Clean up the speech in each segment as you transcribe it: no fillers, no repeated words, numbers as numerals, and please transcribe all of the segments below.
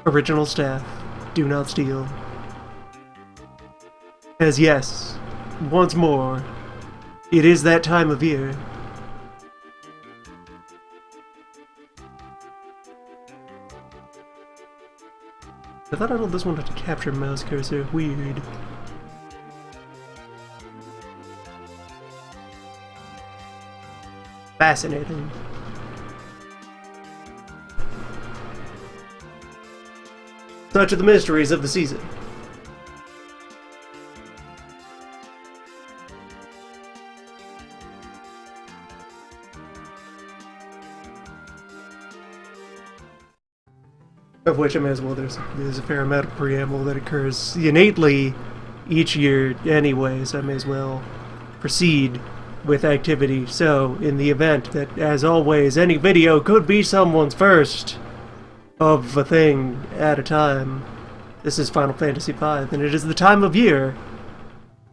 Original staff, do not steal. As yes, once more, it is that time of year. I thought I told this one not to capture mouse cursor. Weird. Fascinating. Such are the mysteries of the season. Of which I may as well, there's a fair amount of preamble that occurs innately each year anyway, so I may as well proceed with activity. So, in the event that, as always, any video could be someone's first of a thing at a time, this is Final Fantasy V, and it is the time of year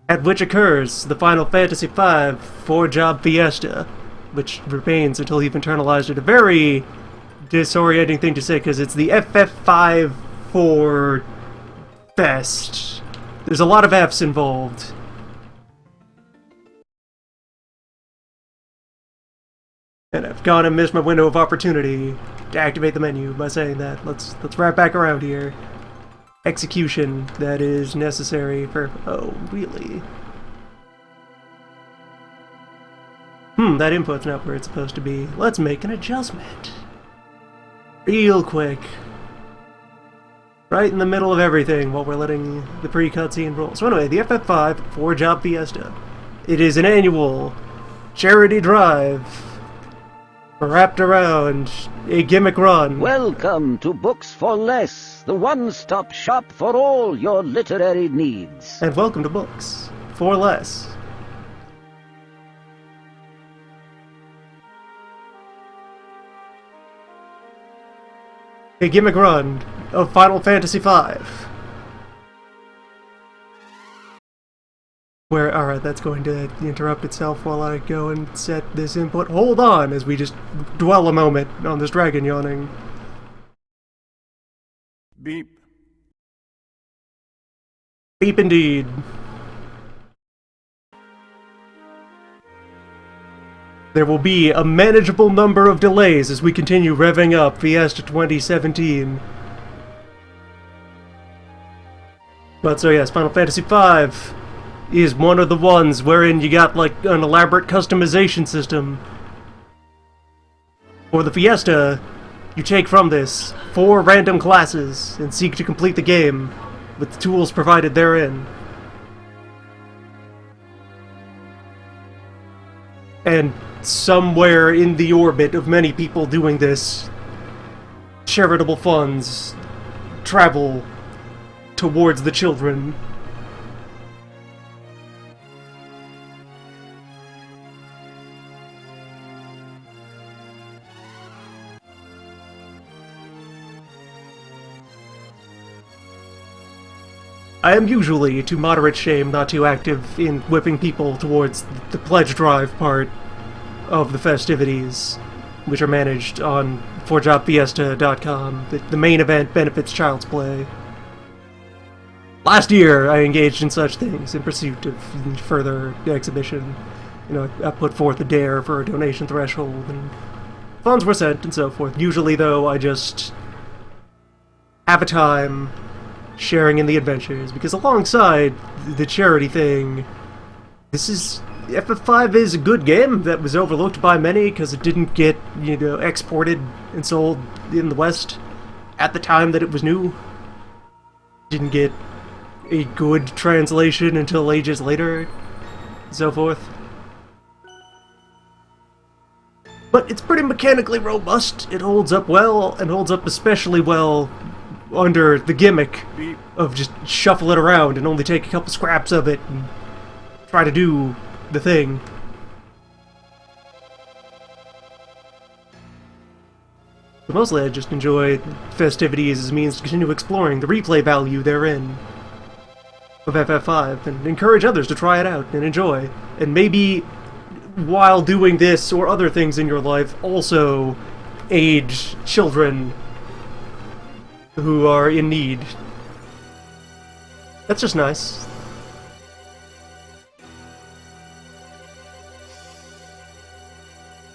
at which occurs the Final Fantasy V 4-job Fiesta, which remains until you've internalized it. A very disorienting thing to say, because it's the FF5 4 Fest. There's a lot of F's involved. And I've gone and missed my window of opportunity to activate the menu by saying that. Let's wrap back around here. Execution that is necessary for... Oh, really? That input's not where it's supposed to be. Let's make an adjustment. Real quick. Right in the middle of everything while we're letting the pre-cutscene roll. So anyway, the FF5 4-job Fiesta. It is an annual charity drive wrapped around a gimmick run. Welcome to Books for Less, the one-stop shop for all your literary needs. And welcome to Books for Less. A gimmick run of Final Fantasy V. Where, alright, that's going to interrupt itself while I go and set this input. Hold on, as we just dwell a moment on this dragon yawning. Beep. Beep indeed. There will be a manageable number of delays as we continue revving up Fiesta 2017. But so yes, Final Fantasy V is one of the ones wherein you got like an elaborate customization system. For the Fiesta, you take from this 4 random classes and seek to complete the game with the tools provided therein. And somewhere in the orbit of many people doing this, charitable funds travel towards the children. I am usually, to moderate shame, not too active in whipping people towards the pledge drive part of the festivities, which are managed on 4jobfiesta.com. The main event benefits Child's Play. Last year, I engaged in such things in pursuit of further exhibition. You know, I put forth a dare for a donation threshold, and funds were sent and so forth. Usually, though, I just have a time sharing in the adventures, because alongside the charity thing, FF5 is a good game that was overlooked by many because it didn't get, exported and sold in the West at the time that it was new. Didn't get a good translation until ages later, and so forth. But it's pretty mechanically robust. It holds up well, and holds up especially well under the gimmick of just shuffle it around and only take a couple scraps of it and try to do the thing. But mostly I just enjoy festivities as a means to continue exploring the replay value therein of FF5 and encourage others to try it out and enjoy. And maybe while doing this or other things in your life, also aid children who are in need. That's just nice.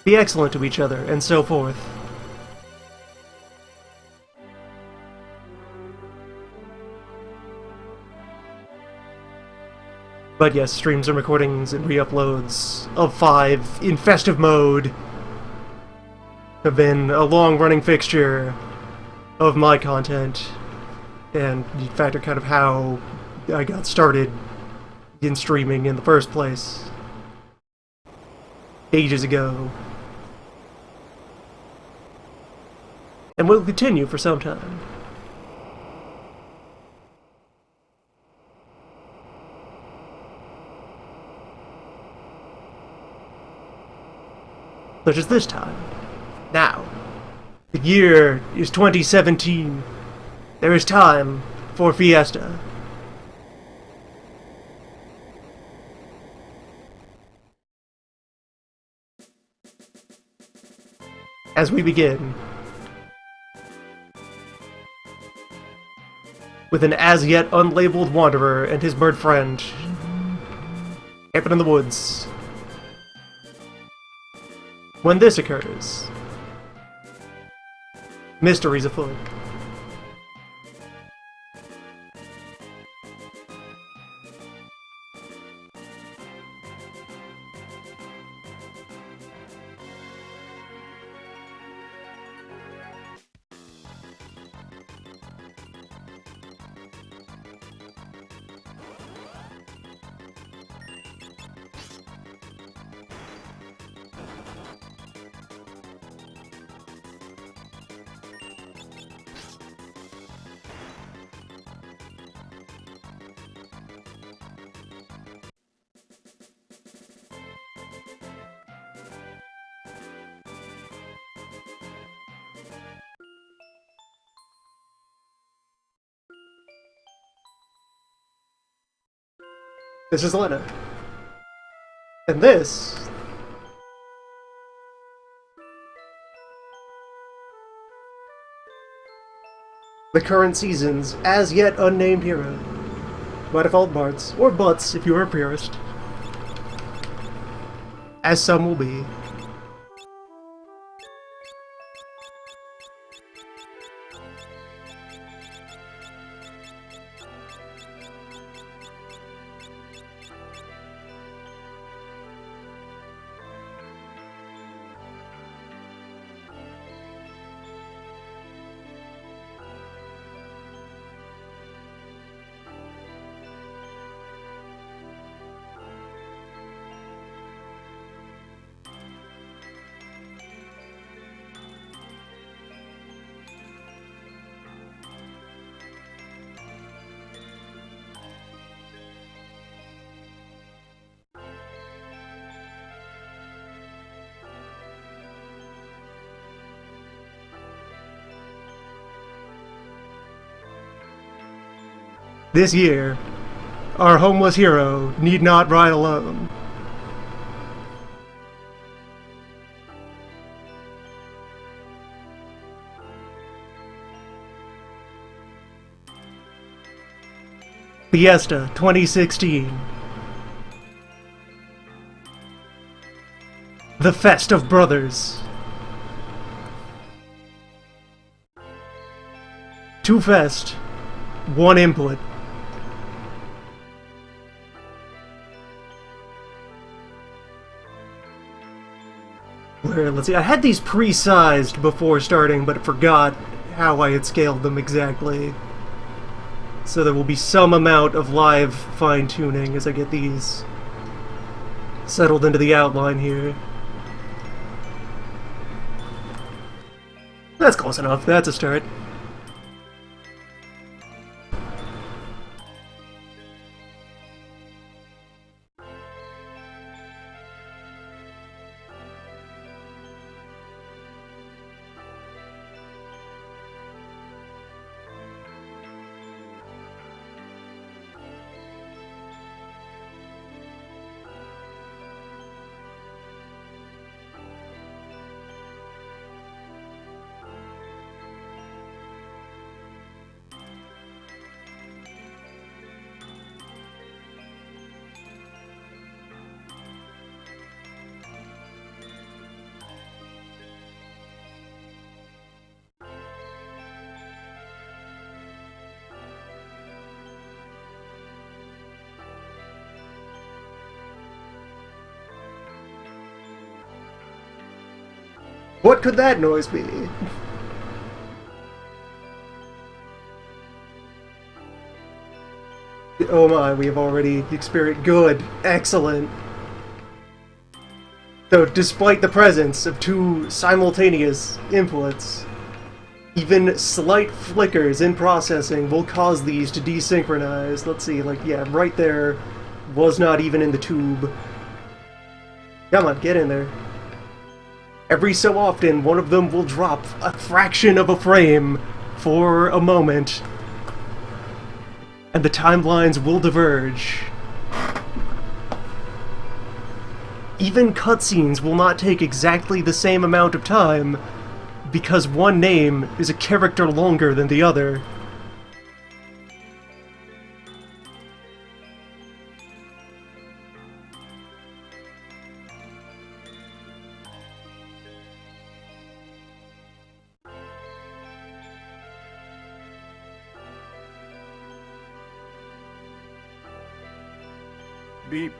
Be excellent to each other, and so forth. But yes, streams and recordings and re-uploads of 5 in festive mode have been a long-running fixture of my content, and in fact are kind of how I got started in streaming in the first place. Ages ago. And will continue for some time. Such as this time. Now. The year is 2017. There is time for Fiesta. As we begin with an as-yet unlabeled wanderer and his bird friend camping in the woods. When this occurs, mysteries afoot. This is Lena. And this the current season's as yet unnamed hero. By default bards, or butts if you are a purist. As some will be. This year, our homeless hero need not ride alone. Fiesta 2016. The Fest of Brothers. 2 fest, 1 input. Let's see, I had these pre-sized before starting, but forgot how I had scaled them exactly. So there will be some amount of live fine-tuning as I get these settled into the outline here. That's close enough, that's a start. What could that noise be? Oh my, we have already experienced. Good. Excellent. So, despite the presence of two simultaneous inputs, even slight flickers in processing will cause these to desynchronize. Let's see, like, yeah, right there was not even in the tube. Come on, get in there. Every so often, one of them will drop a fraction of a frame for a moment, and the timelines will diverge. Even cutscenes will not take exactly the same amount of time, because one name is a character longer than the other. Beep.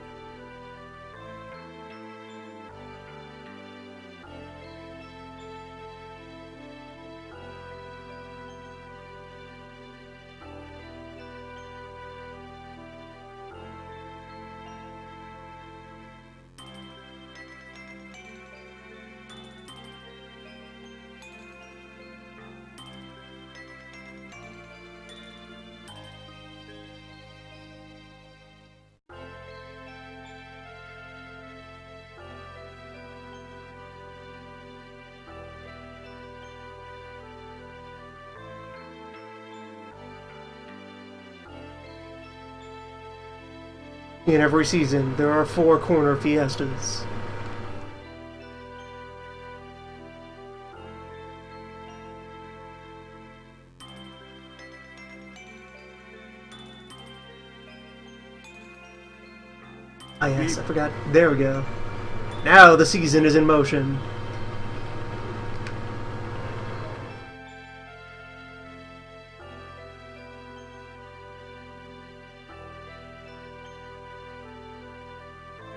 In every season, there are 4 corner fiestas. Ah yes, I forgot. There we go. Now the season is in motion.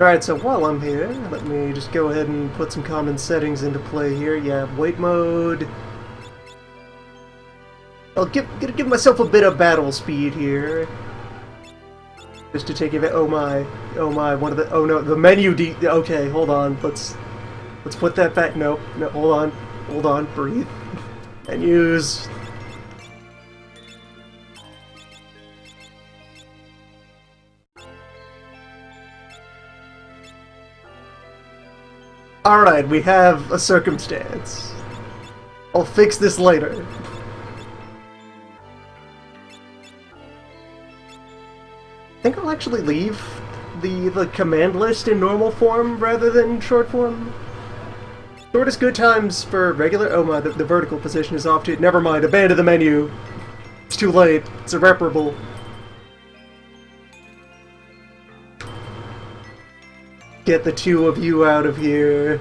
Alright, so while I'm here, let me just go ahead and put some common settings into play here. Yeah, wait mode. I'll give myself a bit of battle speed here. Just to take it. Oh my, one of the. Oh no, the menu. Okay, hold on. Let's put that back. No, hold on, breathe. Menus. Alright, we have a circumstance. I'll fix this later. I think I'll actually leave the command list in normal form rather than short form. Shortest good times for regular... Oh my, the vertical position is off too. Never mind, abandon the menu. It's too late. It's irreparable. Get the 2 of you out of here.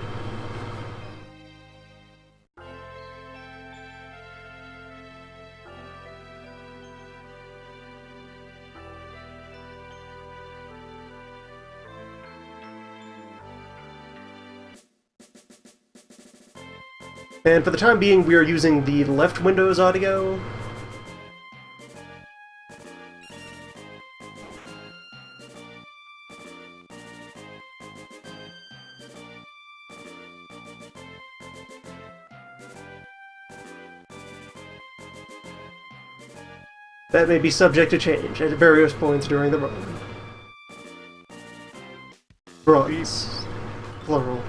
And for the time being, we are using the left Windows audio. That may be subject to change at various points during the run. Runs. Plural.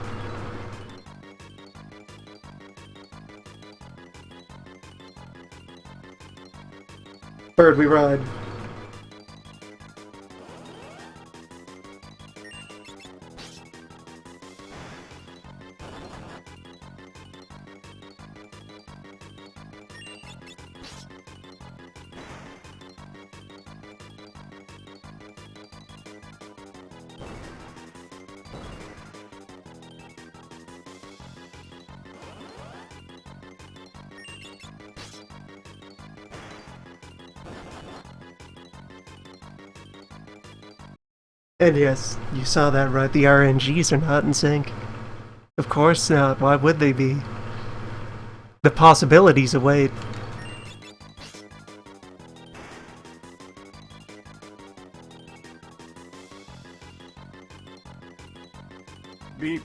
Bird we ride. And yes, you saw that right, the RNGs are not in sync. Of course not, why would they be? The possibilities await. Beep.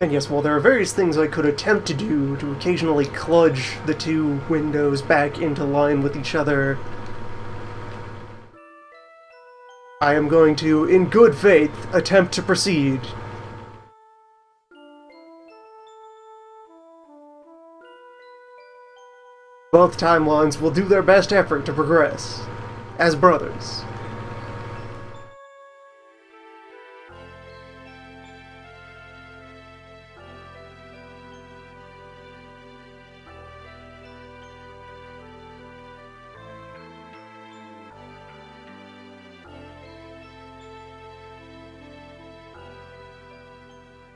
And yes, while there are various things I could attempt to do to occasionally kludge the two windows back into line with each other, I am going to, in good faith, attempt to proceed. Both timelines will do their best effort to progress, as brothers.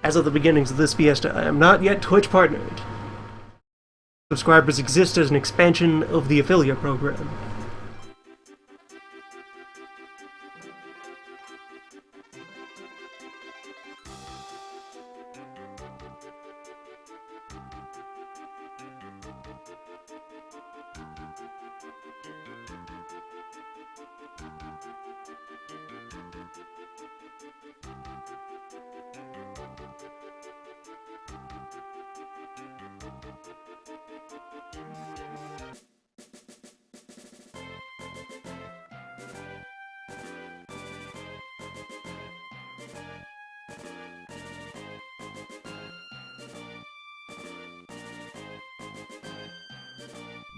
As of the beginnings of this Fiesta, I am not yet Twitch partnered. Subscribers exist as an expansion of the affiliate program.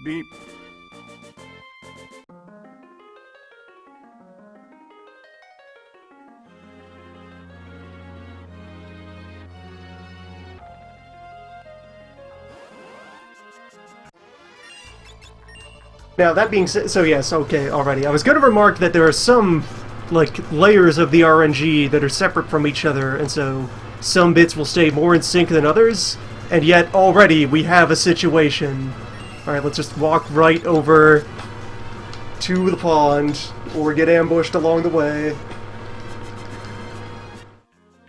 Beep. Now, that being said, so yes, okay, alrighty. I was going to remark that there are some, like, layers of the RNG that are separate from each other, and so some bits will stay more in sync than others, and yet already we have a situation. Alright, let's just walk right over to the pond, or get ambushed along the way.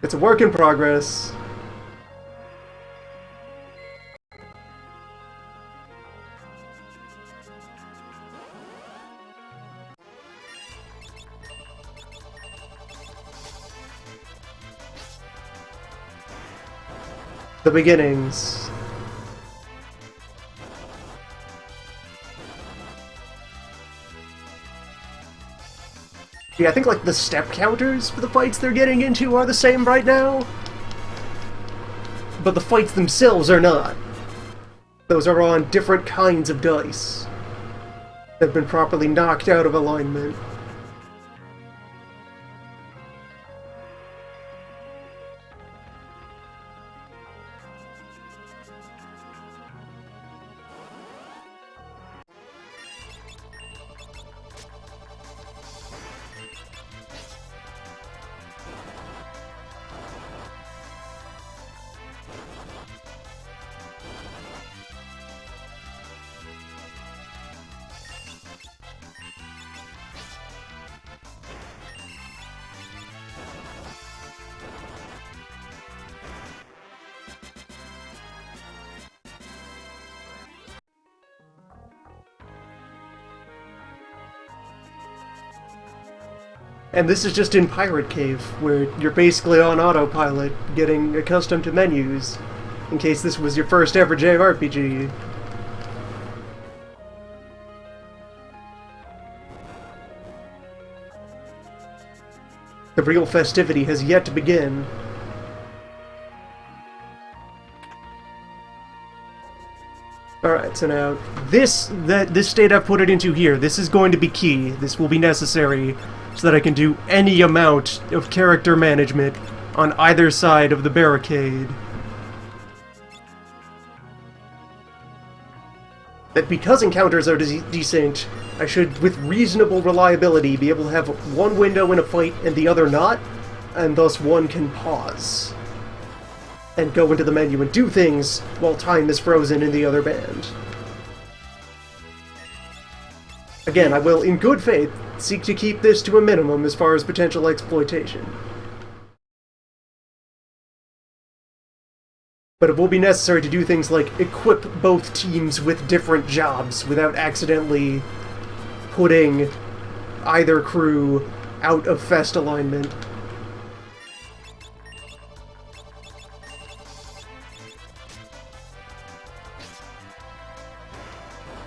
It's a work in progress. The beginnings. Yeah, I think like the step counters for the fights they're getting into are the same right now. But the fights themselves are not. Those are on different kinds of dice. They've been properly knocked out of alignment. And this is just in Pirate Cave, where you're basically on autopilot, getting accustomed to menus, in case this was your first ever JRPG. The real festivity has yet to begin. Alright, so now, this state I've put it into here, this is going to be key. This will be necessary so that I can do any amount of character management on either side of the barricade. that because encounters are desynced, I should, with reasonable reliability, be able to have one window in a fight and the other not, and thus one can pause and go into the menu and do things while time is frozen in the other band. Again, I will, in good faith, seek to keep this to a minimum as far as potential exploitation. But it will be necessary to do things like equip both teams with different jobs without accidentally putting either crew out of fest alignment.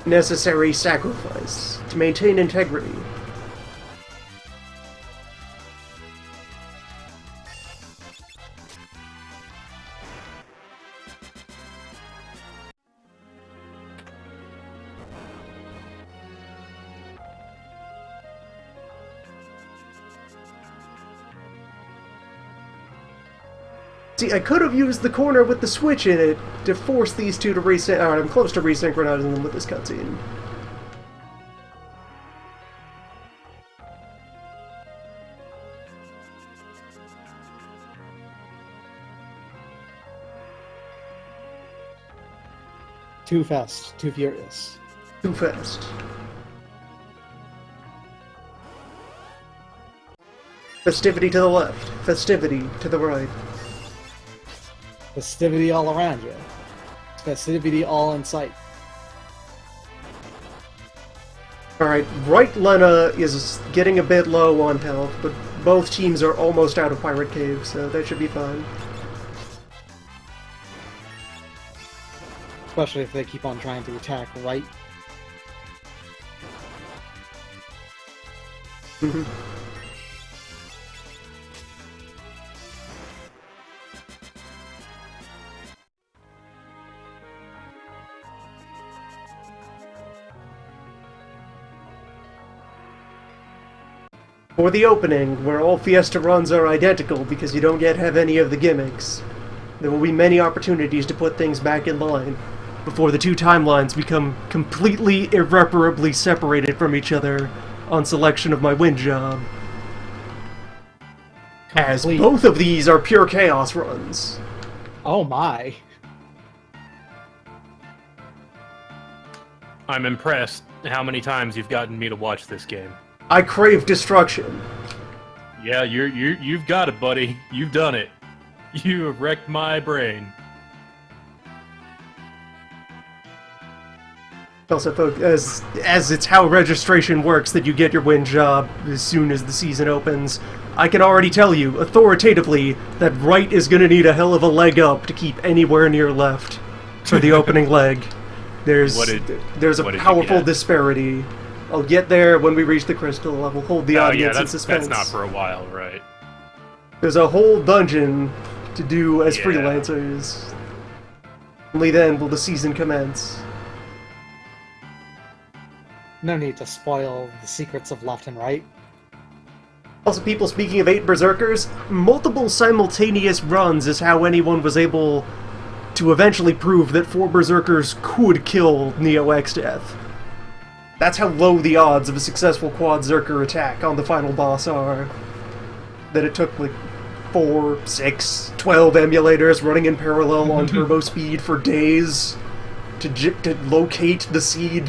Necessary sacrifice to maintain integrity. See, I could have used the corner with the switch in it to force these two to resync. Alright, I'm close to resynchronizing them with this cutscene. Too fast, too furious. Too fast. Festivity to the left, festivity to the right. Festivity all around you. Festivity all in sight. Alright, right Lena is getting a bit low on health, but both teams are almost out of Pirate Cave, so that should be fine. Especially if they keep on trying to attack right. Mm-hmm. For the opening, where all Fiesta runs are identical because you don't yet have any of the gimmicks, there will be many opportunities to put things back in line before the two timelines become completely irreparably separated from each other on selection of my win job. As both of these are pure chaos runs. Oh my. I'm impressed how many times you've gotten me to watch this game. I crave destruction. Yeah, you've got it, buddy. You've done it. You have wrecked my brain. Also, folks, as it's how registration works that you get your win job as soon as the season opens, I can already tell you, authoritatively, that right is gonna need a hell of a leg up to keep anywhere near left for the opening leg. There's a powerful disparity. I'll get there when we reach the crystal. I will hold the audience in suspense. That's not for a while, right? There's a whole dungeon to do as freelancers. Only then will the season commence. No need to spoil the secrets of left and right. Also, people, speaking of 8 Berserkers, multiple simultaneous runs is how anyone was able to eventually prove that 4 Berserkers could kill Neo Exdeath. That's how low the odds of a successful quad Zerker attack on the final boss are. That it took like 4, 6, 12 emulators running in parallel on turbo speed for days to locate the seed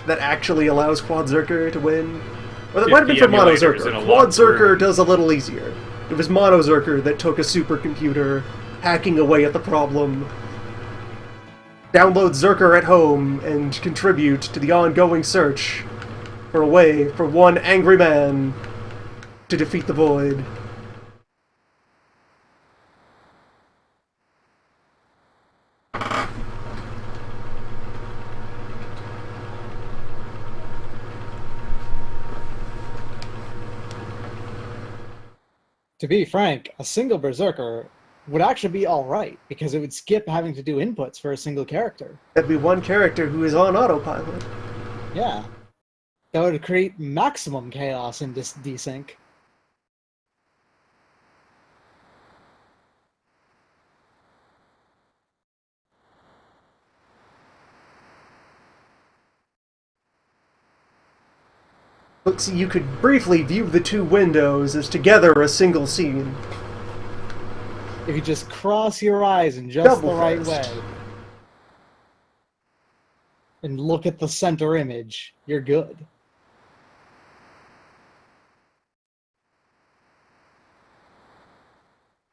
that actually allows Quad Zerker to win. Or that might have been for Mono Zerker. Quad Zerker does a little easier. It was Mono Zerker that took a supercomputer, hacking away at the problem. Download Zerker at home and contribute to the ongoing search for a way for one angry man to defeat the void. To be frank, a single Berserker would actually be alright, because it would skip having to do inputs for a single character. That'd be one character who is on autopilot. Yeah. That would create maximum chaos in this desync. Look, see, you could briefly view the two windows as together a single scene. If you just cross your eyes in just Double the right fast. way and look at the center image, you're good.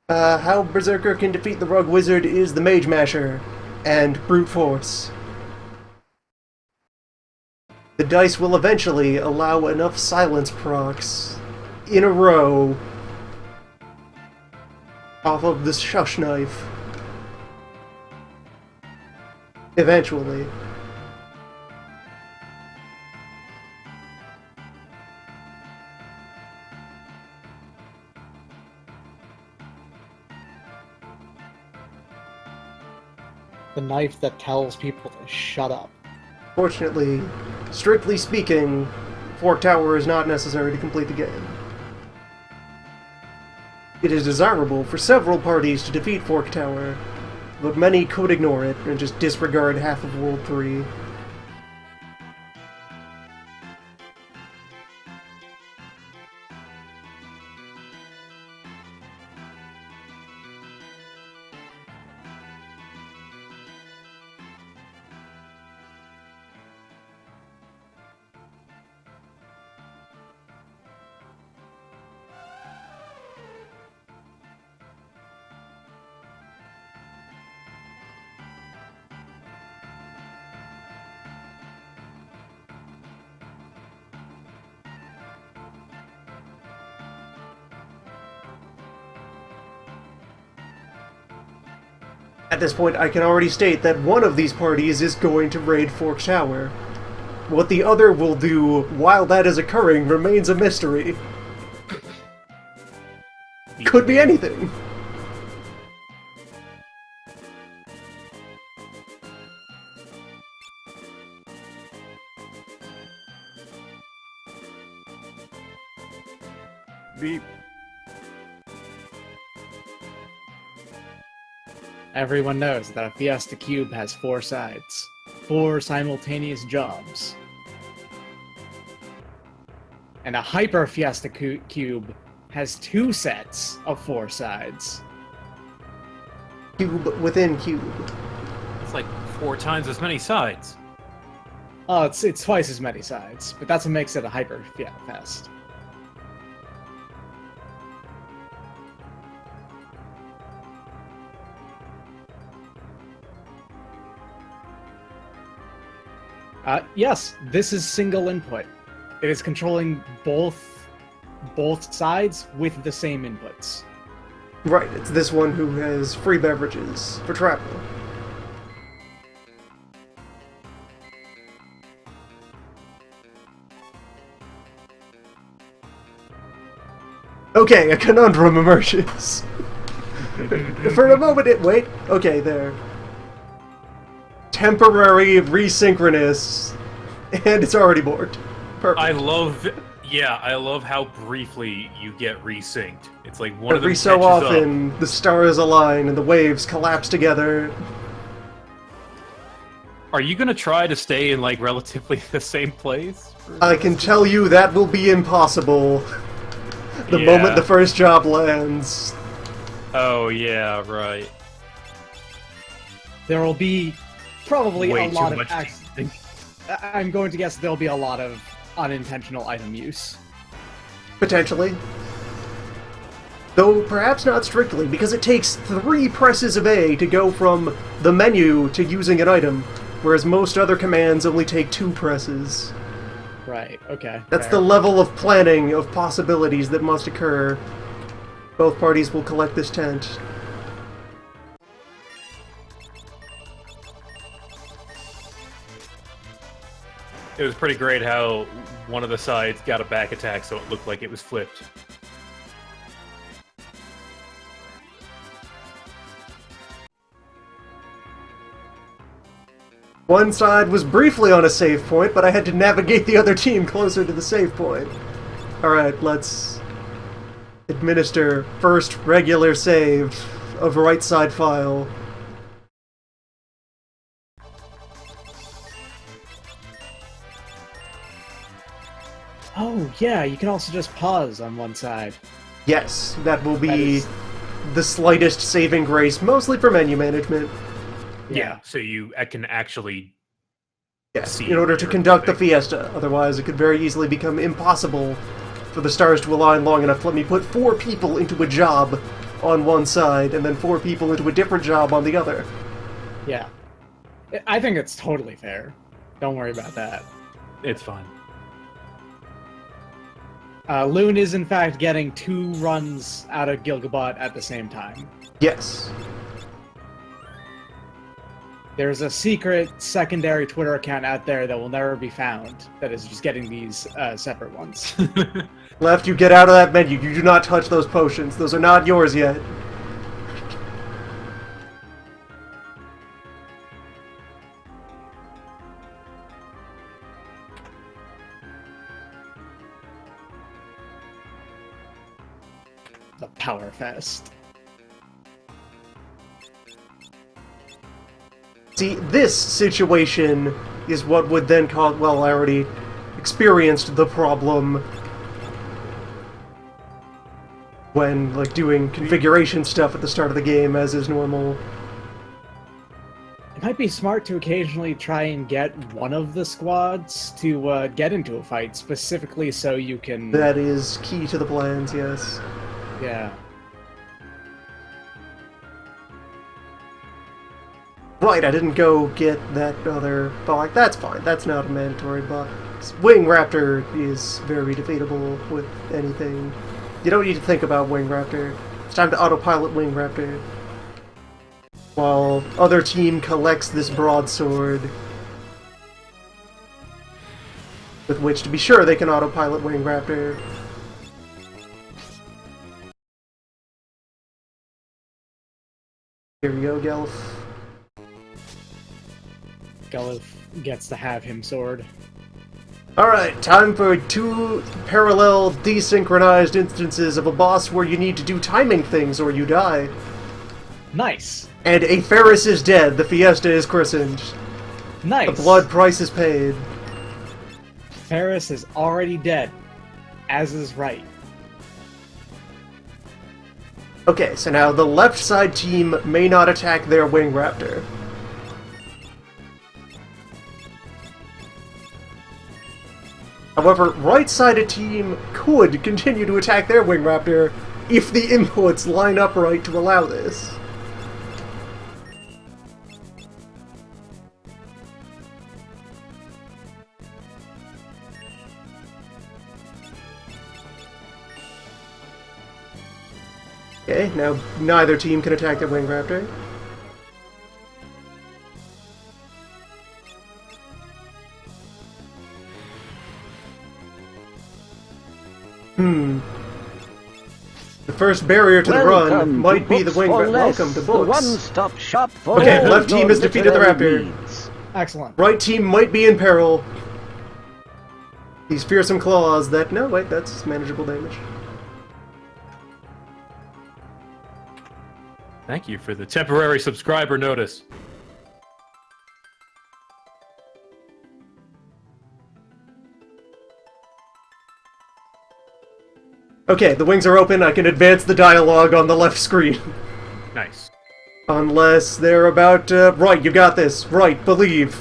How Berserker can defeat the Rogue Wizard is the Mage Masher and Brute Force. The dice will eventually allow enough silence procs in a row off of the Shush Knife. Eventually. The knife that tells people to shut up. Fortunately, strictly speaking, Fork Tower is not necessary to complete the game. It is desirable for several parties to defeat Fork Tower, but many could ignore it and just disregard half of World 3. At this point, I can already state that one of these parties is going to raid Fork Tower. What the other will do while that is occurring remains a mystery. Could be anything. Beep. Everyone knows that a Fiesta cube has 4 sides, 4 simultaneous jobs. And a Hyper Fiesta cube has 2 sets of 4 sides. Cube within cube. It's like 4 times as many sides. Oh, it's twice as many sides, but that's what makes it a Hyper Fest. Yes, this is single input. It is controlling both sides with the same inputs. Right, it's this one who has free beverages for travel. Okay, a conundrum emerges. For a moment wait, okay, there. Temporary resynchronous, and it's already borked. Perfect. I love how briefly you get resynced. It's like one of them Every so catches often, up. the stars align and the waves collapse together. Are you gonna try to stay in like relatively the same place? I can tell you that will be impossible the moment the first job lands. Oh yeah, right. There will be probably Way a too lot of much I'm going to guess there'll be a lot of unintentional item use. Potentially. Though perhaps not strictly, because it takes 3 presses of A to go from the menu to using an item, whereas most other commands only take 2 presses. Right, okay. That's fair. the level of planning of possibilities that must occur. Both parties will collect this tent. It was pretty great how one of the sides got a back attack, so it looked like it was flipped. One side was briefly on a save point, but I had to navigate the other team closer to the save point. Alright, let's administer first regular save of right side file. Oh, yeah, you can also just pause on one side. Yes, that will That be is- the slightest saving grace, mostly for menu management. Yeah, so I can actually Yes, see in order what to you're conduct the moving. fiesta. Otherwise, it could very easily become impossible for the stars to align long enough to let me put 4 people into a job on one side and then 4 people into a different job on the other. Yeah. I think it's totally fair. Don't worry about that. It's fine. Loon is in fact getting 2 runs out of Gilgabot at the same time. Yes. There's a secret secondary Twitter account out there that will never be found that is just getting these separate ones. Left, you get out of that menu. You do not touch those potions. Those are not yours yet. The Power Fest. See, this situation is what would then cause... Well, I already experienced the problem when, like, doing configuration stuff at the start of the game, as is normal. It might be smart to occasionally try and get one of the squads to get into a fight, specifically so you can... That is key to the plans, yes. Yeah. Right, I didn't go get that other bug. That's fine. That's not a mandatory bug. Wing Raptor is very defeatable with anything. You don't need to think about Wing Raptor. It's time to autopilot Wing Raptor. While other team collects this broadsword, with which to be sure they can autopilot Wing Raptor. Here you go, Gelf. Gullif gets to have him sword. Alright, time for 2 parallel desynchronized instances of a boss where you need to do timing things or you die. Nice! And a Ferris is dead, the Fiesta is christened. Nice! The blood price is paid. Ferris is already dead, as is right. Okay, so now the left side team may not attack their Wing Raptor. However, right-sided team could continue to attack their Wing Raptor if the inputs line up right to allow this. Okay, now neither team can attack their Wing Raptor. The first barrier to the run Welcome might to be the Books Wing for Raptor. Less, Welcome to the Books. one-stop shop for Okay, all left team your has defeated the literary Raptor. needs. Excellent. Right team might be in peril. These fearsome claws that... No, wait, that's manageable damage. Thank you for the temporary subscriber notice. Okay, the wings are open. I can advance the dialogue on the left screen. Nice. Unless they're about... right, you got this. Right, believe.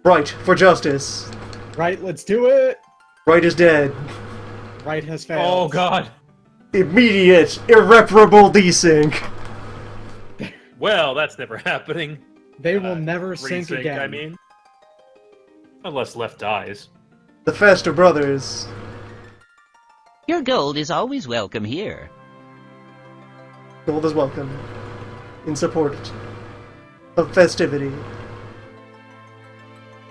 Right, for justice. Right, let's do it! Right is dead. Right has failed. Oh god. Immediate, irreparable desync. Well, that's never happening. They will never sink Resync, again. I mean. Unless Left dies. The Festa brothers. Your gold is always welcome here. Gold is welcome. In support of festivity.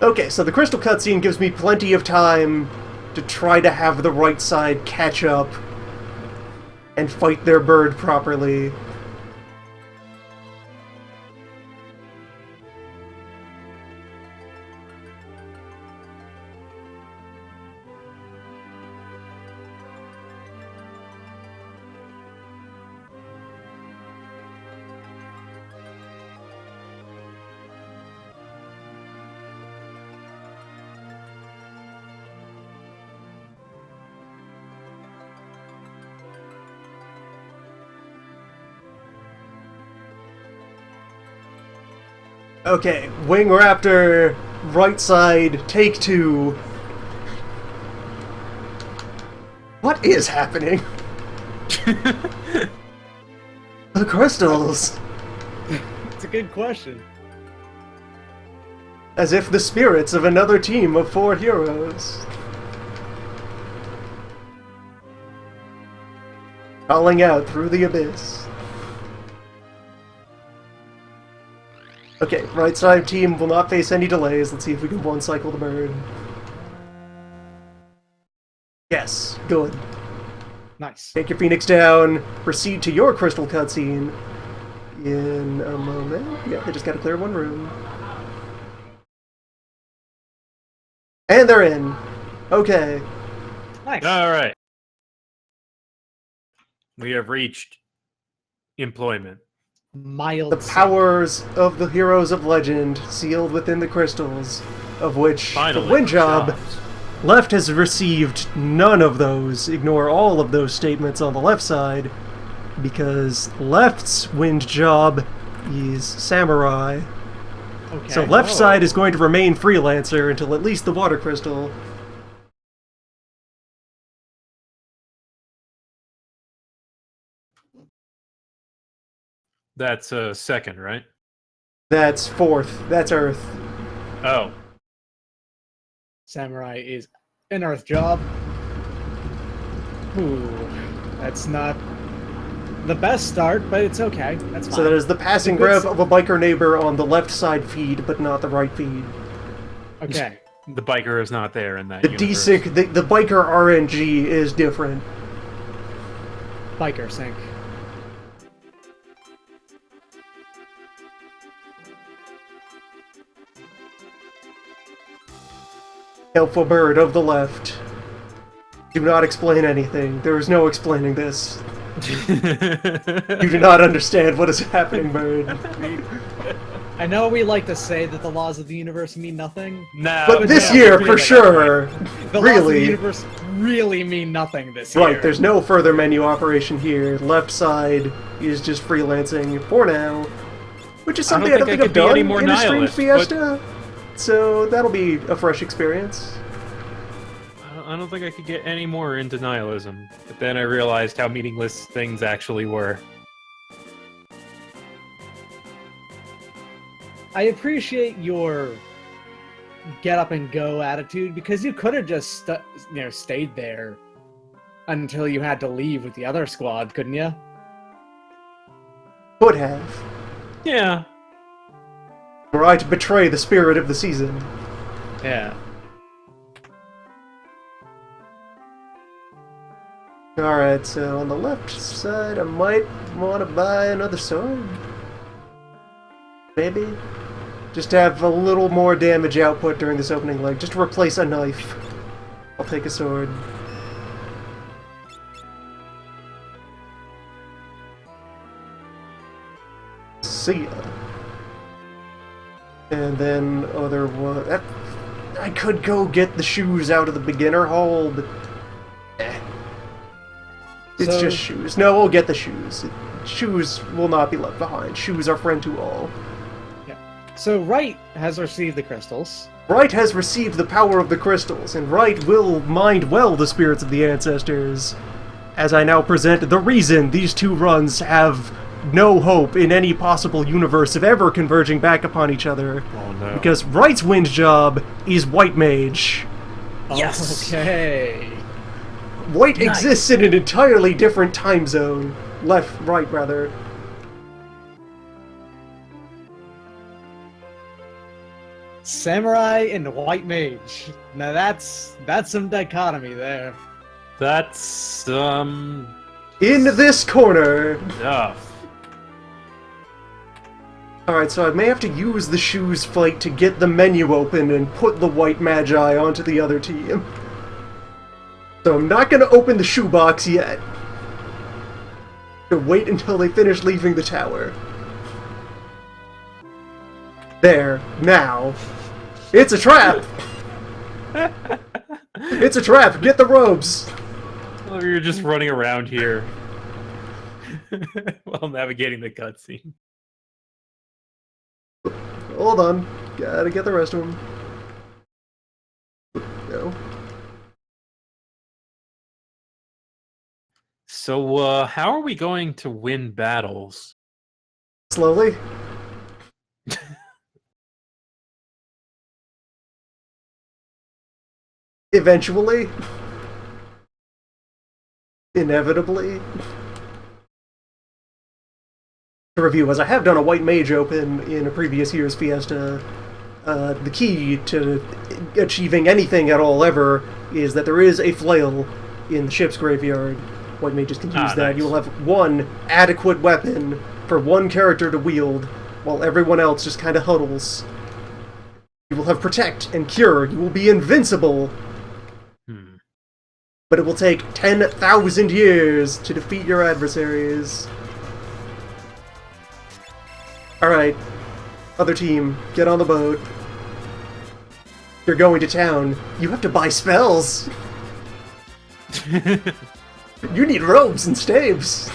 Okay, so the crystal cutscene gives me plenty of time to try to have the right side catch up and fight their bird properly. Okay, Wing Raptor, right side, take 2. What is happening? The crystals! It's a good question. As if the spirits of another team of 4 heroes. Calling out through the abyss. Okay, right side team will not face any delays. Let's see if we can one-cycle the bird. Yes, good. Nice. Take your Phoenix down. Proceed to your crystal cutscene in a moment. Yeah, they just gotta clear 1 room. And they're in. Okay. Nice. All right. We have reached employment. Mild. The powers of the heroes of legend sealed within the crystals, of which Finally, the wind job jobs. left has received none of those. Ignore all of those statements on the left side, because left's wind job is samurai. Okay. So left side is going to remain freelancer until at least the water crystal. That's second, right? That's 4th. That's Earth. Oh. Samurai is an Earth job. Ooh, that's not the best start, but it's okay. That's fine. So that is the passing It's a good rev of a biker neighbor on the left side feed, but not the right feed. Okay. The biker is not there in that The universe. desync, the biker RNG is different. Biker sync. Helpful bird of the left. Do not explain anything. There is no explaining this. You do not understand what is happening, bird. I know we like to say that the laws of the universe mean nothing. No, But this no, year, we for feel sure. The laws of the Really. universe really mean nothing this year. Right, there's no further menu operation here. Left side is just freelancing for now. Which is I don't something I don't think think I I've could be done any more in a streamed nihilist, Fiesta. So that'll be a fresh experience. I don't think I could get any more into nihilism. But then I realized how meaningless things actually were. I appreciate your get up and go attitude because you could have just stayed there until you had to leave with the other squad, couldn't you? Could have. Yeah. Were I to betray the spirit of the season. Yeah. Alright, so on the left side, I might want to buy another sword. Maybe. Just to have a little more damage output during this opening leg. Just to replace a knife. I'll take a sword. See ya. And then other one. I could go get the shoes out of the beginner hall, but it's So- just shoes. No, we'll get the shoes. Shoes will not be left behind. Shoes are friend to all. So Wright has received the crystals. Wright has received the power of the crystals, and Wright will mind well the spirits of the ancestors. As I now present the reason these two runs have no hope in any possible universe of ever converging back upon each other. Oh no. Because Wright's wind job is White Mage. Yes! Okay. White Nice. exists in an entirely different time zone. Right, rather. Samurai and White Mage. Now that's some dichotomy there. That's In this corner. stuff. Alright, so I may have to use the shoes fight to get the menu open and put the White Magi onto the other team. So I'm not gonna open the shoebox yet. To wait until they finish leaving the tower. There, now. It's a trap! It's a trap! Get the robes! Oh, you're just running around here while navigating the cutscene. hold on. Gotta get the rest of them. No. So, how are we going to win battles? Slowly. Eventually. Inevitably. To review, as I have done a white mage open in a previous year's Fiesta, the key to achieving anything at all ever is that there is a flail in the ship's graveyard. White mages can use that. Nice. You will have one adequate weapon for one character to wield, while everyone else just kind of huddles. You will have Protect and Cure. You will be invincible. But it will take 10,000 years to defeat your adversaries. Alright, other team, get on the boat. You're going to town. You have to buy spells. You need robes and staves.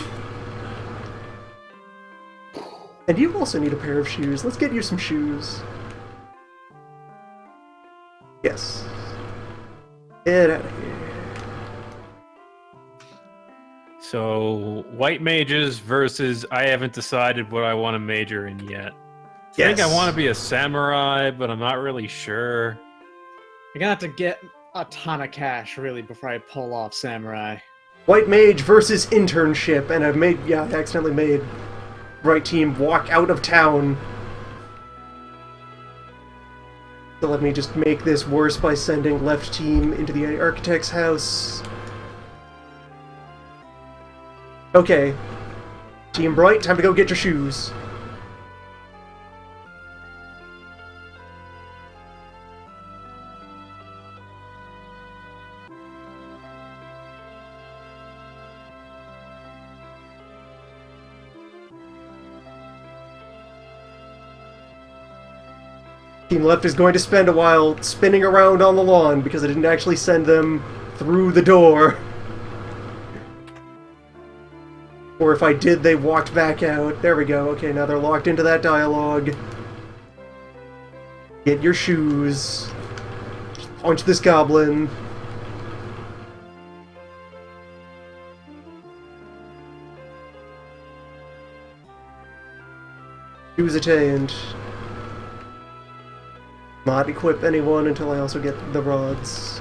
And you also need a pair of shoes. Let's get you some shoes. Yes. Get out of here. So, white mages versus I haven't decided what I want to major in yet. I think I want to be a samurai, but I'm not really sure. You're gonna have to get a ton of cash, really, before I pull off samurai. White mage versus internship, and I accidentally made right team walk out of town. So let me just make this worse by sending left team into the architect's house. Okay. Team Bright, time to go get your shoes. Team Left is going to spend a while spinning around on the lawn because I didn't actually send them through the door. Or if I did, they walked back out. There we go. Okay, now they're locked into that dialogue. Get your shoes. Just punch this goblin. Shoes attained. Not equip anyone until I also get the rods.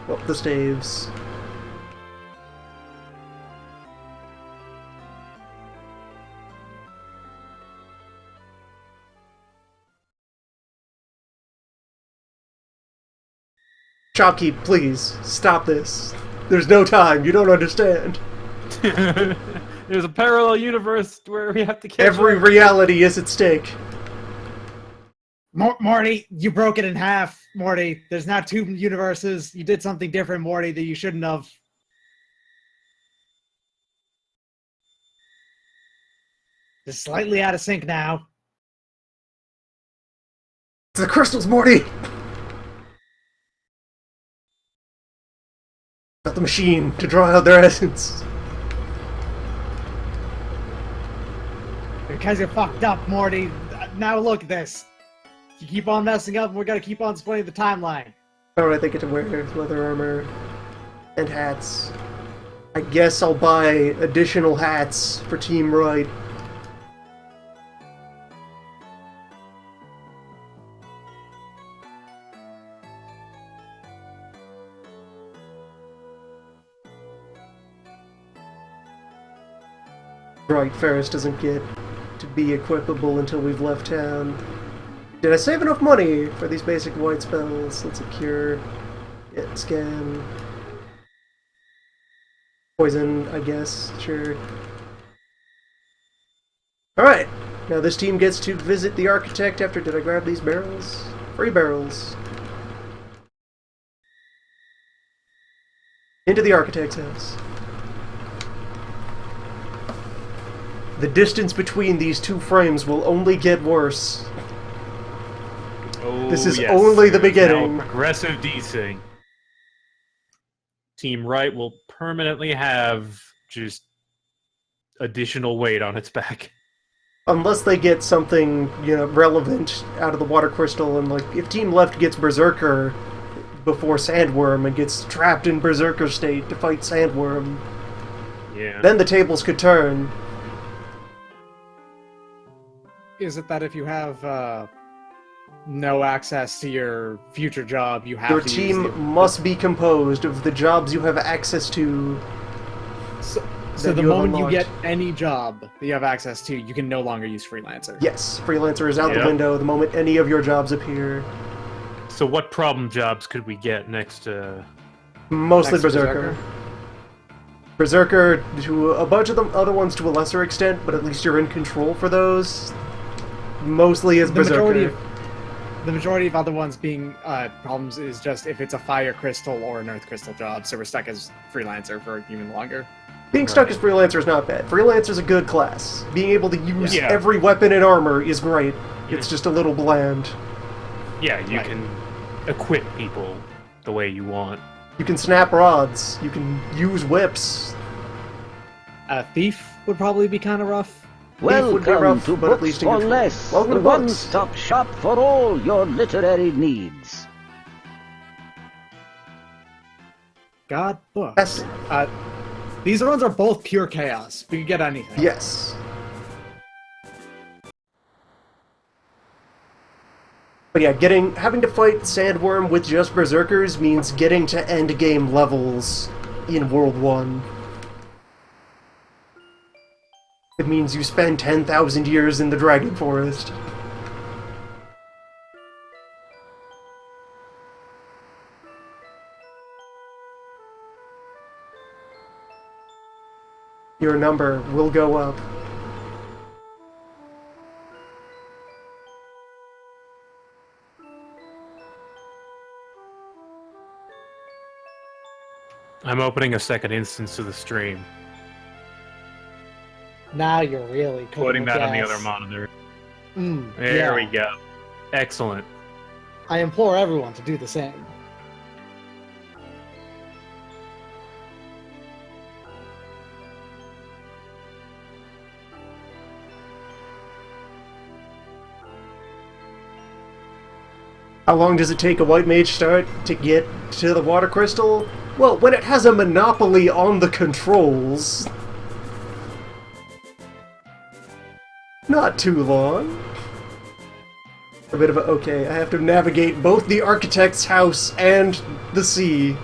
Well, the staves. Shopkeep, please, stop this. There's no time, you don't understand. There's a parallel universe where we have to catch Every up. reality is at stake. Morty, you broke it in half, Morty. There's now 2 universes. You did something different, Morty, that you shouldn't have. Just slightly out of sync now. It's the crystals, Morty! Got the machine to draw out their essence. Because you're fucked up, Morty. Now look at this. If you keep on messing up, we're gonna keep on splitting the timeline. Alright, they get to wear leather armor and hats. I guess I'll buy additional hats for Team Right. Right, Ferris doesn't get to be equipable until we've left town. Did I save enough money for these basic white spells? Let's secure. Yeah, scan. Poison, I guess. Sure. Alright. Now this team gets to visit the architect after... Did I grab these barrels? Free barrels. Into the architect's house. The distance between these two frames will only get worse. Oh, This is yes. only the There's beginning. now progressive desync. Team Right will permanently have just additional weight on its back. Unless they get something, relevant out of the water crystal, and like if Team Left gets Berserker before Sandworm and gets trapped in Berserker state to fight Sandworm, then the tables could turn. Is it that if you have no access to your future job, you have Your to team use must be composed of the jobs you have access to. So the moment you get any job that you have access to, you can no longer use Freelancer. Yes, Freelancer is out the window the moment any of your jobs appear. So what problem jobs could we get next to... Mostly Berserker. Berserker, to a bunch of the other ones to a lesser extent, but at least you're in control for those. Mostly is Berserker. The majority of other ones being problems is just if it's a fire crystal or an earth crystal job, so we're stuck as Freelancer for even longer. Being stuck as Freelancer is not bad. Freelancer's a good class. Being able to use every weapon and armor is great. It's just a little bland. Yeah, you can equip people the way you want. You can snap rods. You can use whips. Thief would probably be kind of rough. Welcome to Books for Less, the one-stop shop for all your literary needs. God, books. These ones are both pure chaos. We can get anything. Yes. But yeah, having to fight Sandworm with just Berserkers means getting to endgame levels in World 1. It means you spend 10,000 years in the Dragon Forest. Your number will go up. I'm opening a second instance to the stream. Now you're really putting that on the other monitor. There we go. Excellent. I implore everyone to do the same. How long does it take a white mage start to get to the water crystal? Well, when it has a monopoly on the controls... not too long. A bit of a... okay, I have to navigate both the architect's house and the sea.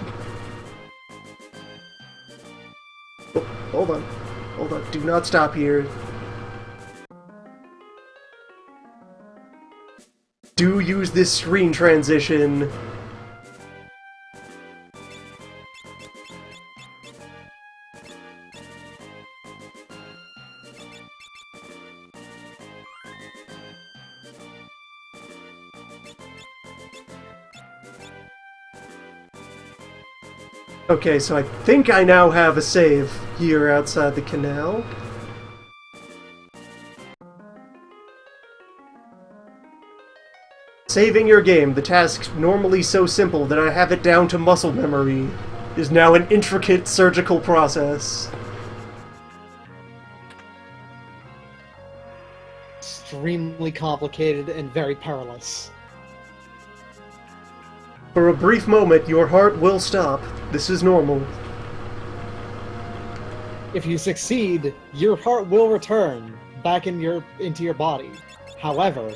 Oh, hold on. Hold on. Do not stop here. Do use this screen transition. Okay, so I think I now have a save here outside the canal. Saving your game, the task normally so simple that I have it down to muscle memory, is now an intricate surgical process. Extremely complicated and very perilous. For a brief moment, your heart will stop. This is normal. If you succeed, your heart will return back into your body. However,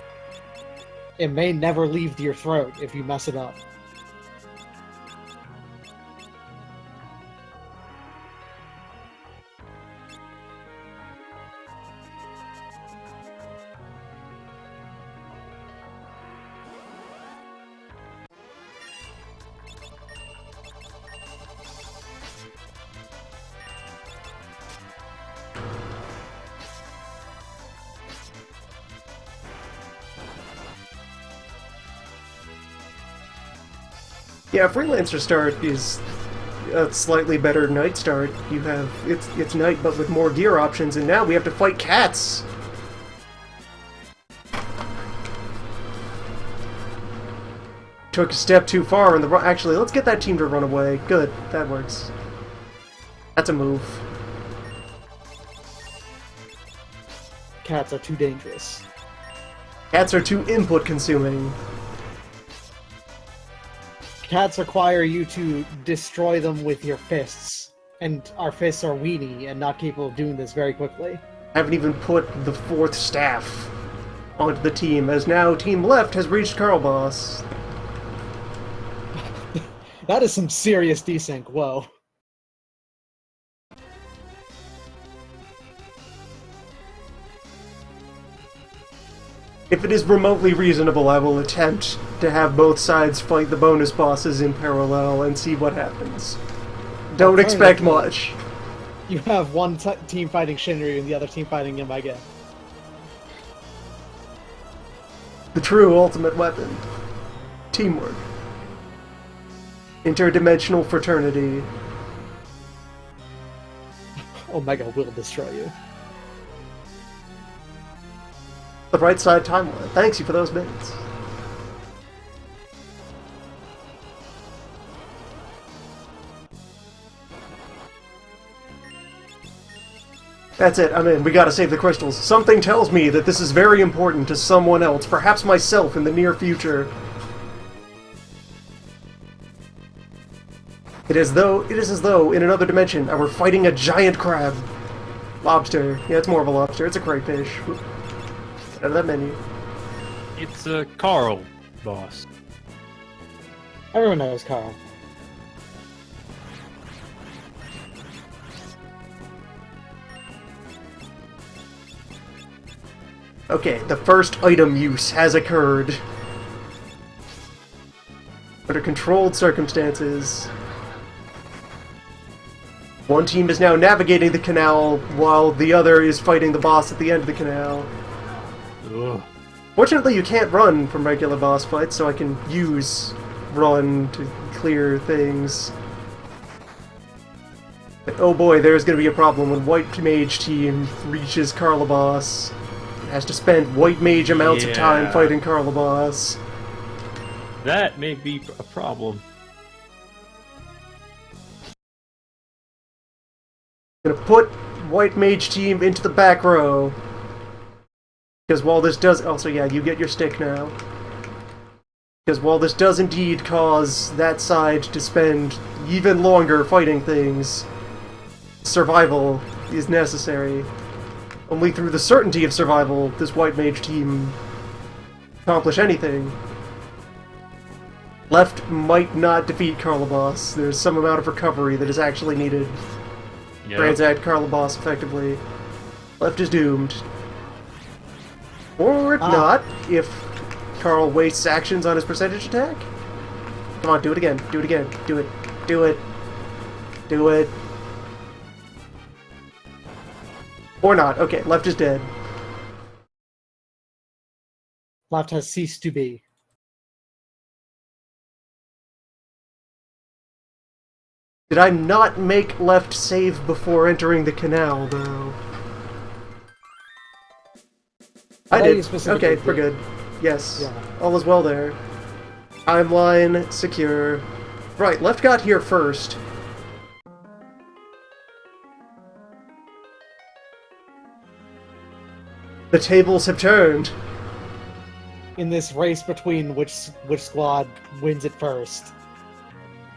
it may never leave your throat if you mess it up. Yeah, Freelancer start is a slightly better night start. You have it's night but with more gear options, and now we have to fight cats. Took a step too far in the actually, let's get that team to run away. Good, that works. That's a move. cats are too dangerous. Cats are too input consuming. Cats require you to destroy them with your fists, and our fists are weenie and not capable of doing this very quickly. Haven't even put the 4th staff onto the team, as now Team Left has reached Carl Boss. That is some serious desync, whoa. If it is remotely reasonable, I will attempt to have both sides fight the bonus bosses in parallel and see what happens. Don't expect much. You have one team fighting Shinryu and the other team fighting Yamage. The true ultimate weapon. Teamwork. Interdimensional fraternity. Omega will destroy you. The right side timeline. Thanks you for those minutes. That's it, I'm in. We gotta save the crystals. Something tells me that this is very important to someone else, perhaps myself in the near future. It is as though, in another dimension, I were fighting a giant crab. Lobster. Yeah, it's more of a lobster. It's a crayfish. Out of that menu. It's a Carl boss. Everyone knows Carl. Okay, the first item use has occurred. Under controlled circumstances. One team is now navigating the canal while the other is fighting the boss at the end of the canal. Ugh. Fortunately, you can't run from regular boss fights, so I can use run to clear things. But oh boy, there's gonna be a problem when White Mage team reaches Carla Boss. It has to spend White Mage amounts of time fighting Carla Boss. That may be a problem. I'm gonna put White Mage team into the back row. Because while this does... Also, yeah, you get your stick now. Because while this does indeed cause that side to spend even longer fighting things, survival is necessary. Only through the certainty of survival does White Mage team accomplish anything. Left might not defeat Carla Boss. There's some amount of recovery that is actually needed. Yep. Transact Carla Boss effectively. Left is doomed. Or not, if Carl wastes actions on his percentage attack. Come on, do it again. Do it again. Do it. Do it. Do it. Or not. Okay, left is dead. Left has ceased to be. Did I not make left save before entering the canal, though? I did. Okay, we're good. Yes. Yeah. All is well there. Timeline secure. Right, left got here first. The tables have turned. In this race between which squad wins it first,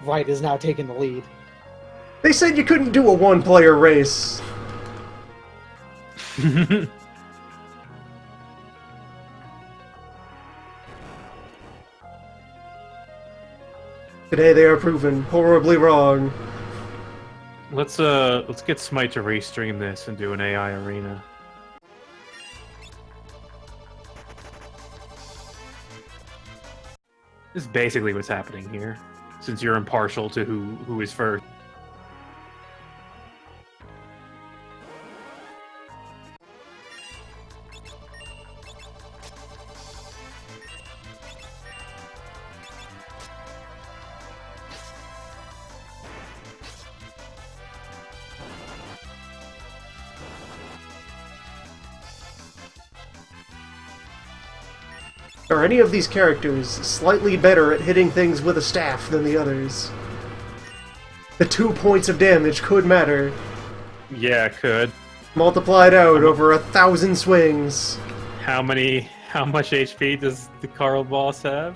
Right is now taking the lead. They said you couldn't do a one-player race. Today they are proven horribly wrong. Let's get Smite to restream this and do an AI arena. This is basically what's happening here, since you're impartial to who is first. Are any of these characters slightly better at hitting things with a staff than the others? The 2 points of damage could matter. Yeah, it could. Multiplied out over 1,000 swings. How much HP does the Carl boss have?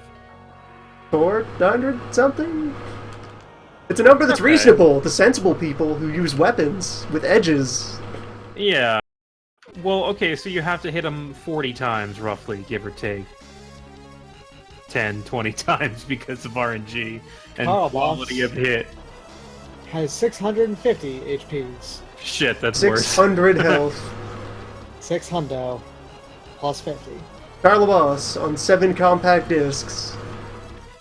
400 something? It's a number that's Okay. reasonable to sensible people who use weapons with edges. Yeah. Well, okay, so you have to hit him 40 times, roughly, give or take. 10, 20 times because of RNG and Carl quality boss of hit. has 650 HPs. Shit, that's worse. 600 health. 6 hundo. Plus 50. Carlos on 7 compact discs.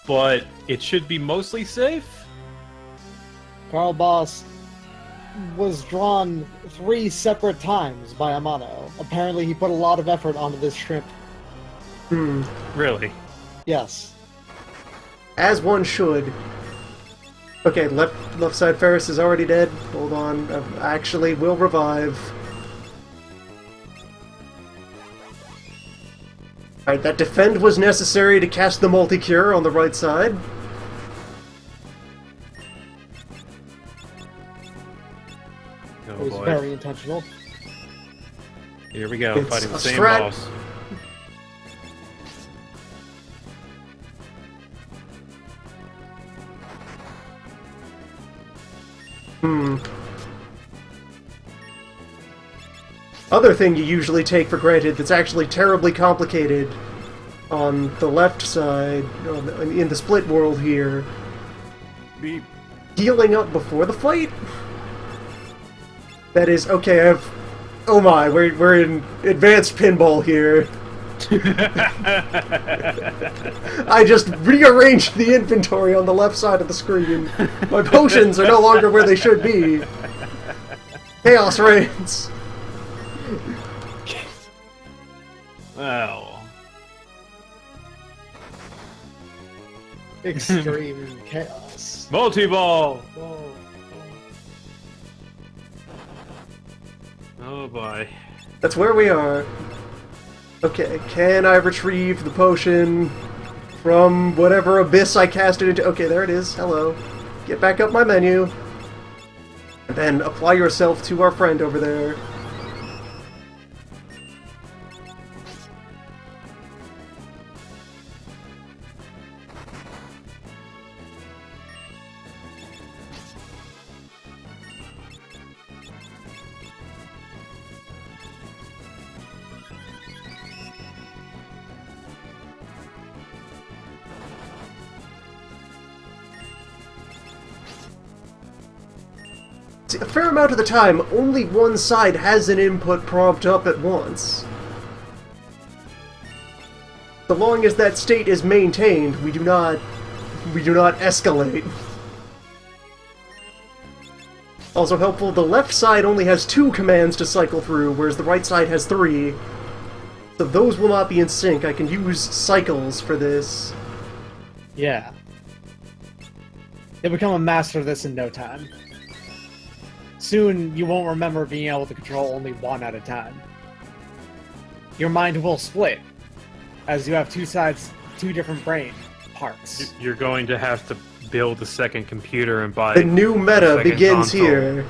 But it should be mostly safe? Carl Boss was drawn 3 separate times by Amano. Apparently he put a lot of effort onto this shrimp. Really? Yes. As one should. Okay, left side Ferris is already dead. Hold on. Actually, will revive. Alright, that defend was necessary to cast the multi-cure on the right side. Oh It was boy. very intentional. Here we go, It's fighting the a same strat. boss. Other thing you usually take for granted that's actually terribly complicated on the left side, in the split world here, Beep. healing up before the fight? That is, okay, oh my, we're in advanced pinball here. I just rearranged the inventory on the left side of the screen. My potions are no longer where they should be. Chaos reigns. Oh. Extreme chaos. Multi-ball! Oh. Oh boy. That's where we are. Okay, can I retrieve the potion from whatever abyss I cast it into? Okay, there it is. Hello. Get back up my menu. And then apply yourself to our friend over there. See, a fair amount of the time, only one side has an input prompt up at once. So long as that state is maintained, we do not escalate. Also helpful, the left side only has 2 commands to cycle through, whereas the right side has 3. So those will not be in sync. I can use cycles for this. Yeah. You'll become a master of this in no time. Soon, you won't remember being able to control only one at a time. Your mind will split, as you have 2 sides, 2 different brain parts. You're going to have to build a second computer and buy The new meta second begins console. here.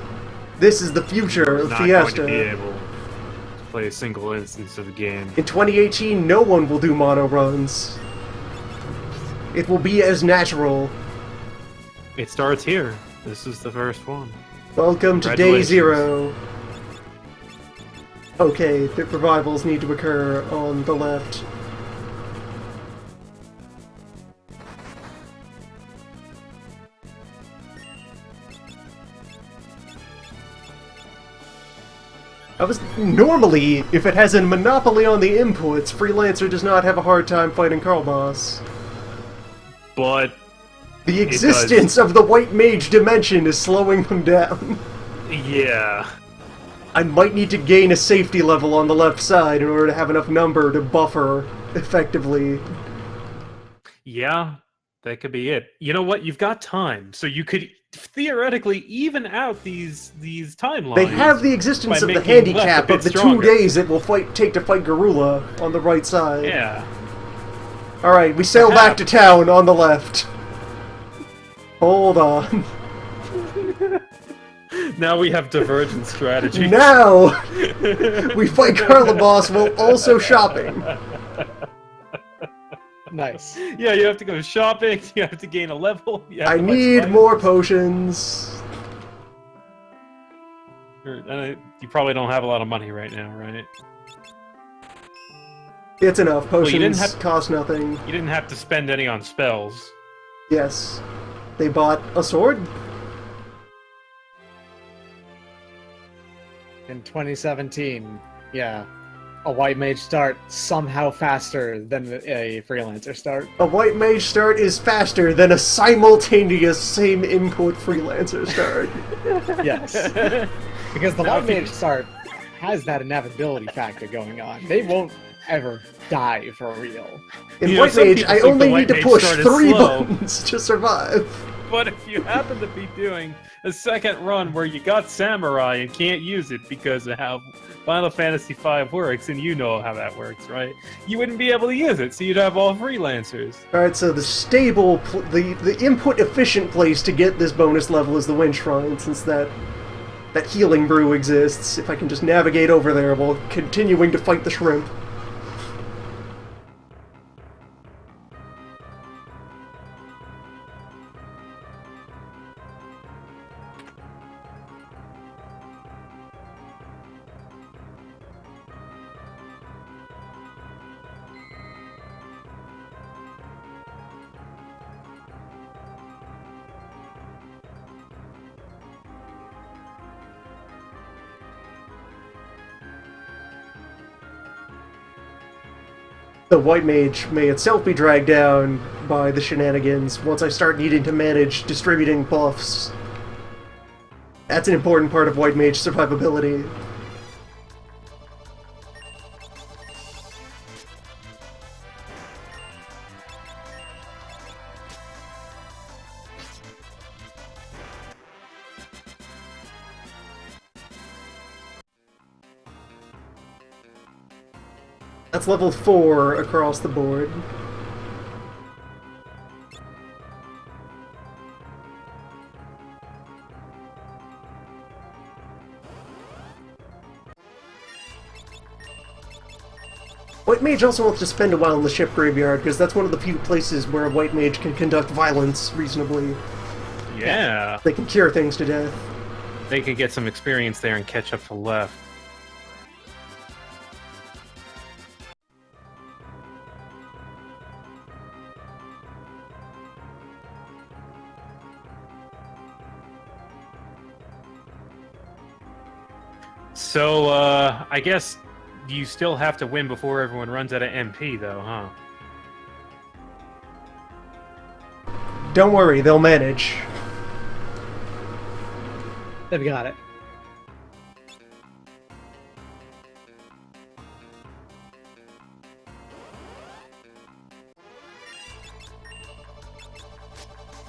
This is the future of not going to Fiesta. be able to play a single instance of the game. In 2018, no one will do mono runs. It will be as natural. It starts here. This is the first one. Welcome to day Congratulations. 0. Okay, the revivals need to occur on the left. Normally, if it has a monopoly on the inputs, Freelancer does not have a hard time fighting Carl Boss. But The existence of the white mage dimension is slowing them down. yeah, I might need to gain a safety level on the left side in order to have enough number to buffer effectively. yeah, that could be it. You know what? You've got time, so you could theoretically even out these timelines. They have the existence by of the making handicap left a of the bit stronger. 2 days it will take to fight Garula on the right side. Yeah. Alright, we sail back to town on the left. Hold on. Now we have divergent strategies. Now we fight Carla Boss while also shopping. Nice. Yeah, you have to go shopping, you have to gain a level. You have I to need fight. more potions. You probably don't have a lot of money right now, right? It's enough. Potions you didn't have- cost nothing. You didn't have to spend any on spells. Yes. They bought a sword. In 2017, yeah, a white mage start somehow faster than a freelancer start. A white mage start is faster than a simultaneous same input freelancer start. Yes. Because the white mage start has that inevitability factor going on. They won't ever die for real. In You know, white some mage, people I think the only white need to mage push start is 3 slow. buttons to survive. But if you happen to be doing a second run where you got Samurai and can't use it because of how Final Fantasy V works, and you know how that works, right? You wouldn't be able to use it, so you'd have all freelancers. Alright, so the stable, the input efficient place to get this bonus level is the Wind Shrine, since that healing brew exists. If I can just navigate over there while continuing to fight the shrimp. The white mage may itself be dragged down by the shenanigans once I start needing to manage distributing buffs. That's an important part of white mage survivability. That's level 4 across the board. White mage also wants to spend a while in the ship graveyard, because that's one of the few places where a white mage can conduct violence reasonably. Yeah. They can cure things to death. They could get some experience there and catch up to left. So, I guess you still have to win before everyone runs out of MP, though, huh? Don't worry, they'll manage. They've got it.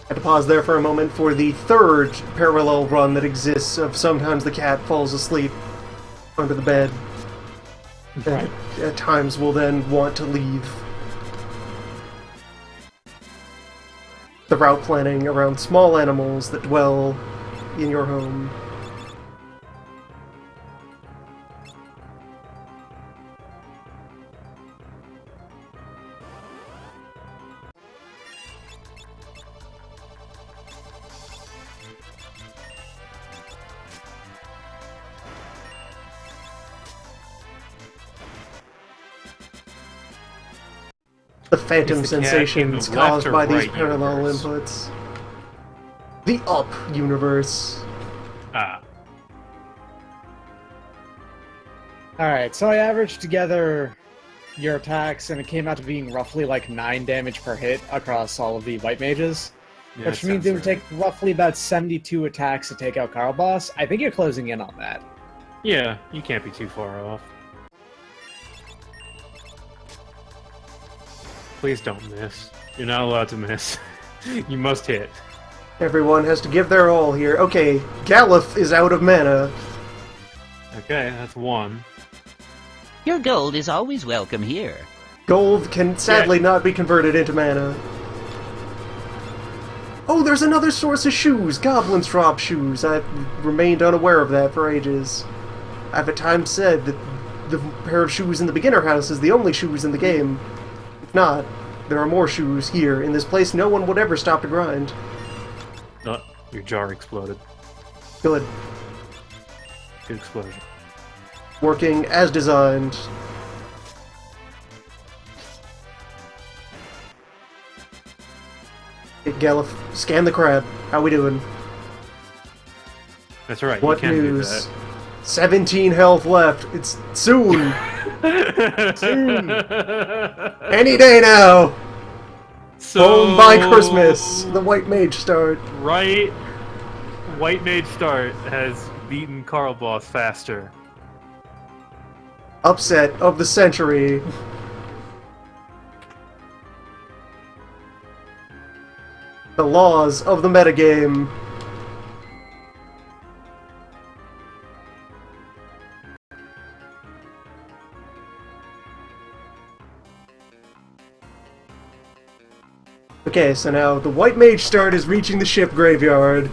I had to pause there for a moment for the third parallel run that exists of sometimes the cat falls asleep under the bed. Right. At times will then want to leave. The route planning around small animals that dwell in your home. The phantom It's the cat sensations in the left caused or by these right parallel universe? inputs. The up universe. Ah. Alright, so I averaged together your attacks, and it came out to being roughly like 9 damage per hit across all of the white mages. Yeah, Which that means it sounds would take roughly about 72 attacks to take out Carl Boss. I think you're closing in on that. Yeah, you can't be too far off. Please don't miss. You're not allowed to miss. You must hit. Everyone has to give their all here. Okay, Galuf is out of mana. Okay, that's 1. Your gold is always welcome here. Gold can sadly not be converted into mana. Oh, there's another source of shoes! Goblins drop shoes! I've remained unaware of that for ages. I've at times said that the pair of shoes in the beginner house is the only shoes in the game. If not, there are more shoes here. In this place, no one would ever stop to grind. Oh, your jar exploded. Good. Good explosion. Working as designed. Hey, Galif, scan the crab. How we doing? That's right. What you can news? 17 health left. It's soon. do that. Soon. Any day now. So, Home by Christmas. The White Mage start. Right. White Mage Start has beaten Carl Boss faster. Upset of the century. The laws of the metagame. Okay, so now the White Mage start is reaching the ship graveyard.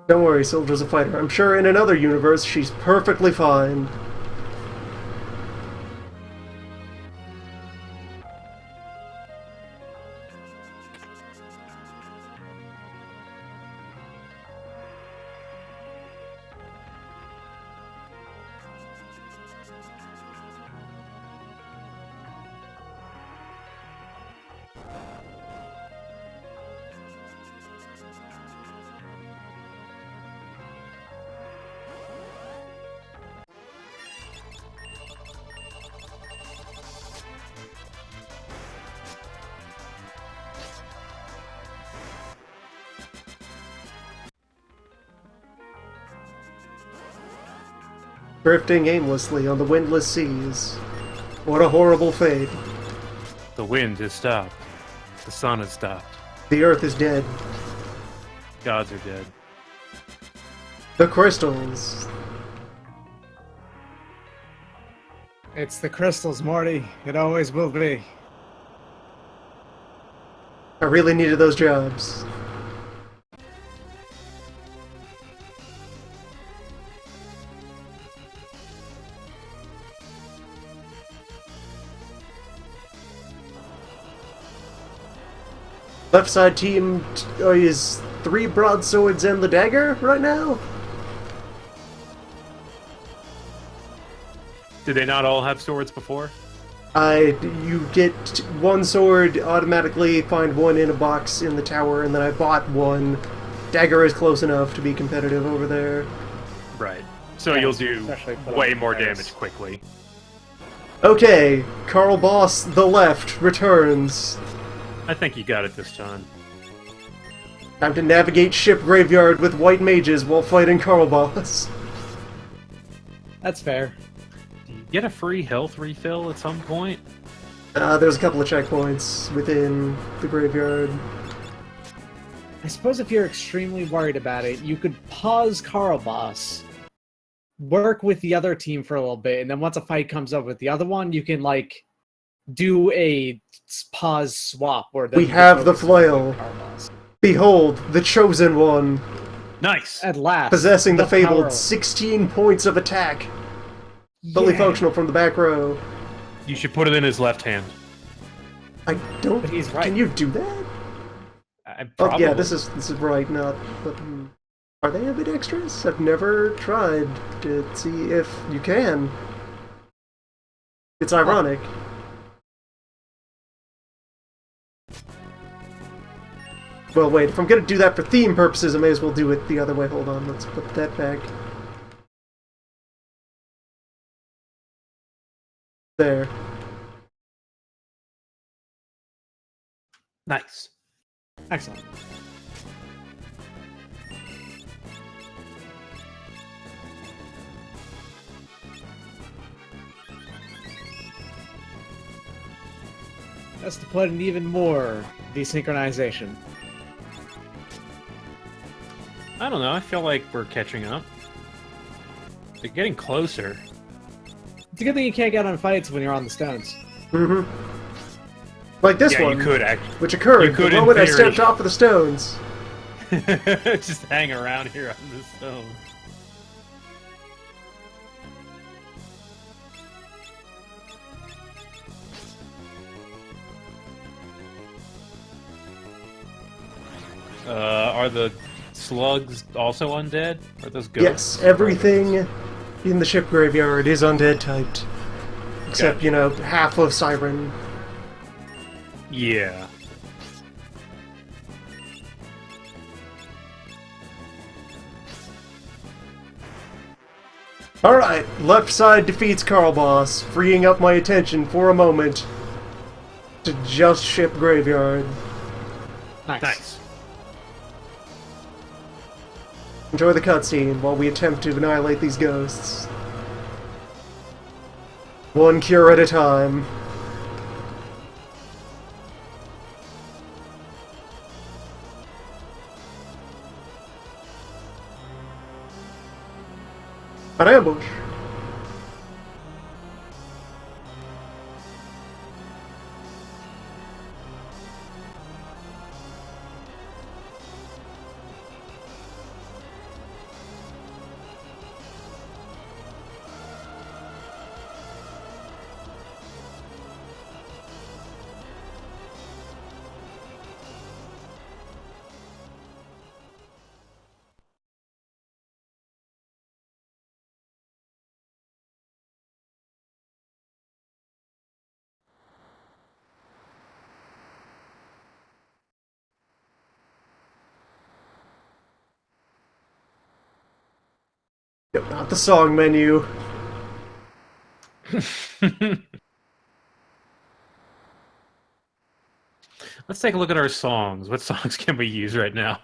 Don't worry, Sildra's a fighter. I'm sure in another universe she's perfectly fine. Drifting aimlessly on the windless seas. What a horrible fate. The wind has stopped. The sun has stopped. The earth is dead. Gods are dead. The crystals. It's the crystals, Morty. It always will be. I really needed those jobs. Left side team is 3 broadswords and the dagger right now? Did they not all have swords before? You get 1 sword, automatically find 1 in a box in the tower, and then I bought 1. Dagger is close enough to be competitive over there. Right. So Yeah, you'll do especially put way on more dice. damage quickly. Okay, Carl Boss, the left, returns. I think you got it this time. Time to navigate ship graveyard with white mages while fighting Carl Boss. That's fair. Do you get a free health refill at some point? There's a couple of checkpoints within the graveyard. I suppose if you're extremely worried about it, you could pause Carl Boss, work with the other team for a little bit, and then once a fight comes up with the other one, you can, like, do a pause swap where We have the flail. Carl Boss. Behold, the chosen one, Nice! At last. possessing the power. fabled 16 points of attack. Fully Yeah. functional from the back row. You should put it in his left hand. I don't... But he's right. Can you do that? Oh, Probably. yeah, this is right, not... But, are they ambidextrous? I've never tried to see if you can. It's ironic. Well, wait, if I'm gonna do that for theme purposes, I may as well do it the other way. Hold on, let's put that back. There. Nice. Excellent. That's to put in even more desynchronization. I don't know. I feel like we're catching up. They're getting closer. It's a good thing you can't get on fights when you're on the stones. Mm-hmm. Like this Yeah, one, you could actually. which occurred you could, the in moment I theory. stepped off of the stones. Just hang around here on the stone. Are the slugs also undead? Are those ghosts? Yes, everything in the ship graveyard is undead typed. Except, Gotcha. you know, half of Siren. Yeah. Alright, left side defeats Carl Boss, freeing up my attention for a moment to just ship graveyard. Nice. Enjoy the cutscene while we attempt to annihilate these ghosts. One cure at a time. An ambush. Yep, not the song menu. Let's take a look at our songs. What songs can we use right now?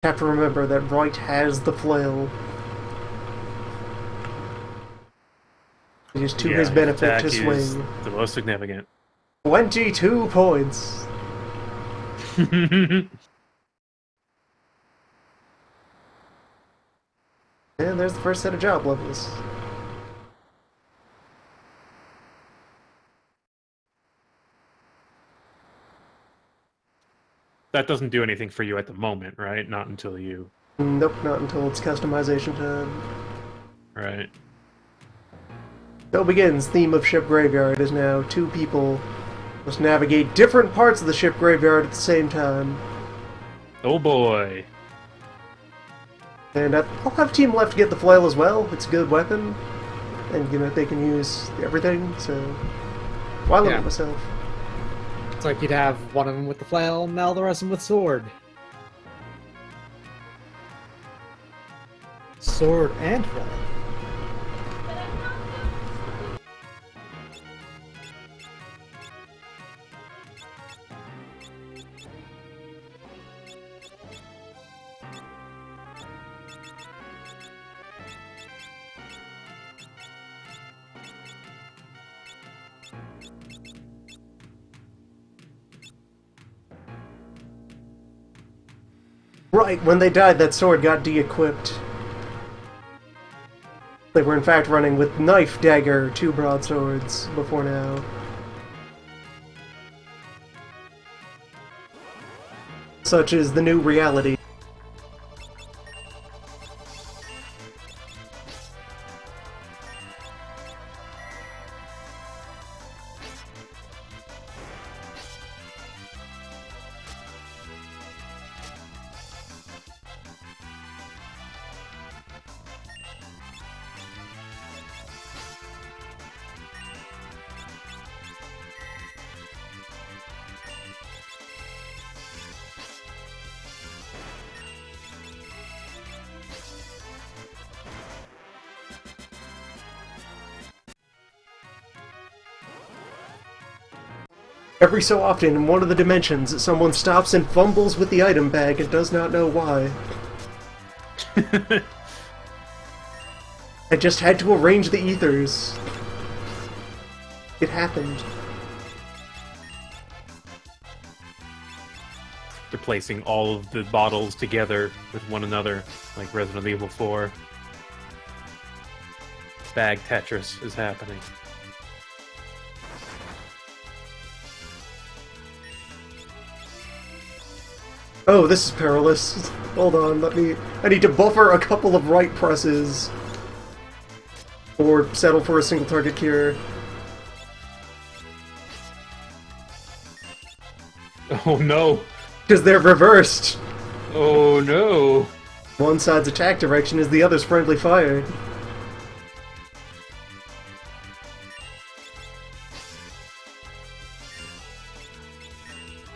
Have to remember that Right has the flail. It is to his benefit attack to is swing. the most significant. 22 points. And there's the first set of job levels. That doesn't do anything for you at the moment, right? Not until you... Nope, not until it's customization time. Right. So begins. Theme of ship graveyard is now two people must navigate different parts of the ship graveyard at the same time. Oh boy. And I'll have team left to get the flail as well. It's a good weapon. And, you know, they can use everything, so... Why limit myself? It's like you'd have one of them with the flail, and now the rest of them with sword. Sword and flail. Right, when they died, that sword got de-equipped. They were in fact running with knife, dagger, two broadswords before now. Such is the new reality. Every so often, in one of the dimensions, someone stops and fumbles with the item bag and does not know why. I just had to arrange the ethers. It happened. Replacing all of the bottles together with one another, like Resident Evil 4. Bag Tetris is happening. Oh, this is perilous. Hold on, I need to buffer a couple of right presses. Or settle for a single target cure. Oh no! Because they're reversed. Oh no! One side's attack direction is the other's friendly fire.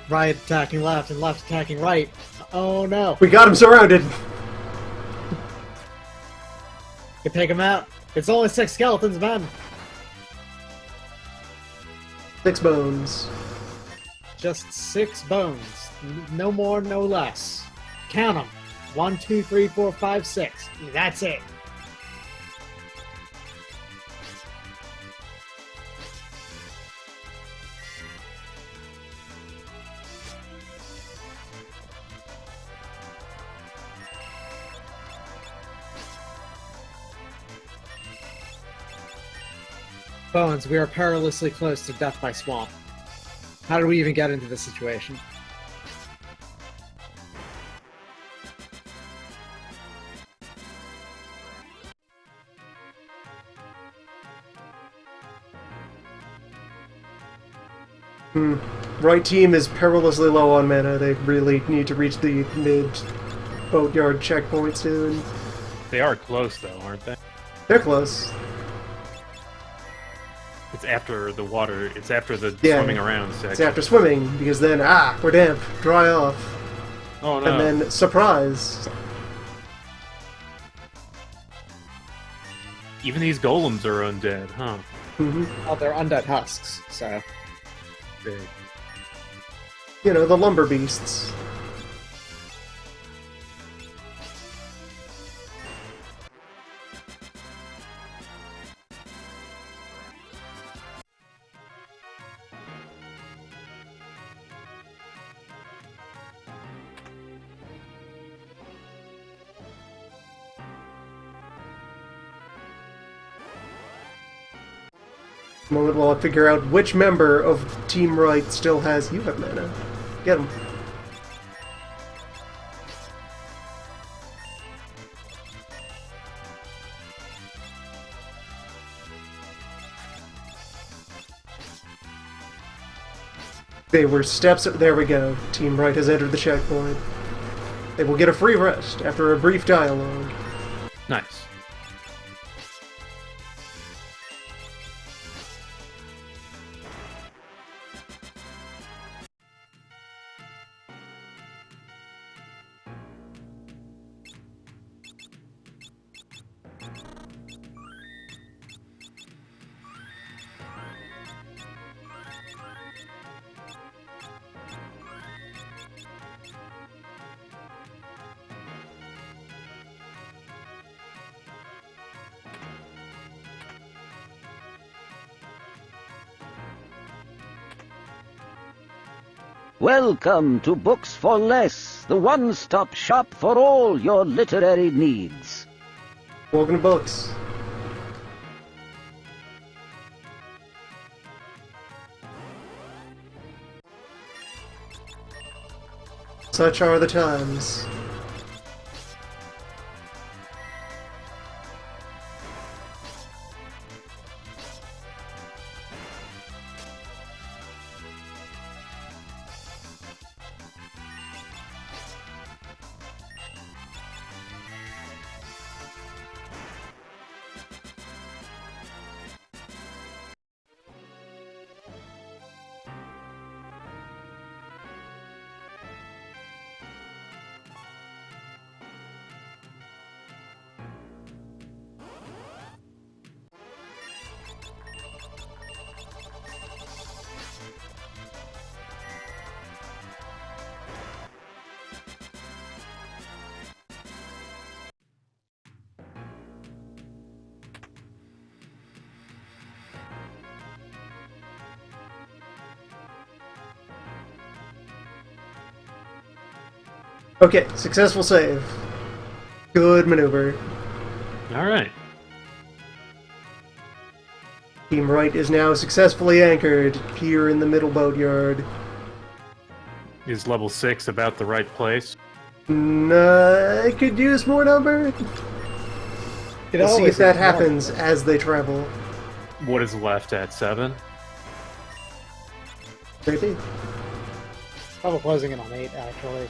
Right attacking left and left attacking right. Oh no. We got him surrounded. Can take him out. It's only 6 skeletons, man. 6 bones. Just 6 bones. No more, no less. Count them. 1, 2, 3, 4, 5, 6. That's it. Bones, we are perilously close to death by swamp. How did we even get into this situation? Right team is perilously low on mana. They really need to reach the mid-boatyard checkpoint soon. They are close though, aren't they? They're close. It's after the water, it's after the Yeah, swimming around section. It's after swimming, because then, we're damp. Dry off. Oh no. And then, surprise. Even these golems are undead, huh? Oh, they're undead husks, so... Big. You know, the lumber beasts. Moment while I figure out which member of Team Right still has... You have mana. Get him. They were steps... There we go. Team Right has entered the checkpoint. They will get a free rest after a brief dialogue. Nice. Welcome to Books for Less, the one-stop shop for all your literary needs. Welcome to Books. Such are the times. Okay, successful save. Good maneuver. All right. Team Right is now successfully anchored here in the middle boatyard. Is level 6 about the right place? I could use more number. We'll see if that happens as they travel. What is left at 7? Maybe. Probably closing in on 8, actually,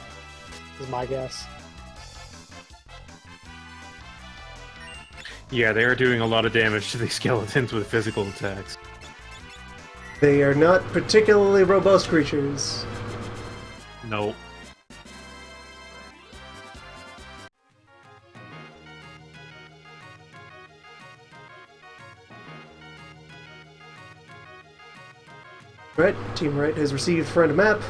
is my guess. Yeah, they are doing a lot of damage to these skeletons with physical attacks. They are not particularly robust creatures. Nope. Right, Team Right has received friend map.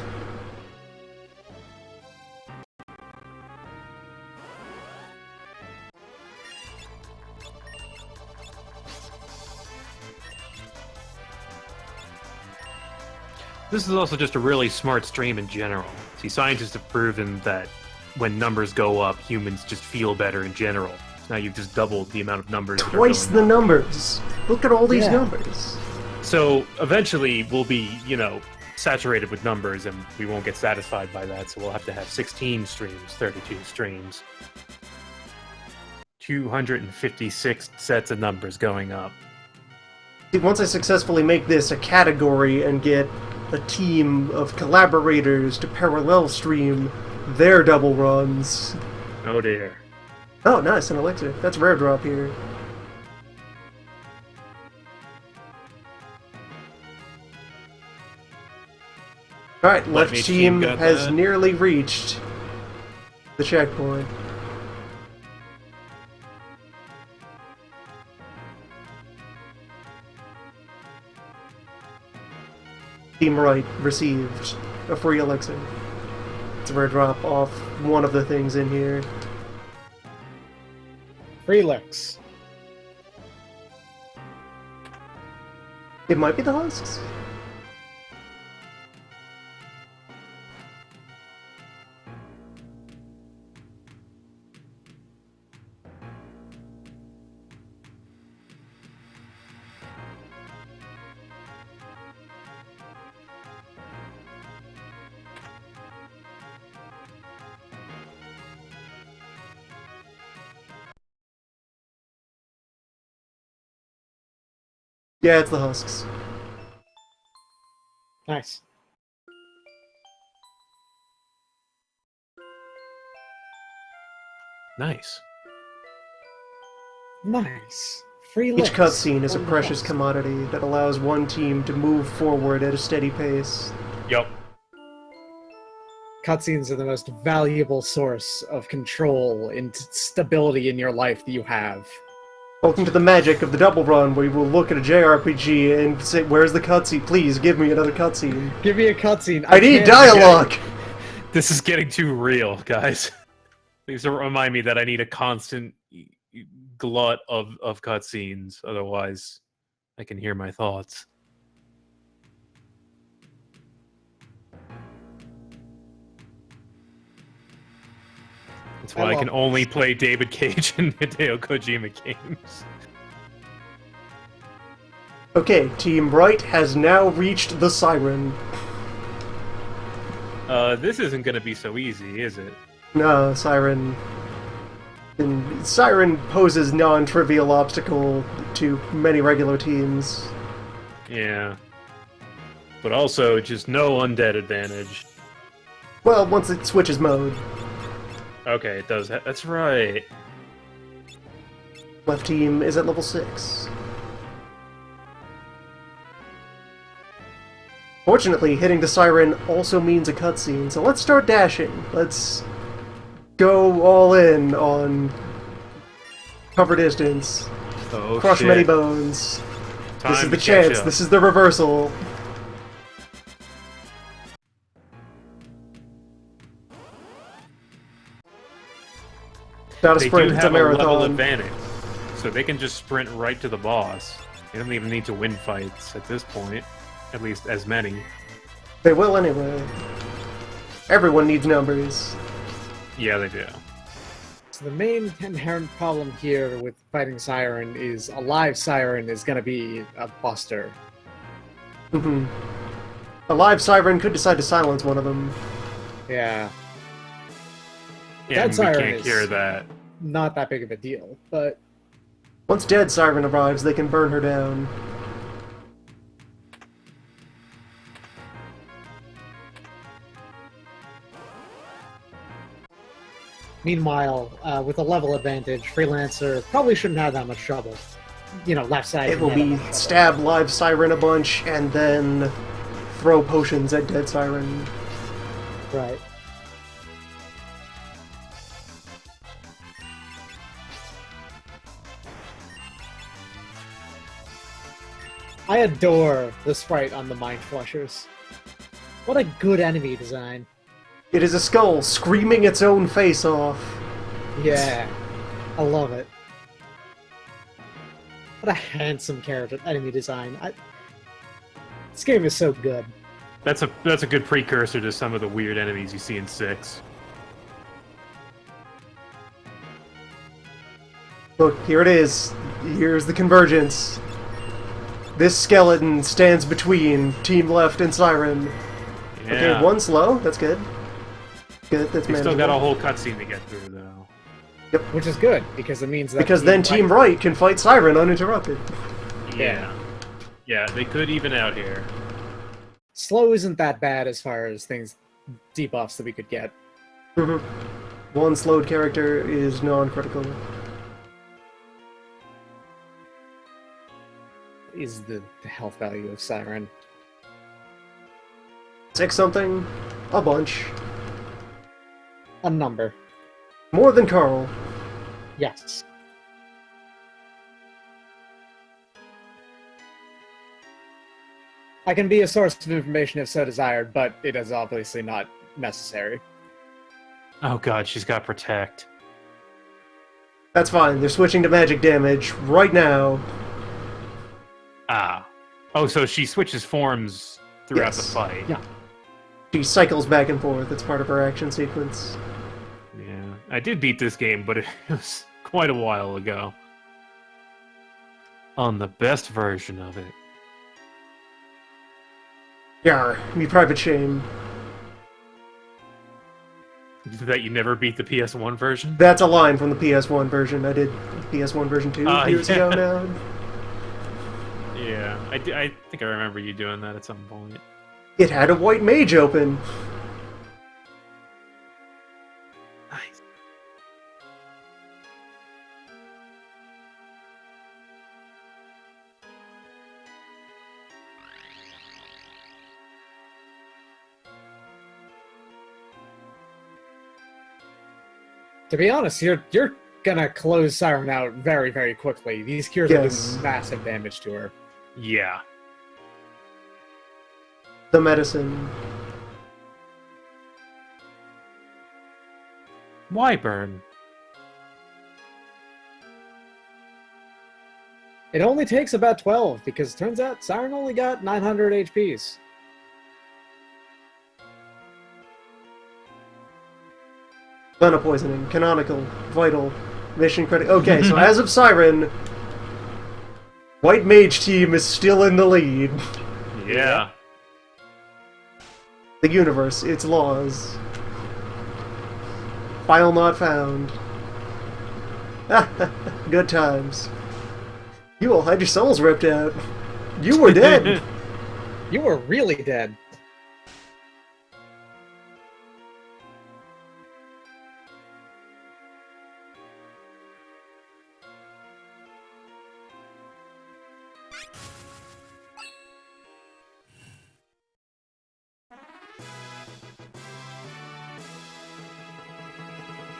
This is also just a really smart stream in general. See, scientists have proven that when numbers go up, humans just feel better in general. So now you've just doubled the amount of numbers. Twice the numbers. Look at all these numbers. So eventually we'll be, saturated with numbers and we won't get satisfied by that, so we'll have to have 16 streams, 32 streams. 256 sets of numbers going up. See, once I successfully make this a category and get a team of collaborators to parallel stream their double runs. Oh dear. Oh, nice, an elixir. That's a rare drop here. Alright, left team has nearly reached the checkpoint. Team Right received a free elixir. It's a rare drop off one of the things in here. Free licks. It might be the husks. Yeah, it's the husks. Nice. Nice. Nice. Free licks. Each cutscene is a precious commodity that allows one team to move forward at a steady pace. Yup. Cutscenes are the most valuable source of control and stability in your life that you have. Welcome to the magic of the double run, where you will look at a JRPG and say, "Where's the cutscene? Please give me another cutscene. Give me a cutscene. I need dialogue." This is getting too real, guys. Please don't remind me that I need a constant glut of cutscenes, otherwise I can hear my thoughts. That's why I can only play David Cage and Hideo Kojima games. Okay, Team Right has now reached the siren. This isn't gonna be so easy, is it? No, siren poses non-trivial obstacle to many regular teams. Yeah. But also, just no undead advantage. Well, once it switches mode. Okay, it does. That's right. Left team is at level 6. Fortunately, hitting the siren also means a cutscene, so let's start dashing. Let's go all in on cover distance. Oh, Crush shit. many bones. Time This is the to catch chance. up. This is the reversal. Not a They sprint, do it's a have a level marathon. advantage, so they can just sprint right to the boss. They don't even need to win fights at this point, at least as many. They will anyway. Everyone needs numbers. Yeah, they do. So the main inherent problem here with fighting Siren is a live Siren is going to be a buster. Mm-hmm. A live Siren could decide to silence one of them. Yeah. Yeah, Dead and we Siren can't is cure that. not that big of a deal, but Once Dead Siren arrives, they can burn her down. meanwhile, with a level advantage, Freelancer probably shouldn't have that much trouble. You know, left side. It will be stab live Siren a bunch, and then throw potions at Dead Siren. Right. I adore the sprite on the Mind Flushers. What a good enemy design. It is a skull screaming its own face off. Yeah, I love it. What a handsome character enemy design. This game is so good. That's a good precursor to some of the weird enemies you see in 6. Look, here it is. Here's the convergence. This skeleton stands between Team Left and Siren. Yeah. Okay, one slow. That's good. Good, that's We manageable. still got a whole cutscene to get through, though. Which is good, because it means that Because then Team Right can fight Siren uninterrupted. Yeah. Yeah, they could even out here. slow isn't that bad as far as things debuffs that we could get. Mhm. One slowed character is non-critical. Is the health value of Siren. 6 something? A bunch. A number. More than Carl. Yes. I can be a source of information if so desired, but it is obviously not necessary. Oh god, she's got Protect. That's fine, they're switching to magic damage right now. Ah. Oh, so she switches forms throughout the Yes. fight. Yeah. She cycles back and forth, it's part of her action sequence. Yeah. I did beat this game, but it was quite a while ago. On the best version of it. Yar, me private shame. That you never beat the PS1 version? That's a line from the PS1 version. I did PS1 version 2 years yeah. ago now. Yeah, I think I remember you doing that at some point. It had a white mage open. Nice. To be honest, you're gonna close Siren out very, very quickly. These cures Yes. are doing massive damage to her. Yeah. The medicine. Why burn? It only takes about 12, because it turns out Siren only got 900 HPs. Venom poisoning, canonical, vital, mission critical. Okay, so as of Siren, white mage team is still in the lead. Yeah. The universe, its laws. File not found. Good times. You all had your souls ripped out. You were dead. You were really dead.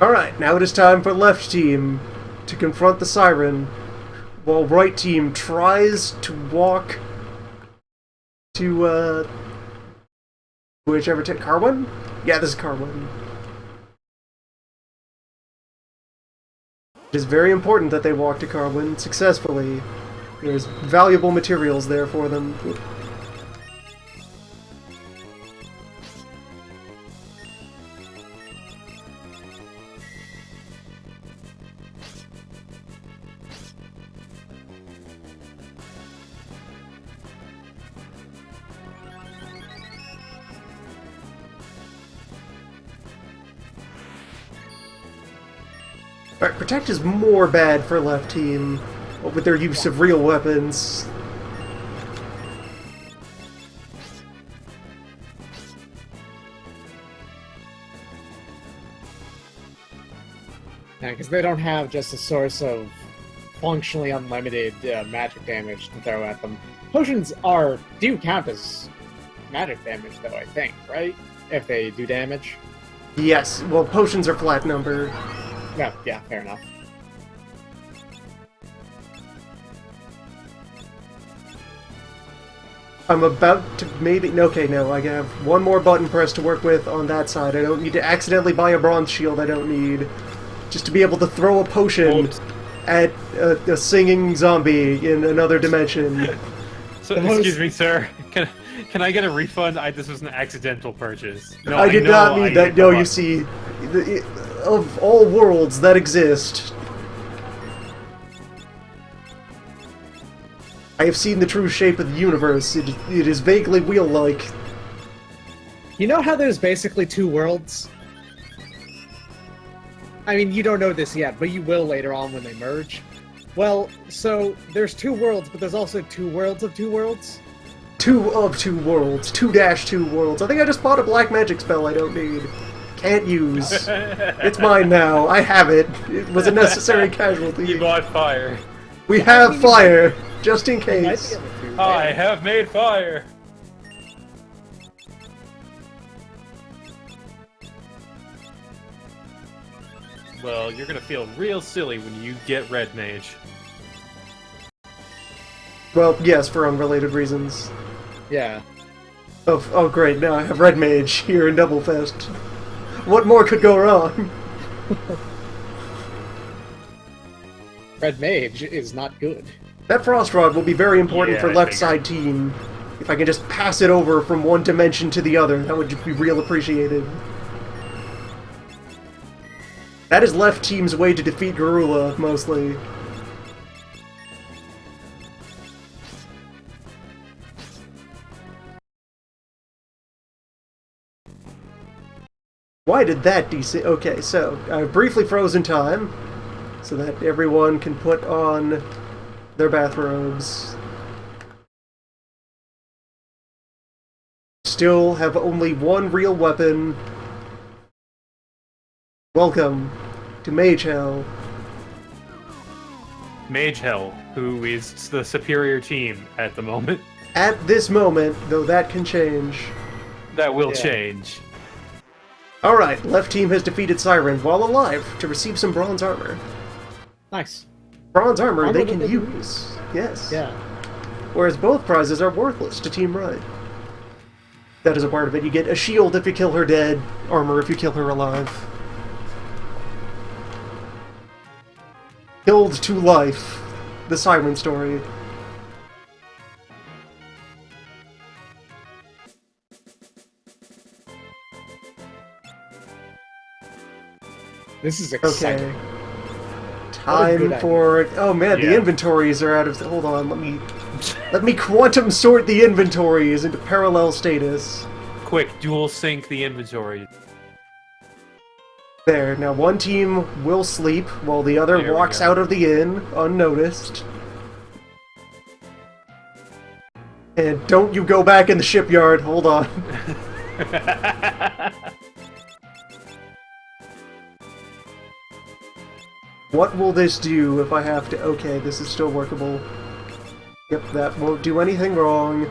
Alright, now it is time for left team to confront the Siren, while right team tries to walk to, whichever Carwin? Yeah, this is Carwin. It is very important that they walk to Carwin successfully. There's valuable materials there for them. Alright, Protect is more bad for left team with their use of real weapons. Yeah, because they don't have just a source of functionally unlimited magic damage to throw at them. Potions do count as magic damage, though, I think, right? If they do damage. Yes, well, potions are flat number. Yeah, fair enough. I'm about to maybe... Okay, no, I have one more button press to work with on that side. I don't need to accidentally buy a bronze shield I don't need. Just to be able to throw a potion at a singing zombie in another dimension. So, excuse me, sir. Can I get a refund? This was an accidental purchase. No, I did not need that. No, you see, of all worlds that exist, I have seen the true shape of the universe. It is vaguely wheel-like. You know how there's basically two worlds? I mean, you don't know this yet, but you will later on when they merge. Well, so there's two worlds, but there's also two worlds of two worlds? Two of two worlds. 2-2 worlds. I think I just bought a black magic spell I don't need. Can't use. It's mine now. I have it. It was a necessary casualty. You bought fire. We have fire, just in case. I have made fire. Well, you're gonna feel real silly when you get Red Mage. Well, yes, for unrelated reasons. Yeah. Oh great, now I have Red Mage here in Doublefest. What more could go wrong? Red Mage is not good. That Frost Rod will be very important Yeah, for I left figured. side team. If I can just pass it over from one dimension to the other, that would just be real appreciated. That is left team's way to defeat Garula, mostly. Why did that DC... Okay, so, I've briefly frozen time, so that everyone can put on their bathrobes. Still have only one real weapon. Welcome to Mage Hell. Mage Hell, who is the superior team at the moment. At this moment, though that can change. That will Yeah. change. Alright, left team has defeated Siren while alive to receive some bronze armor. Nice. Bronze armor Armor they that can they can use. Yes. Yeah. Whereas both prizes are worthless to Team Right. That is a part of it. You get a shield if you kill her dead, armor if you kill her alive. Killed to life. The Siren story. This is exciting. Okay. Time good for... Oh man, the Yeah. inventories are out of... Hold on, let me quantum sort the inventories into parallel status. Quick, dual sync the inventory. There, now one team will sleep while the other There we walks go. out of the inn, unnoticed. And don't you go back in the shipyard, hold on. What will this do if I have to... Okay, this is still workable. Yep, that won't do anything wrong.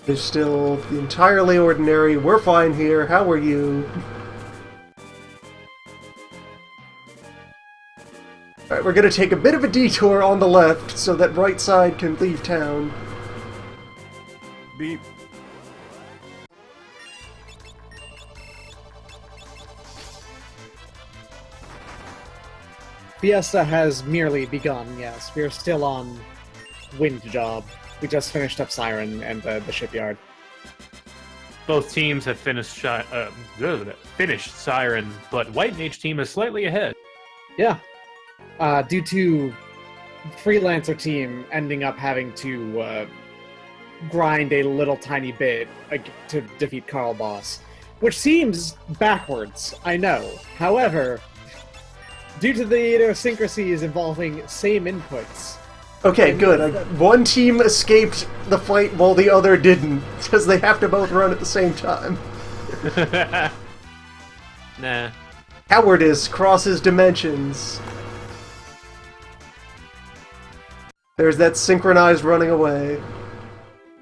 It's still entirely ordinary. We're fine here. How are you? Alright, we're gonna take a bit of a detour on the left so that right side can leave town. Beep. Fiesta has merely begun, yes. We're still on wind job. We just finished up Siren and the shipyard. Both teams have finished finished Siren, but White Mage team is slightly ahead. Yeah. Due to Freelancer team ending up having to grind a little tiny bit to defeat Carl Boss. Which seems backwards, I know. However, Due to the idiosyncrasies involving same inputs. Okay, good. One team escaped the fight while the other didn't, because they have to both run at the same time. Nah. Cowardice crosses dimensions. There's that synchronized running away.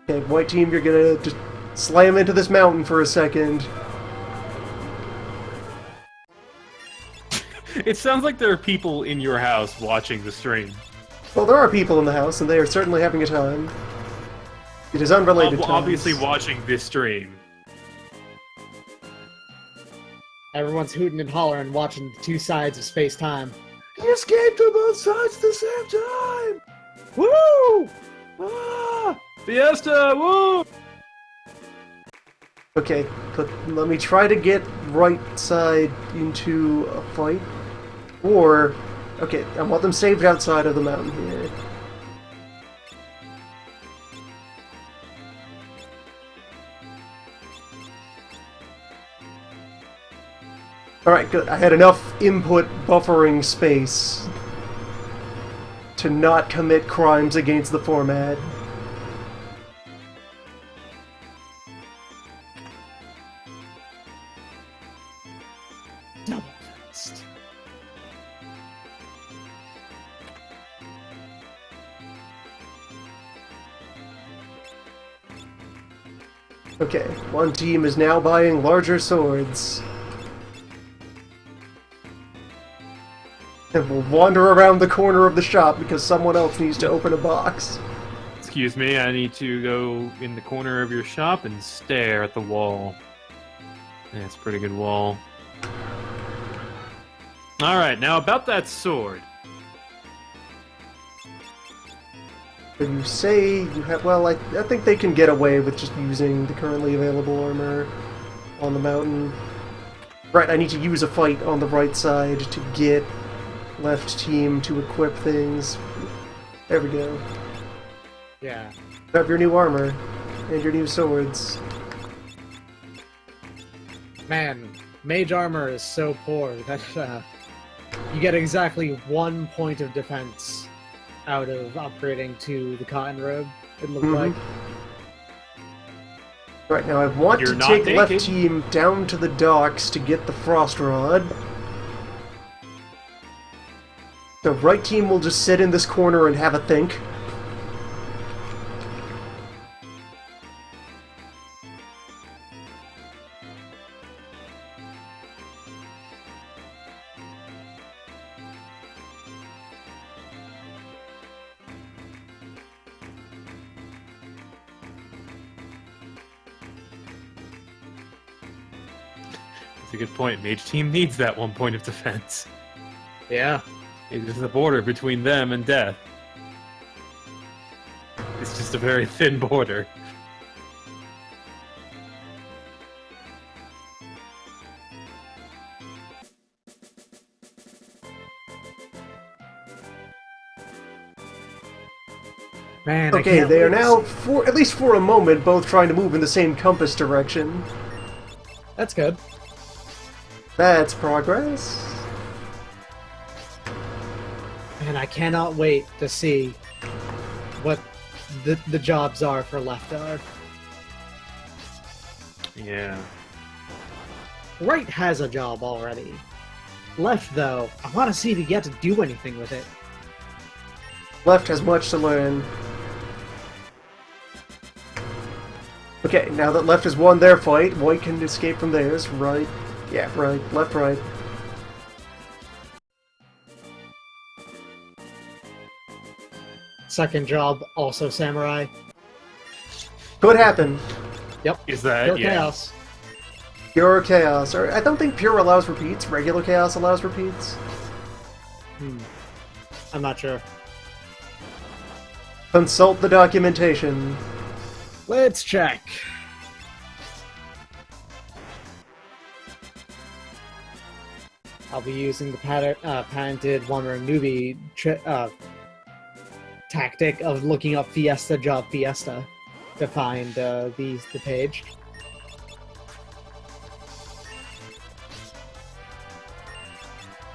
Okay, white team, you're gonna just slam into this mountain for a second. It sounds like there are people in your house watching the stream. Well, there are people in the house, and they are certainly having a time. It is unrelated to Obviously watching this stream. Everyone's hooting and hollering, watching the two sides of space-time. You escaped to both sides at the same time! Woo! Ah! Fiesta! Woo! Okay, but let me try to get right side into a fight. Or, okay, I want them saved outside of the mountain here. Alright, good. I had enough input buffering space to not commit crimes against the format. Double fist. Okay, one team is now buying larger swords. And will wander around the corner of the shop because someone else needs to open a box. Excuse me, I need to go in the corner of your shop and stare at the wall. Yeah, it's a pretty good wall. Alright, now about that sword. But you say you have... Well, I think they can get away with just using the currently available armor on the mountain. Right, I need to use a fight on the right side to get left team to equip things. There we go. Yeah. Grab your new armor and your new swords. Man, mage armor is so poor that you get exactly 1 point of defense out of upgrading to the cotton robe, it looked like. Right, now I want You're to not take naked. left team down to the docks to get the frost rod. The right team will just sit in this corner and have a think. That's a good point. Mage team needs that 1 point of defense. Yeah. It is the border between them and death. It's just a very thin border. Man, I Okay, can't they are wait to now, see- at least for a moment, both trying to move in the same compass direction. That's good. That's progress. And I cannot wait to see what the jobs are for left guard. Yeah. Right has a job already. Left, though, I want to see if you get to do anything with it. Left has much to learn. Okay, now that left has won their fight, white can escape from theirs. Right. Yeah, right. Left, right. Second job, also samurai. Could happen. Yep. Is that, Pure yeah. chaos. Pure chaos. Or I don't think pure allows repeats. Regular chaos allows repeats. I'm not sure. Consult the documentation. Let's check. I'll be using the patented Wanderer newbie tactic of looking up Fiesta job Fiesta to find the page.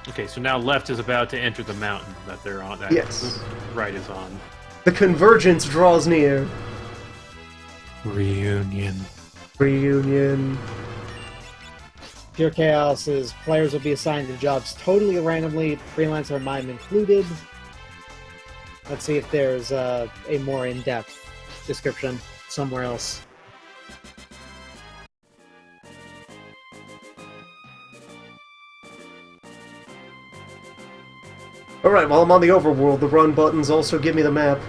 Okay, so now left is about to enter the mountain that they're on. That Yes. right is on. The convergence draws near. Reunion. Reunion. Pure Chaos's players will be assigned to jobs totally randomly, freelancer mime included. Let's see if there's a more in-depth description somewhere else. Alright, while I'm on the overworld, the run buttons also give me the map.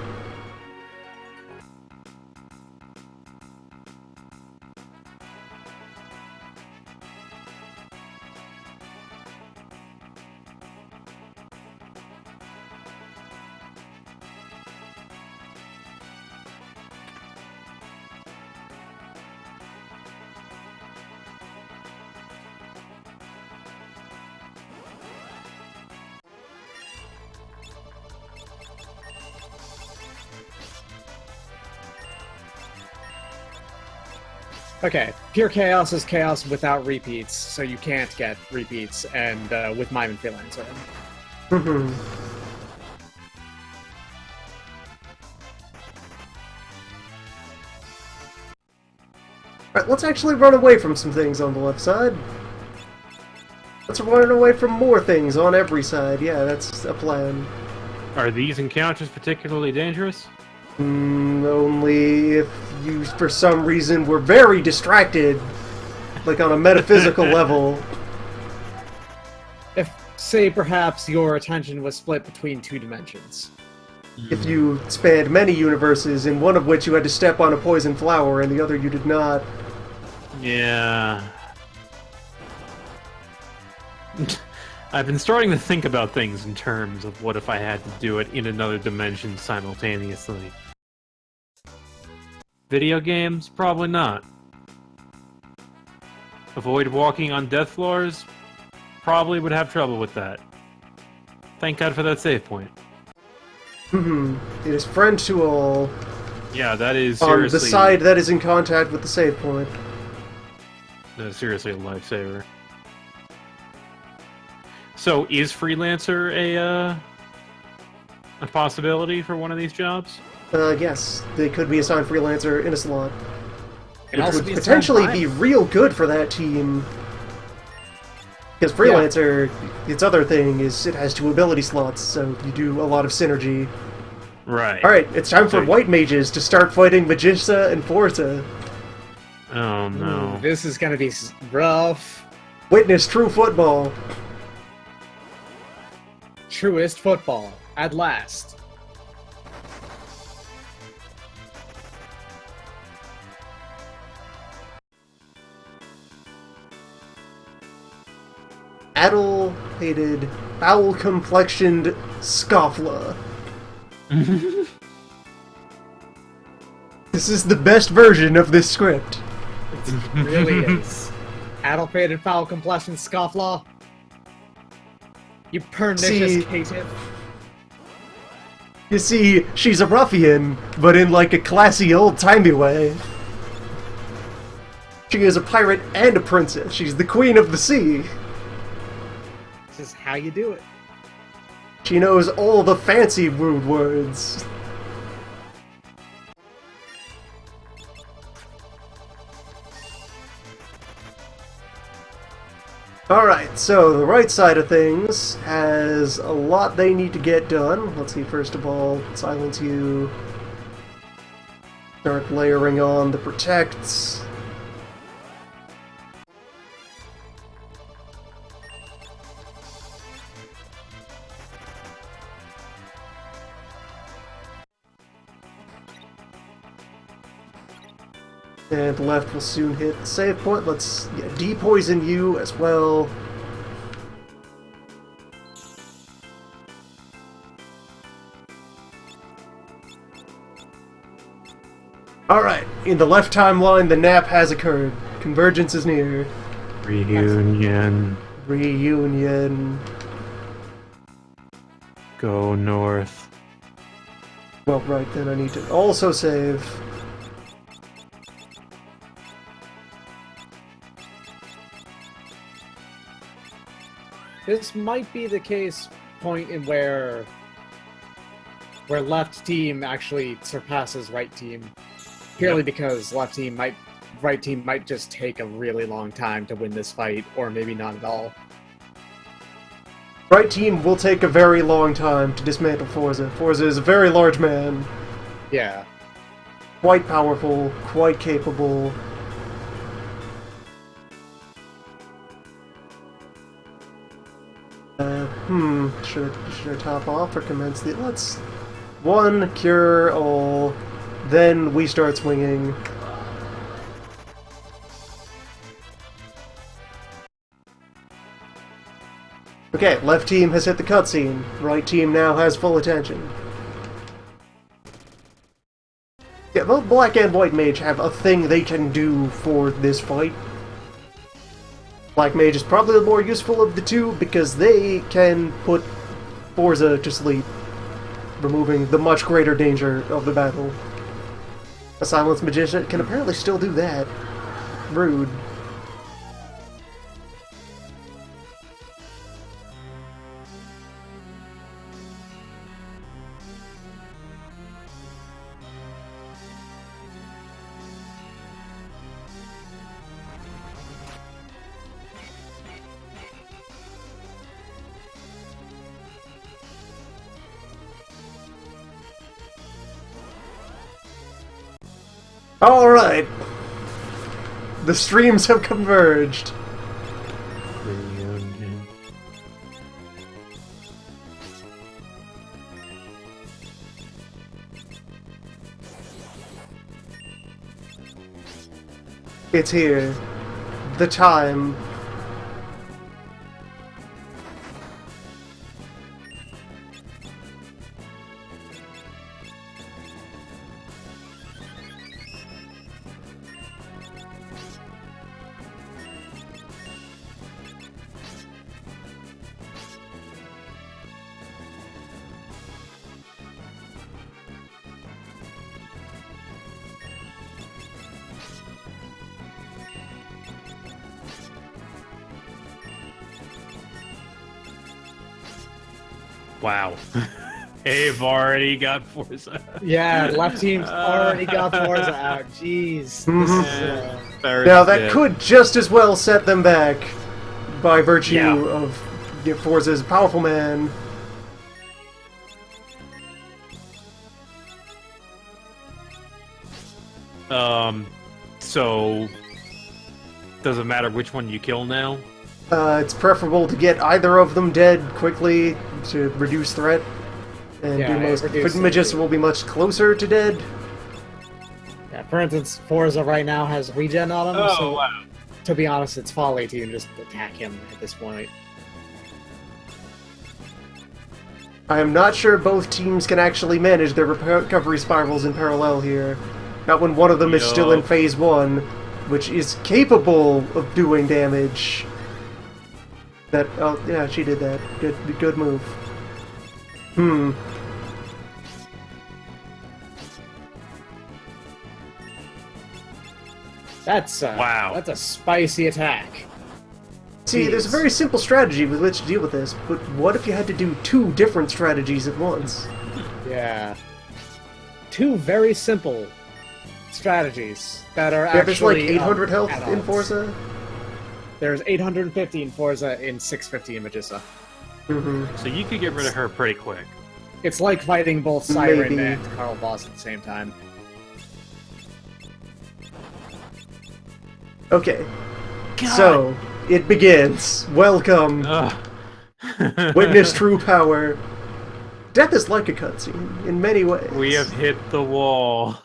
Okay, Pure Chaos is chaos without repeats, so you can't get repeats, and with Mime and Freelancer. Alright, let's actually run away from some things on the left side. Let's run away from more things on every side. Yeah, that's a plan. Are these encounters particularly dangerous? Only if you, for some reason, were very distracted, like on a metaphysical level. If, say, perhaps your attention was split between two dimensions. If you spanned many universes, in one of which you had to step on a poison flower, and the other you did not. Yeah. I've been starting to think about things in terms of what if I had to do it in another dimension simultaneously. Video games? Probably not. Avoid walking on death floors? Probably would have trouble with that. Thank God for that save point. It is friend to all. Yeah, that is On seriously... the side that is in contact with the save point. That is seriously a lifesaver. So, is Freelancer a possibility for one of these jobs? Yes. They could be assigned freelancer in a slot. Can Which also would be assigned potentially Mime. be real good for that team. Because freelancer, its other thing is it has 2 ability slots, so you do a lot of synergy. Right. Alright, it's time for So- white mages to start fighting Magista and Forza. Oh no. This is gonna be rough. Witness true football. Truest football, at last. Addle-hated, foul-complexioned Scoffla. This is the best version of this script. It really is. Addle-faded foul complexion scofflaw. You pernicious See- caitiff. You see, she's a ruffian, but in like a classy old-timey way. She is a pirate and a princess. She's the queen of the sea. This is how you do it. She knows all the fancy rude words. Alright, so the right side of things has a lot they need to get done. Let's see, first of all, silence you. Start layering on the protects. And left will soon hit the save point. Let's depoison you as well. Alright, in the left timeline, the nap has occurred. Convergence is near. Reunion. Reunion. Go north. Well, right, then I need to also save. This might be the point in where left team actually surpasses right team, purely because right team might just take a really long time to win this fight, or maybe not at all. Right team will take a very long time to dismantle Forza. Forza is a very large man. Yeah. Quite powerful, quite capable. Should I top off or commence the... Let's... One, cure all, then we start swinging. Okay, left team has hit the cutscene. Right team now has full attention. Yeah, both Black and White Mage have a thing they can do for this fight. Black Mage is probably the more useful of the two because they can put Forza to sleep, removing the much greater danger of the battle. A Silence Magician can apparently still do that. Rude. Alright. The streams have converged. It's here. The time. Wow. They've already got Forza. Yeah, left team's already got Forza out. Jeez. Now that could just as well set them back by virtue of Forza's a powerful man. So does it matter which one you kill now? It's preferable to get either of them dead quickly to reduce threat. And Magista will be much closer to dead. Yeah, for instance, Forza right now has regen on him, so wow. To be honest, it's folly to just attack him at this point. I am not sure both teams can actually manage their recovery spirals in parallel here. Not when one of them is still in phase 1, which is capable of doing damage. Oh, yeah, she did that. Good move. That's That's a spicy attack. See, there's a very simple strategy with which to deal with this, but what if you had to do 2 different strategies at once? Yeah. 2 very simple strategies that are actually... There's like 800 health add-ons. in Forza? There's 850 in Forza and 650 in Magista. So you could get rid of her pretty quick. It's like fighting both Siren Maybe. and Carl Boss at the same time. Okay. So, it begins. Welcome. Witness true power. Death is like a cutscene, in many ways. We have hit the wall.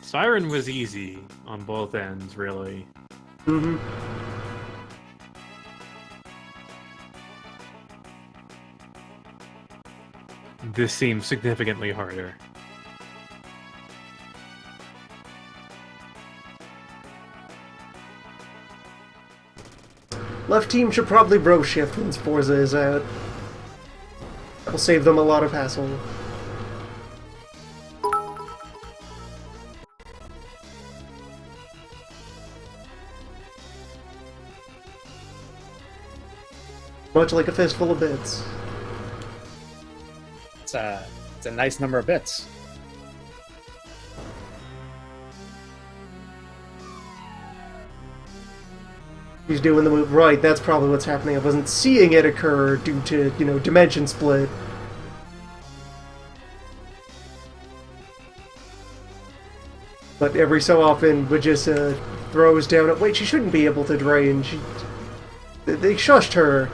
Siren was easy on both ends, really. This seems significantly harder. Left team should probably bro shift once Forza is out. That will save them a lot of hassle. Much like a fistful of bits. It's a nice number of bits. He's doing the move right. That's probably what's happening. I wasn't seeing it occur due to, dimension split. But every so often, Vegeta throws down... Wait, she shouldn't be able to drain. They shushed her.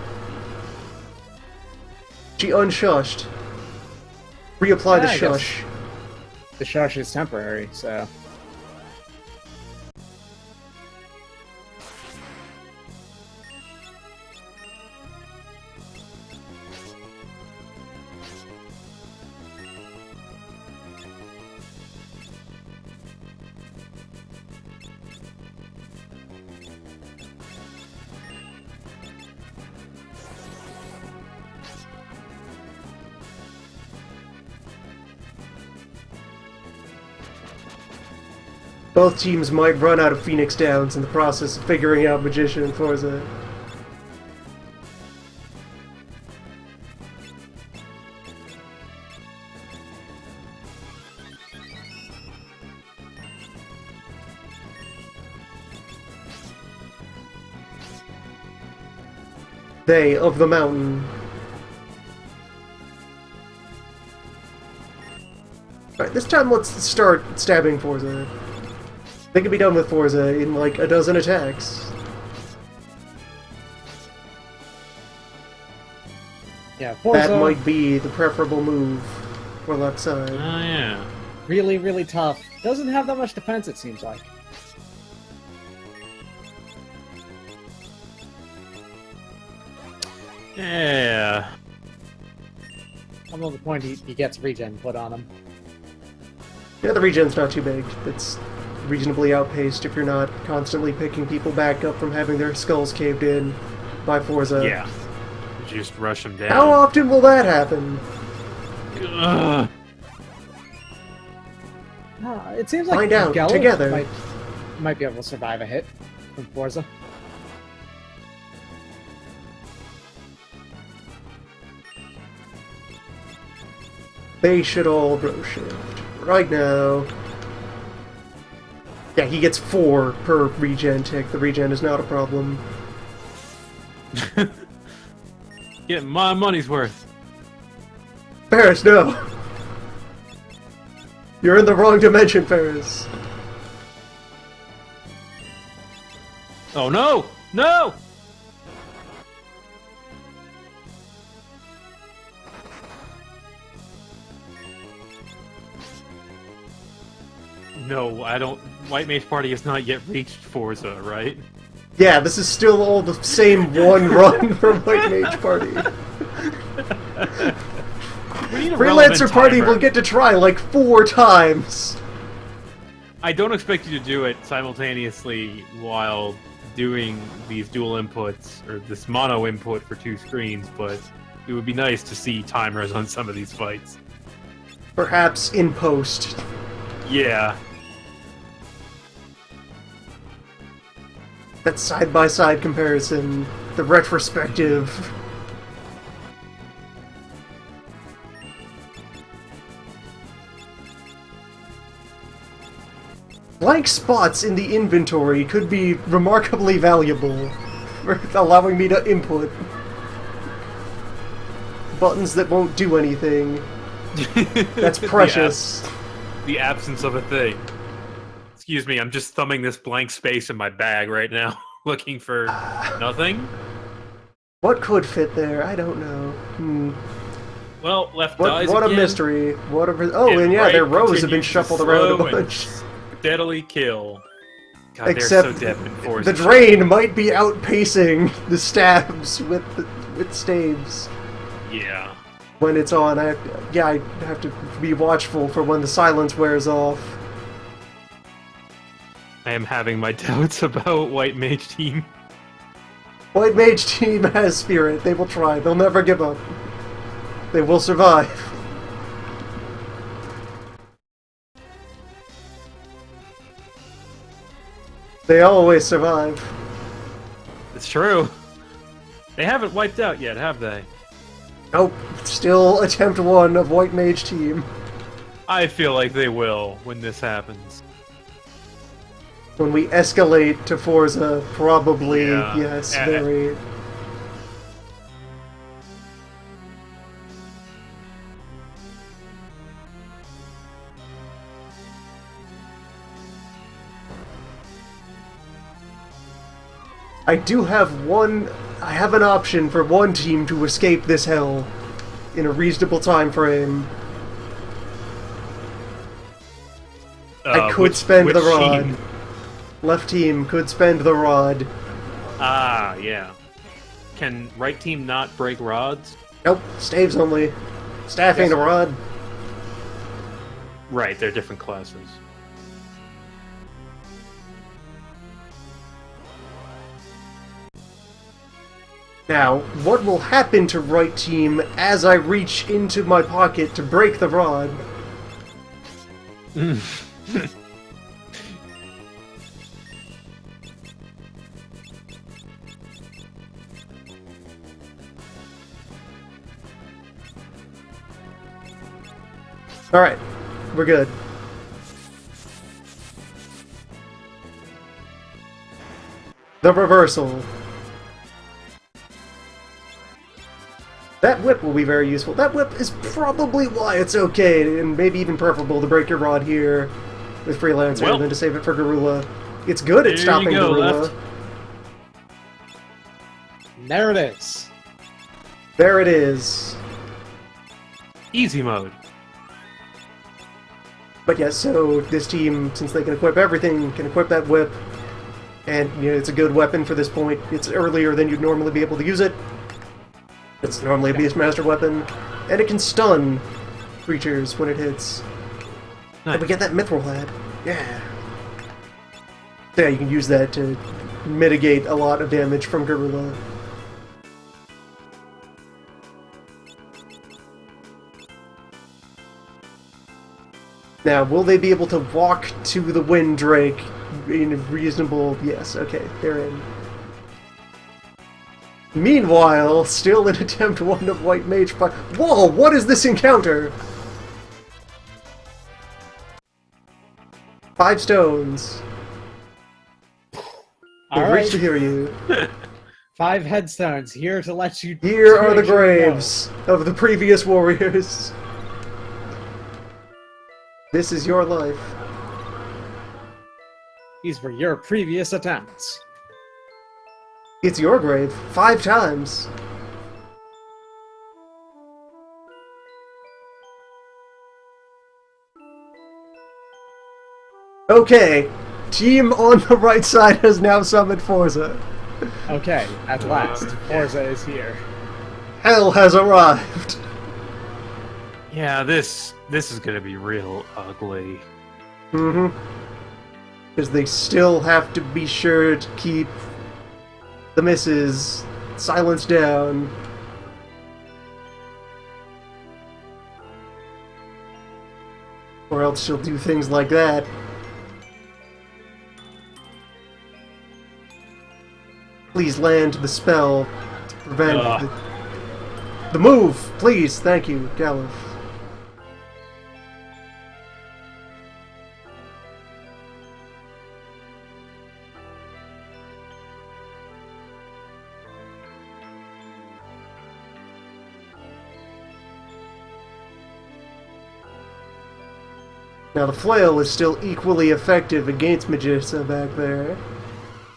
She unshushed. Reapply the I guess shush. The shush is temporary, so... Both teams might run out of Phoenix Downs in the process of figuring out Magician and Forza. They of the mountain. Alright, this time let's start stabbing Forza. They can be done with Forza in like a dozen attacks. Yeah, Forza... That might be the preferable move for left side. Oh, yeah. Really, really tough. Doesn't have that much defense, it seems like. Yeah. I'm on the point he gets regen put on him. Yeah, the regen's not too big. It's reasonably outpaced if you're not constantly picking people back up from having their skulls caved in by Forza. Yeah. Just rush them down. How often will that happen? Ugh. It seems like Find out Gello together. might be able to survive a hit from Forza. They should all row shift. Right now. Yeah, he gets 4 per regen tick. The regen is not a problem. Getting my money's worth. Paris, no! You're in the wrong dimension, Paris. Oh no! No! No, I don't... White Mage Party has not yet reached Forza, right? Yeah, this is still all the same one run for White Mage Party. We need a Freelancer relevant Party timer. will get to try like 4 times. I don't expect you to do it simultaneously while doing these dual inputs, or this mono input for 2 screens, but it would be nice to see timers on some of these fights. Perhaps in post. Yeah. That side-by-side comparison, the retrospective. Blank spots in the inventory could be remarkably valuable for allowing me to input buttons that won't do anything. That's precious. The absence of a thing. Excuse me, I'm just thumbing this blank space in my bag right now, looking for nothing. What could fit there? I don't know. Well, left What, dies what a again. mystery. What a... Oh, and yeah, right their rows have been continues to shuffled around a slow and bunch. Steadily kill. God, Except they're so dead in Forza. the drain might be outpacing the stabs with staves Yeah. when it's on. I have to be watchful for when the silence wears off. I am having my doubts about White Mage Team. White Mage Team has spirit. They will try. They'll never give up. They will survive. They always survive. It's true. They haven't wiped out yet, have they? Nope, still attempt 1 of White Mage team. I feel like they will when this happens. When we escalate to Forza, probably, Yeah. yes, very... I have an option for one team to escape this hell in a reasonable time frame. I could spend the rod. team? Left team could spend the rod. Ah, yeah. Can right team not break rods? Nope, staves only. Staff ain't a rod. Right, they're different classes. Now, what will happen to right team as I reach into my pocket to break the rod? Alright, we're good. The reversal. That whip will be very useful. That whip is probably why it's okay, and maybe even preferable to break your rod here with Freelancer than to save it for Garula. It's good at stopping Garula. Left. There it is. There it is. Easy mode. But yes, so this team, since they can equip everything, can equip that whip, and it's a good weapon for this point. It's earlier than you'd normally be able to use it. It's normally a Beastmaster weapon, and it can stun creatures when it hits. Nice. And we get that Mithril hat. Yeah. So yeah, you can use that to mitigate a lot of damage from Garula. Now, will they be able to walk to the Wind Drake in a reasonable... Yes, okay, they're in. Meanwhile, still in attempt 1 of White Mage... Whoa, what is this encounter? 5 stones. All They reach to right. hear you. 5 headstones here to let you. Here to are the make sure you know. graves of the previous warriors. This is your life. These were your previous attempts. It's your grave. 5 times. Okay. Team on the right side has now summoned Forza. Okay, at last, Forza is here. Hell has arrived. Yeah, this is gonna be real ugly. Mm-hmm. Because they still have to be sure to keep the misses silenced down. Or else she'll do things like that. Please land the spell to prevent the move! Please! Thank you, Galuf. Now the flail is still equally effective against Magissa back there,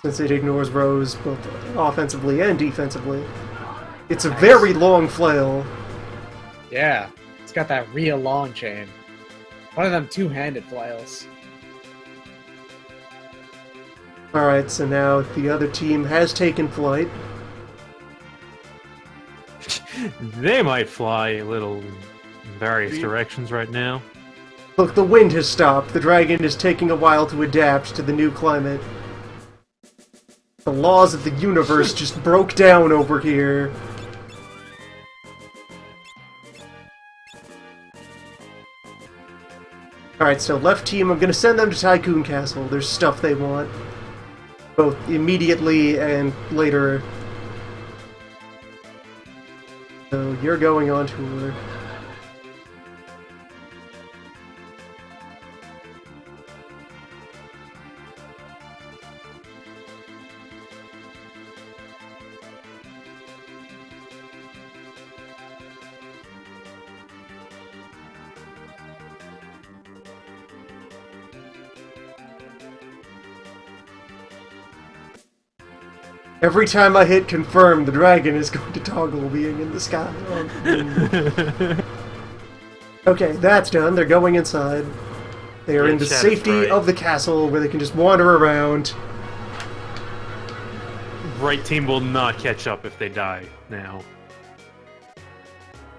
since it ignores Rose both offensively and defensively. It's a very long flail. Yeah, it's got that real long chain. One of them two-handed flails. Alright, so now the other team has taken flight. They might fly a little in various directions right now. Look, the wind has stopped. The dragon is taking a while to adapt to the new climate. The laws of the universe just broke down over here. Alright, so left team, I'm gonna send them to Tycoon Castle. There's stuff they want. Both immediately and later. So you're going on tour. Every time I hit confirm, the dragon is going to toggle being in the sky. Okay, that's done. They're going inside. They are in the safety of the castle where they can just wander around. Right team will not catch up if they die now.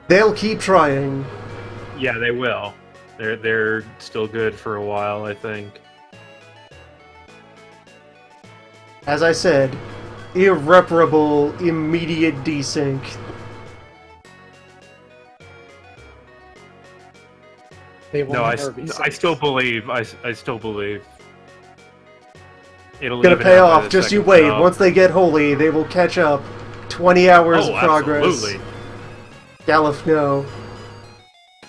They'll keep trying. Yeah, they will. They're still good for a while, I think. As I said, irreparable, immediate desync. They will No, never be I safe. still believe. I still believe. It'll Gonna even pay out by off. the Just you second wait. job. Once they get holy, they will catch up. 20 hours of progress. Absolutely. Galif, no.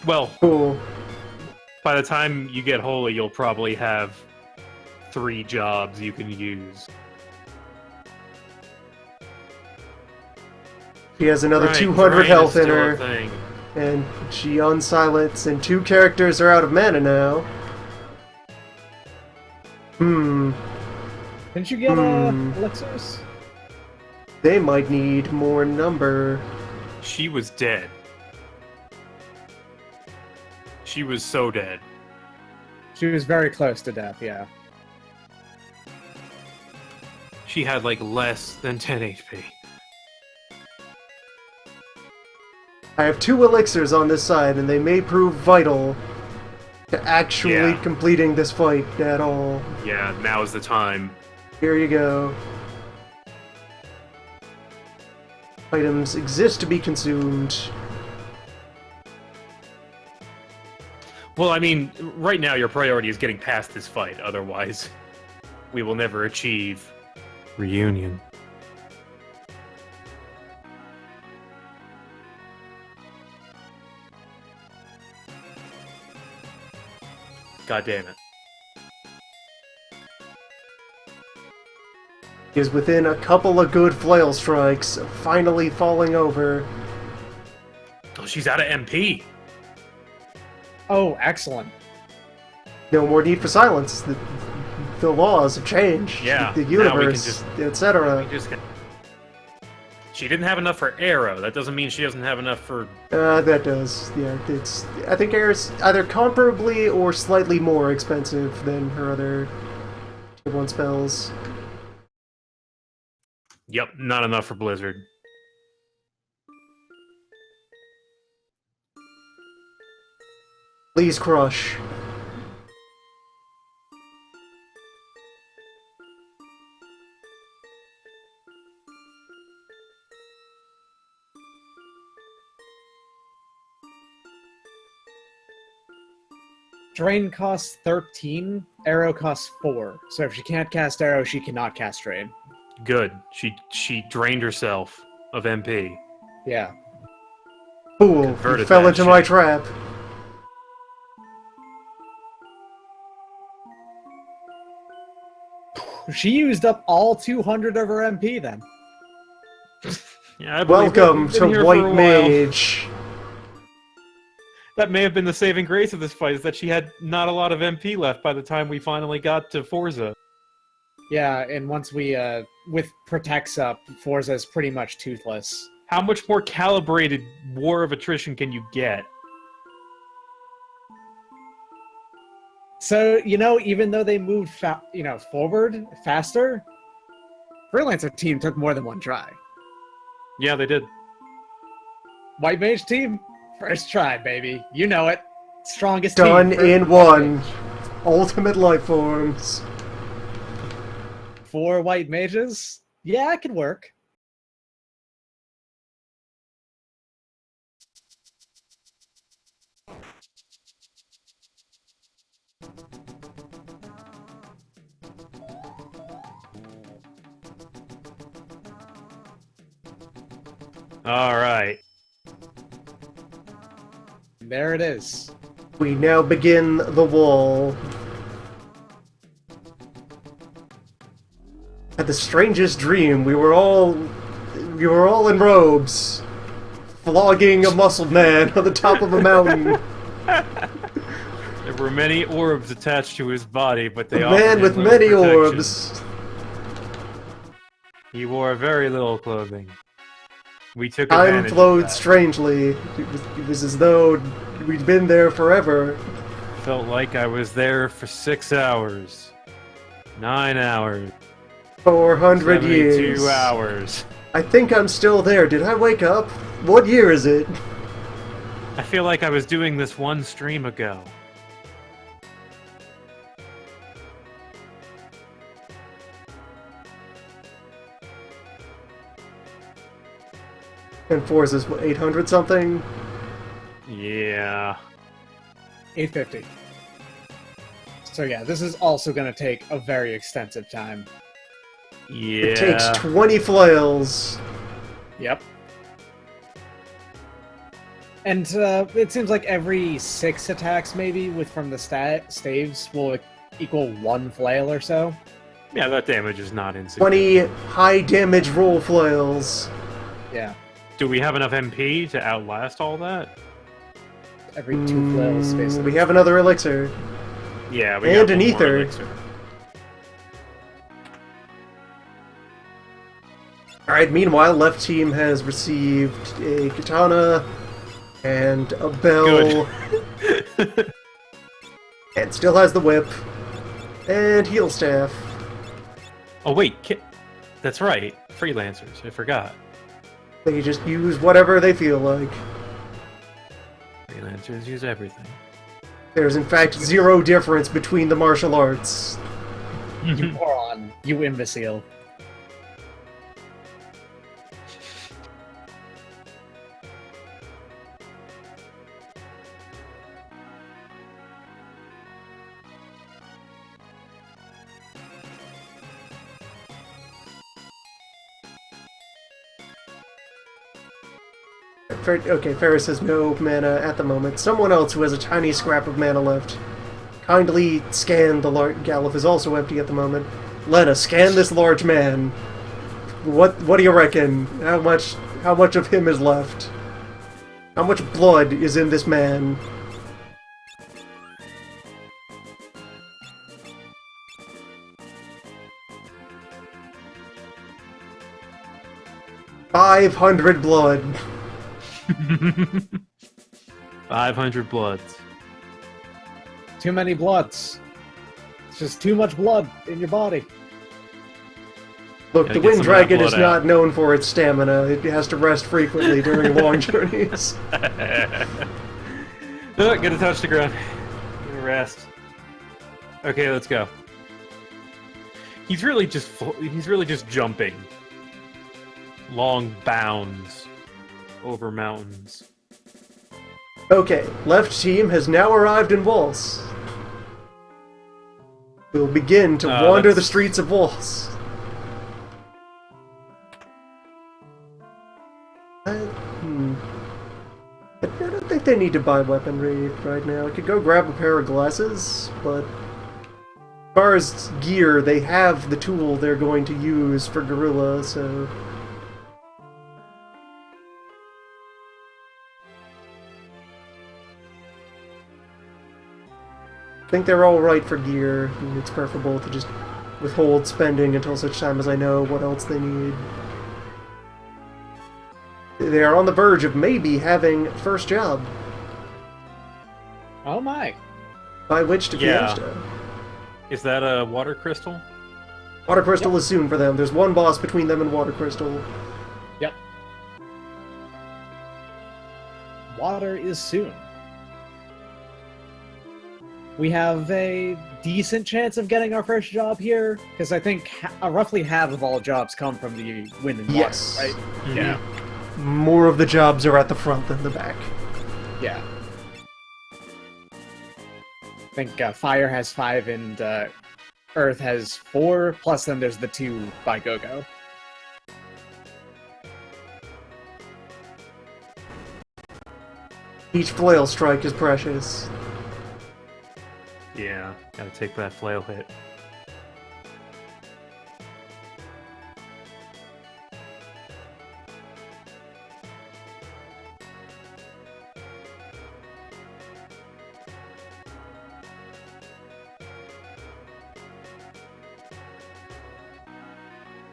Well, Cool. by the time you get holy, you'll probably have 3 jobs you can use. She has another Right, 200 drain is health in still a her. thing. And she unsilence, and 2 characters are out of mana now. Didn't you get elixirs? They might need more number. She was dead. She was so dead. She was very close to death, yeah. She had like less than 10 HP. I have 2 elixirs on this side, and they may prove vital to actually Yeah. completing this fight at all. Yeah, now is the time. Here you go. Items exist to be consumed. Well, I mean, right now your priority is getting past this fight. Otherwise, we will never achieve reunion. God damn it. He is within a couple of good flail strikes, of finally falling over. Oh, she's out of MP. Oh, excellent. No more need for silence. The laws have changed. Yeah, The now we can universe, just- etc. She didn't have enough for arrow. That doesn't mean she doesn't have enough for... That does. Yeah, it's. I think Air's either comparably or slightly more expensive than her other Tier 1 spells. Yep, not enough for Blizzard. Please crush. Drain costs 13, arrow costs 4. So if she can't cast arrow, she cannot cast drain. Good. She drained herself of MP. Yeah. Fool, you Converted fell that into my shit. trap. She used up all 200 of her MP then. Yeah, I believe it. Welcome We've been to here for White a while. Mage. That may have been the saving grace of this fight, is that she had not a lot of MP left by the time we finally got to Forza. Yeah, and once we, with Protects up, Forza is pretty much toothless. How much more calibrated War of Attrition can you get? So, even though they moved, forward faster, Freelancer team took more than one try. Yeah, they did. White Mage team, first try, baby. You know it. Strongest Done team. in one. Ultimate life forms. 4 White Mages? Yeah, it could work. All right. There it is. We now begin the wall. Had the strangest dream. We were all in robes, flogging a muscled man on the top of a mountain. There were many orbs attached to his body, but they A offered man him with little many protection. orbs. He wore very little clothing. We took Time advantage flowed of that. strangely. It was as though we'd been there forever. Felt like I was there for 6 hours. 9 hours. 400 72 years. hours. I think I'm still there. Did I wake up? What year is it? I feel like I was doing this one stream ago. And 4 is this, what, 800 something? Yeah. 850. So yeah, this is also going to take a very extensive time. Yeah. It takes 20 flails. Yep. And it seems like every 6 attacks, maybe, from the staves will equal 1 flail or so. Yeah, that damage is not insignificant. 20 high damage roll flails. Yeah. Do we have enough MP to outlast all that? Every 2 flails, basically. We have another elixir. Yeah, we And got an one more ether. elixir. Alright, meanwhile, left team has received a katana and a bell. Good. And still has the whip. And heal staff. Oh wait, that's right. Freelancers, I forgot. They just use whatever they feel like. Freelancers use everything. There's in fact 0 difference between the martial arts. You moron. You imbecile. Okay, Ferris has no mana at the moment. Someone else who has a tiny scrap of mana left. Kindly scan the large... Galuf is also empty at the moment. Lena, scan this large man. What do you reckon? How much of him is left? How much blood is in this man? $500 blood. 500 bloods. Too many bloods. It's just too much blood in your body. Look, Gotta the get Wind some of that Dragon is blood not out. known for its stamina. It has to rest frequently during long journeys. Oh, get a touch to ground. Get a rest. Okay, let's go. He's really just jumping. Long bounds over mountains. Okay, left team has now arrived in Waltz. We'll begin to wander the streets of Waltz. I don't think they need to buy weaponry right now. I could go grab a pair of glasses, but as far as gear, they have the tool they're going to use for Gorilla, so... I think they're alright for gear. It's preferable to just withhold spending until such time as I know what else they need. They are on the verge of maybe having first job. Oh my. By which to Yeah. Fiesta. Is that a water crystal? Water Crystal is soon for them. There's one boss between them and Water Crystal. Yep. Water is soon. We have a decent chance of getting our first job here, because I think roughly half of all jobs come from the wind and water, Yes. right? Yeah. More of the jobs are at the front than the back. Yeah. I think Fire has 5 and Earth has 4, plus then there's the 2 by GoGo. Each flail strike is precious. Yeah, gotta take that flail hit.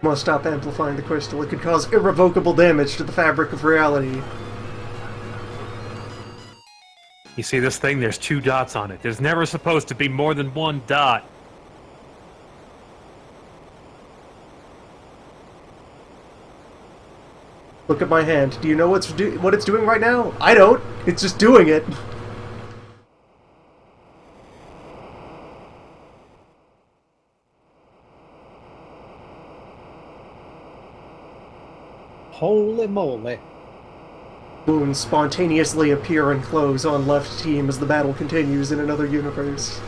Must stop amplifying the crystal. It could cause irrevocable damage to the fabric of reality. You see this thing? There's 2 dots on it. There's never supposed to be more than 1 dot. Look at my hand. Do you know what it's doing right now? I don't. It's just doing it. Holy moly. Wounds spontaneously appear and close on left team as the battle continues in another universe.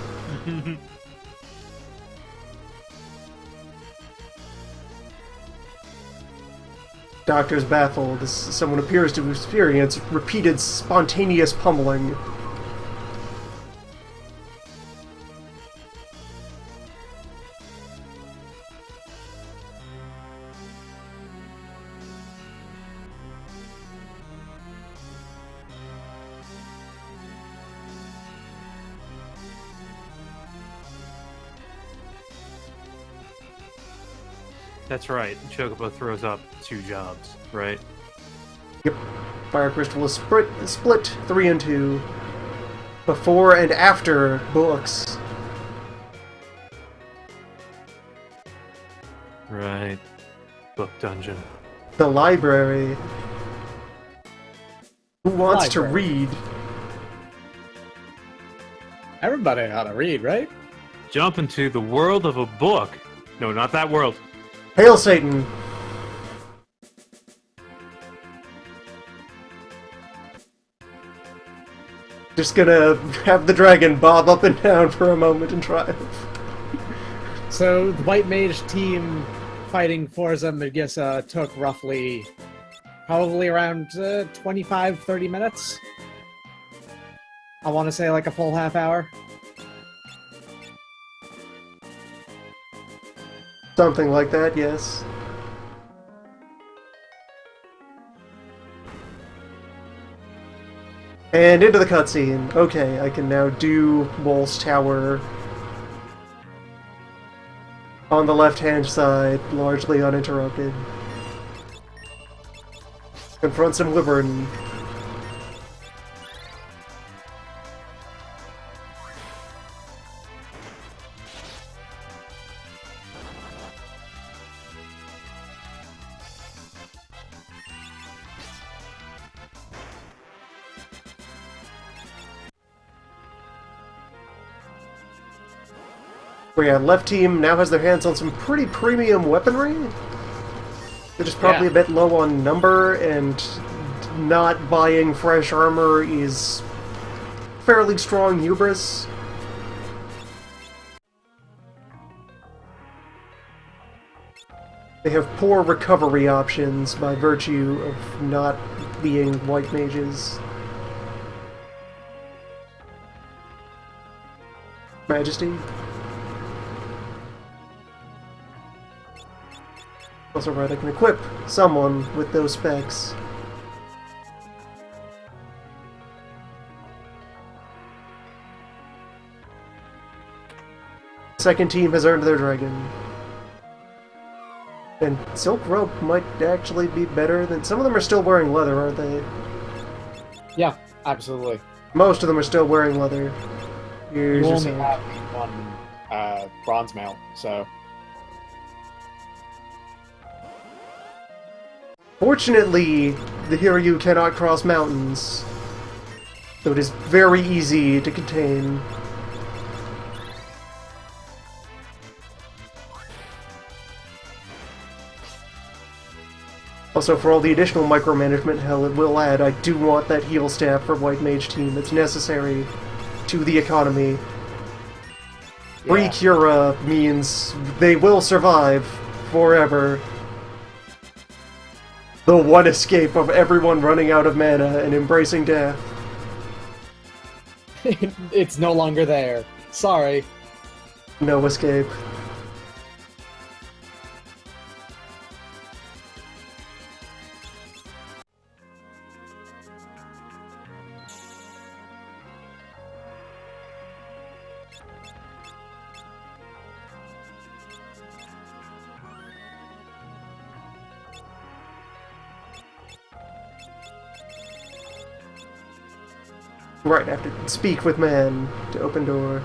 Doctor's baffled as someone appears to experience repeated spontaneous pummeling. That's right. Chocobo throws up 2 jobs, right? Yep. Fire Crystal is split 3 and 2. Before and after books. Right. Book dungeon. The library. Who wants to read? Everybody ought to read, right? Jump into the world of a book. No, not that world. Hail Satan! Just gonna have the dragon bob up and down for a moment in triumph. So the White Mage team fighting Forza Megissa took roughly, probably around 25-30 minutes. I want to say like a full half hour. Something like that, yes. And into the cutscene. Okay, I can now do Wolf's Tower on the left-hand side, largely uninterrupted. Confront some Wyvern. Where yeah, left team now has their hands on some pretty premium weaponry. They're just probably a bit low on number, and not buying fresh armor is fairly strong hubris. They have poor recovery options by virtue of not being white mages. Majesty? Also right, I can equip someone with those specs. Second team has earned their dragon. And Silk Rope might actually be better than... Some of them are still wearing leather, aren't they? Yeah, absolutely. Most of them are still wearing leather. Here's You your only Silk. have one bronze mail, so... Fortunately, the Hiryu cannot cross mountains, so it is very easy to contain. Also, for all the additional micromanagement hell it will add, I do want that heal staff for White Mage team. It's necessary to the economy. Free Cura means they will survive forever. The one escape of everyone running out of mana and embracing death. It's no longer there. Sorry. No escape. Right, I have to speak with man to open door.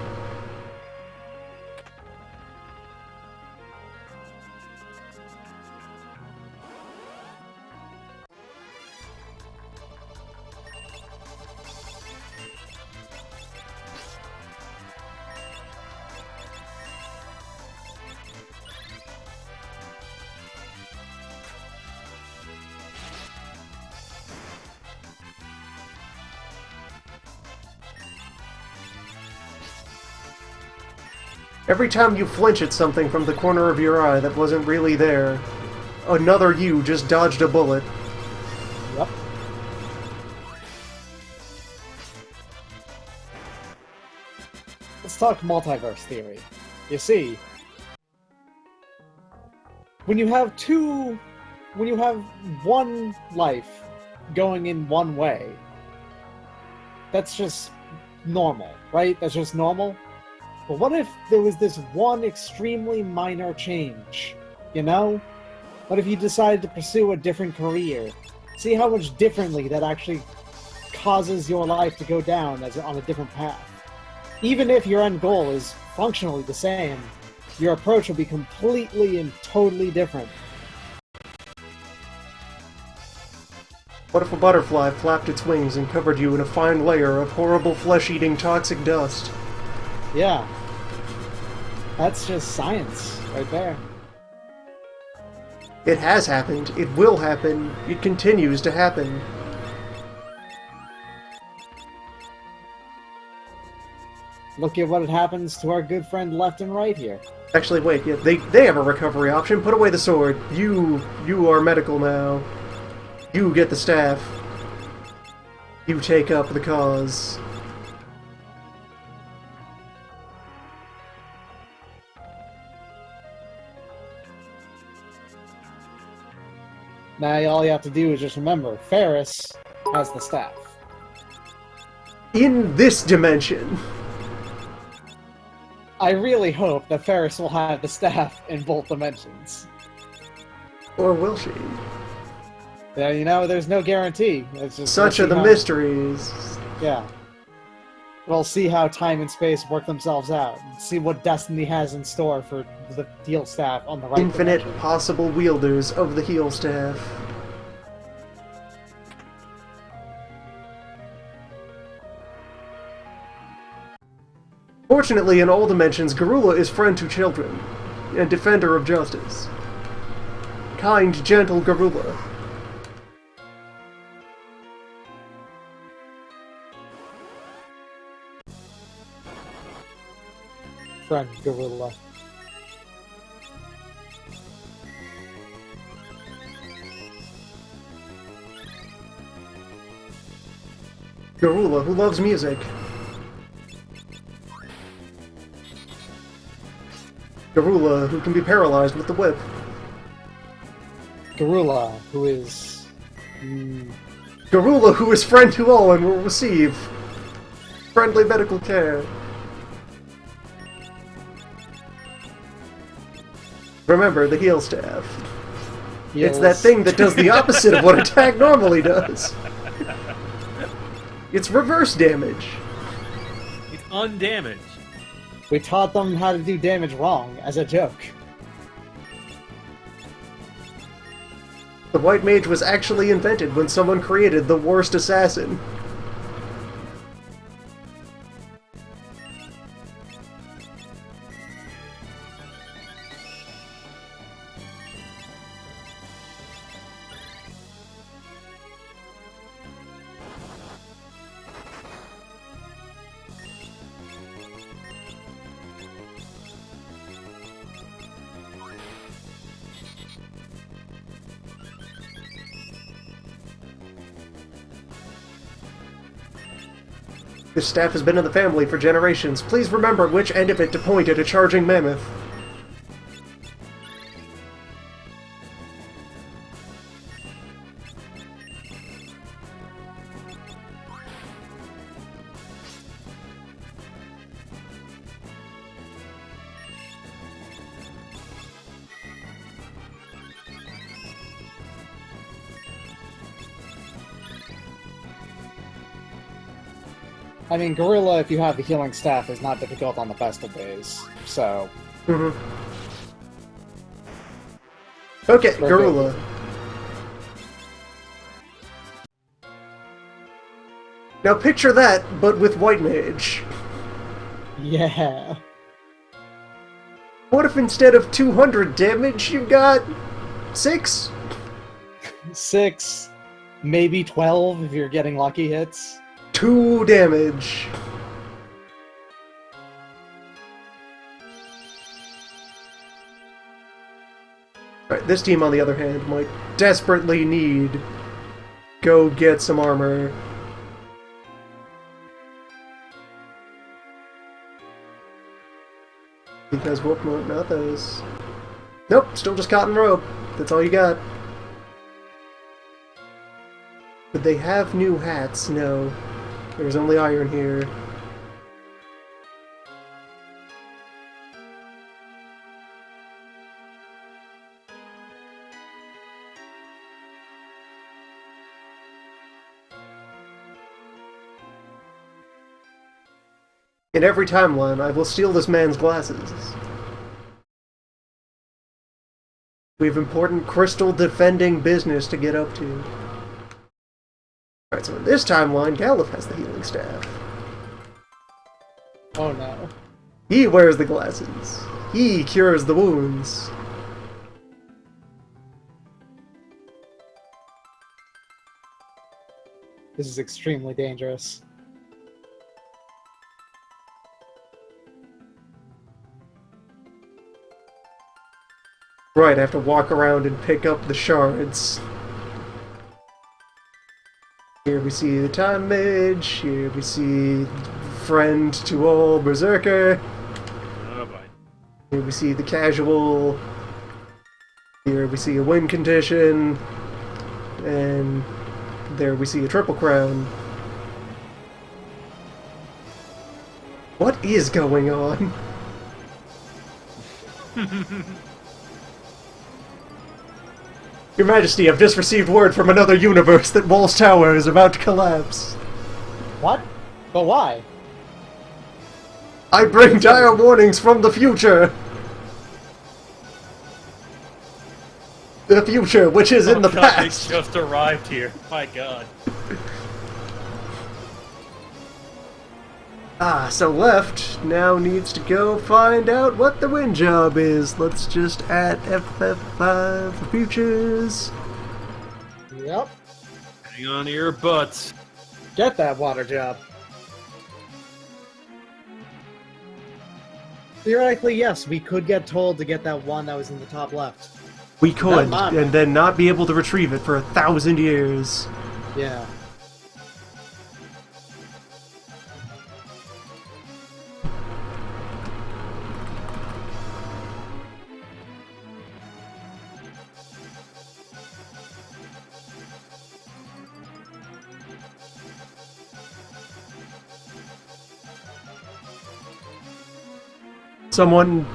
Every time you flinch at something from the corner of your eye that wasn't really there, another you just dodged a bullet. Yep. Let's talk multiverse theory. You see, when you have one life going in one way, that's just normal, right? That's just normal. But what if there was this one extremely minor change, you know? What if you decided to pursue a different career? See how much differently that actually causes your life to go down on a different path. Even if your end goal is functionally the same, your approach will be completely and totally different. What if a butterfly flapped its wings and covered you in a fine layer of horrible flesh-eating toxic dust? Yeah. That's just science right there. It has happened. It will happen. It continues to happen. Look at what happens to our good friend left and right here. Actually, wait. Yeah, they have a recovery option. Put away the sword. You are medical now. You get the staff. You take up the cause. Now all you have to do is just remember, Ferris has the staff. In this dimension. I really hope that Ferris will have the staff in both dimensions. Or will she? Yeah, you know, there's no guarantee. It's just Such are the mysteries. Yeah. We'll see how time and space work themselves out. And see what destiny has in store for the heel staff on the right Infinite dimension. possible wielders of the heel staff. Fortunately, in all dimensions, Garula is friend to children, and defender of justice. Kind, gentle Garula. Friend Gorilla. Garula, who loves music. Garula, who can be paralyzed with the whip. Gorilla, who is... Garula, who is friend to all and will receive friendly medical care. Remember, the heel staff. It's that thing that does the opposite of what attack normally does. It's reverse damage. It's undamaged. We taught them how to do damage wrong, as a joke. The white mage was actually invented when someone created the worst assassin. This staff has been in the family for generations. Please remember which end of it to point at a charging mammoth. I mean, Gorilla, if you have the healing staff, is not difficult on the best of days, so... Mm-hmm. Okay, We're Gorilla. Now picture that, but with White Mage. Yeah. What if instead of 200 damage, you got 6? 6, maybe 12 if you're getting lucky hits. 2 damage. Alright, this team, on the other hand, might desperately need go get some armor. Because, whoop, no, not those. Nope, still just cotton rope. That's all you got. But they have new hats? No. There's only iron here. In every timeline, I will steal this man's glasses. We have important crystal defending business to get up to. Alright, so in this timeline, Galuf has the healing staff. Oh no. He wears the glasses. He cures the wounds. This is extremely dangerous. Right, I have to walk around and pick up the shards. Here we see the Time Mage, here we see friend to all Berserker. Oh boy. Here we see the casual. Here we see a win condition. And there we see a triple crown. What is going on? Your Majesty, I've just received word from another universe that Wall's Tower is about to collapse. What? But why? I bring dire warnings from the future! The future, which is in the God, past! they just arrived here. My god. Ah, so left now needs to go find out what the win job is. Let's just add FF5 for futures. Yep. Hang on to your butts. Get that water job. Theoretically, yes, we could get told to get that one that was in the top left. We could, Not and then not be able to retrieve it for 1,000 years. Yeah. Someone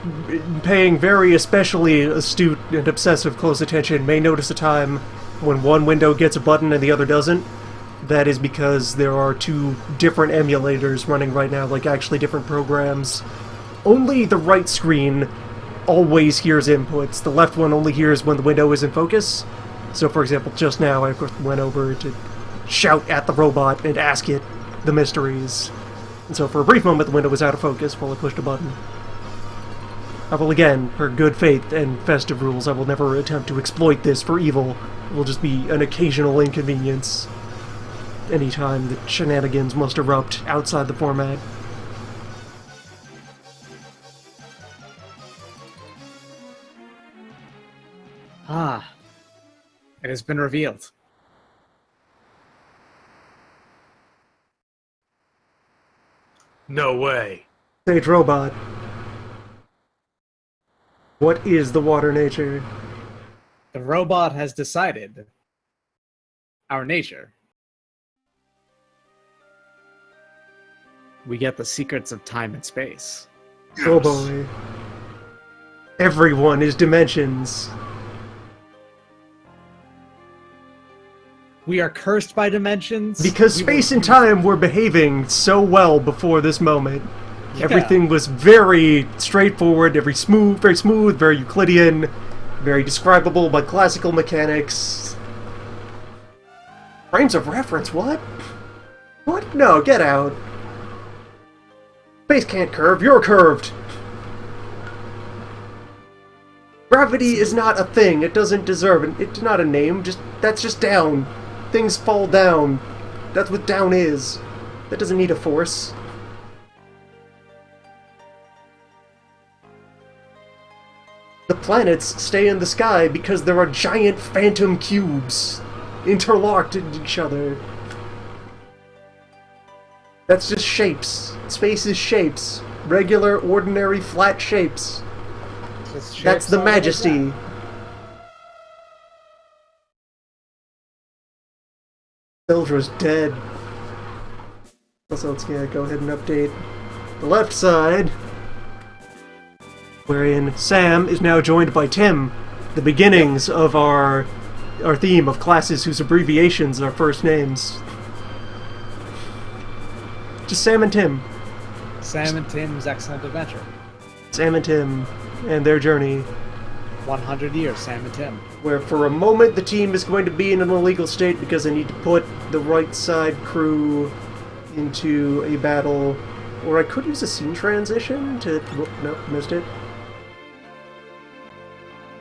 paying very especially astute and obsessive close attention may notice a time when one window gets a button and the other doesn't. That is because there are 2 different emulators running right now, like actually different programs. Only the right screen always hears inputs. The left one only hears when the window is in focus. So for example, just now I went over to shout at the robot and ask it the mysteries. And so for a brief moment the window was out of focus while I pushed a button. I will again, for good faith and festive rules, I will never attempt to exploit this for evil. It will just be an occasional inconvenience. Anytime that shenanigans must erupt outside the format. Ah. It has been revealed. No way. Sage Robot. What is the water nature? The robot has decided our nature. We get the secrets of time and space. Oh boy. Everyone is dimensions. We are cursed by dimensions. Because space and time were behaving so well before this moment. Yeah. Everything was very straightforward, very smooth, very Euclidean, very describable by classical mechanics. Frames of reference, what? What? No, get out. Space can't curve, you're curved! Gravity is not a thing, it doesn't deserve it. It's not a name, that's just down. Things fall down. That's what down is. That doesn't need a force. The planets stay in the sky because there are giant phantom cubes interlocked in each other. That's just shapes. Space is shapes. Regular, ordinary, flat shapes. That's the majesty. Sildra's dead. Also, let's go ahead and update the left side, wherein Sam is now joined by Tim, the beginnings of our theme of classes whose abbreviations are first names. Just Sam and Tim. Sam and Tim's Excellent Adventure. Sam and Tim and their journey. 100 years, Sam and Tim. Where for a moment the team is going to be in an illegal state because I need to put the right side crew into a battle. Or I could use a scene transition to... Whoop, nope, missed it.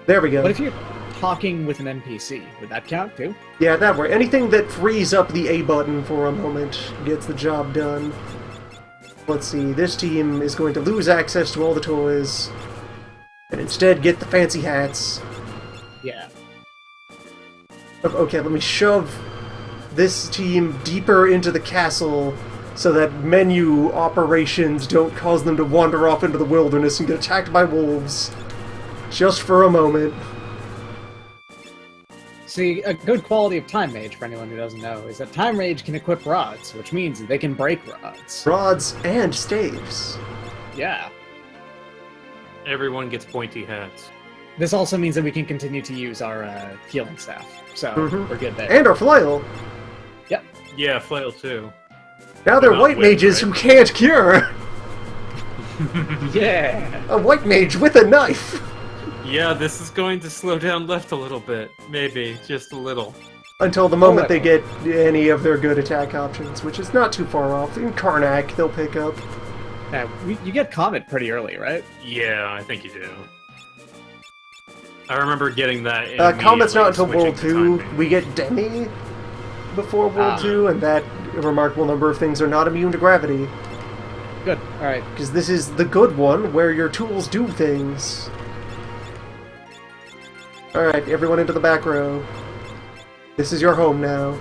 There we go. But if you're talking with an NPC, would that count too? Yeah, that works. Anything that frees up the A button for a moment gets the job done. Let's see, this team is going to lose access to all the toys and instead get the fancy hats. Yeah. Okay, let me shove this team deeper into the castle so that menu operations don't cause them to wander off into the wilderness and get attacked by wolves. Just for a moment. See, a good quality of Time Mage, for anyone who doesn't know, is that Time Mage can equip rods, which means they can break rods. Rods and staves. Yeah. Everyone gets pointy hats. This also means that we can continue to use our healing staff, so we're good there. And our flail. Yep. Yeah, flail too. Now they're Not white wit, mages right? who can't cure. Yeah. A white mage with a knife. Yeah, this is going to slow down left a little bit. Maybe, just a little. Until the moment they get any of their good attack options, which is not too far off. In Karnak, they'll pick up. Yeah, you get Comet pretty early, right? Yeah, I think you do. I remember getting that. Comet's not until immediately World switching 2. to Time Mage. We get Demi before World 2, and that remarkable number of things are not immune to gravity. Good. All right. Because this is the good one, where your tools do things. Alright, everyone into the back row. This is your home now.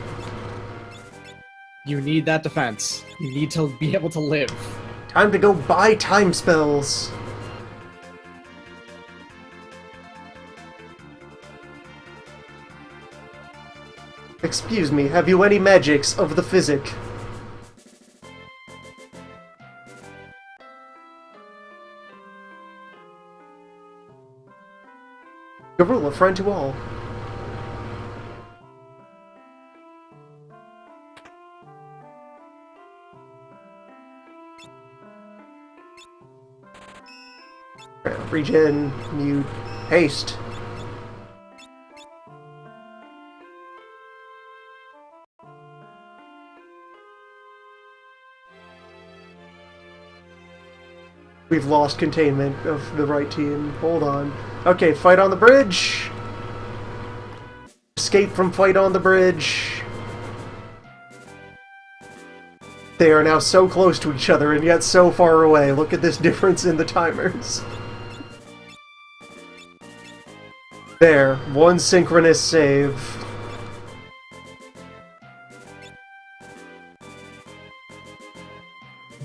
You need that defense. You need to be able to live. Time to go buy time spells. Excuse me, have you any magics of the physic? Garula, friend to all. Regen, mute, haste. We've lost containment of the right team. Hold on. Okay, fight on the bridge. Escape from fight on the bridge. They are now so close to each other and yet so far away. Look at this difference in the timers. There, one synchronous save.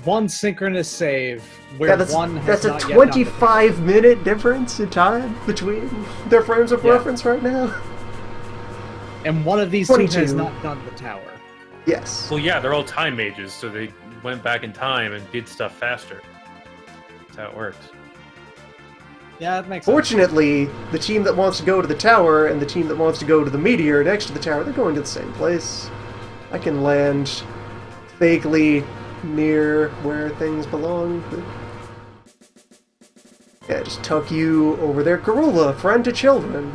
one synchronous save where Yeah, that's, one has that's a not yet done the 25-minute difference in time between their frames of Yeah. reference right now. thing. And one of these two 22. has not done the tower. Yes. Well, yeah, they're all time mages, so they went back in time and did stuff faster. That's how it works. Yeah, that makes sense. Fortunately, the team that wants to go to the tower and the team that wants to go to the meteor next to the tower, they're going to the same place. I can land vaguely near where things belong. But yeah, just tuck you over there. Garula, friend to children.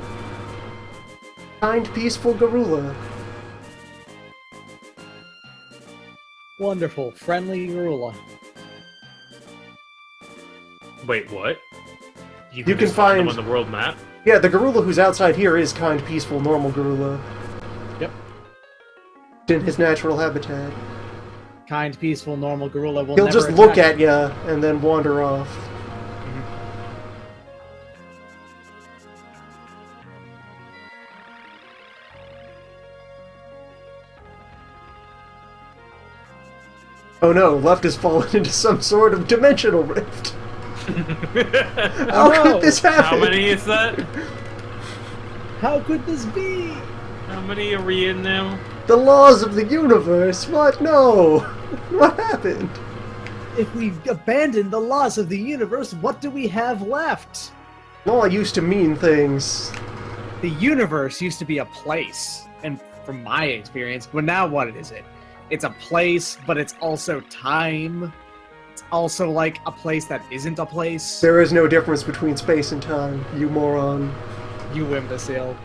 Kind, peaceful Garula. Wonderful, friendly Garula. Wait, what? You can just find them find- on the world map? Yeah, the Garula who's outside here is kind, peaceful, normal Garula. Yep. In his natural habitat. Kind, peaceful, normal Garula will He'll never just look attack at ya and then wander off. Oh no, left has fallen into some sort of dimensional rift. How no. could this happen? How many is that? How could this be? How many are we in now? The laws of the universe? What? No! What happened? If we abandon the laws of the universe, what do we have left? Law used to mean things. The universe used to be a place, and from my experience, but now what is it? It's a place, but it's also time. It's also like a place that isn't a place. There is no difference between space and time, you moron. You imbecile.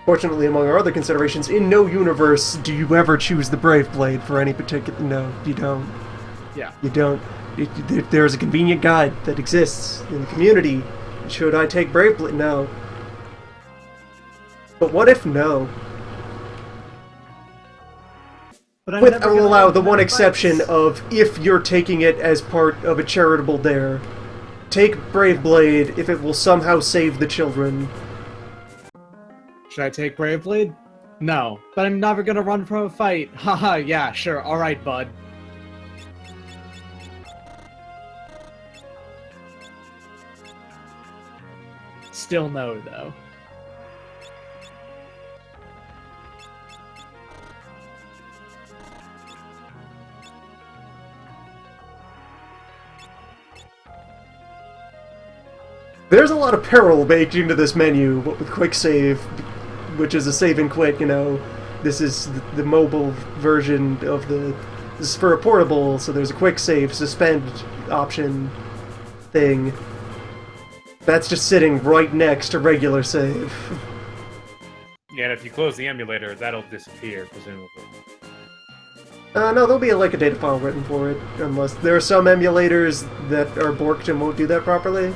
Fortunately, among our other considerations, in no universe do you ever choose the Brave Blade for any particular... No, you don't. Yeah. You don't. There's a convenient guide that exists in the community. Should I take Brave Blade? No. But what if no? But But I will allow the one exception of if you're taking it as part of a charitable dare. Take Brave Blade if it will somehow save the children. Should I take Brave Blade? No, but I'm never gonna run from a fight. Haha, yeah, sure, alright, bud. Still no, though. There's a lot of peril baked into this menu, but with quick save, which is a save and quit, you know. This is the mobile version of the... This is for a portable, so there's a quick save, suspend option thing. That's just sitting right next to regular save. Yeah, and if you close the emulator, that'll disappear, presumably. No, there'll be like a data file written for it, unless there are some emulators that are borked and won't do that properly.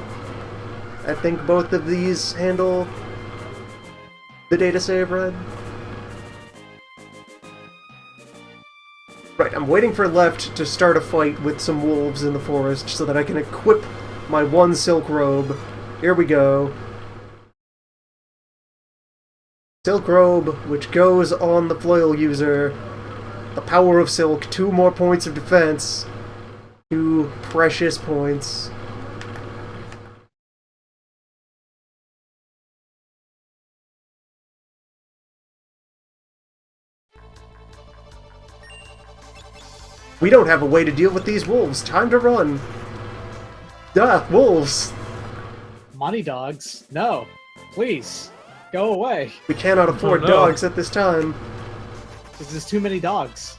I think both of these handle the data save run. Right, I'm waiting for Left to start a fight with some wolves in the forest so that I can equip my one silk robe. Here we go. Silk robe, which goes on the flail user. The power of silk, 2 more points of defense. 2 precious points. We don't have a way to deal with these wolves. Time to run. Duh, wolves. Money dogs? No. Please. Go away. We cannot afford no. dogs at this time. There's just too many dogs.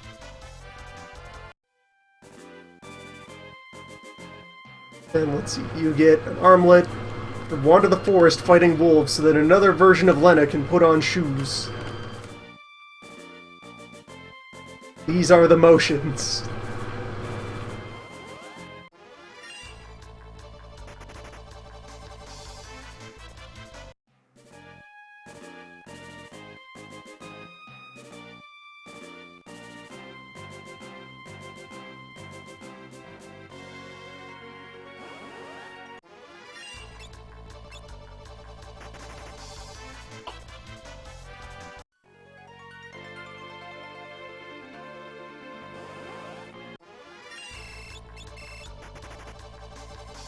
And let's see, you get an armlet, wander the forest fighting wolves so that another version of Lena can put on shoes. These are the motions.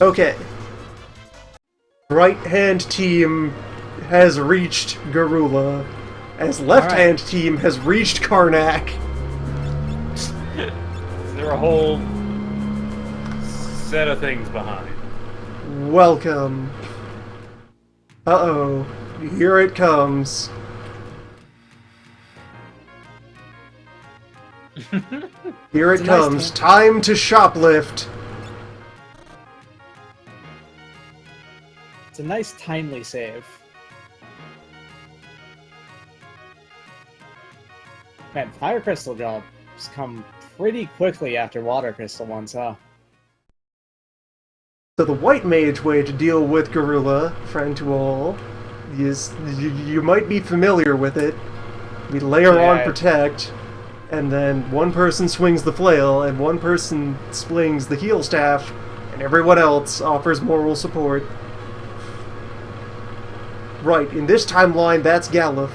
Okay. Right-hand team has reached Garula, as left-hand team has reached Karnak. Is there a whole set of things behind? Welcome. Uh-oh. Here it comes. Here it comes. Time to shoplift. It's a nice timely save. Man, Fire Crystal jobs come pretty quickly after Water Crystal ones, huh? So the white mage way to deal with Garula, friend to all, is you might be familiar with it. We layer on Protect, and then one person swings the flail, and one person swings the heal staff, and everyone else offers moral support. Right, in this timeline, that's Galuf.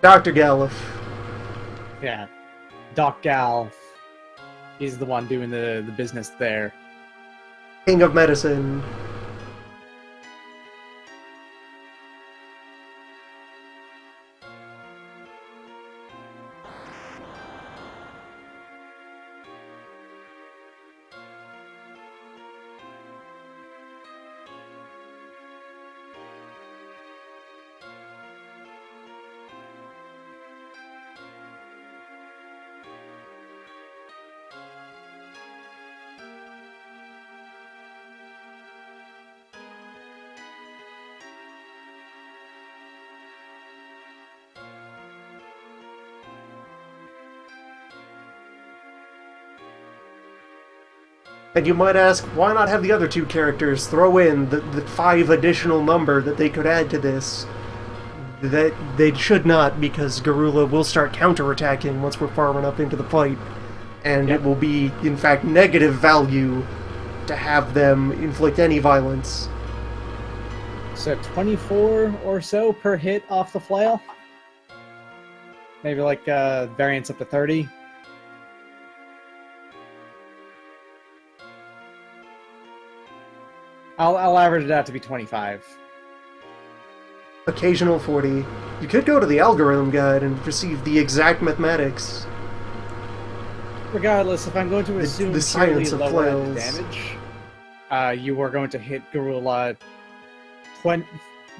Dr. Galuf. Yeah. Doc Gal. He's the one doing the business there. King of Medicine. And you might ask, why not have the other two characters throw in the 5 additional number that they could add to this? That they should not, because Garula will start counterattacking once we're far enough into the fight. And it will be, in fact, negative value to have them inflict any violence. So 24 or so per hit off the flail? Maybe like variance up to 30? I'll average it out to be 25. Occasional 40. You could go to the algorithm guide and receive the exact mathematics. Regardless, if I'm going to assume the science of lower end flails. damage, you are going to hit Garula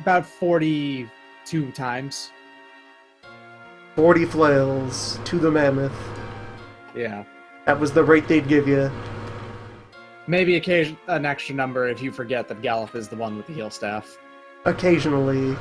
about 42 times. 40 flails to the mammoth. Yeah. That was the rate they'd give you. Maybe an extra number if you forget that Galuf is the one with the heal staff. Occasionally.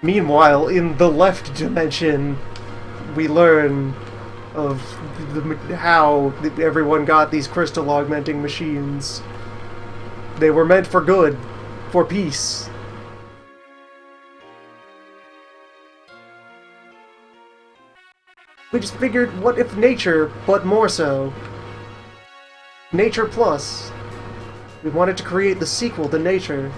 Meanwhile, in the left dimension, we learn of how everyone got these crystal augmenting machines. They were meant for good, for peace. We just figured, what if nature, but more so? Nature Plus. We wanted to create the sequel to Nature.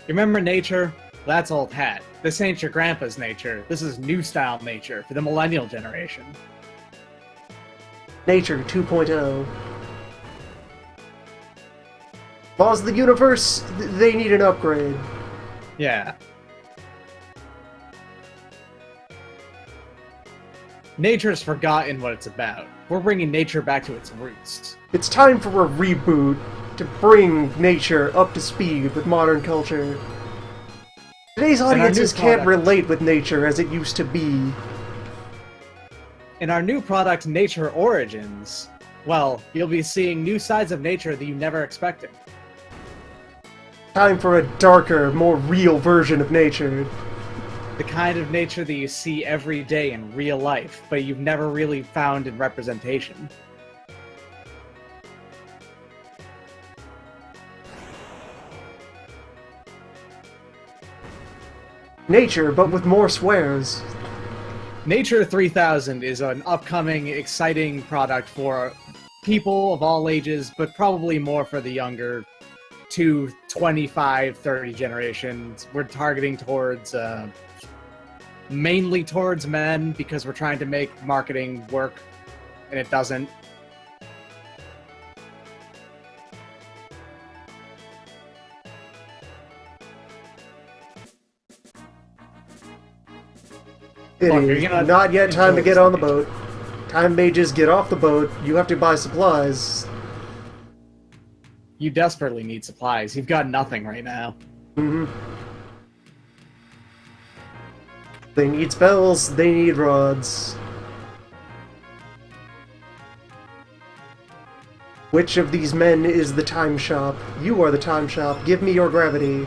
Remember Nature? That's old hat. This ain't your grandpa's Nature. This is new style Nature for the millennial generation. Nature 2.0. Laws of the universe, they need an upgrade. Yeah. Nature's forgotten what it's about. We're bringing nature back to its roots. It's time for a reboot to bring nature up to speed with modern culture. Today's audiences can't relate with nature as it used to be. In our new product, Nature Origins, well, you'll be seeing new sides of nature that you never expected. Time for a darker, more real version of nature. The kind of nature that you see every day in real life, but you've never really found in representation. Nature, but with more swears. Nature 3000 is an upcoming, exciting product for people of all ages, but probably more for the younger 25, 30 generations. We're targeting towards, mainly towards men, because we're trying to make marketing work, and it doesn't. It Look, is you're gonna not yet time to enjoy get on the this boat. Time may just get off the boat. You have to buy supplies. You desperately need supplies. You've got nothing right now. Mm-hmm. They need spells, they need rods. Which of these men is the time shop? You are the time shop. Give me your gravity.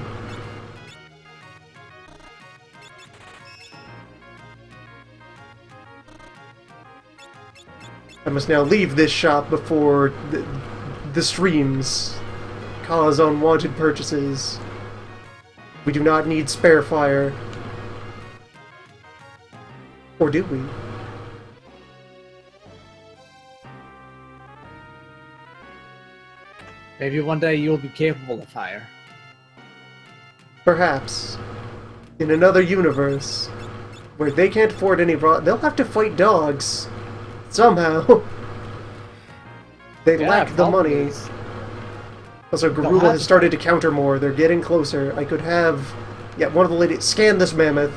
I must now leave this shop before the streams cause unwanted purchases. We do not need spare fire. Or do we? Maybe one day you'll be capable of fire. Perhaps. In another universe, where they can't afford any they'll have to fight dogs. Somehow. They lack the money. Also, Garula has started to counter more. They're getting closer. I could have... Yeah, one of the ladies... Scan this mammoth.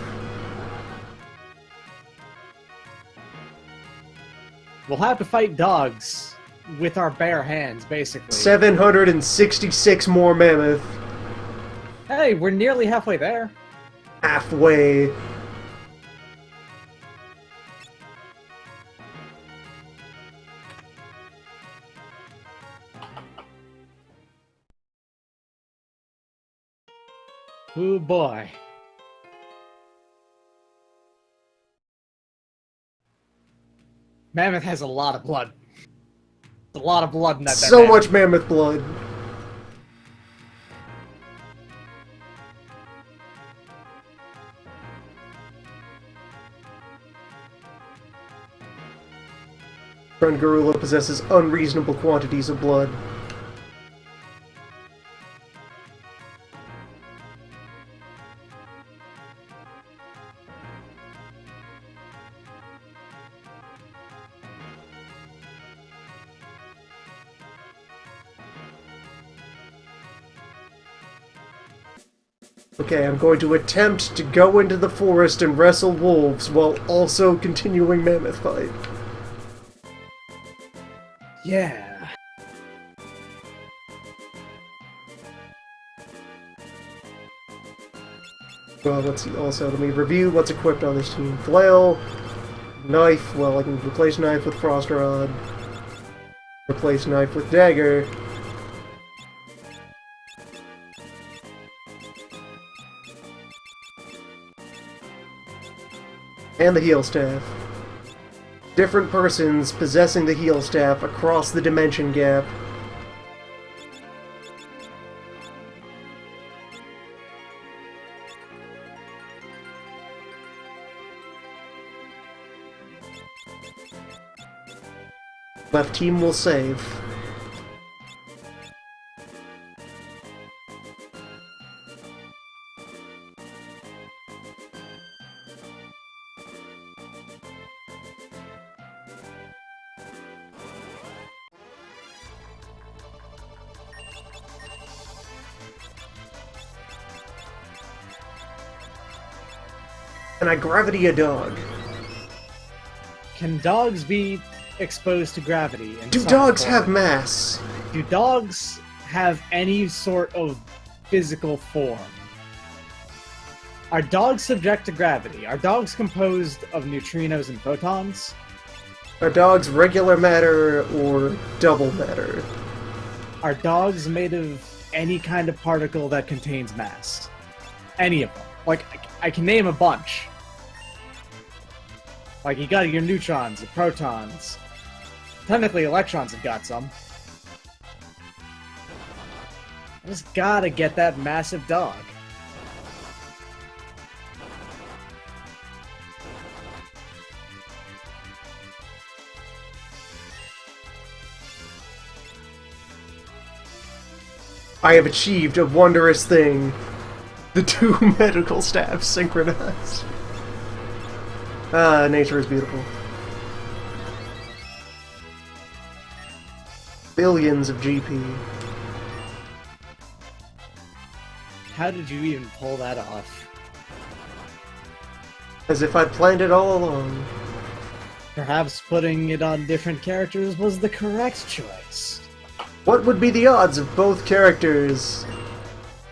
We'll have to fight dogs with our bare hands, basically. 766 more mammoth. Hey, we're nearly halfway there. Halfway. Oh boy. Mammoth has a lot of blood. A lot of blood in that. So much mammoth blood. Friend Garula possesses unreasonable quantities of blood. Okay, I'm going to attempt to go into the forest and wrestle wolves while also continuing mammoth fight. Yeah. Well, let's see. Also, let me review what's equipped on this team. Flail, knife. Well, I can replace knife with frost rod. Replace knife with dagger. And the heal staff. Different persons possessing the heal staff across the dimension gap. Left team will save. And I gravity a dog. Can dogs be exposed to gravity? In Do some dogs form? have mass? Do dogs have any sort of physical form? Are dogs subject to gravity? Are dogs composed of neutrinos and photons? Are dogs regular matter or double matter? Are dogs made of any kind of particle that contains mass? Any of them. Like, I can name a bunch. Like, you got your neutrons, your protons. Technically, electrons have got some. I just gotta get that massive dog. I have achieved a wondrous thing. The two medical staffs synchronized. Ah, nature is beautiful. Billions of GP. How did you even pull that off? As if I'd planned it all along. Perhaps putting it on different characters was the correct choice. What would be the odds of both characters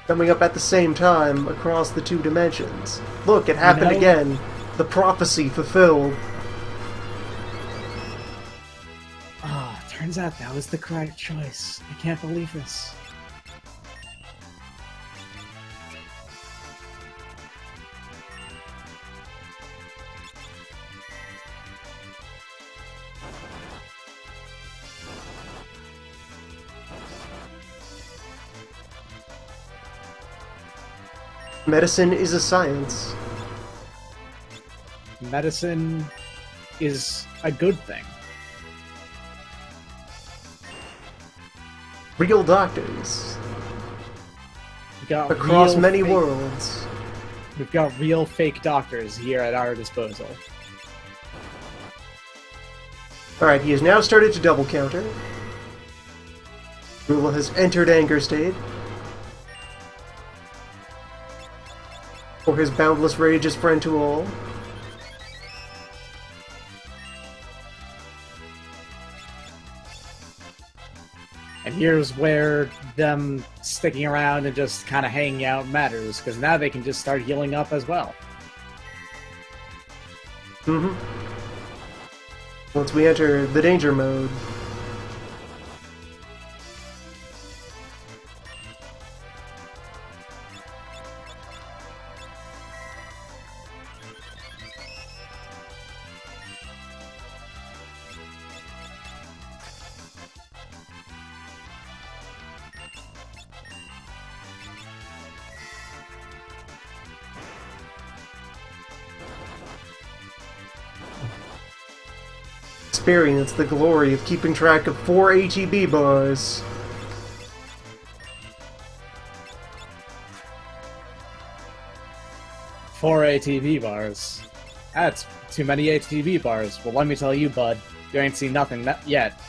coming up at the same time across the two dimensions? Look, it happened again. The prophecy fulfilled. Ah, turns out that was the correct choice. I can't believe this. Medicine is a science. Medicine is a good thing. Real doctors. We got Across real many fake- worlds. We've got real fake doctors here at our disposal. Alright, he has now started to double counter. Rule has entered anger state. For his boundless rage is friend to all. And here's where them sticking around and just kind of hanging out matters, because now they can just start healing up as well. Mm-hmm. Once we enter the danger mode. Experience the glory of keeping track of 4 ATB bars. Four ATV bars. That's too many ATV bars. Well, let me tell you, bud, you ain't seen nothing yet.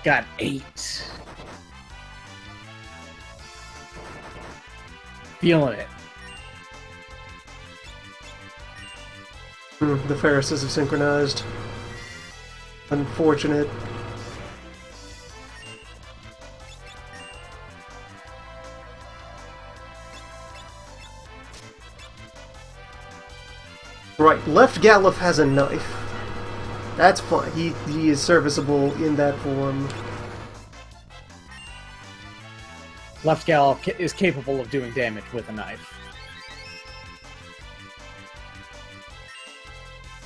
Got 8. Feeling it. The Pharisees have synchronized. Unfortunate. Right, left Gallif has a knife. That's fine. He is serviceable in that form. Left Gal is capable of doing damage with a knife.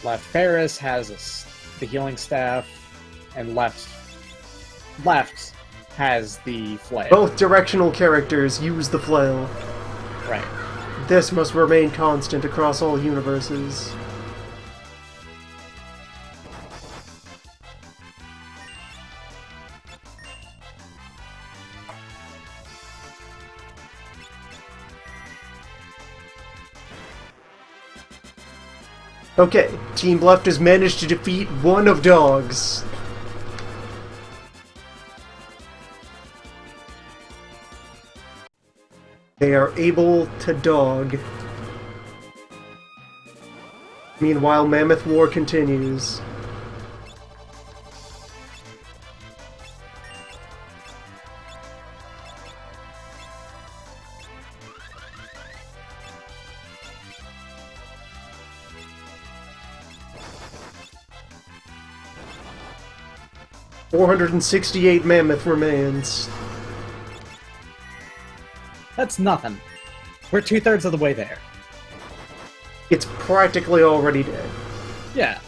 Left Ferris has the healing staff, and left has the flail. Both directional characters use the flail. Right. This must remain constant across all universes. Okay, Team Left has managed to defeat one of Dogs. They are able to dog. Meanwhile, Mammoth War continues. 468 mammoth remains. That's nothing. We're 2/3 of the way there. It's practically already dead. Yeah.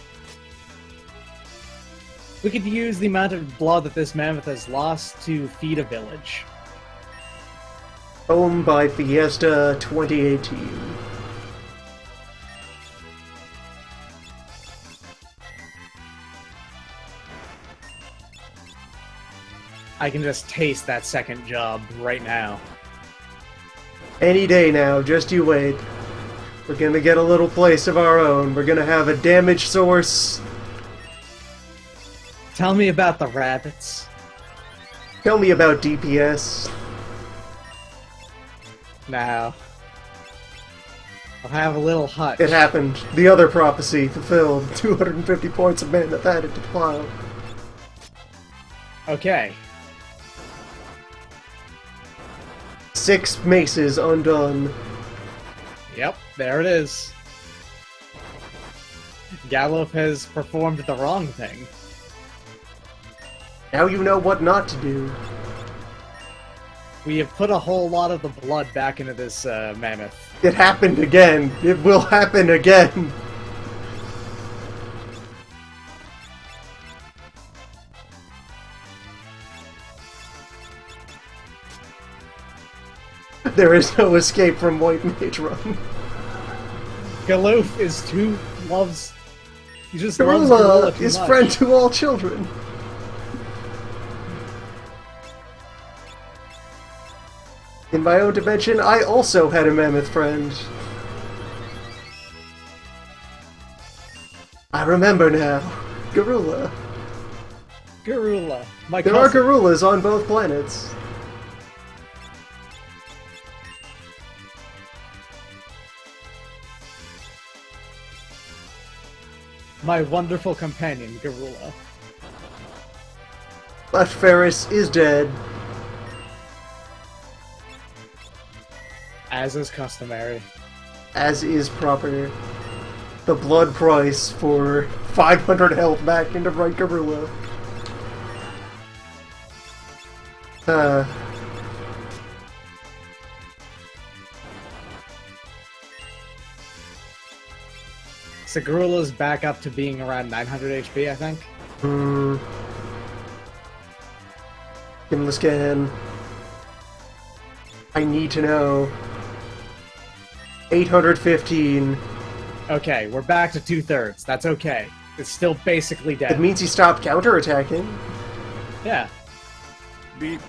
We could use the amount of blood that this mammoth has lost to feed a village. Home by Fiesta 2018. I can just taste that second job right now. Any day now, just you wait. We're gonna get a little place of our own. We're gonna have a damage source. Tell me about the rabbits. Tell me about DPS. Now, I'll have a little hutch. It happened. The other prophecy fulfilled. 250 points of mammoth added to the pile. Okay. 6 maces undone. Yep, there it is. Gallop has performed the wrong thing. Now you know what not to do. We have put a whole lot of the blood back into this mammoth. It happened again. It will happen again. There is no escape from White Mage Run. Galoof is too loves. He just loves Gorilla Gorilla too is much. friend to all children. In my own dimension, I also had a mammoth friend. I remember now. Gorilla. Gorilla. My There are cousin. gorillas on both planets. My wonderful companion, Gorilla. But Ferris is dead. As is customary. As is proper. The blood price for 500 health back into Bright Gorilla. So Gorilla's back up to being around 900 HP, I think. Give him the scan. I need to know. 815. Okay, we're back to 2/3. That's okay. It's still basically It dead. means he stopped counterattacking. Yeah. Beep.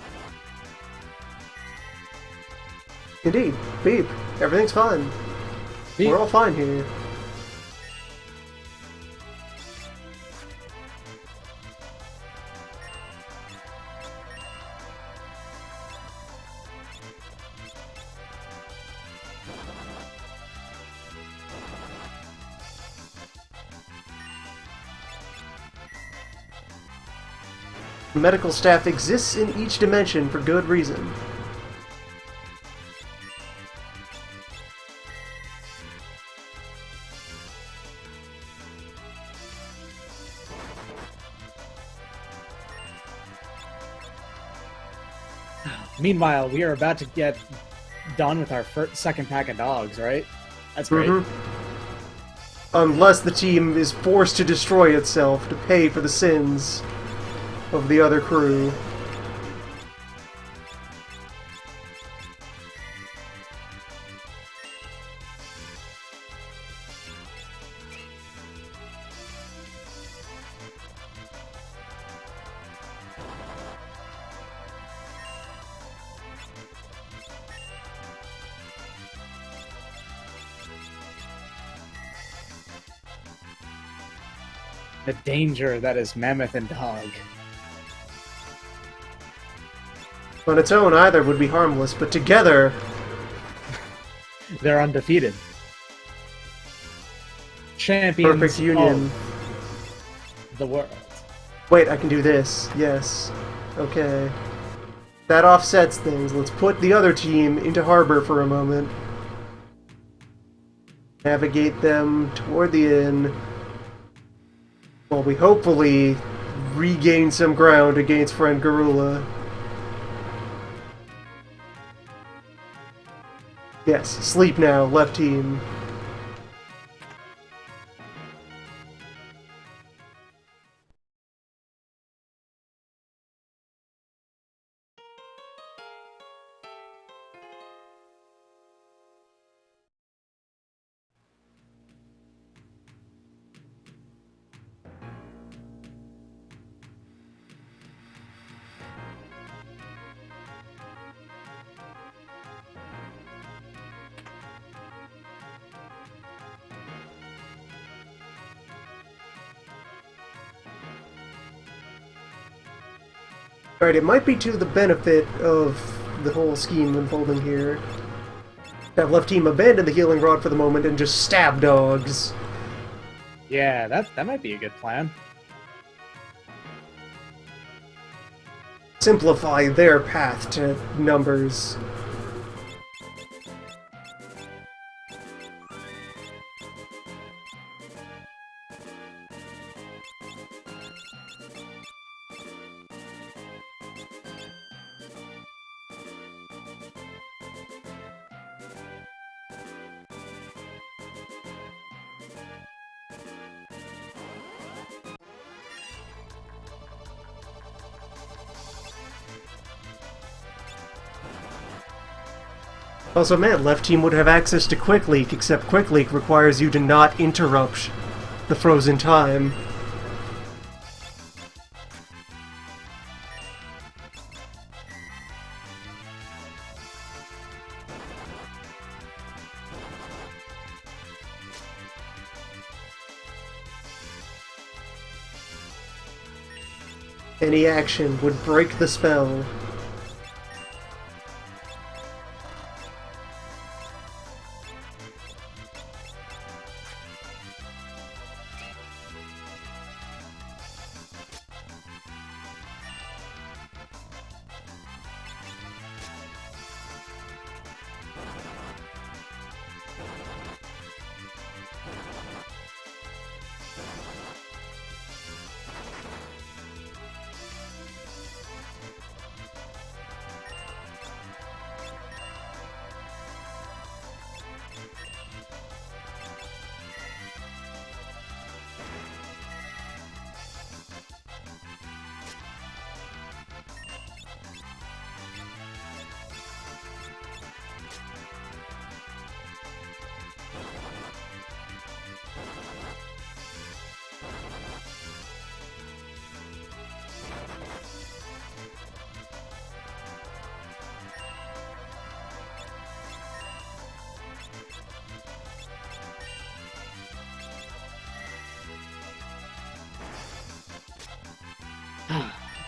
Indeed. Beep. Everything's fine. Beep. We're all fine here. Medical staff exists in each dimension for good reason. Meanwhile, we are about to get done with our second pack of dogs, right? That's great. Unless the team is forced to destroy itself to pay for the sins of the other crew. The danger that is mammoth and dog. On its own, either would be harmless, but together, They're undefeated. Champions perfect union. of the world. Wait, I can do this. Yes. Okay. That offsets things. Let's put the other team into harbor for a moment. Navigate them toward the inn. While we hopefully regain some ground against friend Garula. Yes, sleep now, left team. Alright, it might be to the benefit of the whole scheme unfolding here. Have left team abandon the healing rod for the moment and just stab dogs. Yeah, that might be a good plan. Simplify their path to numbers. Also, man, left team would have access to Quick Leak, except Quick Leak requires you to not interrupt the frozen time. Any action would break the spell.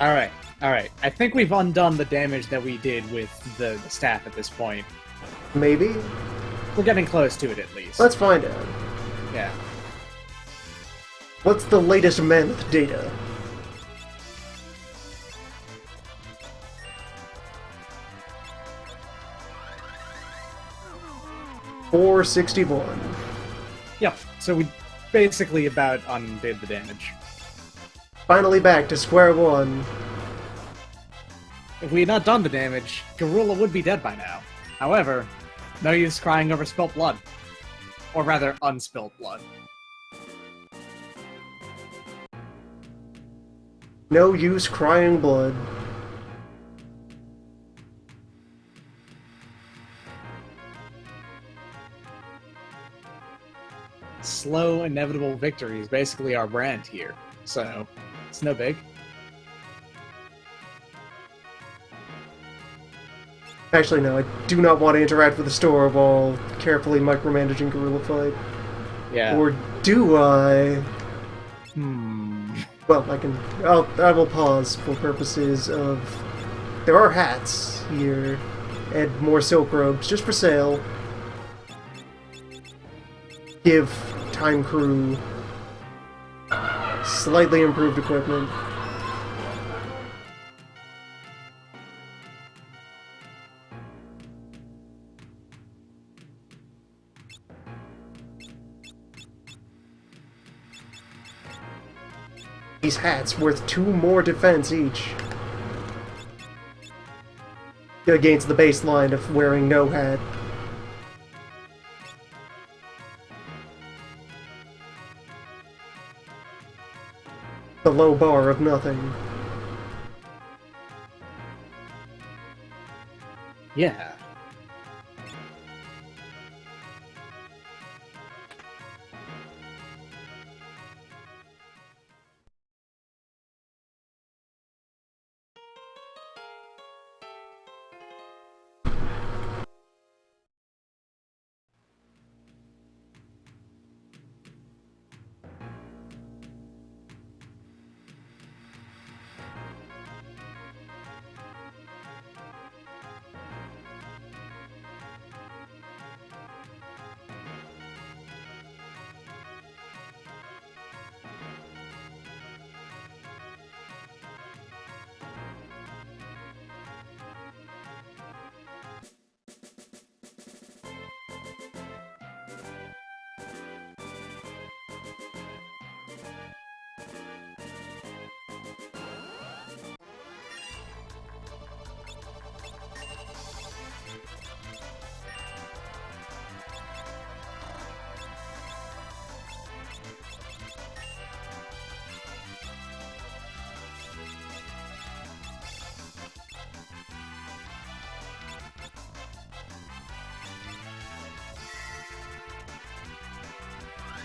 Alright, alright. I think we've undone the damage that we did with the staff at this point. Maybe? We're getting close to it, at least. Let's find out. Yeah. What's the latest mammoth data? $461. Yep, so we basically about undid the damage. Finally back to square one. If we had not done the damage, Garula would be dead by now. However, no use crying over spilt blood. Or rather, unspilt blood. No use crying blood. Slow, inevitable victory is basically our brand here. So, it's no big. Actually, no, I do not want to interact with the store while carefully micromanaging Gorilla Fight. Yeah. Or do I? Hmm. Well, I will pause for purposes of... There are hats here, and more silk robes, just for sale. Give Time Crew slightly improved equipment. These hats worth 2 more defense each. Against the baseline of wearing no hat. The low bar of nothing. Yeah.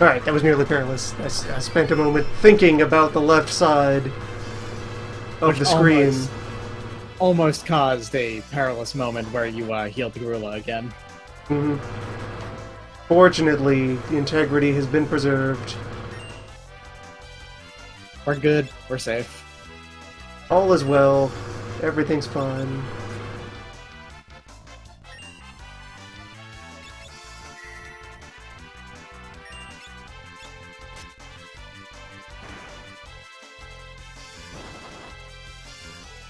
Alright, that was nearly perilous. I spent a moment thinking about the left side of the screen. Almost caused a perilous moment where you healed the gorilla again. Mm-hmm. Fortunately, the integrity has been preserved. We're good. We're safe. All is well. Everything's fine.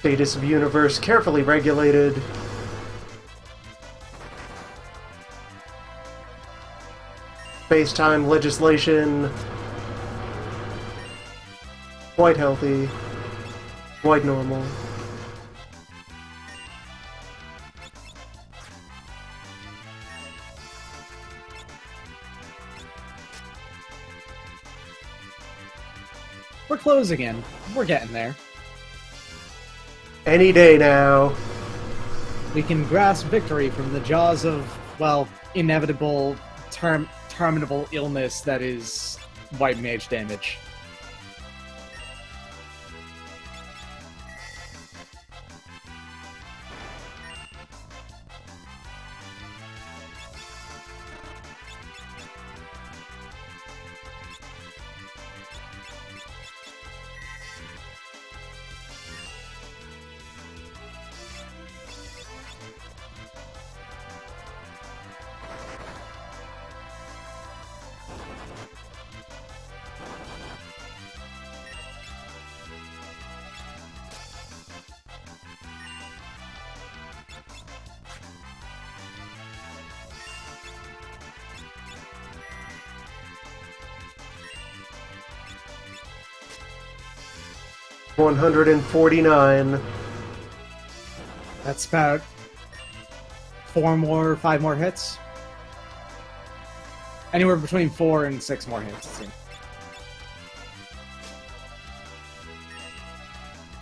Status of universe carefully regulated. Space-time legislation. Quite healthy. Quite normal. We're closing in. We're getting there. Any day now. We can grasp victory from the jaws of, well, inevitable, terminable illness that is white mage damage. $149. That's about 5 more hits. Anywhere between 4 and 6 more hits, it seems.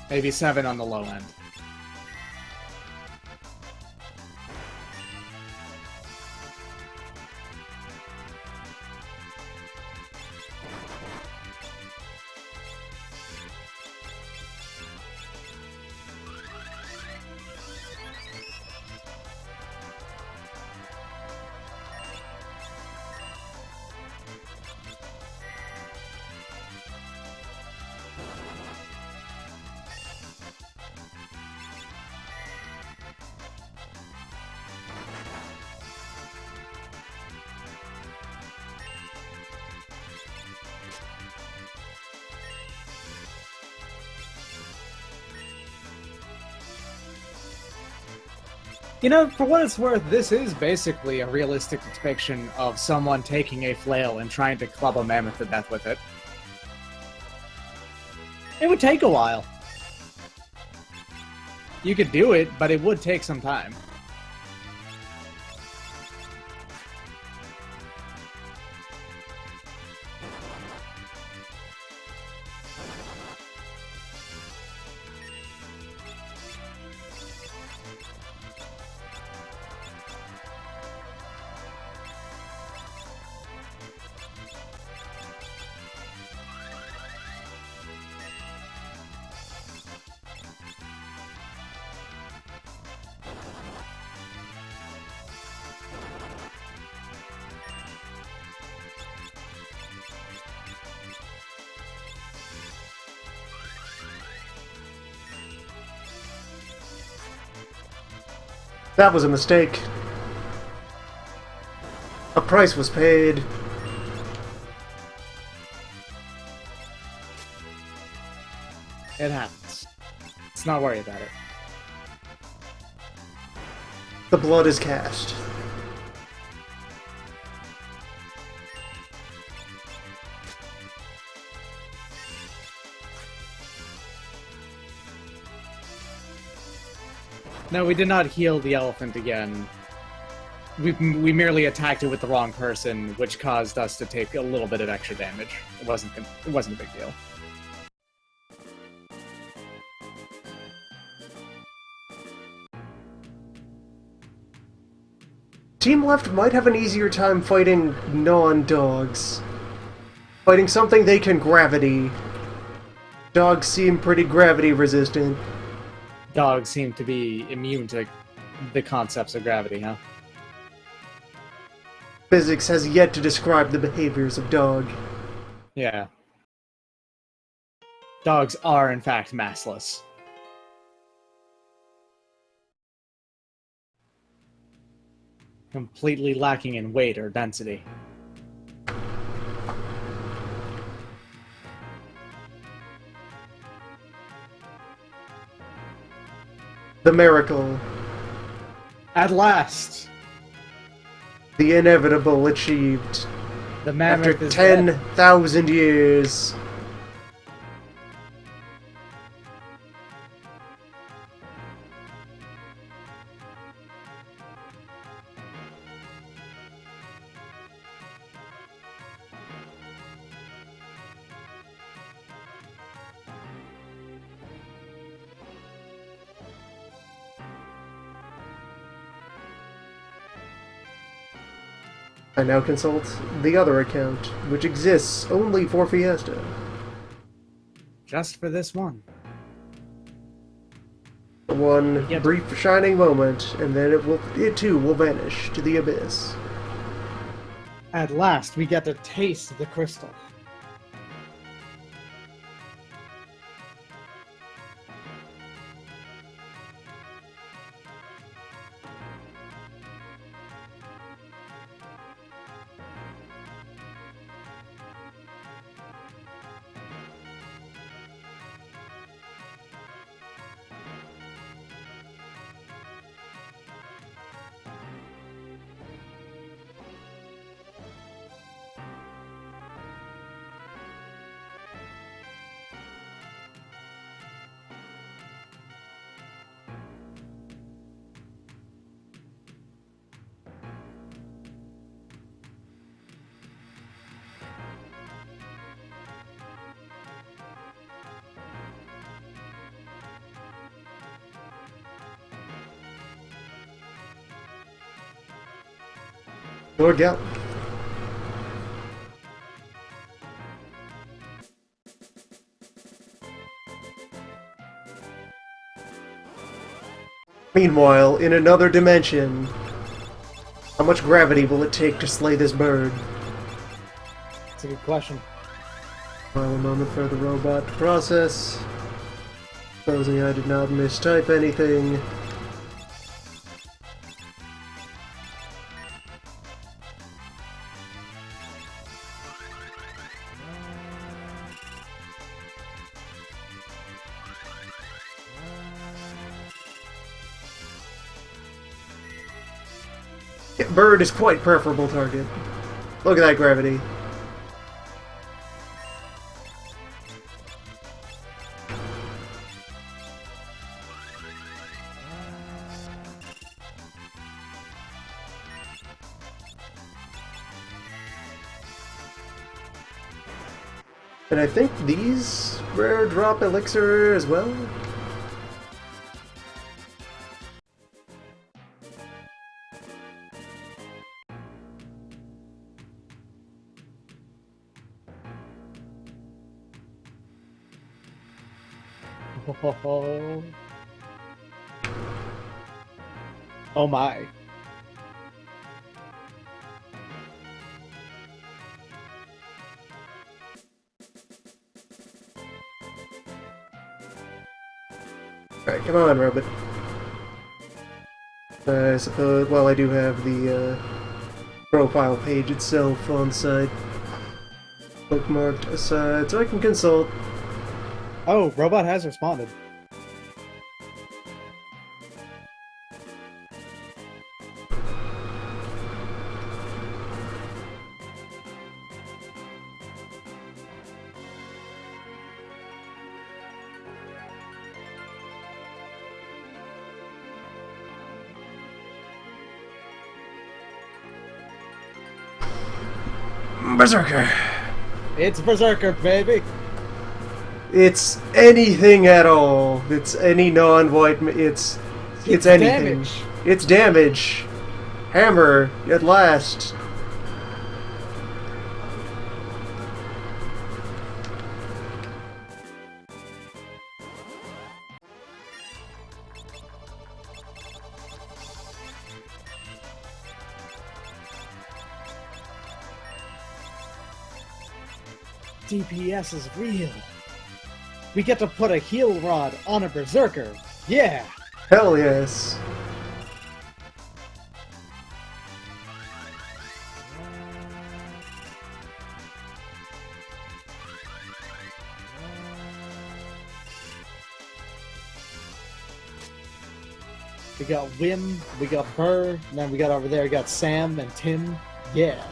Maybe 7 on the low end. You know, for what it's worth, this is basically a realistic depiction of someone taking a flail and trying to club a mammoth to death with it. It would take a while. You could do it, but it would take some time. That was a mistake. A price was paid. It happens. Let's not worry about it. The blood is cast. No, we did not heal the elephant again. We merely attacked it with the wrong person, which caused us to take a little bit of extra damage. It wasn't a big deal. Team Left might have an easier time fighting non-dogs. Fighting something they can gravity. Dogs seem pretty gravity resistant. Dogs seem to be immune to the concepts of gravity, huh? Physics has yet to describe the behaviors of dog. Yeah. Dogs are, in fact, massless. Completely lacking in weight or density. The miracle. At last! The inevitable achieved. The mammoth After is dead. 10,000 years. I now consult the other account, which exists only for Fiesta. Just for this one. One Yep. brief shining moment, and then it too will vanish to the abyss. At last, we get a taste of the crystal. Lord Gal. Meanwhile, in another dimension, how much gravity will it take to slay this bird? That's a good question. Allow a moment for the robot to process. Supposing I did not mistype anything. Yeah, bird is quite preferable target. Look at that gravity. And I think these rare drop elixir as well. Oh my. Alright, come on, Robot. I suppose, well, I do have the profile page itself on site bookmarked aside, so I can consult. Oh, Robot has responded. Berserker! It's Berserker, baby! It's anything at all. It's any non-white. It's anything. Damage. It's damage. Hammer at last. DPS is real. We get to put a heal rod on a Berserker. Yeah! Hell yes. We got Wim, we got Burr, and then we got over there, we got Sam and Tim. Yeah.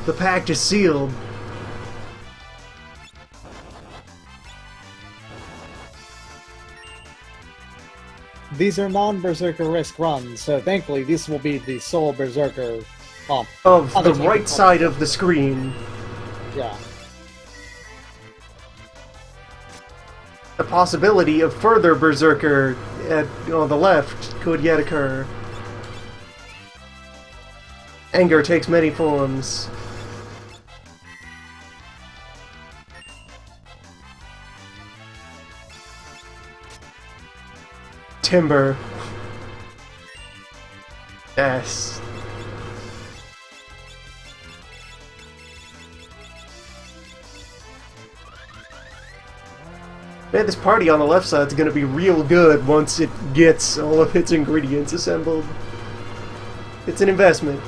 The pact is sealed. These are non-Berserker risk runs, so thankfully this will be the sole Berserker Of on the team right component. side of the screen. Yeah. The possibility of further Berserker on the left could yet occur. Anger takes many forms. Timber. Yes. Man, this party on the left side is going to be real good once it gets all of its ingredients assembled. It's an investment.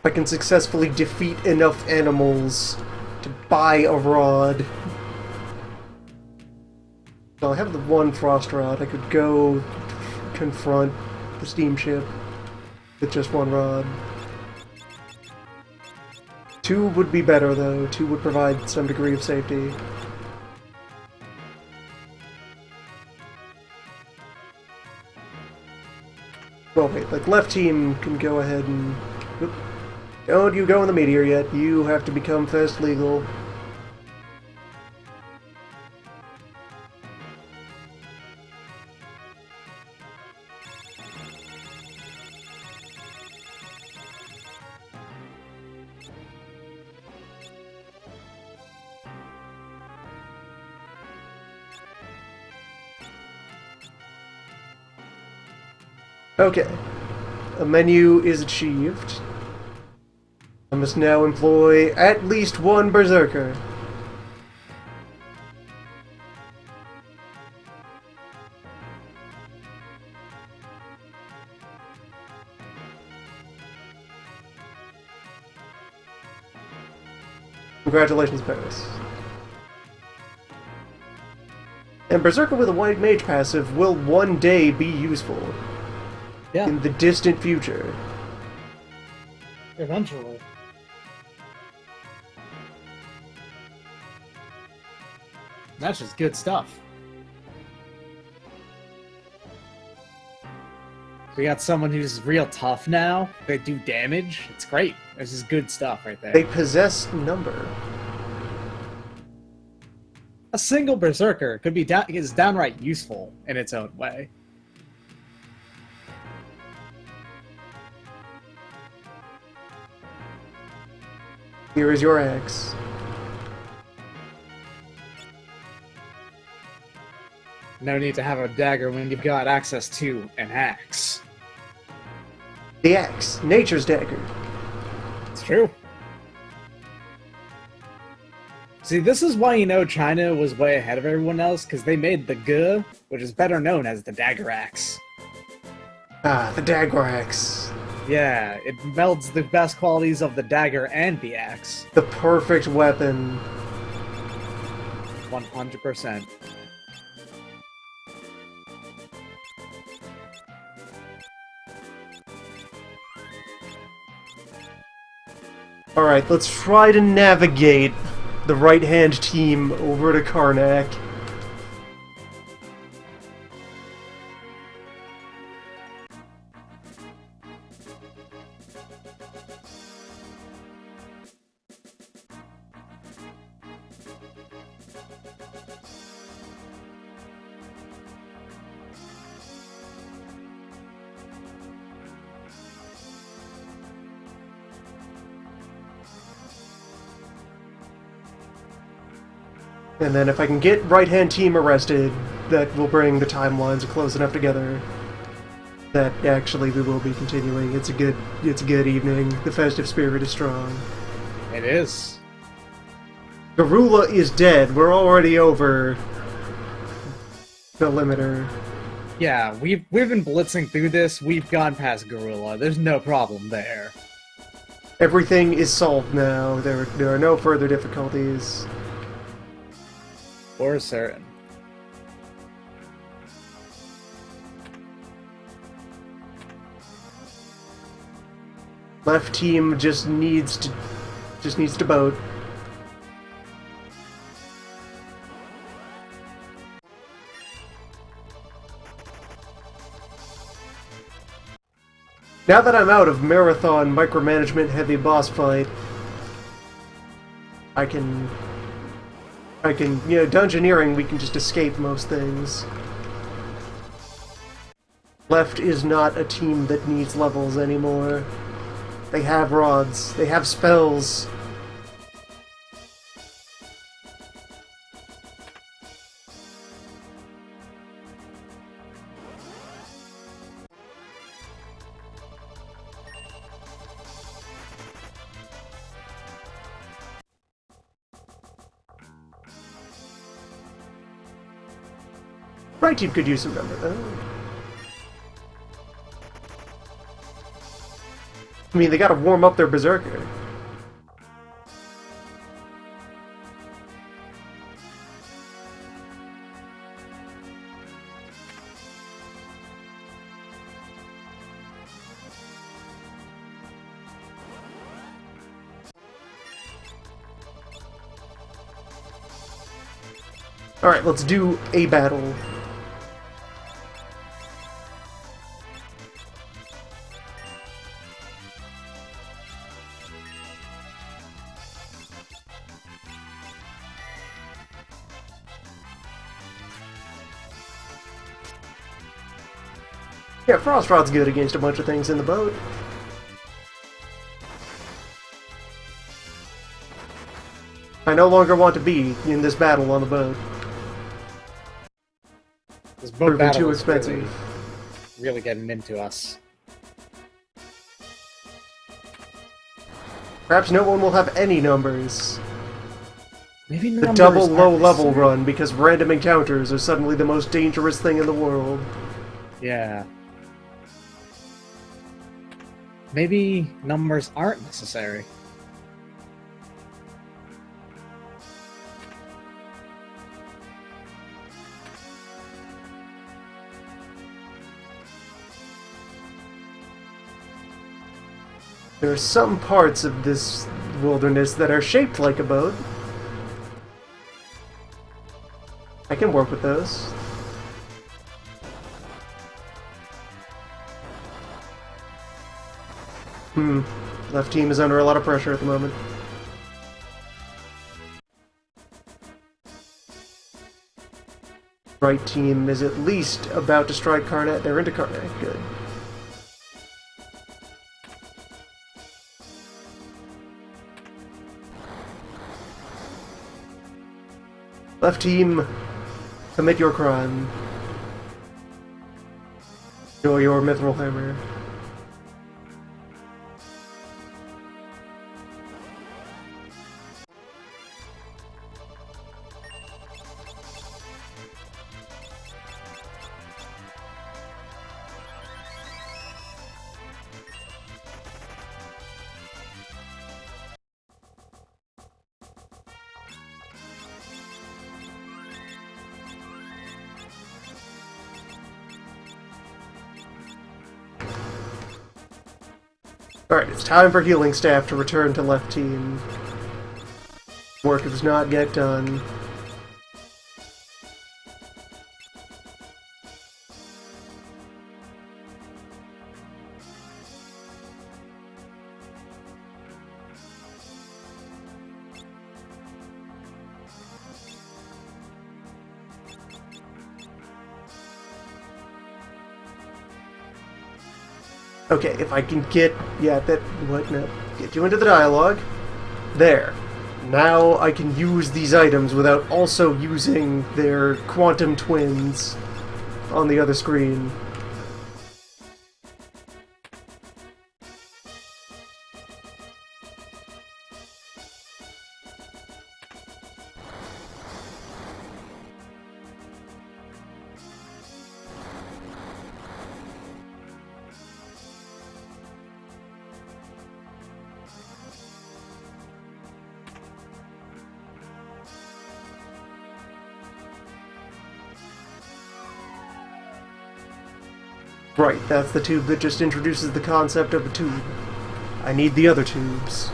If I can successfully defeat enough animals to buy a rod. Well, I have the one frost rod. I could go confront the steamship with just one rod. 2 would be better, though. 2 would provide some degree of safety. Well, wait, like, left team can go ahead and... Oop. Don't you go in the meteor yet. You have to become first legal. Okay. A menu is achieved. I must now employ at least one Berserker. Congratulations, Paris. And Berserker with a White Mage passive will one day be useful. Yeah. In the distant future. Eventually. That's just good stuff. We got someone who's real tough now. They do damage. It's great. This is good stuff right there. They possess number. A single berserker could be is downright useful in its own way. Here is your axe. No need to have a dagger when you've got access to an axe. The axe, nature's dagger. It's true. See, this is why you know China was way ahead of everyone else, because they made the ge, which is better known as the dagger axe. Ah, the dagger axe. Yeah, it melds the best qualities of the dagger and the axe. The perfect weapon. 100%. Alright, let's try to navigate the right-hand team over to Karnak. And then if I can get right-hand team arrested, that will bring the timelines close enough together that actually we will be continuing. It's a good evening. The festive spirit is strong. It is. Garula is dead. We're already over the limiter. Yeah, we've been blitzing through this. We've gone past Gorilla. There's no problem there. Everything is solved now. There are no further difficulties. For certain. Left team just needs to boat. Now that I'm out of marathon micromanagement heavy boss fight, I can, dungeoneering, we can just escape most things. Left is not a team that needs levels anymore. They have rods, they have spells. Right team could use some number, though. I mean, they gotta warm up their berserker. Alright, let's do a battle. Yeah, Frost Rod's good against a bunch of things in the boat. I no longer want to be in this battle on the boat. This boat battle too is expensive. really getting into us. Perhaps no one will have any numbers. Maybe The numbers double aren't low-level necessary. run, because random encounters are suddenly the most dangerous thing in the world. Yeah. Maybe numbers aren't necessary. There are some parts of this wilderness that are shaped like a boat. I can work with those. Left team is under a lot of pressure at the moment. Right team is at least about to strike Karnak. They're into Karnak. Good. Left team, commit your crime. Enjoy your mithril hammer. Alright, it's time for healing staff to return to left team. Work does not get done. Okay, if I can get... Yeah, that... What? No. Get you into the dialogue. There. Now I can use these items without also using their quantum twins on the other screen. Right, that's the tube that just introduces the concept of a tube. I need the other tubes.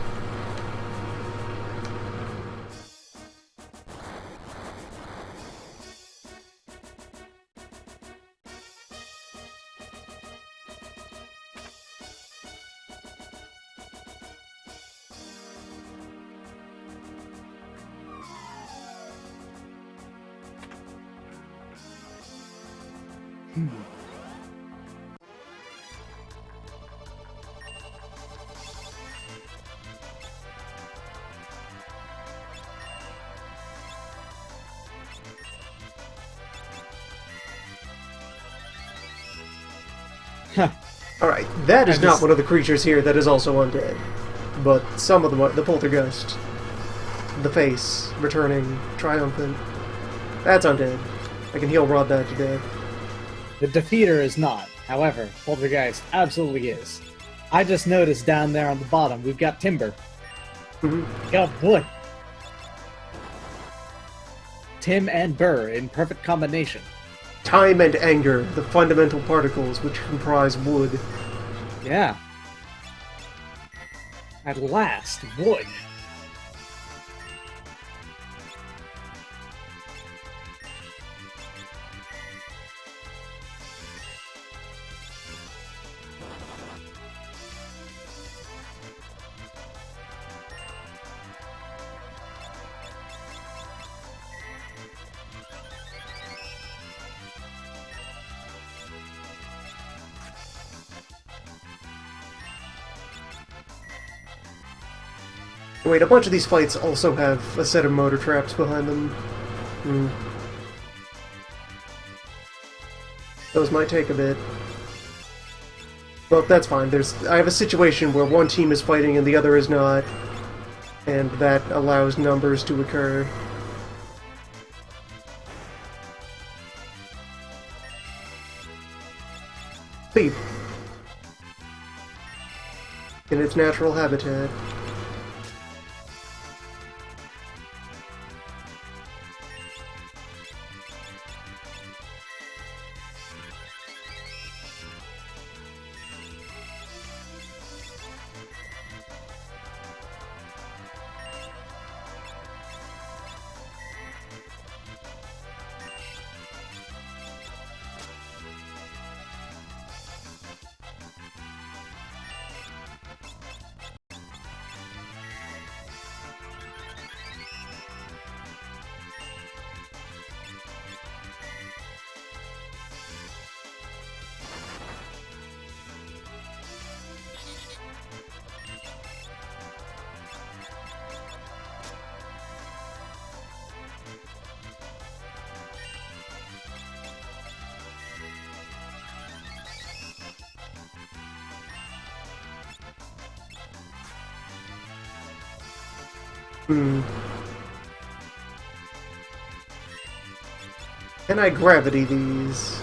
Alright, that is not one of the creatures here that is also undead. But some of them are. The poltergeist. The face, returning, triumphant. That's undead. I can heal Rod that to death. The Defeater is not. However, Poltergeist absolutely is. I just noticed down there on the bottom, we've got timber. We got wood. Tim and Burr in perfect combination. Time and anger, the fundamental particles which comprise wood. Yeah. At last, wood. Wait, a bunch of these fights also have a set of motor traps behind them. Those might take a bit. But that's fine. I have a situation where one team is fighting and the other is not, and that allows numbers to occur. Sleep. In its natural habitat. Hmm. Can I gravity these?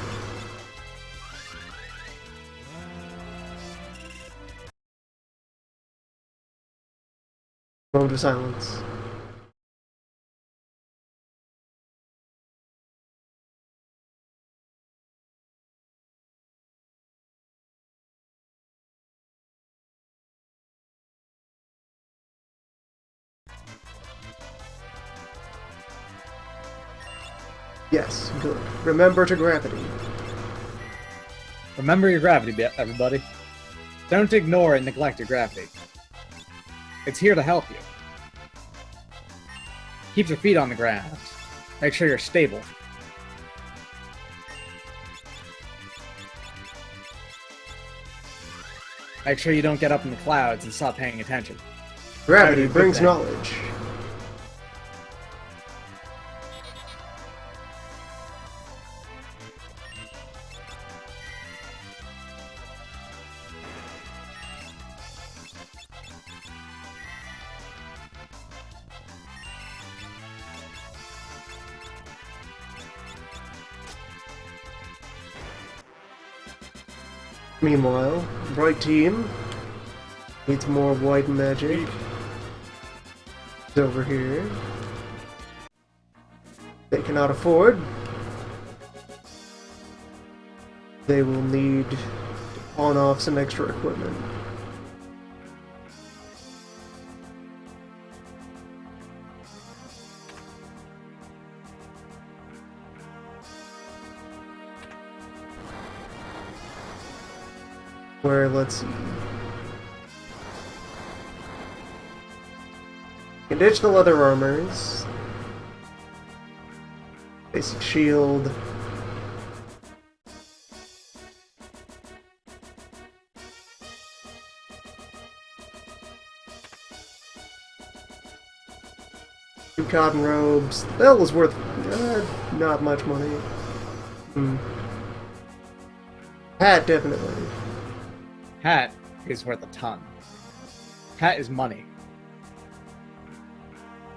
Moment of silence. Yes, good. Remember to gravity. Remember your gravity bit, everybody. Don't ignore and neglect your gravity. It's here to help you. Keep your feet on the ground. Make sure you're stable. Make sure you don't get up in the clouds and stop paying attention. Gravity Good brings thing. knowledge. Meanwhile, Bright Team needs more white magic. It's over here. They cannot afford. They will need to pawn off some extra equipment. Where, let's see. Can ditch the leather armors. Basic shield. Two cotton robes. The bell is worth not much money. Hat, definitely. Hat is worth a ton. Hat is money.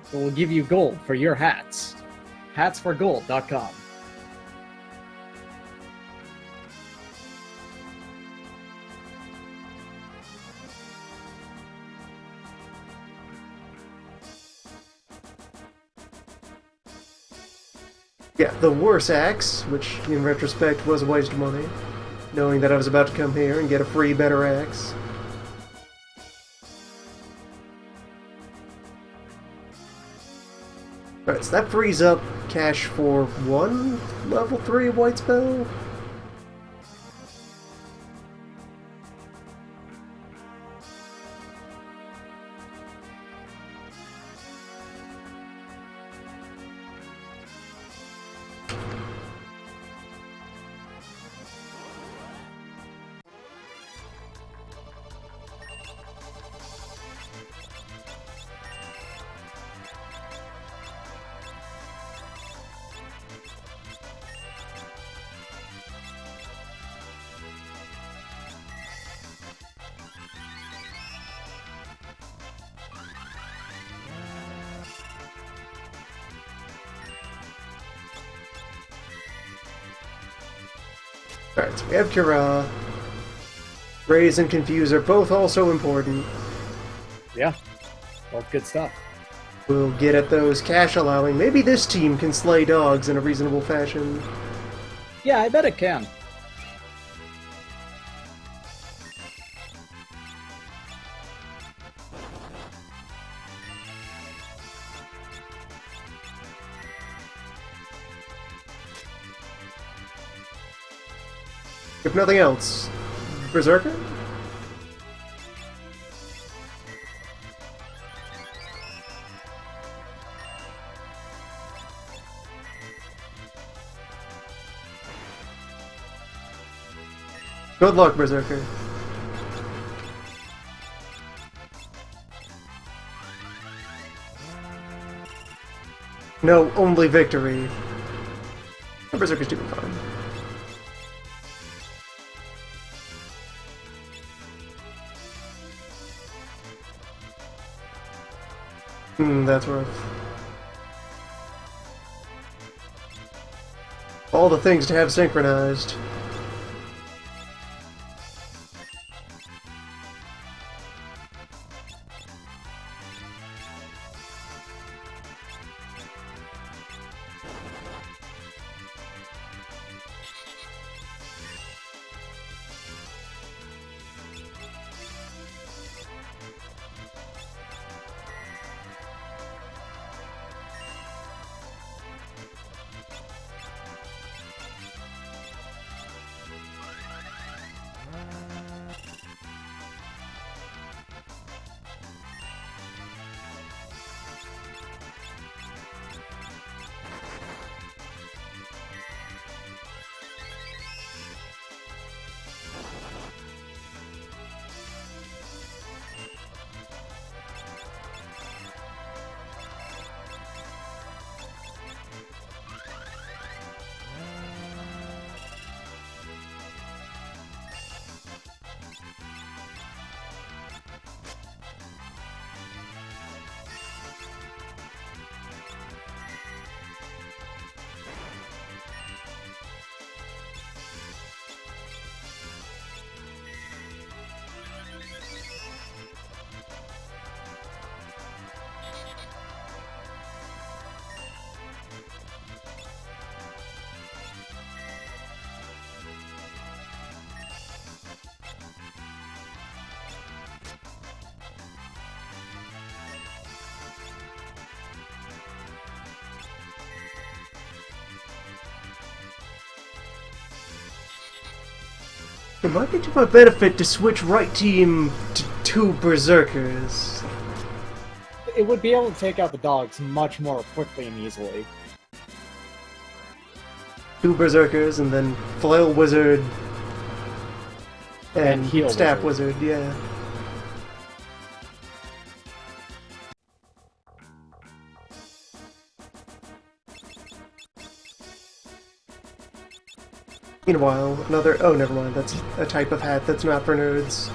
So we'll give you gold for your hats. Hatsforgold.com. Yeah, the worse axe, which in retrospect was a waste of money, knowing that I was about to come here and get a free better axe. Alright, so that frees up cash for one level 3 white spell? Alright, so we have Kira. Raise and Confuse are both also important. Yeah. Well, good stuff. We'll get at those cash allowing. Maybe this team can slay dogs in a reasonable fashion. Yeah, I bet it can. If nothing else, Berserker? Good luck, Berserker. No, only victory. Berserker's doing fine. That's rough. All the things to have synchronized. It might be to my benefit to switch right team to 2 Berserkers. It would be able to take out the dogs much more quickly and easily. 2 Berserkers and then Flail Wizard and Heal Staff Wizard, yeah. Meanwhile, another... Oh, never mind. That's a type of hat that's not for nerds.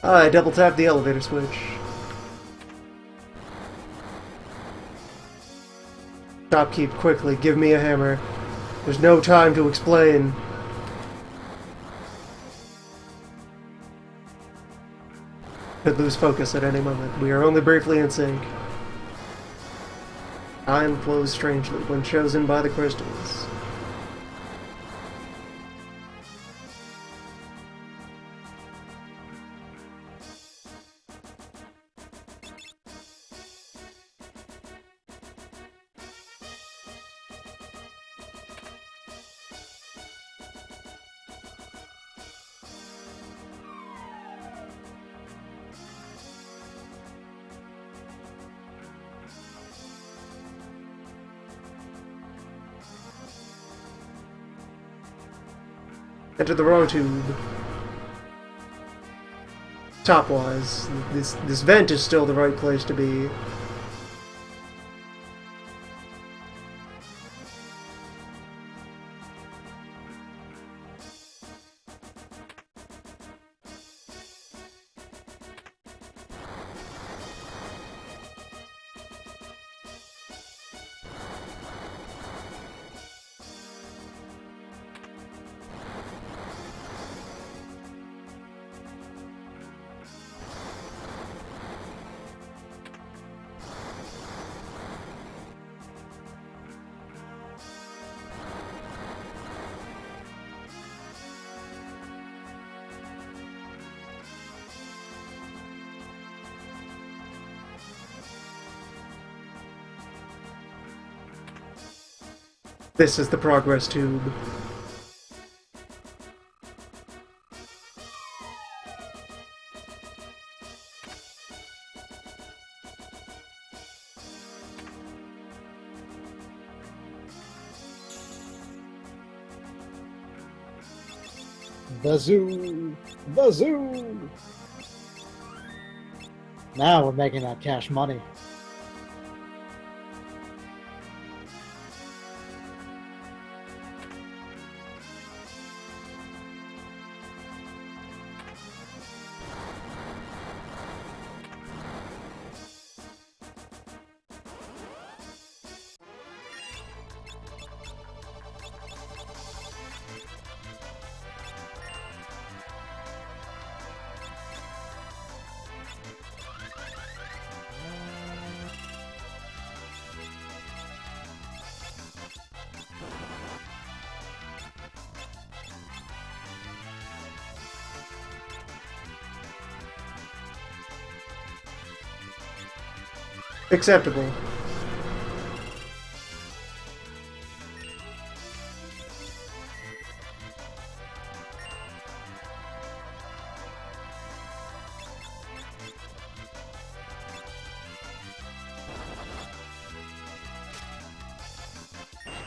I double tapped the elevator switch. Shopkeep, quickly, give me a hammer. There's no time to explain. Could lose focus at any moment. We are only briefly in sync. Time flows strangely when chosen by the crystals. Enter the wrong tube. Top-wise, this vent is still the right place to be. This is the progress tube. The zoo! The zoo! Now we're making that cash money. Acceptable.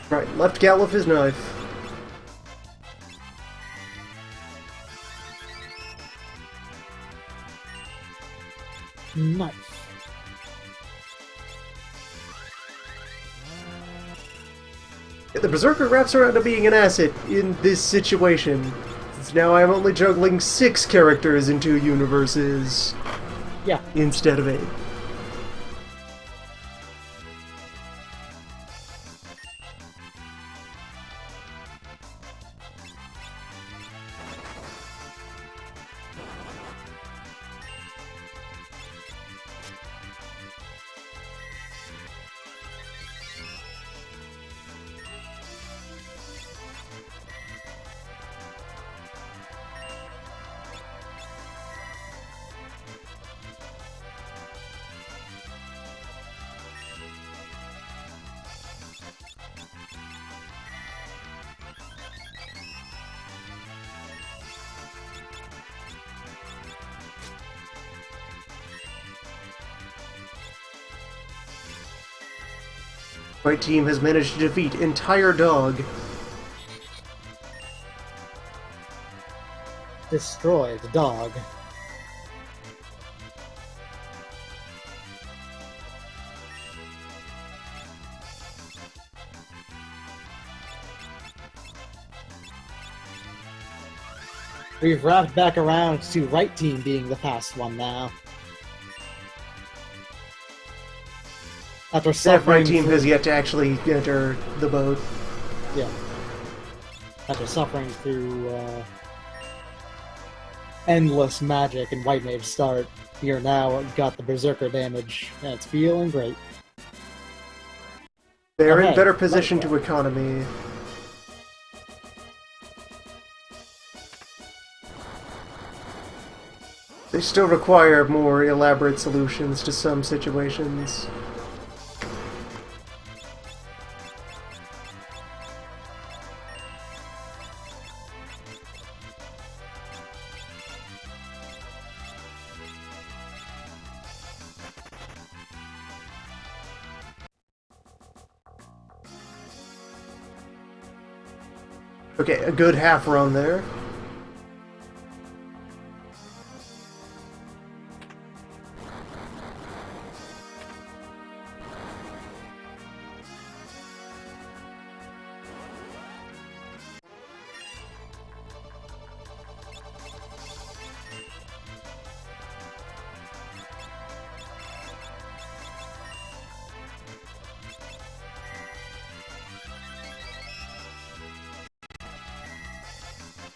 Right, left gal with his knife. Nice. The Berserker wraps around to being an asset in this situation, since now I'm only juggling 6 characters in 2 universes Yeah. instead of 8. My team has managed to defeat entire dog. Destroy the dog. We've wrapped back around to right team being the fast one now. After That suffering right team through- has yet to actually enter the boat. Yeah. After suffering through endless magic and White Mage start, you're now got the Berserker damage, and it's feeling great. They're Okay, in better position right. to economy. They still require more elaborate solutions to some situations. Okay, a good half run there.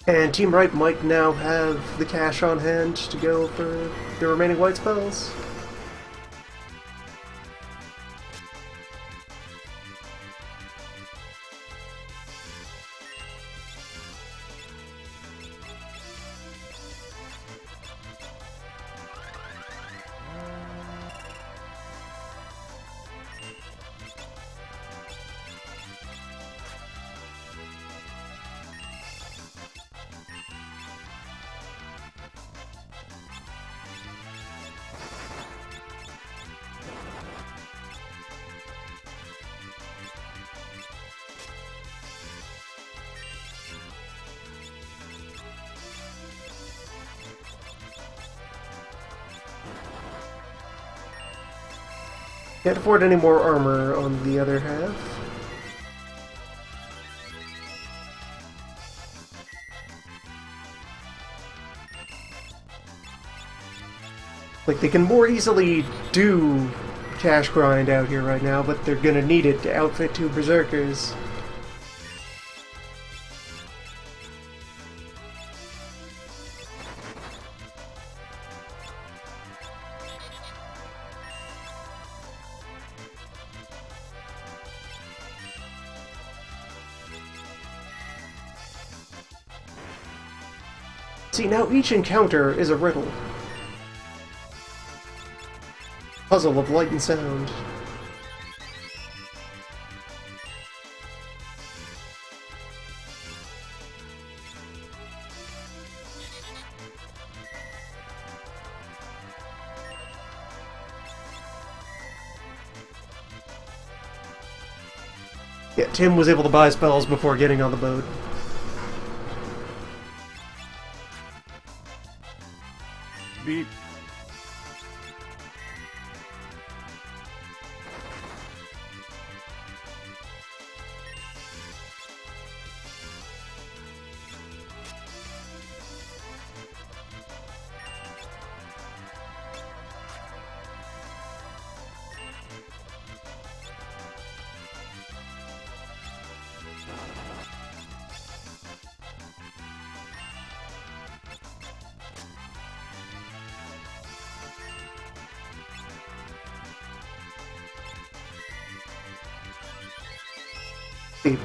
And Team Right might now have the cash on hand to go for the remaining white spells. Can't afford any more armor on the other half. Like, they can more easily do cash grind out here right now, but they're gonna need it to outfit 2 berserkers. See, now each encounter is a riddle. Puzzle of light and sound. Yeah, Tim was able to buy spells before getting on the boat. Beep. Beep.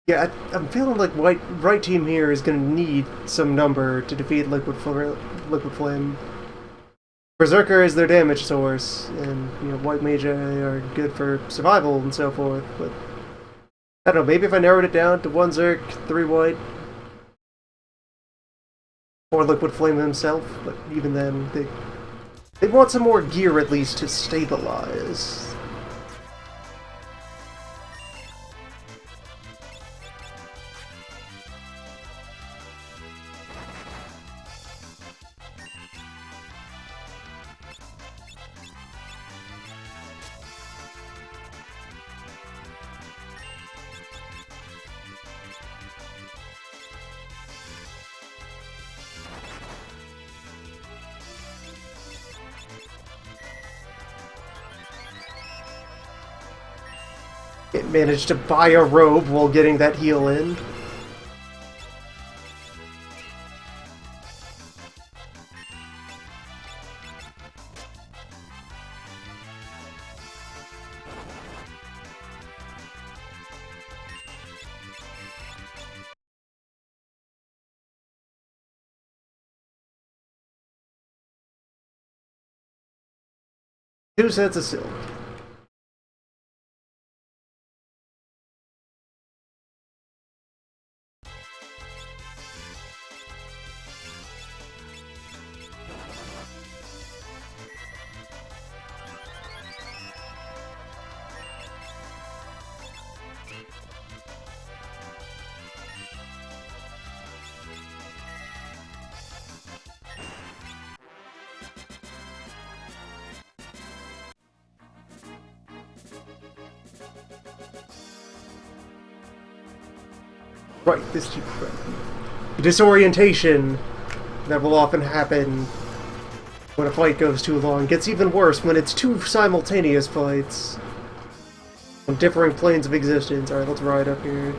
Yeah, I'm feeling like right team here is going to need some number to defeat Liquid Flame. Berserker is their damage source, and White Mage are good for survival and so forth. But I don't know. Maybe if I narrowed it down to 1 Zerk, 3 White, or Liquid Flame himself. But even then, they want some more gear at least to stabilize. It managed to buy a robe while getting that heal in. Two sets of silk. Right, this disorientation that will often happen when a fight goes too long. It gets even worse when it's two simultaneous fights on differing planes of existence. Alright, let's ride up here.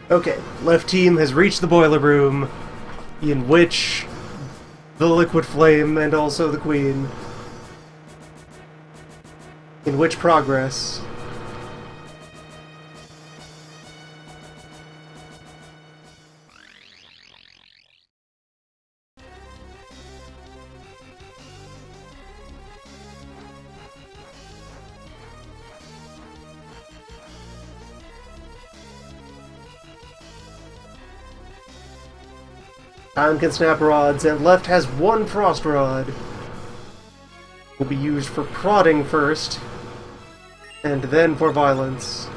Okay, left team has reached the boiler room, in which the Liquid Flame and also the Queen, in which progress. Time can snap rods, and left has one frost rod. Will be used for prodding first, and then for violence.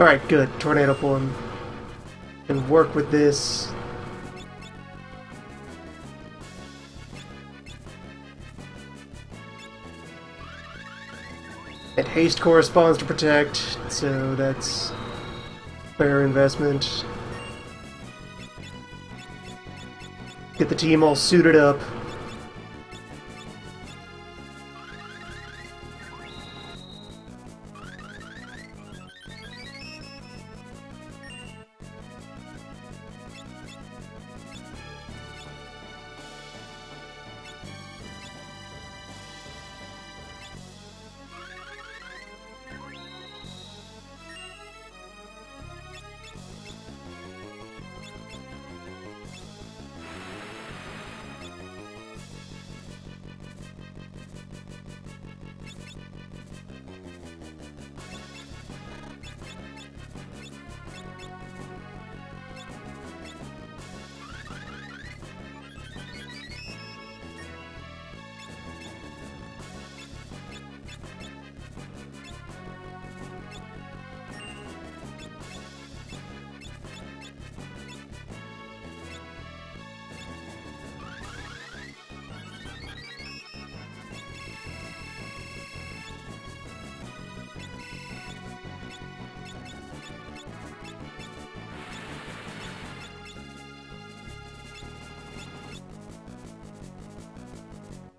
Alright, good. Tornado form. Can work with this. And haste corresponds to protect, so that's fair investment. Get the team all suited up.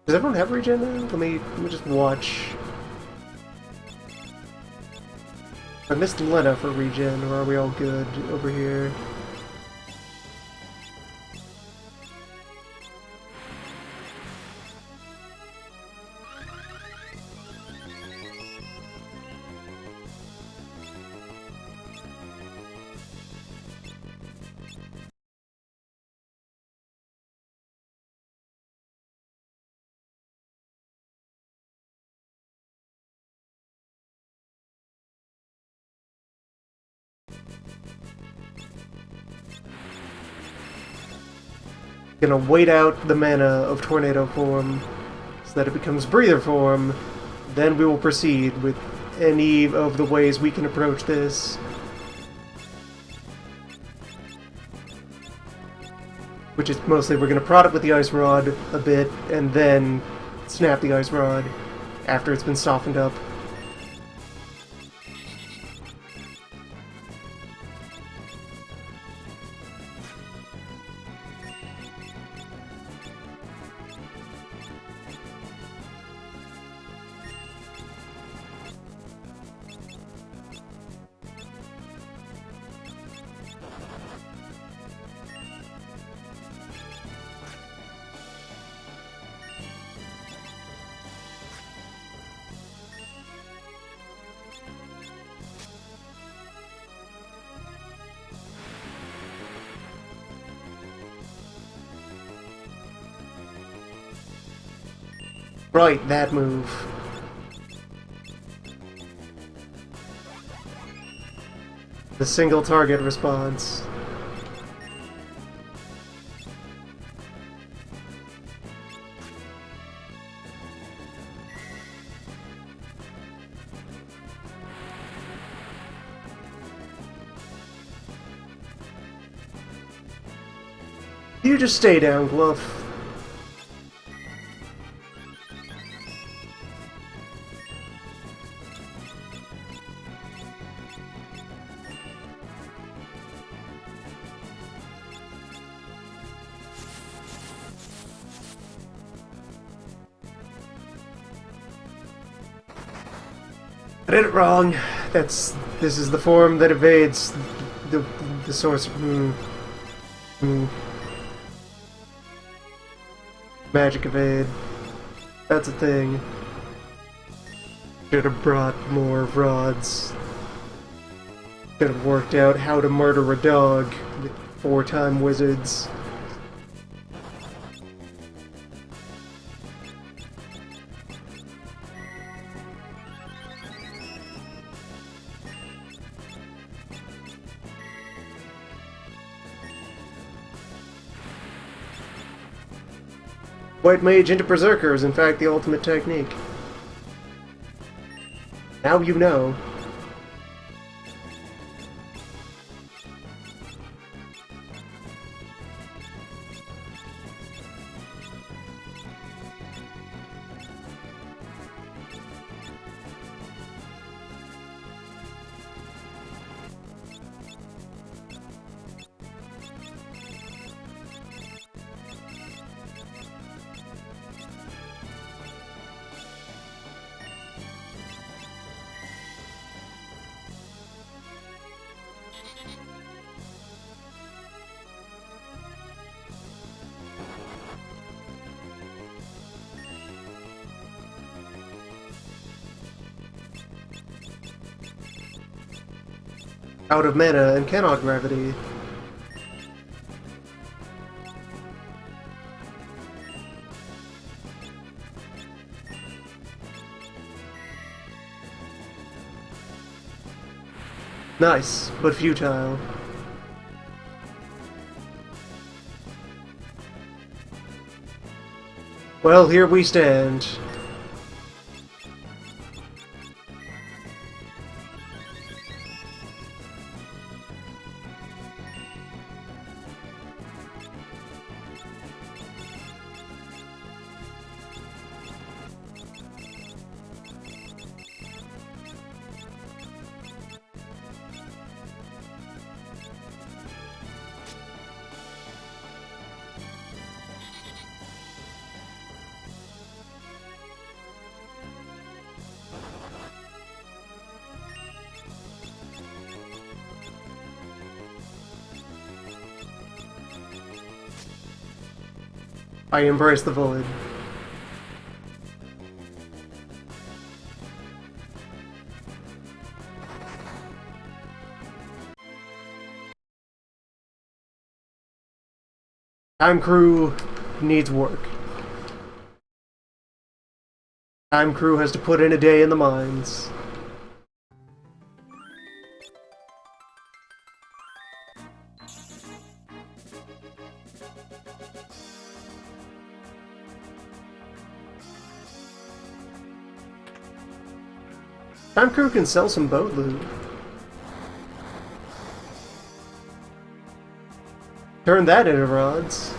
Does everyone have regen now? Let me just watch. I missed Lena for regen, or are we all good over here? Gonna wait out the mana of Tornado form so that it becomes Breather form. Then we will proceed with any of the ways we can approach this. Which is mostly we're gonna prod it with the Ice Rod a bit and then snap the Ice Rod after it's been softened up. Right, that move. The single target response. You just stay down, Glove. I did it wrong. This is the form that evades the source. Magic evade. That's a thing. Should have brought more rods. Should have worked out how to murder a dog with 4-time wizards. White Mage into Berserker is in fact the ultimate technique. Now you know. Out of mana and cannot gravity. Nice, but futile. Well, here we stand. I embrace the void. Time Crew needs work. Time Crew has to put in a day in the mines. Time Crew can sell some boat loot. Turn that into rods.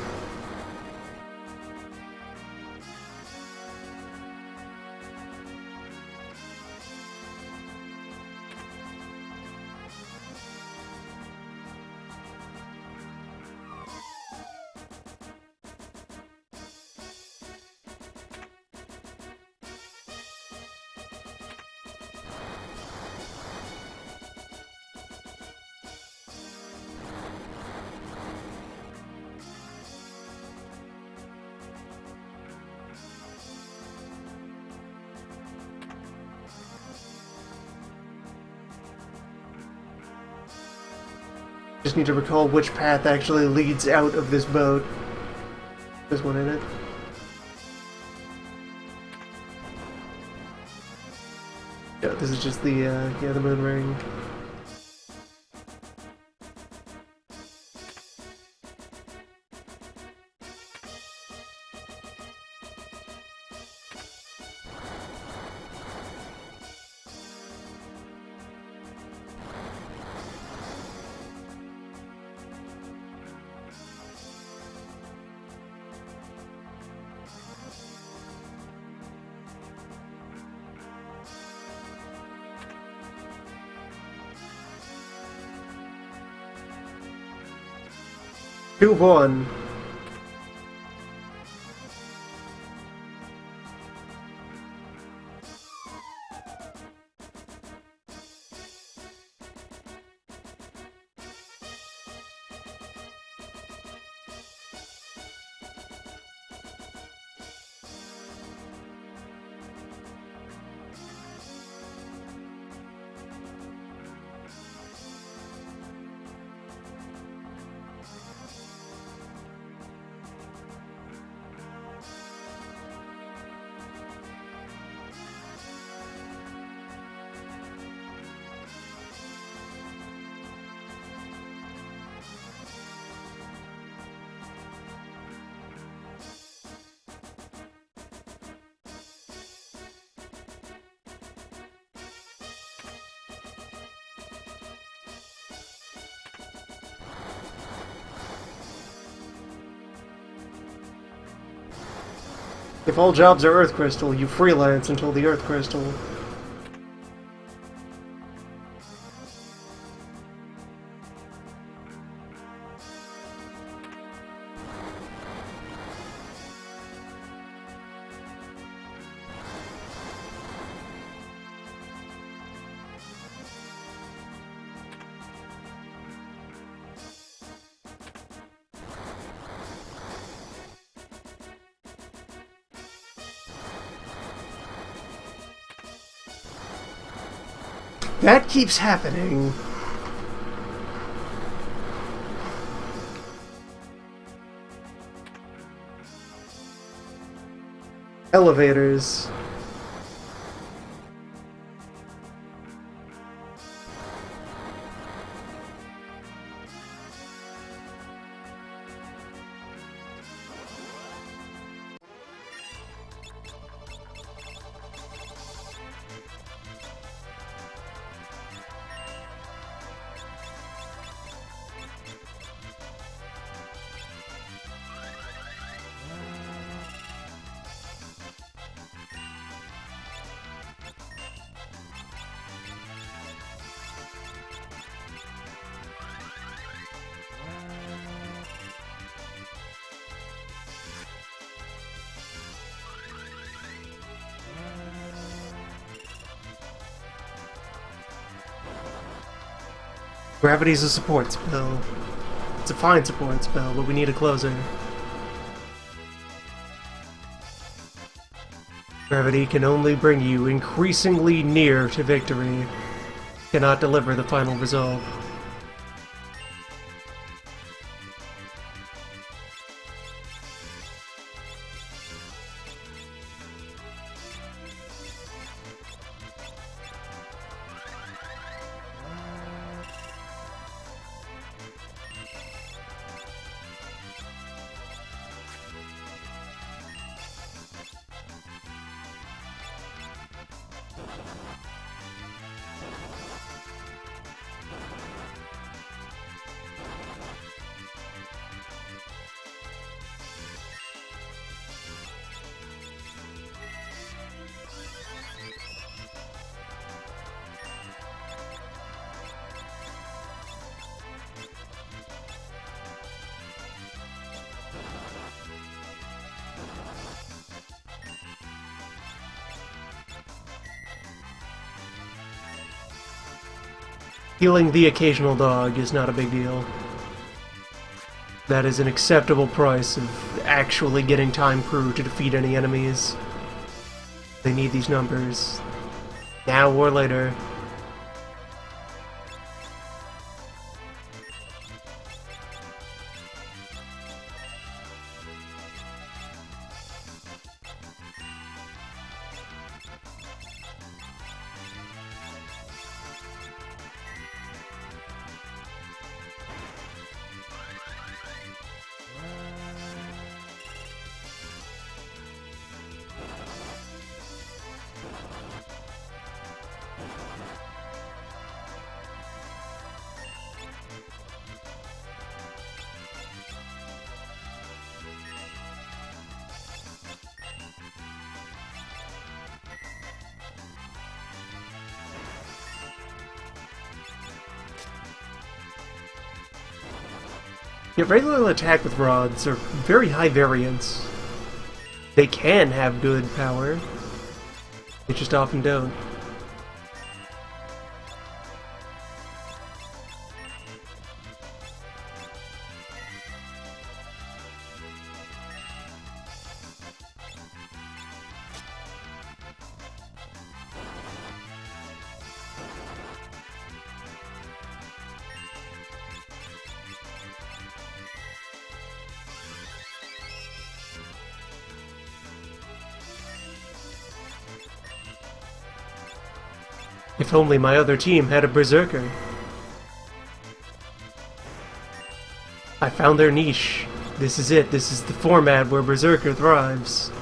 Just need to recall which path actually leads out of this boat. This one in it. Yeah, this is just the the moon ring. Pt.1. If all jobs are Earth Crystal, you freelance until the Earth Crystal. That keeps happening. Elevators. Gravity's a support spell. It's a fine support spell, but we need a closer. Gravity can only bring you increasingly near to victory. Cannot deliver the final result. Healing the occasional dog is not a big deal. That is an acceptable price of actually getting time crew to defeat any enemies. They need these numbers. Now or later. Yeah, regular attack with rods are very high variance. They can have good power. They just often don't. If only my other team had a Berserker. I found their niche. This is it. This is the format where Berserker thrives.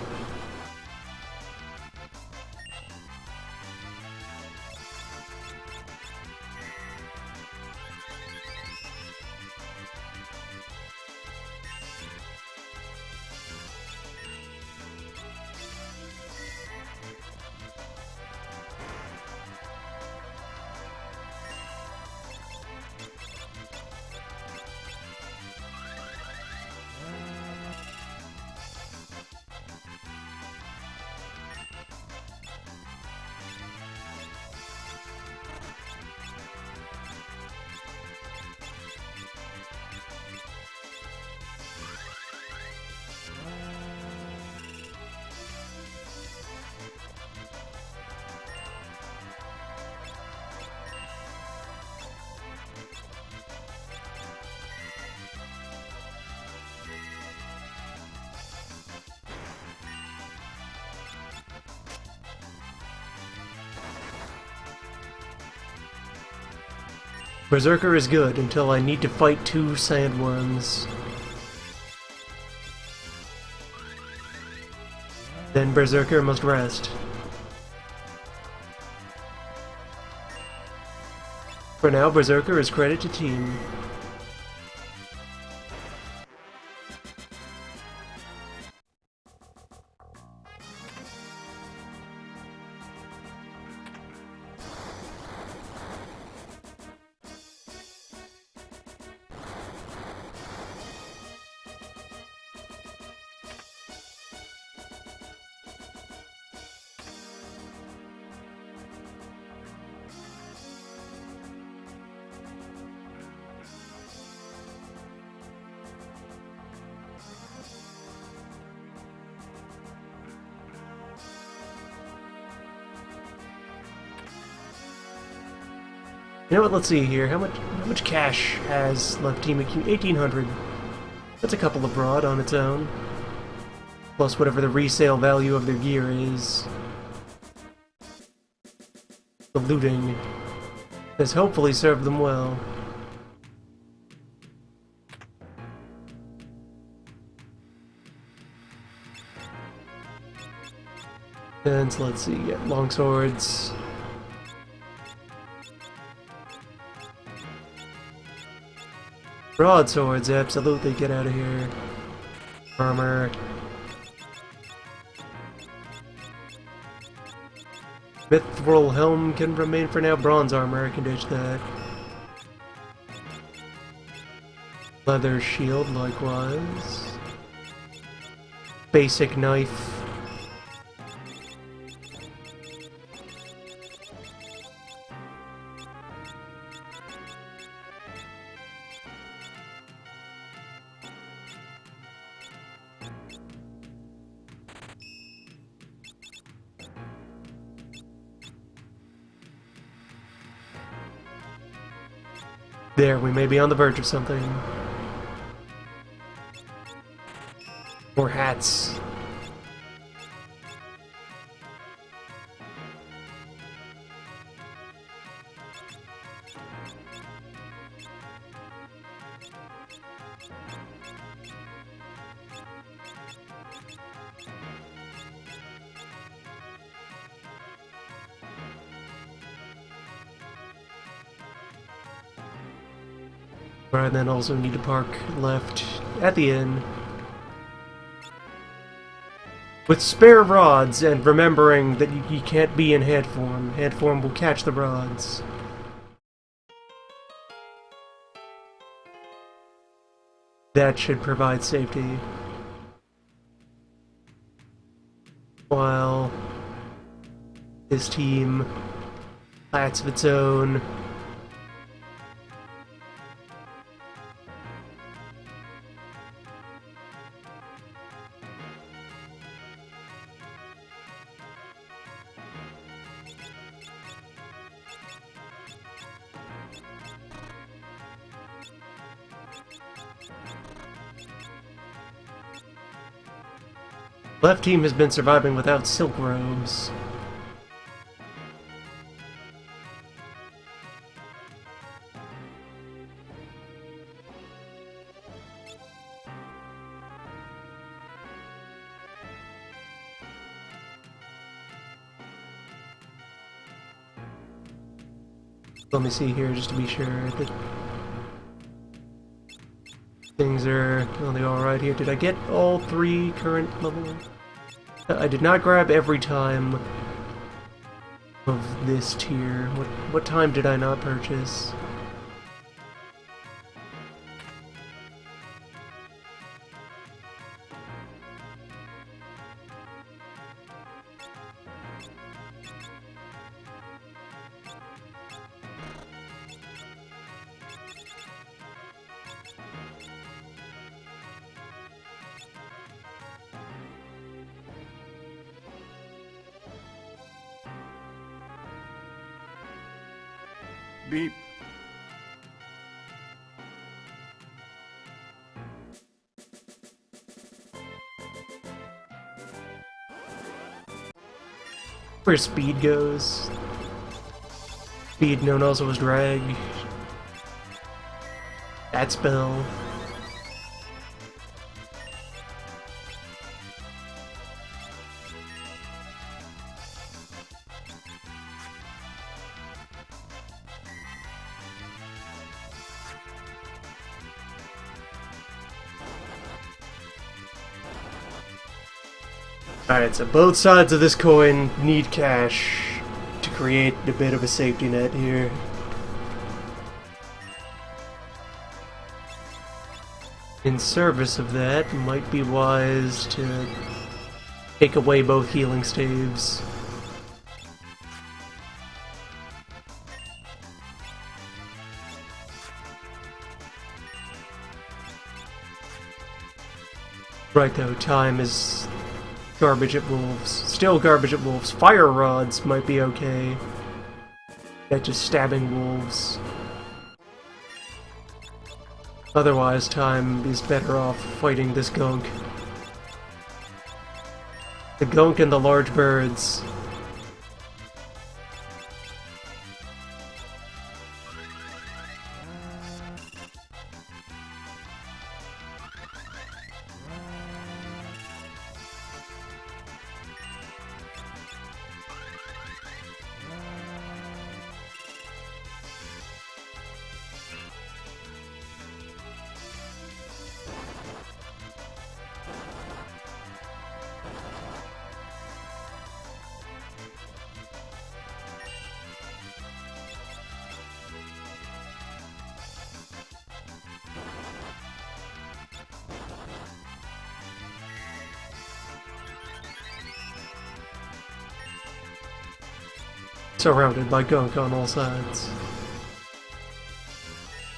Berserker is good until I need to fight 2 sandworms. Then Berserker must rest. For now, Berserker is credit to team. You know what? Let's see here. How much cash has left Team Q? 1,800. That's a couple of broad on its own. Plus whatever the resale value of their gear is. The looting has hopefully served them well. And so let's see. Yeah, longswords. Broadswords, absolutely, get out of here. Armor. Mithril helm can remain for now. Bronze armor, I can ditch that. Leather shield, likewise. Basic knife. There, we may be on the verge of something. More hats. And then also need to park left at the inn. With spare rods and remembering that you can't be in head form. Head form will catch the rods. That should provide safety. While this team plats of its own. Left team has been surviving without silk robes. Let me see here just to be sure that things are only alright here. Did I get all 3 current level? I did not grab every time of this tier. What time did I not purchase? Beep. Where speed goes. Speed known also as drag. That spell. Alright, so both sides of this coin need cash to create a bit of a safety net here. In service of that, it might be wise to take away both healing staves. Right though, time is garbage at wolves. Still garbage at wolves. Fire rods might be okay. At just stabbing wolves. Otherwise, time is better off fighting this gunk. The gunk and the large birds. Surrounded by gunk on all sides.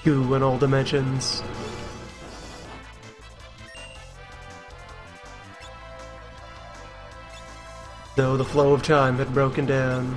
Goo in all dimensions. Though the flow of time had broken down.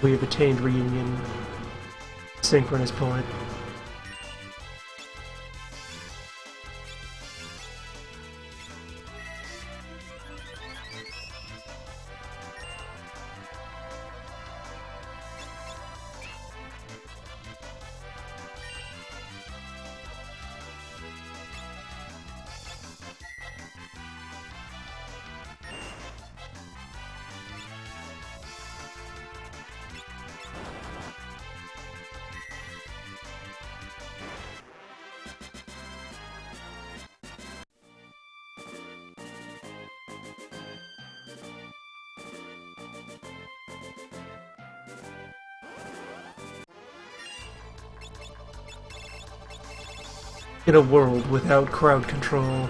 We have attained reunion. Synchronous point. in a world without crowd control.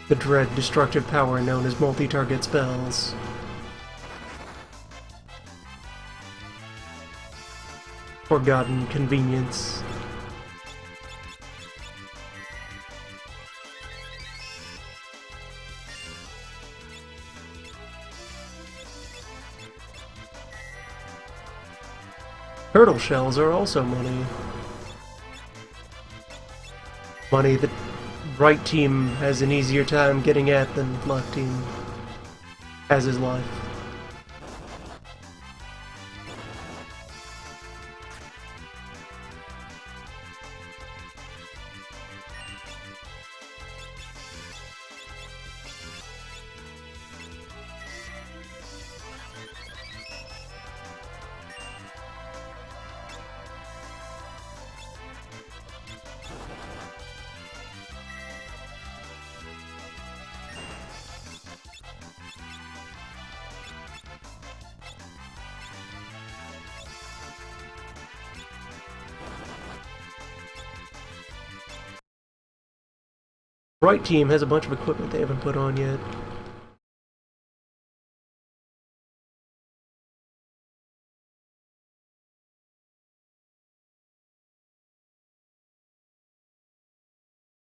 The dread destructive power known as multi-target spells. Forgotten convenience. Turtle shells are also money. Money that right team has an easier time getting at than left team, as is life. Right team has a bunch of equipment they haven't put on yet.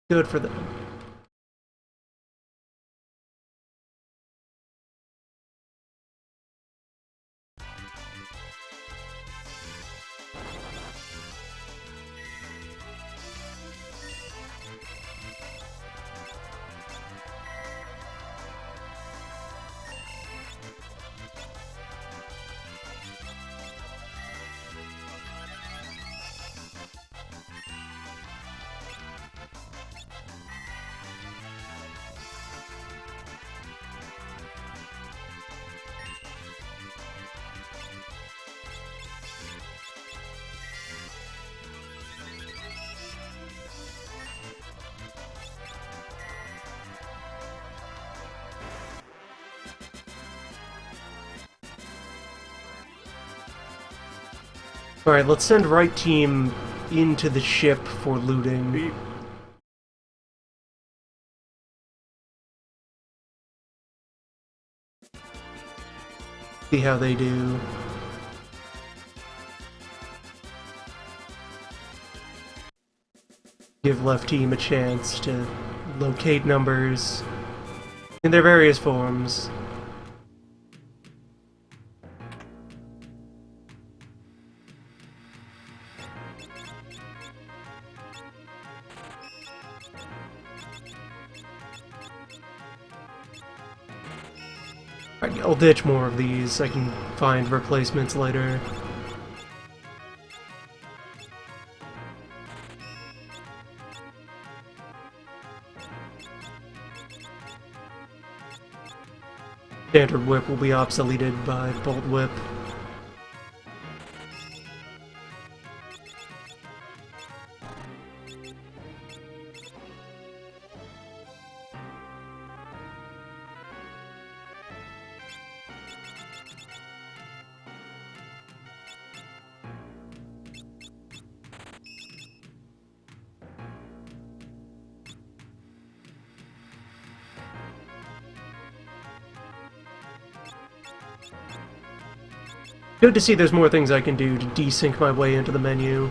Good for them. Alright, let's send right team into the ship for looting. Beep. See how they do. Give left team a chance to locate numbers in their various forms. I'll ditch more of these. I can find replacements later. Standard whip will be obsoleted by bolt whip. Good to see there's more things I can do to desync my way into the menu.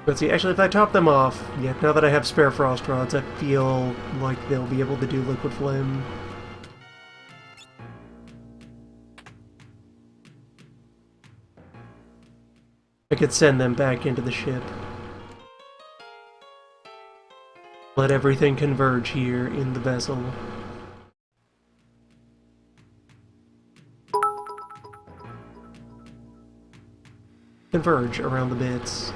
Let's see, actually, if I top them off, yeah, now that I have spare frost rods, I feel like they'll be able to do liquid flame. I could send them back into the ship. Let everything converge here in the vessel. Converge around the bits.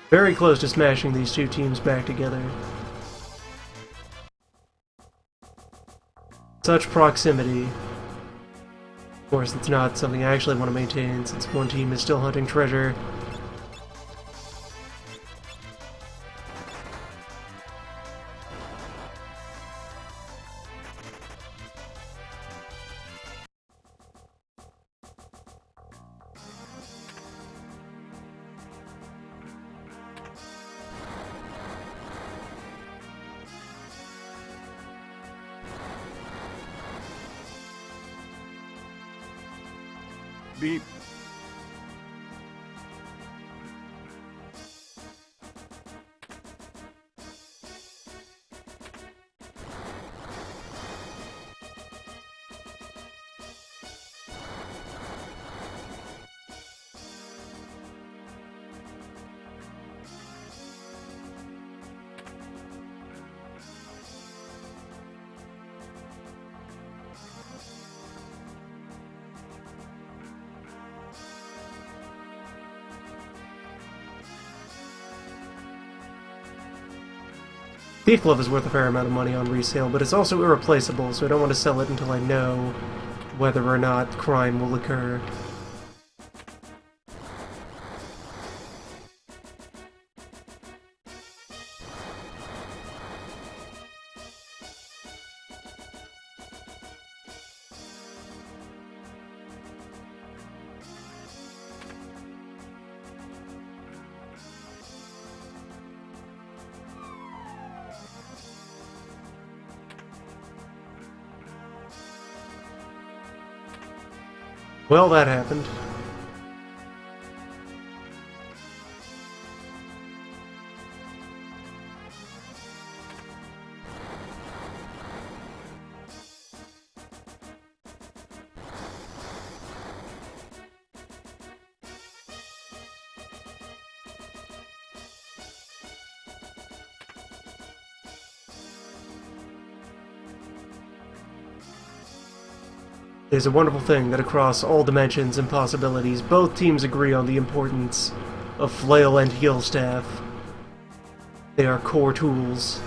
Very close to smashing these two teams back together. Such proximity. Of course, it's not something I actually want to maintain, since one team is still hunting treasure. Beep. Thief Glove is worth a fair amount of money on resale, but it's also irreplaceable, so I don't want to sell it until I know whether or not crime will occur. Well, that happened. It is a wonderful thing that across all dimensions and possibilities, both teams agree on the importance of flail and heal staff. They are core tools.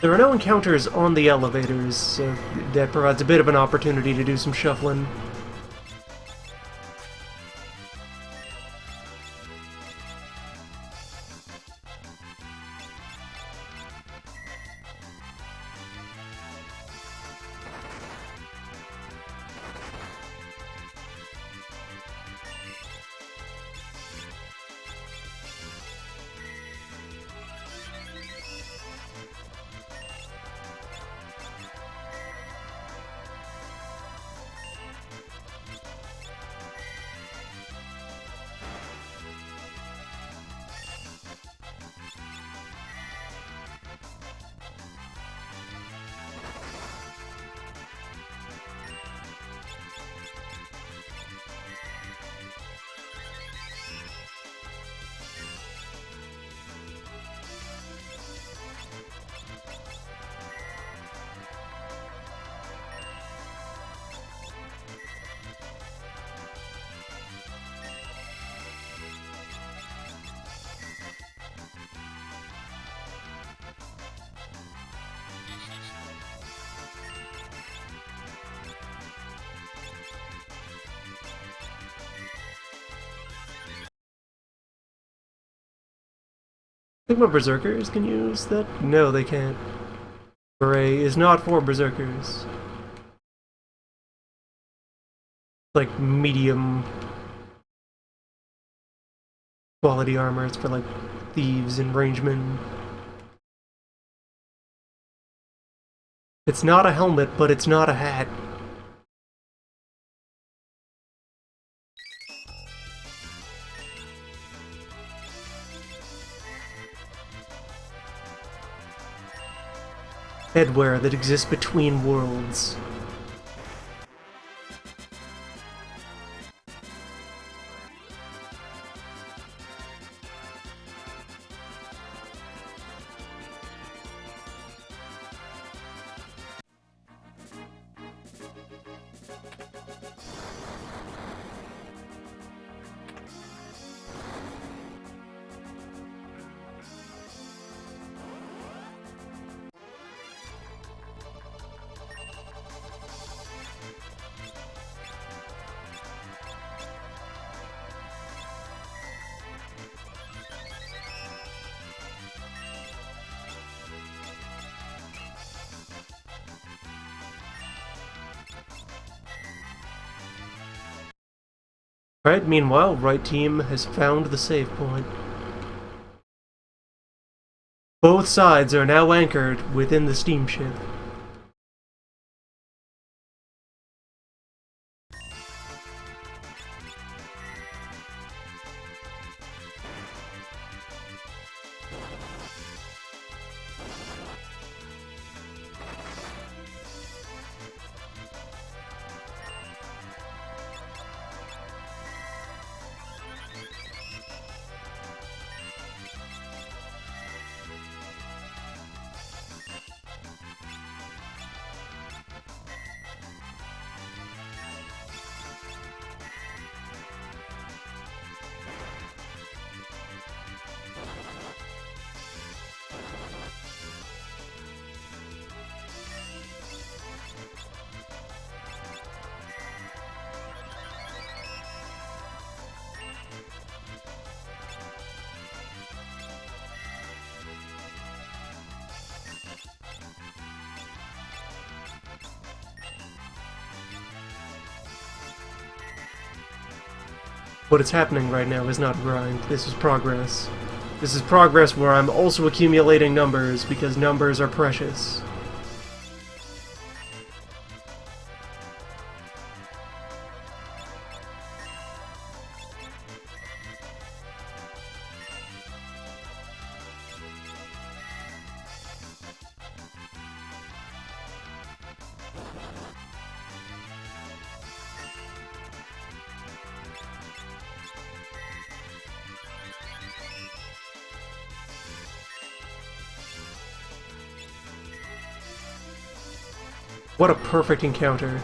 There are no encounters on the elevators, so that provides a bit of an opportunity to do some shuffling. I think my Berserkers can use that? No, they can't. Array is not for Berserkers. Like medium quality armor, it's for like thieves and rangemen. It's not a helmet, but it's not a hat. Headwear that exists between worlds. Right, meanwhile, right team has found the save point. Both sides are now anchored within the steamship. What is happening right now is not grind, this is progress. This is progress where I'm also accumulating numbers, because numbers are precious. What a perfect encounter.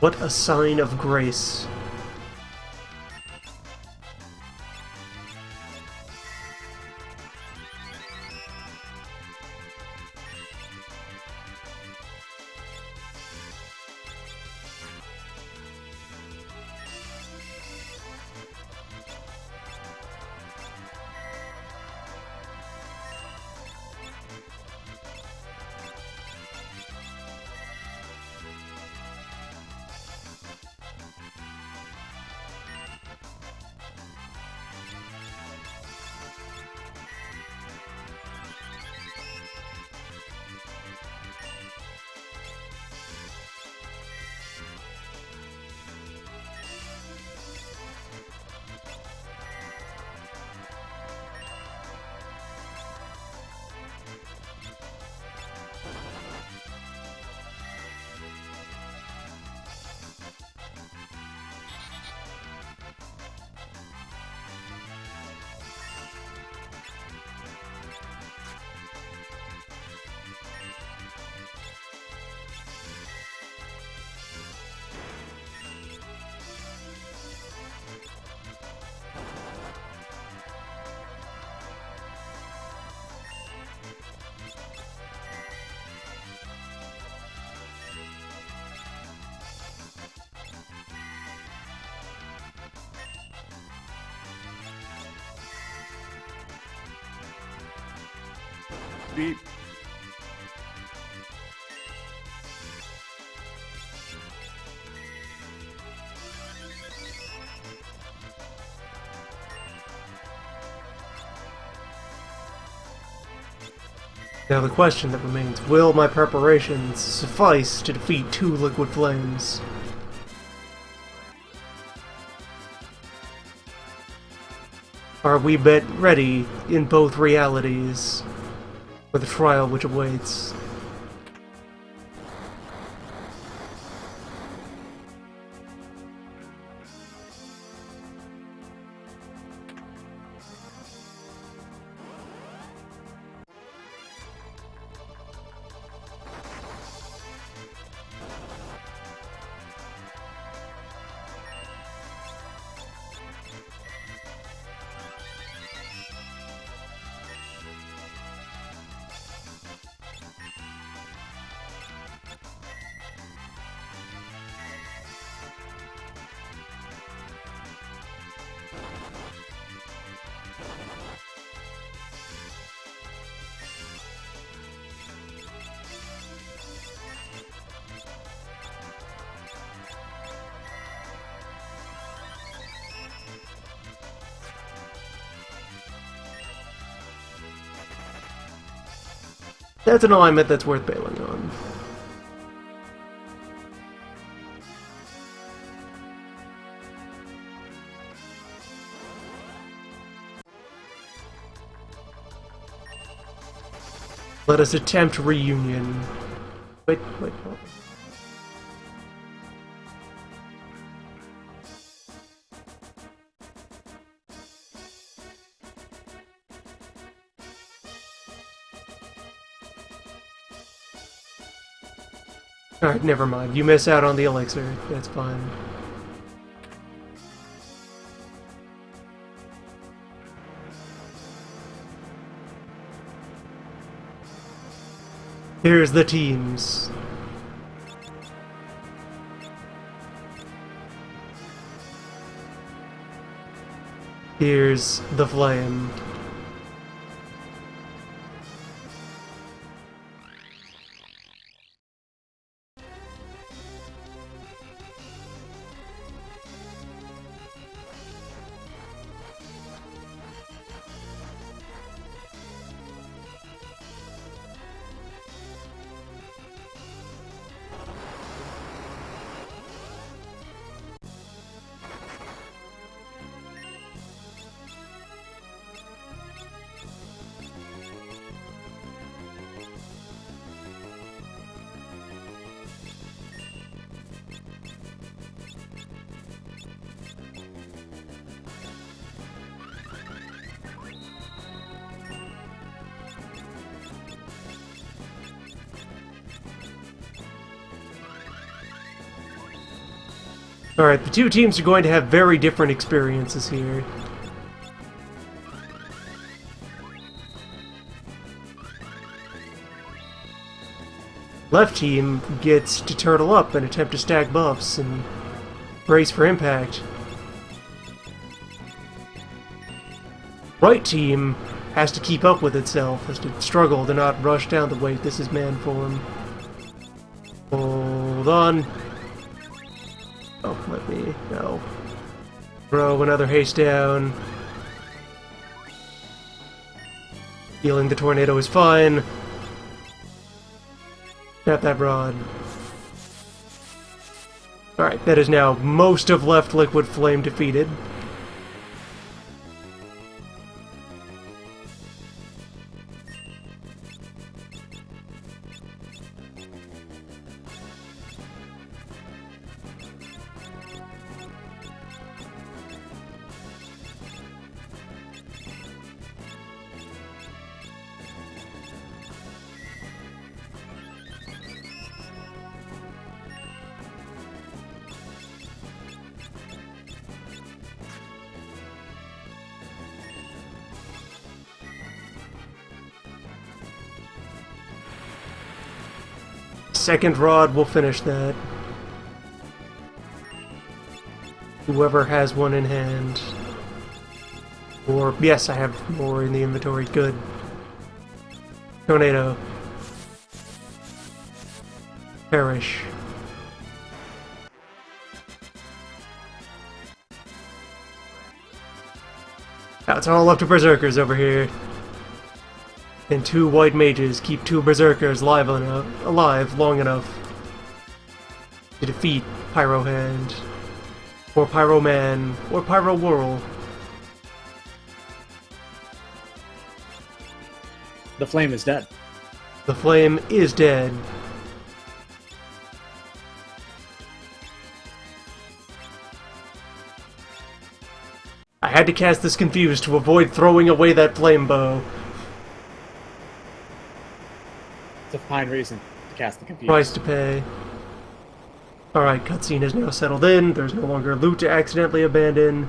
What a sign of grace. Beep. Now the question that remains, will my preparations suffice to defeat 2 liquid flames? Are we ready in both realities for the trial which awaits? That's an alignment that's worth bailing on. Let us attempt reunion. Wait. Alright, never mind. You miss out on the elixir. That's fine. Here's the teams. Here's the flame. Alright, the two teams are going to have very different experiences here. Left team gets to turtle up and attempt to stack buffs and brace for impact. Right team has to keep up with itself, has to struggle to not rush down the weight. This is man form. Hold on. Oh, let me... no. Throw another haste down. Healing the tornado is fine. Tap that rod. Alright, that is now most of left Liquid Flame defeated. Second rod will finish that. Whoever has one in hand. Or, yes, I have more in the inventory. Good. Tornado. Perish. Now it's all up to Berserkers over here. And two white mages keep two Berserkers alive long enough to defeat Pyro Hand, or Pyro Man, or Pyro Whirl. The flame is dead. The flame is dead. I had to cast this confused to avoid throwing away that flame bow. It's a fine reason to cast the confuse. Price to pay. Alright, cutscene is now settled in. There's no longer loot to accidentally abandon.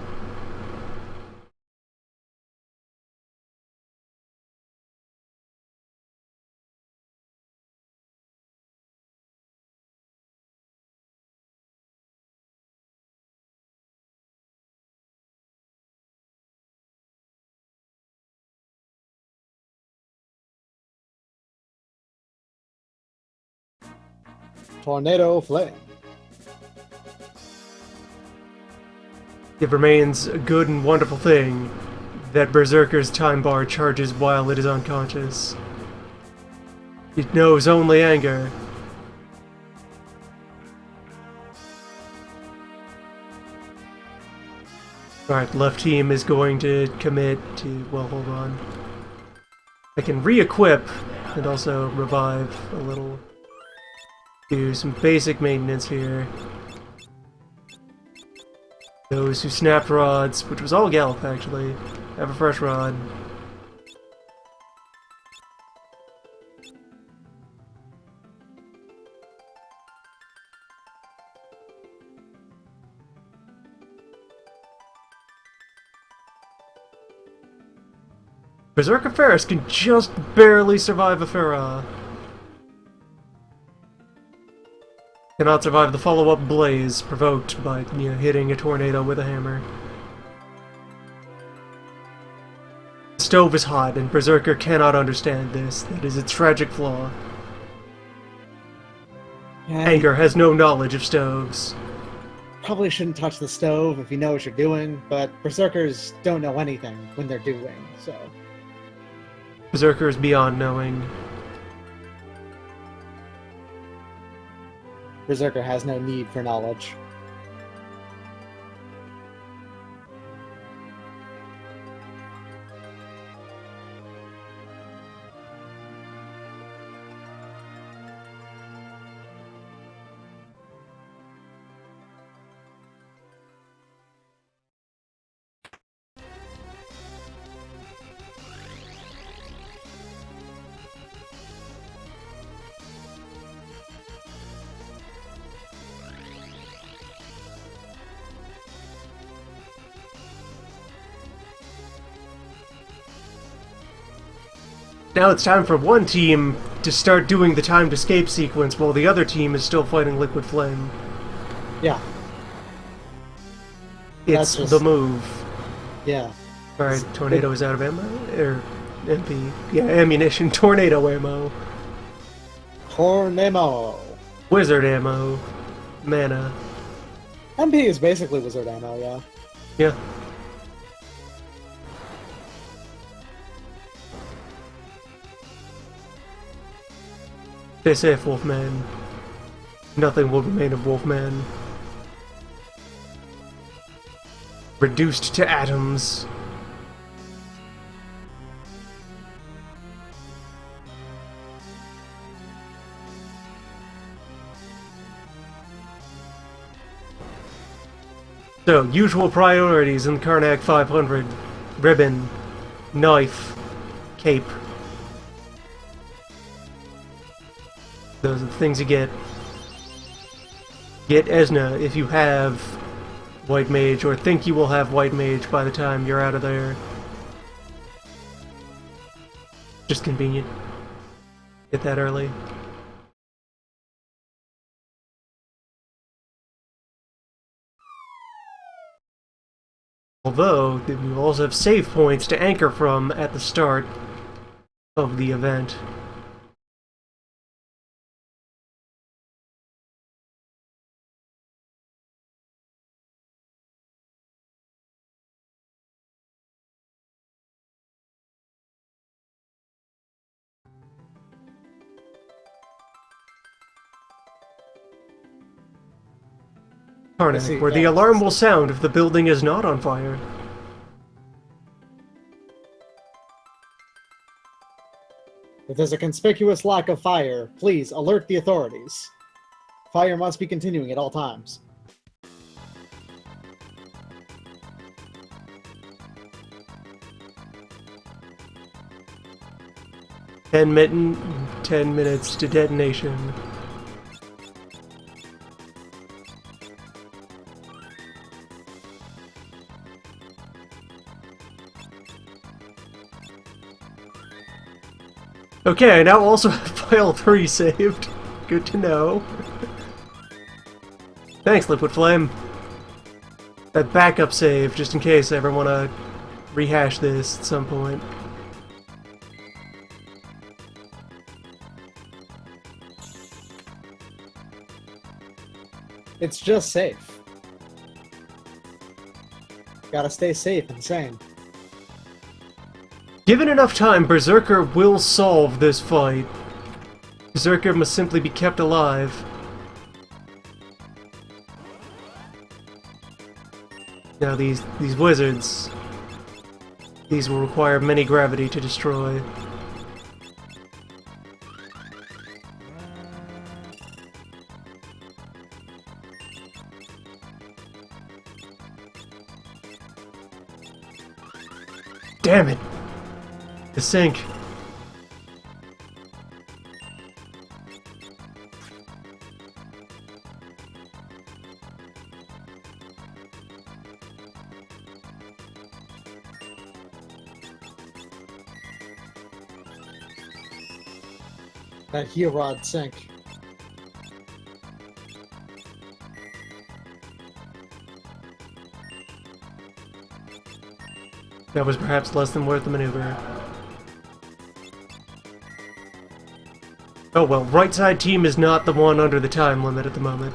Tornado flame. It remains a good and wonderful thing that Berserker's time bar charges while it is unconscious. It knows only anger. Alright, left team is going to commit to... well, hold on. I can re-equip and also revive a little. Do some basic maintenance here. Those who snapped rods, which was all Gallop actually, have a fresh rod. Berserker Ferris can just barely survive a Farah. Cannot survive the follow-up blaze provoked by, hitting a tornado with a hammer. The stove is hot, and Berserker cannot understand this. That is its tragic flaw. Yeah, Anger has no knowledge of stoves. probably shouldn't touch the stove if you know what you're doing, but Berserkers don't know anything when they're doing, so... Berserker is beyond knowing. Berserker has no need for knowledge. Now it's time for one team to start doing the timed escape sequence while the other team is still fighting Liquid Flame. Yeah, It's That's the just- move. yeah. Alright, Tornado is out of ammo? Or MP. Yeah, ammunition. Tornado ammo. Tornado. Wizard ammo. Mana. MP is basically wizard ammo, yeah. Yeah. Stay safe, Wolfman. Nothing will remain of Wolfman. Reduced to atoms. So, usual priorities in Karnak 500. Ribbon. Knife. Cape. Those are the things you get. Get Esna if you have White Mage, or think you will have White Mage by the time you're out of there. Just convenient. Get that early. Although, we also have save points to anchor from at the start of the event. Karnak, where the alarm will sound if the building is not on fire. If there's a conspicuous lack of fire, please alert the authorities. Fire must be continuing at all times. Ten minutes to detonation. Okay, I now also have file 3 saved. Good to know. Thanks, Liquid Flame. That backup save, just in case I ever want to rehash this at some point. It's just safe. Gotta stay safe and sane. Given enough time, Berserker will solve this fight. Berserker must simply be kept alive. Now these wizards, these will require many gravity to destroy. Damn it! The sink. That heel rod sink. That was perhaps less than worth the maneuver. Oh well, right side team is not the one under the time limit at the moment.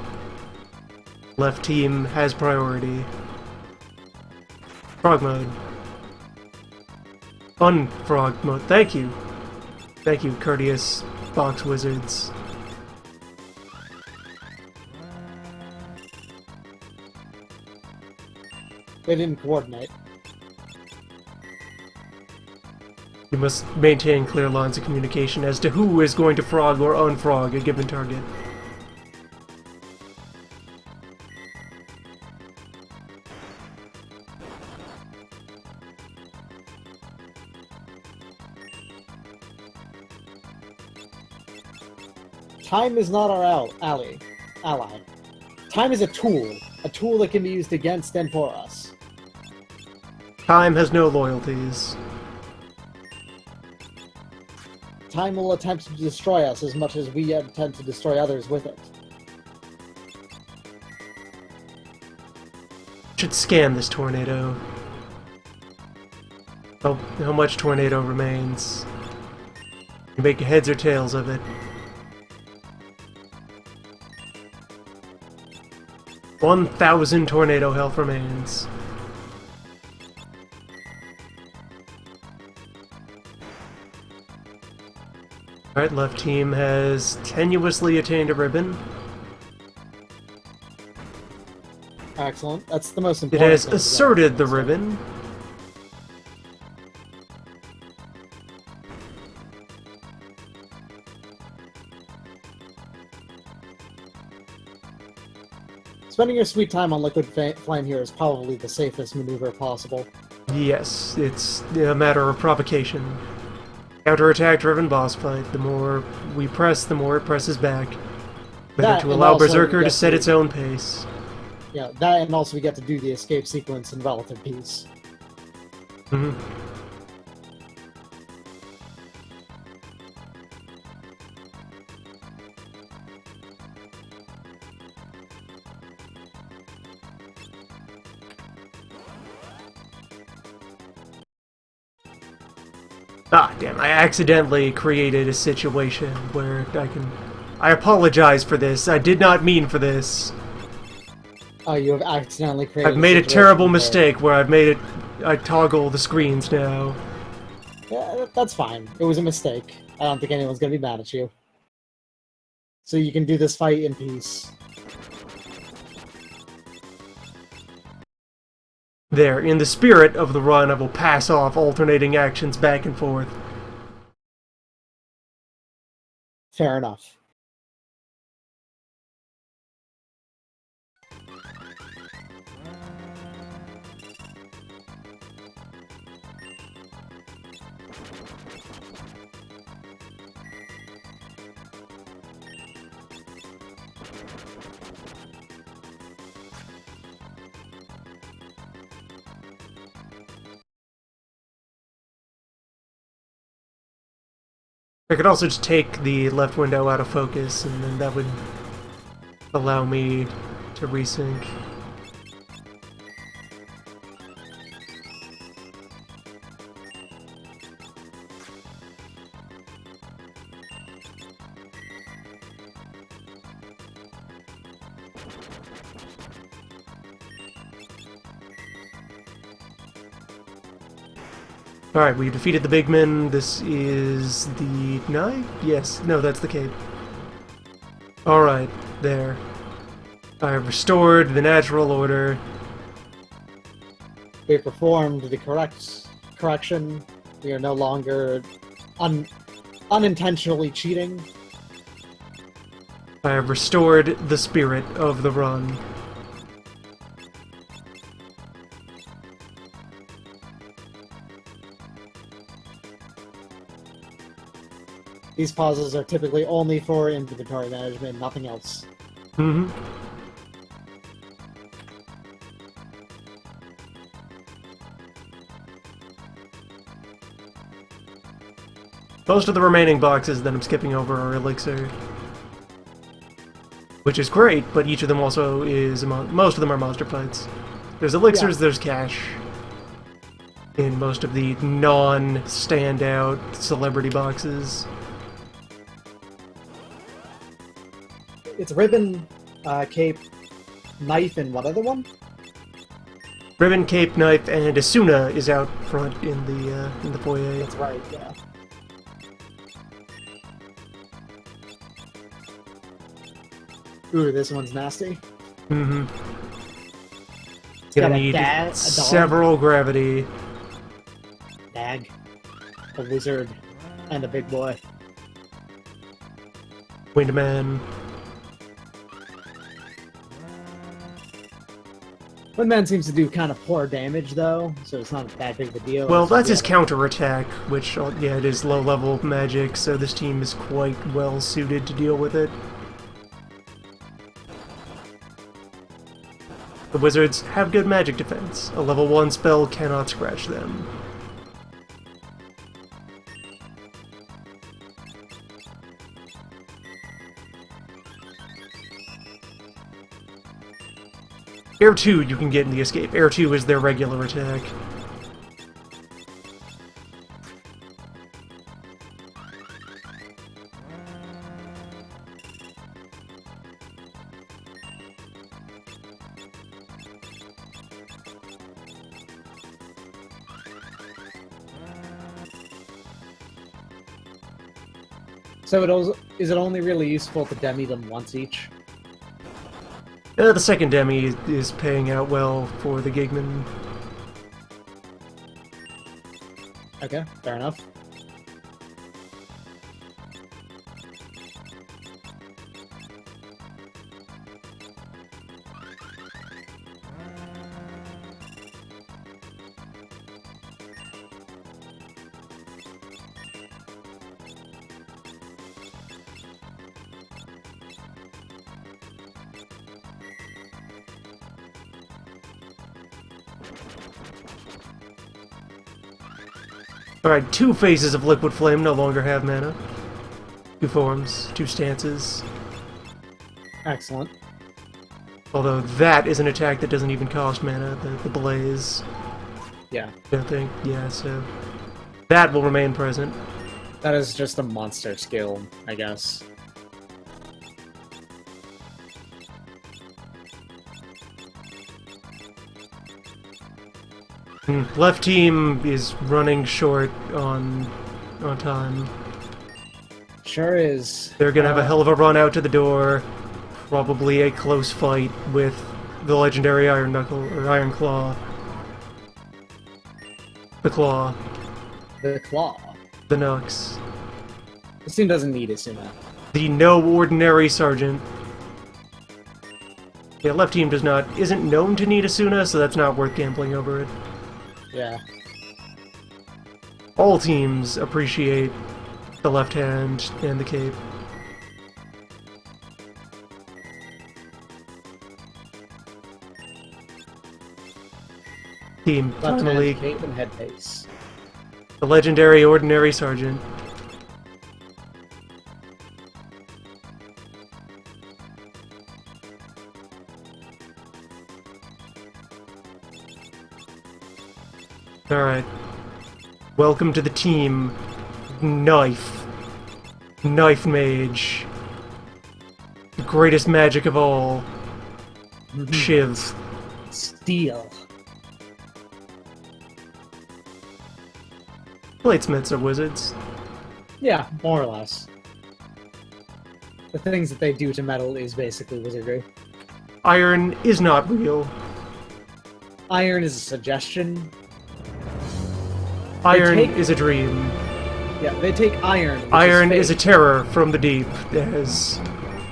Left team has priority. Frog mode. Unfrog mode. Thank you. Thank you, courteous box wizards. They didn't coordinate. You must maintain clear lines of communication as to who is going to frog or unfrog a given target. Time is not our ally. Time is a tool that can be used against and for us. Time has no loyalties. time will attempt to destroy us as much as we attempt to destroy others with it. Should scan this tornado. Oh, how much tornado remains? You make heads or tails of it. "1,000 tornado health remains. Alright, left team has tenuously attained a ribbon. Excellent. That's the most It important. has thing, asserted the ribbon. Spending your sweet time on liquid flame here is probably the safest maneuver possible. Yes, it's a matter of provocation. Counterattack-driven boss fight. The more we press, the more it presses back. Better That, to and allow also Berserker you to get set to- its own pace. Yeah, that and also we get to do the escape sequence in relative peace. Mhm. Ah, damn, I accidentally created a situation where I apologize for this. I did not mean for this. Oh, you have accidentally created I've made a situation terrible where- mistake where I toggle the screens now. Yeah, that's fine. It was a mistake. I don't think anyone's gonna be mad at you. So you can do this fight in peace. There, in the spirit of the run, I will pass off alternating actions back and forth. Fair enough. I could also just take the left window out of focus, and then that would allow me to resync. Alright, we've defeated the big men. This is the knife? Yes. No, that's the cape. Alright, there. I have restored the natural order. We performed the correction. We are no longer unintentionally cheating. I have restored the spirit of the run. These pauses are typically only for inventory management, nothing else. Mm-hmm. Most of the remaining boxes that I'm skipping over are elixir. Which is great, but each of them also is... most of them are monster fights. There's elixirs, there's cash. In most of the non-standout celebrity boxes. It's ribbon, cape, knife, and what other one? Ribbon, cape, knife, and Asuna is out front in the foyer. That's right, yeah. Ooh, this one's nasty. Mm-hmm. It's got Gonna a need dog, several gravity. dag, a wizard, and a big boy. Windman. Windman seems to do kind of poor damage, though, so it's not that big of a deal. Well, It's- that's his yeah. counterattack, which, yeah, it is low-level magic, so this team is quite well suited to deal with it. The wizards have good magic defense. A level 1 spell cannot scratch them. Air 2 you can get in the escape. Air 2 is their regular attack. So is it only really useful to demi them once each? The second demi is paying out well for the Gigman. Okay, fair enough. Alright, 2 phases of Liquid Flame no longer have mana. 2 forms, 2 stances. Excellent. Although that is an attack that doesn't even cost mana, the Blaze. Yeah. I don't think. Yeah, so... that will remain present. That is just a monster skill, I guess. Left team is running short on time. Sure is. They're gonna have a hell of a run out to the door. Probably a close fight with the legendary Iron Knuckle, or Iron Claw. The Claw. The Claw. The Nux. This team doesn't need Asuna. The no ordinary Sergeant. Yeah, left team isn't known to need Asuna, so that's not worth gambling over it. Yeah. All teams appreciate the left hand and the cape. Team Left finally, hand, cape, and head pace. the legendary ordinary Sergeant. Alright. Welcome to the team. Knife. Knife Mage. The greatest magic of all. Shiv. Steel. Bladesmiths are wizards. Yeah, more or less. The things that they do to metal is basically wizardry. Iron is not real. Iron is a suggestion. Iron take- is a dream. Yeah, they take iron. Which Iron is is a terror from the deep as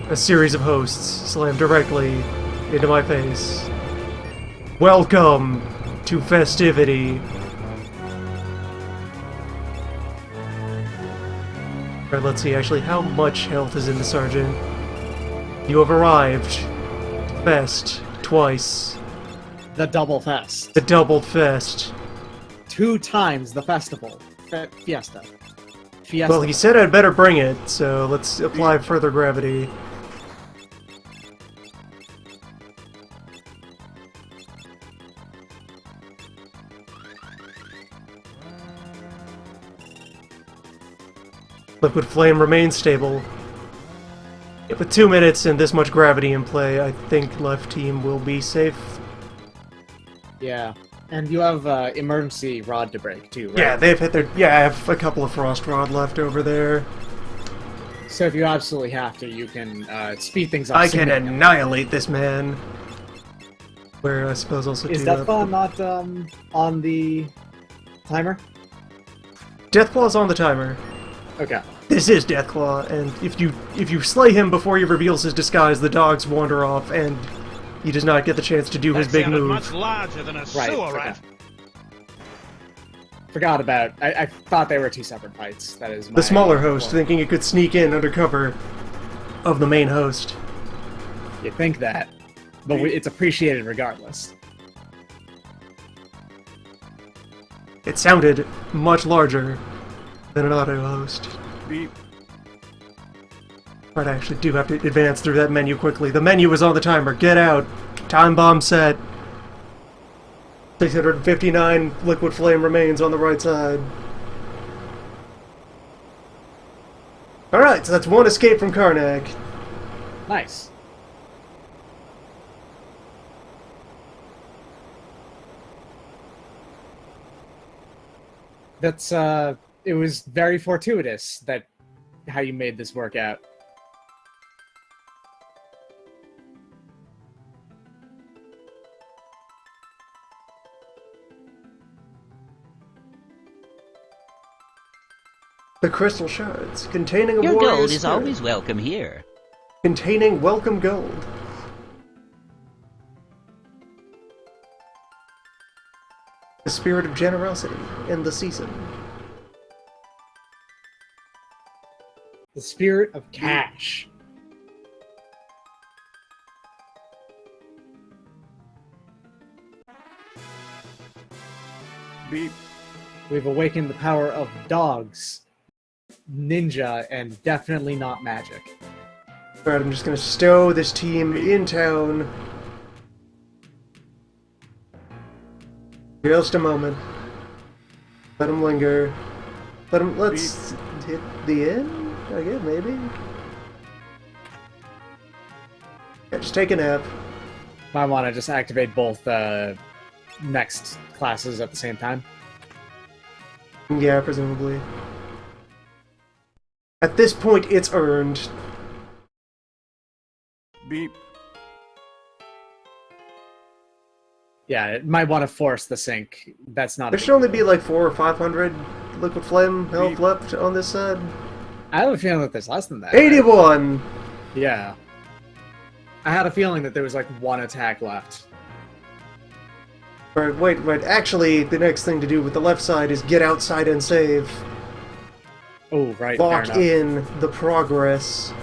a series of hosts slam directly into my face. Welcome to festivity. Alright, let's see actually how much health is in the Sergeant. You have arrived. Fest. Twice. the double fest. The doubled fest. 2 times the festival. Fiesta. Fiesta. Well, he said I'd better bring it, so let's apply further gravity. Liquid Flame remains stable. With 2 minutes and this much gravity in play, I think left team will be safe. Yeah. And you have emergency rod to break, too, right? Yeah, they've hit their... Yeah, I have a couple of Frost Rod left over there. So if you absolutely have to, you can speed things up. I can annihilate this man. Where I suppose also Is do Deathclaw not on the timer? Deathclaw's on the timer. Okay. This is Deathclaw, and if you slay him before he reveals his disguise, the dogs wander off, and he does not get the chance to do his big move. Much larger than a sewer rat. Forgot about. I thought they were 2 separate fights. That is my The smaller host, thinking it could sneak in under cover of the main host. You think that, but it's appreciated regardless. It sounded much larger than an auto host. Beep. But I actually do have to advance through that menu quickly. The menu is on the timer. Get out! Time bomb set. 659 liquid flame remains on the right side. Alright, so that's one escape from Karnak. Nice. That's, it was very fortuitous that how you made this work out. The crystal shards, containing a Your warrior's gold is spirit. always welcome here. Containing welcome gold. The spirit of generosity in the season. The spirit of cash. Beep. We've awakened the power of dogs, ninja, and definitely not magic. Alright, I'm just gonna stow this team in town. Just a moment. Let them linger. Let's hit the inn? I guess, maybe? Yeah, just take a nap. Might want to just activate both next classes at the same time. Yeah, presumably. At this point, it's earned. Beep. Yeah, it might want to force the sync. That's not. There should only be like 400 or 500 liquid flame health Beep. left on this side. I have a feeling that there's less than that. 81! Yeah. I had a feeling that there was like one attack left. Right, wait. Actually, the next thing to do with the left side is get outside and save. Oh, right. Lock fair enough. in the progress.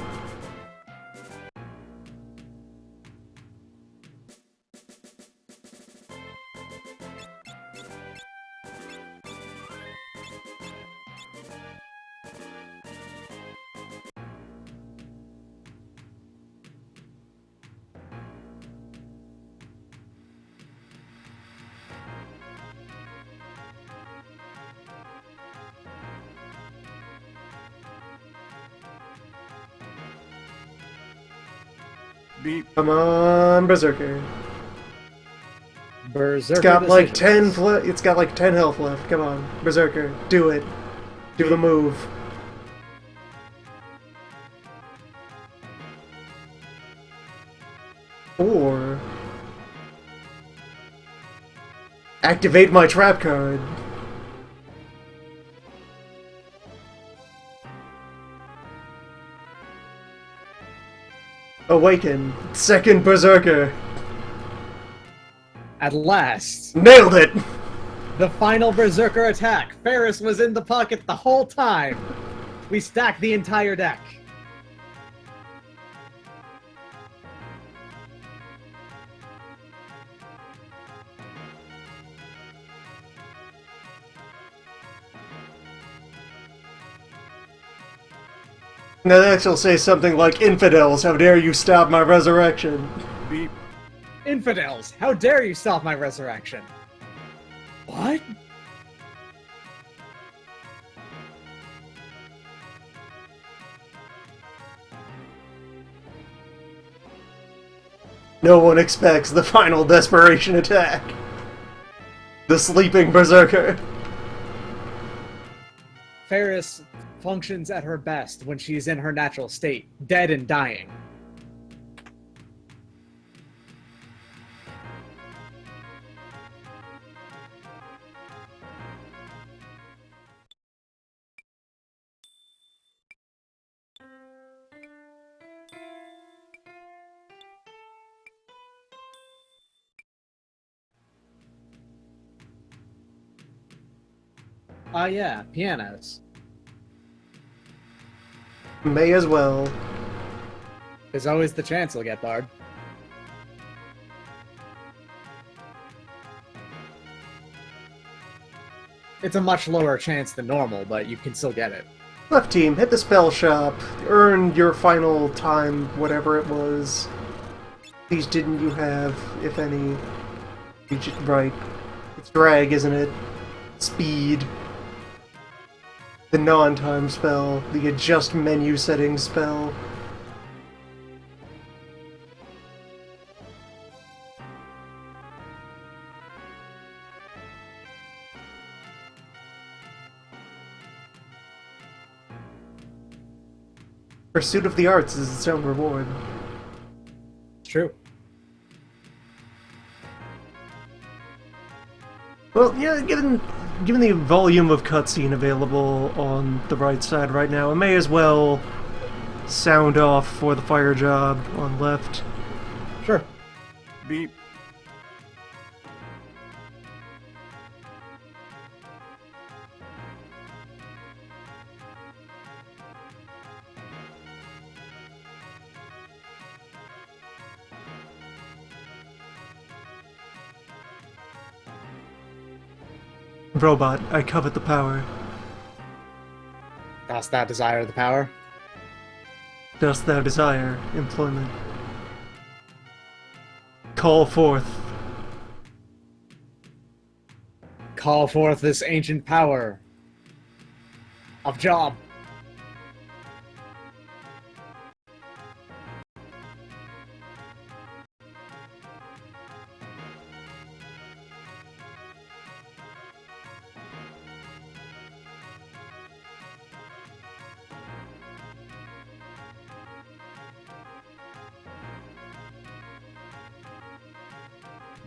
Beep. Come on, Berserker. Berserker It's got like decisions. 10 it's got like 10 health left. Come on, Berserker. Do it. Do the move. Or activate my trap card. Awaken. Second Berserker. At last, Nailed it! the final Berserker attack. Ferris was in the pocket the whole time. We stacked the entire deck. Now next will say something like, "Infidels, how dare you stop my resurrection?" Beep. Infidels, how dare you stop my resurrection? What? No one expects the final desperation attack. The sleeping Berserker. Ferris functions at her best when she's in her natural state, dead and dying. Yeah, pianos. May as well. There's always the chance he'll get barred. It's a much lower chance than normal, but you can still get it. Left team, hit the spell shop. Earn your final time, whatever it was. These didn't you have, if any? Right. It's drag, isn't it? Speed. The non-time spell. The adjust menu settings spell. Pursuit of the arts is its own reward. It's true. Well, yeah, given the volume of cutscene available on the right side right now, I may as well sound off for the fire job on left. Sure. Beep. Robot, I covet the power. Dost thou desire the power? Dost thou desire employment? Call forth. Call forth this ancient power of job.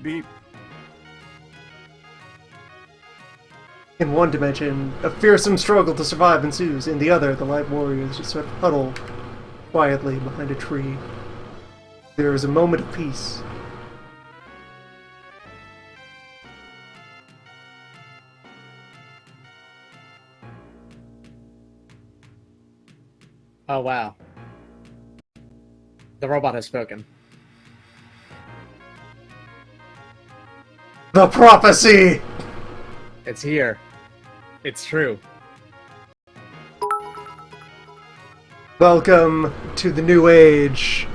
Beep. In one dimension, a fearsome struggle to survive ensues. In the other, the light warriors just sort of huddle quietly behind a tree. There is a moment of peace. Oh, wow. The robot has spoken. The prophecy! It's here. It's true. Welcome to the new age.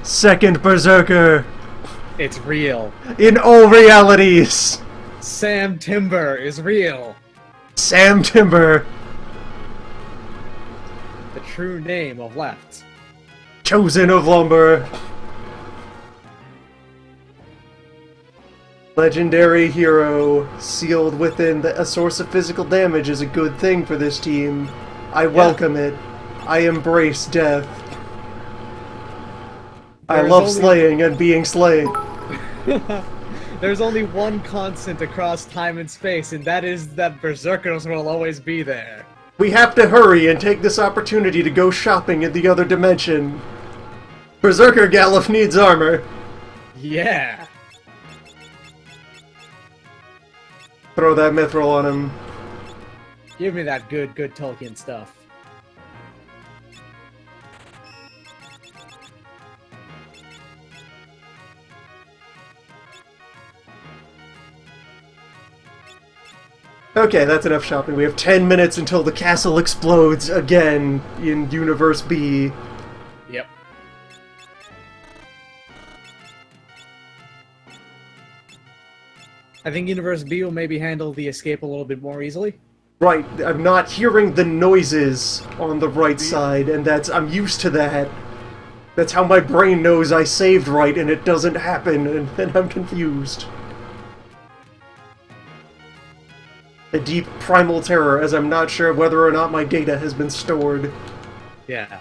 Second Berserker It's real. in all realities. Sam Timber is real. Sam Timber, The true name of Left. chosen of lumber. Legendary hero, sealed within a source of physical damage is a good thing for this team. I welcome it. I embrace death. I There's love only- slaying and being slain. There's only one constant across time and space, and that is that Berserkers will always be there. We have to hurry and take this opportunity to go shopping in the other dimension. Berserker Galuf needs armor. Yeah. Throw that mithril on him. Give me that good Tolkien stuff. Okay, that's enough shopping. We have 10 minutes until the castle explodes again in Universe B. Yep. I think Universe B will maybe handle the escape a little bit more easily. Right, I'm not hearing the noises on the right side, and I'm used to that. That's how my brain knows I saved right and it doesn't happen, and then I'm confused. A deep primal terror as I'm not sure whether or not my data has been stored. Yeah.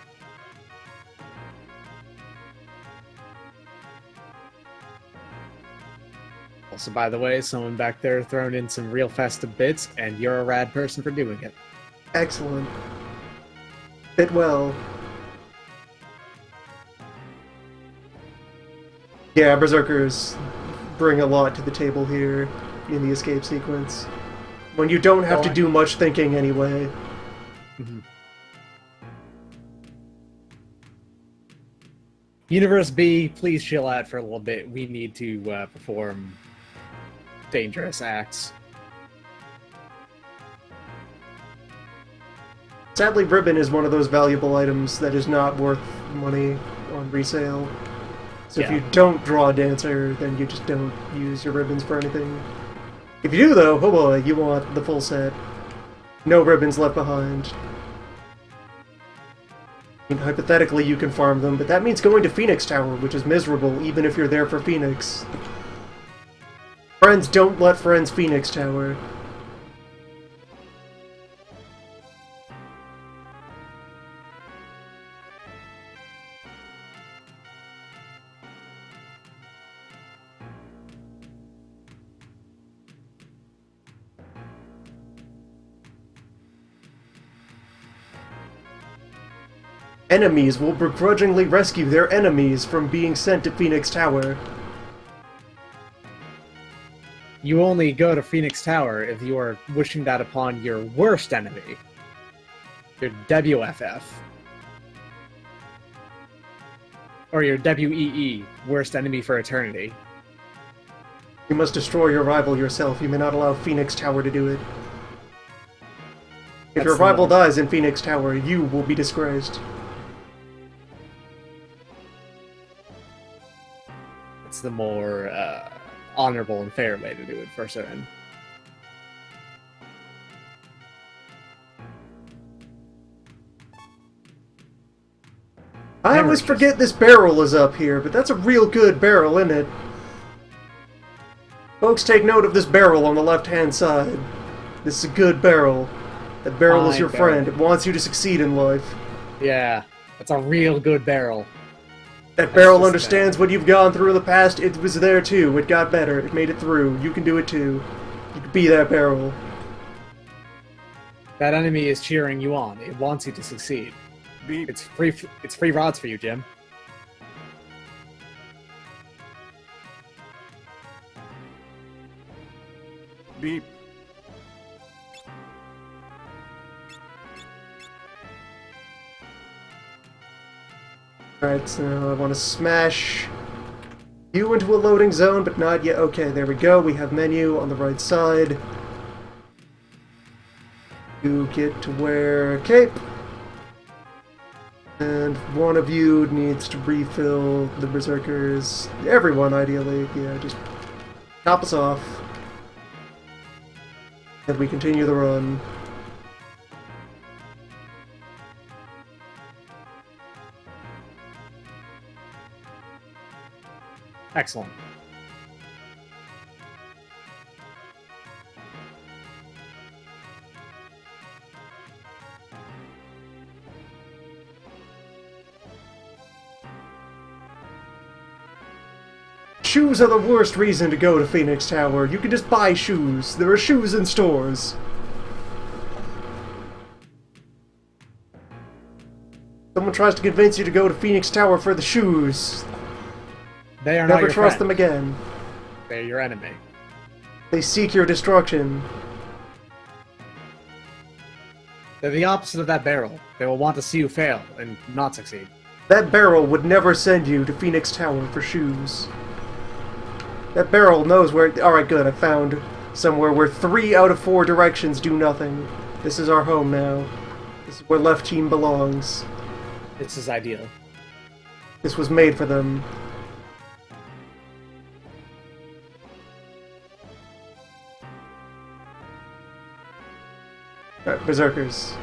Also, by the way, someone back there thrown in some real festive bits, and you're a rad person for doing it. Excellent. Fit well. Yeah, Berserkers bring a lot to the table here in the escape sequence. When you don't have to do much thinking anyway. Universe B, please chill out for a little bit. We need to perform dangerous acts. Sadly, ribbon is one of those valuable items that is not worth money. on resale. So if Yeah. you don't draw a dancer, then you just don't use your ribbons for anything. If you do, though, oh boy, you want the full set. No ribbons left behind. I mean, hypothetically, you can farm them, but that means going to Phoenix Tower, which is miserable, even if you're there for Phoenix. Friends don't let friends Phoenix Tower. Enemies will begrudgingly rescue their enemies from being sent to Phoenix Tower. You only go to Phoenix Tower if you are wishing that upon your worst enemy. Your WFF. Or your WEE, worst enemy for eternity. You must destroy your rival yourself. You may not allow Phoenix Tower to do it. If your rival dies in Phoenix Tower, you will be disgraced. It's the more honorable and fair way to do it, for certain. I always forget this barrel is up here, but that's a real good barrel, isn't it? Folks, take note of this barrel on the left-hand side. This is a good barrel. That barrel is your friend. It wants you to succeed in life. Yeah, it's a real good barrel. That barrel understands what you've gone through in the past. It was there too. It got better. It made it through. You can do it too. You can be that barrel. That enemy is cheering you on. It wants you to succeed. Beep. It's free rods for you, Jim. Beep. Alright, so I want to smash you into a loading zone, but not yet. Okay, there we go. We have menu on the right side. You get to wear a cape. And one of you needs to refill the berserkers. Everyone, ideally. Yeah, just top us off. And we continue the run. Excellent. Shoes are the worst reason to go to Phoenix Tower. You can just buy shoes. There are shoes in stores. Someone tries to convince you to go to Phoenix Tower for the shoes. They are not Never your trust friend. them again. They're your enemy. They seek your destruction. They're the opposite of that barrel. They will want to see you fail and not succeed. That barrel would never send you to Phoenix Tower for shoes. That barrel knows where... Alright, good. I found somewhere where 3 out of 4 directions do nothing. This is our home now. This is where left team belongs. This is ideal. This was made for them. Alright, Berserkers.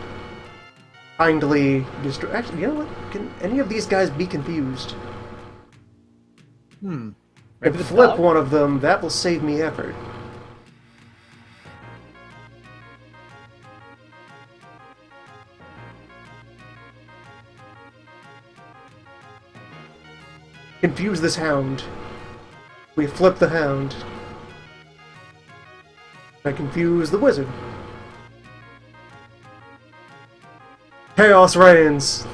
Kindly destroy... Actually, you know what? Can any of these guys be confused? Maybe If the flip dog? one of them, that will save me effort. Confuse this hound. We flip the hound. I confuse the wizard. Chaos reigns.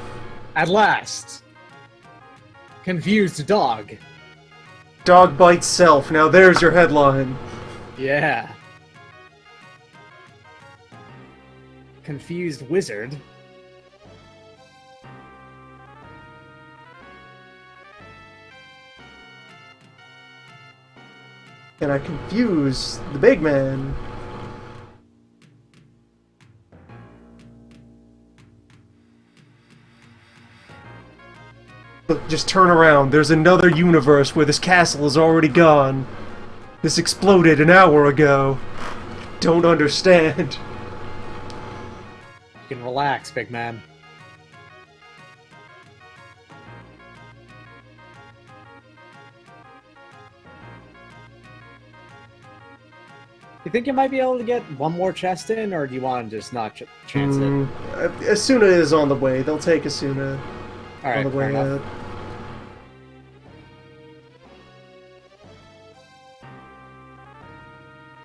At last! Confused dog. Dog bites self. Now there's your headline. Yeah. Confused wizard. And I confuse the big man. Look, just turn around. There's another universe where this castle is already gone. This exploded an hour ago. Don't understand. You can relax, big man. You think you might be able to get one more chest in, or do you want to just not chance it? Asuna is on the way. They'll take Asuna All right, on the way fair enough. out.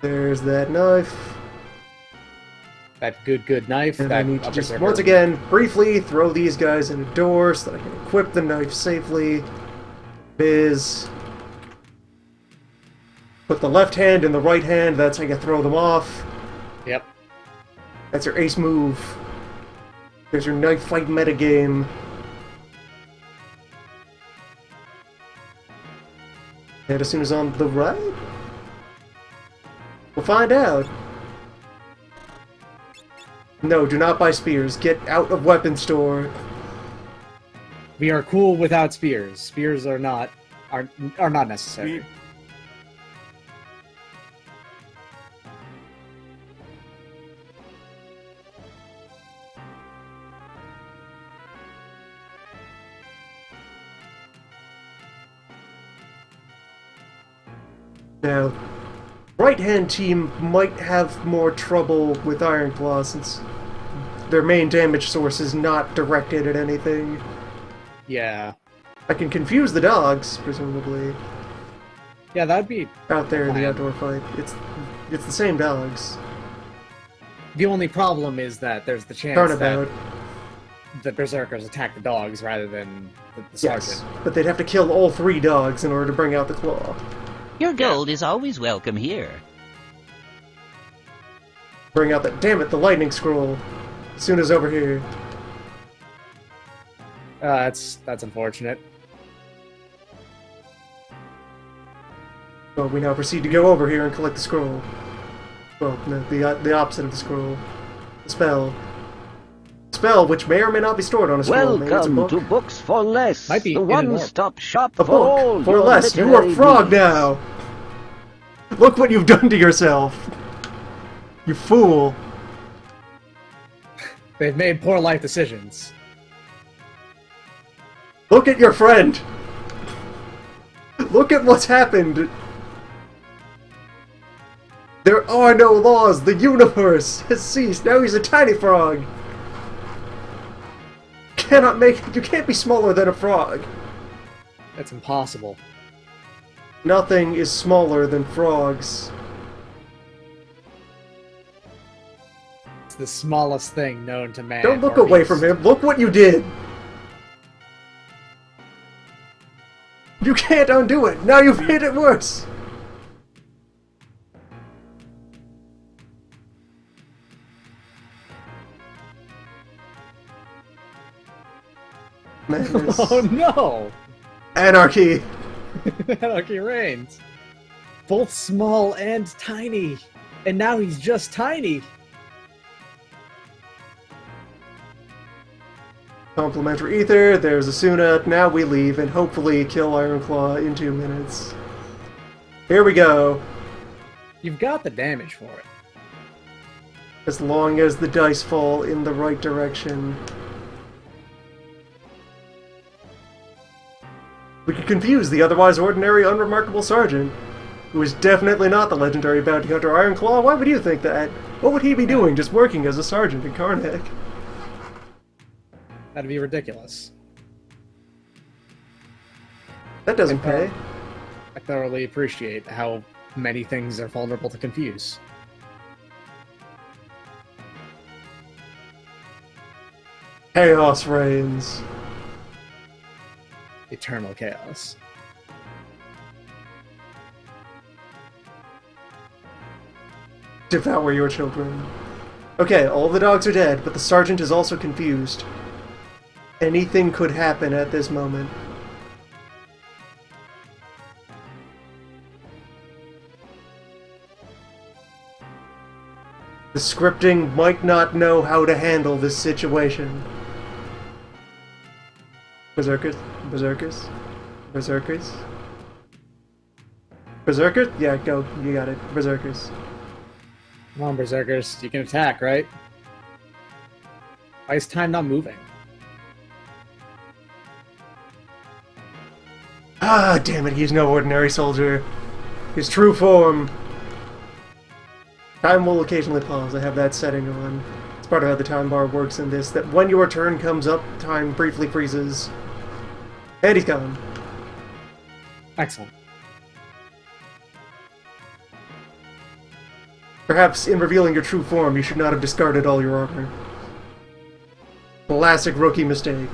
There's that knife. That good knife. And that I need to upper just, circle. once again, briefly throw these guys in a door so that I can equip the knife safely. Biz. Put the left hand in the right hand, that's how you throw them off. Yep. That's your ace move. There's your knife fight metagame. And as soon as on the right? We'll find out. No, do not buy spears. Get out of weapon store. We are cool without spears. Spears are not necessary. Beep. Now, right-hand team might have more trouble with Iron Claw since their main damage source is not directed at anything. Yeah. I can confuse the dogs, presumably, Yeah, that'd be out there in the Fine. outdoor fight. It's the same dogs. the only problem is that there's the chance Turnabout. that the berserkers attack the dogs rather than the sergeant. Yes, but they'd have to kill all 3 dogs in order to bring out the claw. Your gold is always welcome here. Bring out the... Damn it, the lightning scroll. Suna's over here. That's unfortunate. Well, we now proceed to go over here and collect the scroll. Well, no, the opposite of the scroll. The spell. Spell, which may or may not be stored on a scroll. Maybe it's a Welcome book. to Books for Less, Might be the in an orb. one-stop shop A for all book. For your less. You are literary frog needs. now. Look what you've done to yourself. You fool. They've made poor life decisions. Look at your friend. Look at what's happened. There are no laws. The universe has ceased. Now he's a tiny frog. You can't be smaller than a frog. That's impossible. Nothing is smaller than frogs. It's the smallest thing known to man. Don't look or away beast. from him. Look what you did. You can't undo it. Now you've made it worse. Madness. Oh no! Anarchy. Anarchy reigns. Both small and tiny. And now he's just tiny. Complimentary ether, there's Asuna. Now we leave and hopefully kill Ironclaw in 2 minutes. Here we go. You've got the damage for it. As long as the dice fall in the right direction. We can confuse the otherwise ordinary, unremarkable sergeant, who is definitely not the legendary bounty hunter Ironclaw. Why would you think that? What would he be doing just working as a sergeant in Karnak? That'd be ridiculous. That doesn't pay. I thoroughly appreciate how many things are vulnerable to confuse. Chaos reigns. Eternal chaos. Devour your children. Okay, all the dogs are dead, but the sergeant is also confused. Anything could happen at this moment. The scripting might not know how to handle this situation. Berserkers? Berserkers? Berserkers? Berserker? Yeah, go. You got it. Berserkers. Come on, Berserkers. You can attack, right? Why is time not moving? Ah, damn it, he's no ordinary soldier. His true form. Time will occasionally pause. I have that setting on. It's part of how the time bar works in this, that when your turn comes up, time briefly freezes. And he's gone. Excellent. Perhaps in revealing your true form, you should not have discarded all your armor. Classic rookie mistake.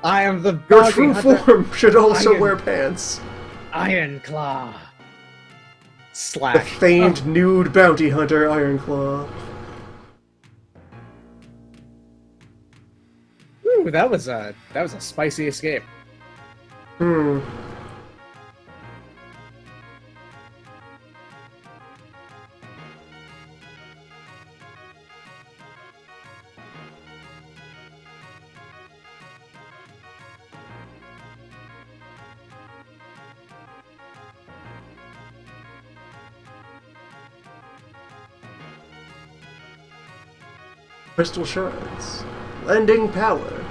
I am the Your bounty true hunter. form should also Iron- wear pants. Iron Claw. The Slash. famed nude bounty hunter Ironclaw. Ooh, that was a spicy escape. Hmm. Crystal shards. Lending power.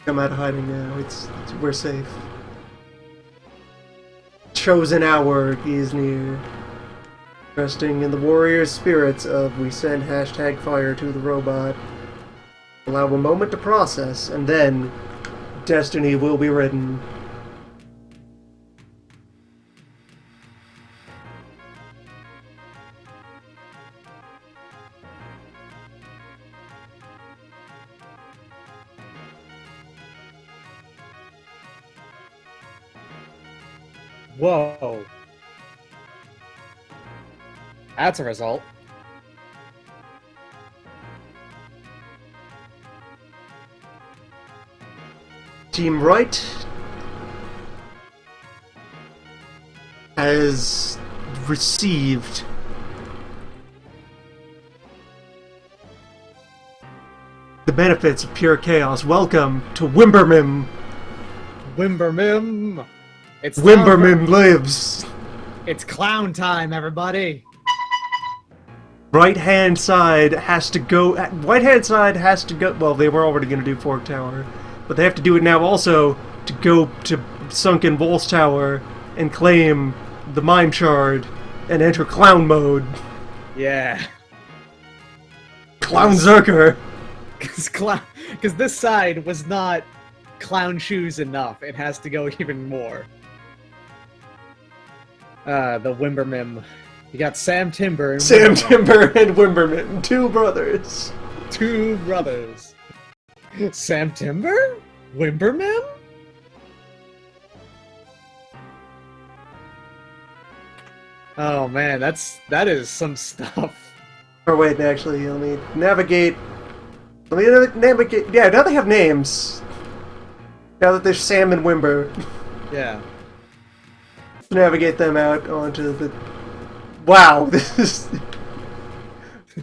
Come out of hiding now. We're safe. Chosen hour is near. Trusting in the warrior spirits of we send #fire to the robot. Allow a moment to process, and then destiny will be written. Whoa. That's a result. Team Right has received the benefits of pure chaos. Welcome to Wimbermim. Wimbermim. It's Wimbermim lives. It's clown time, everybody. Right hand side has to go. Right hand side has to go. Well, they were already going to do Fork Tower, but they have to do it now also to go to Sunken Walls Tower and claim the Mime Shard and enter Clown mode. Yeah. Clown Zerker. Because this side was not clown shoes enough. It has to go even more. The Wimbermim. You got Sam Timber and Sam Wimbermim. Timber and Wimberman, two brothers. Two brothers. Sam Timber? Wimbermim? Oh man, that is some stuff. Or wait, actually, let me navigate. Let me navigate. Yeah, now they have names. Now that there's Sam and Wimber, Yeah. navigate them out onto the. Wow, this is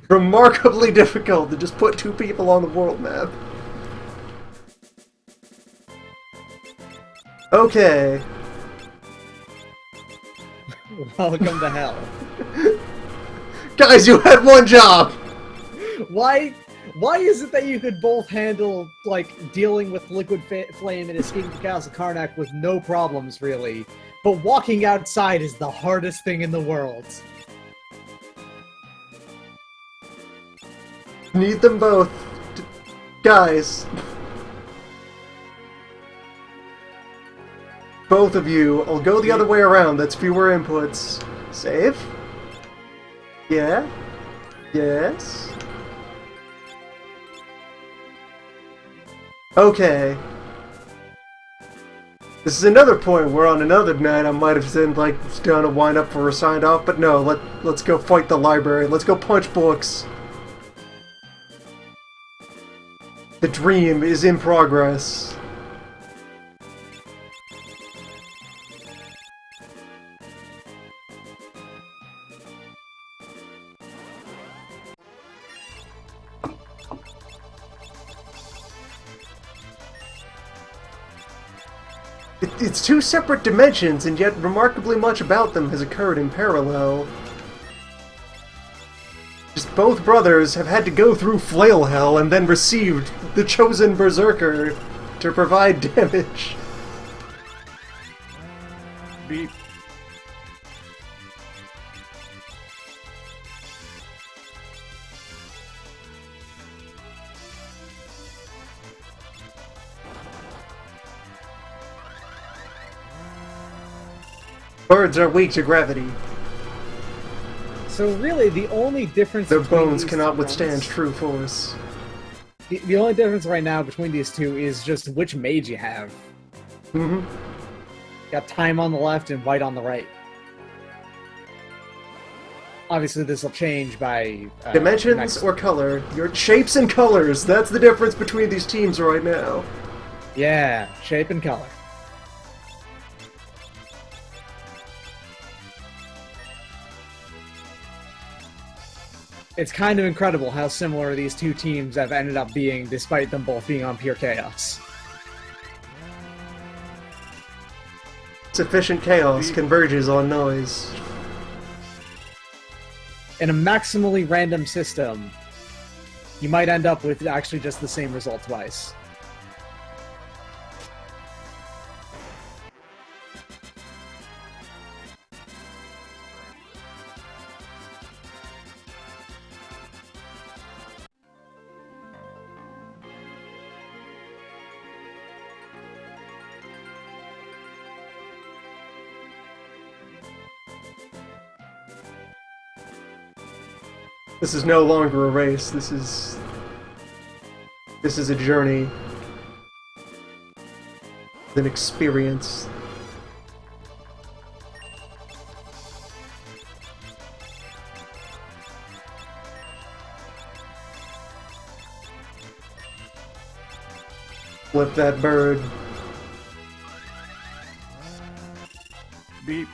remarkably difficult to just put two people on the world map. Okay. Welcome to hell. Guys, you had one job! Why is it that you could both handle, like, dealing with Liquid Flame and escaping the Castle Karnak with no problems, really, but walking outside is the hardest thing in the world? Need them both. Guys. Both of you. I'll go the other way around. That's fewer inputs. Save. Yeah. Yes. Okay. This is another point where on another night I might have said, like, it's gonna wind up for a sign off, but no, let's go fight the library. Let's go punch books. The dream is in progress. It's two separate dimensions, and yet remarkably much about them has occurred in parallel. Just both brothers have had to go through flail hell and then received the chosen berserker to provide damage. Beep. Birds are weak to gravity. So really, the only difference Their between bones these cannot two withstand runs- true force. The only difference right now between these two is just which mage you have. Mm-hmm. Got time on the left and white on the right. Obviously, this will change by Dimensions next- or color? Your shapes and colors. That's the difference between these teams right now. Yeah, shape and color. It's kind of incredible how similar these two teams have ended up being, despite them both being on pure chaos. Sufficient chaos converges on noise. In a maximally random system, you might end up with actually just the same result twice. This is no longer a race. This is a journey. An experience. Flip that bird. Beep.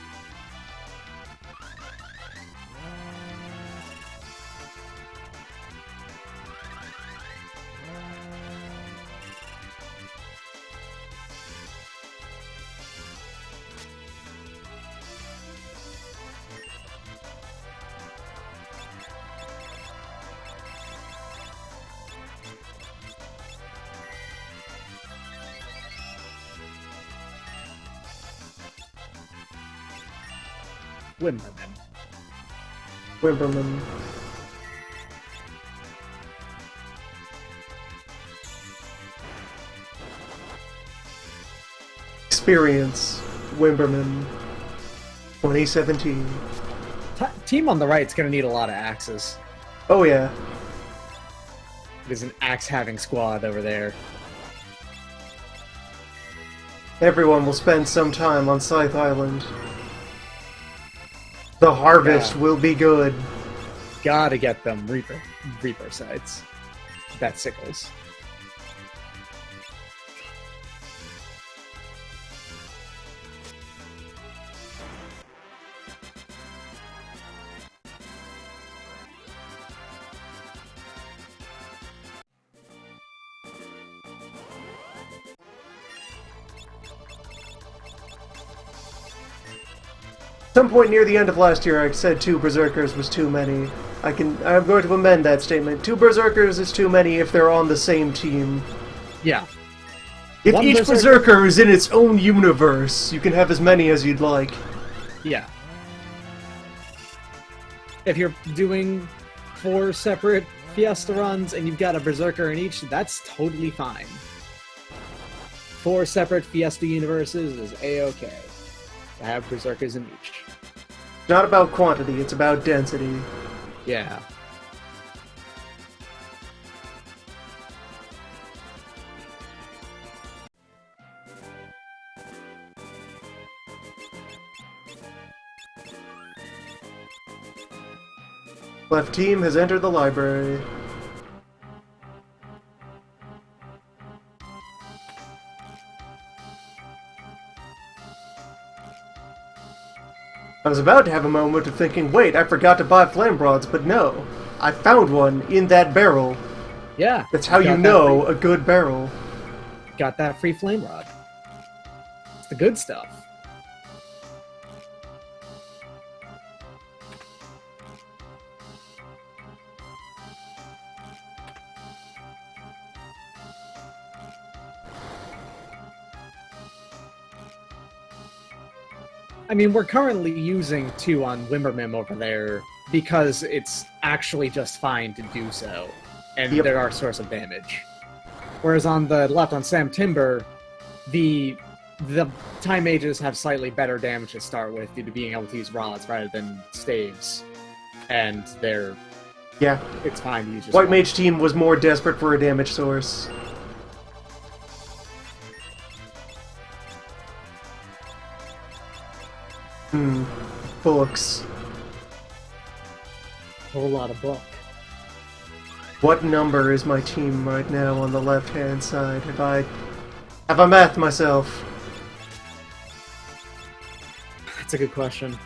Wimberman. Wimberman. Experience. Wimberman. 2017. Team on the right's gonna need a lot of axes. Oh yeah. There's an axe-having squad over there. Everyone will spend some time on Scythe Island. The harvest Yeah. will be good. Gotta get them Reaper sites. Bat sickles. At some point near the end of last year, I said 2 berserkers was too many. I'm going to amend that statement. 2 berserkers is too many if they're on the same team. Yeah. If One each berserker- berserker is in its own universe, you can have as many as you'd like. Yeah. If you're doing 4 separate Fiesta runs and you've got a berserker in each, that's totally fine. 4 separate Fiesta universes is a-okay. To have berserkers in each. It's not about quantity, it's about density. Yeah. Left team has entered the library. I was about to have a moment of thinking, wait, I forgot to buy flame rods, but no. I found one in that barrel. Yeah. That's how you Got that know free- a good barrel. Got that free flame rod. It's the good stuff. I mean, we're currently using 2 on Limbermim over there because it's actually just fine to do so, and they're our source of damage. Whereas on the left, on Sam Timber, the Time Mages have slightly better damage to start with due to being able to use rods rather than staves, and it's fine to use just White one. Mage team was more desperate for a damage source. Books. Whole lot of book. What number is my team right now on the left-hand side? Have I mathed myself? That's a good question.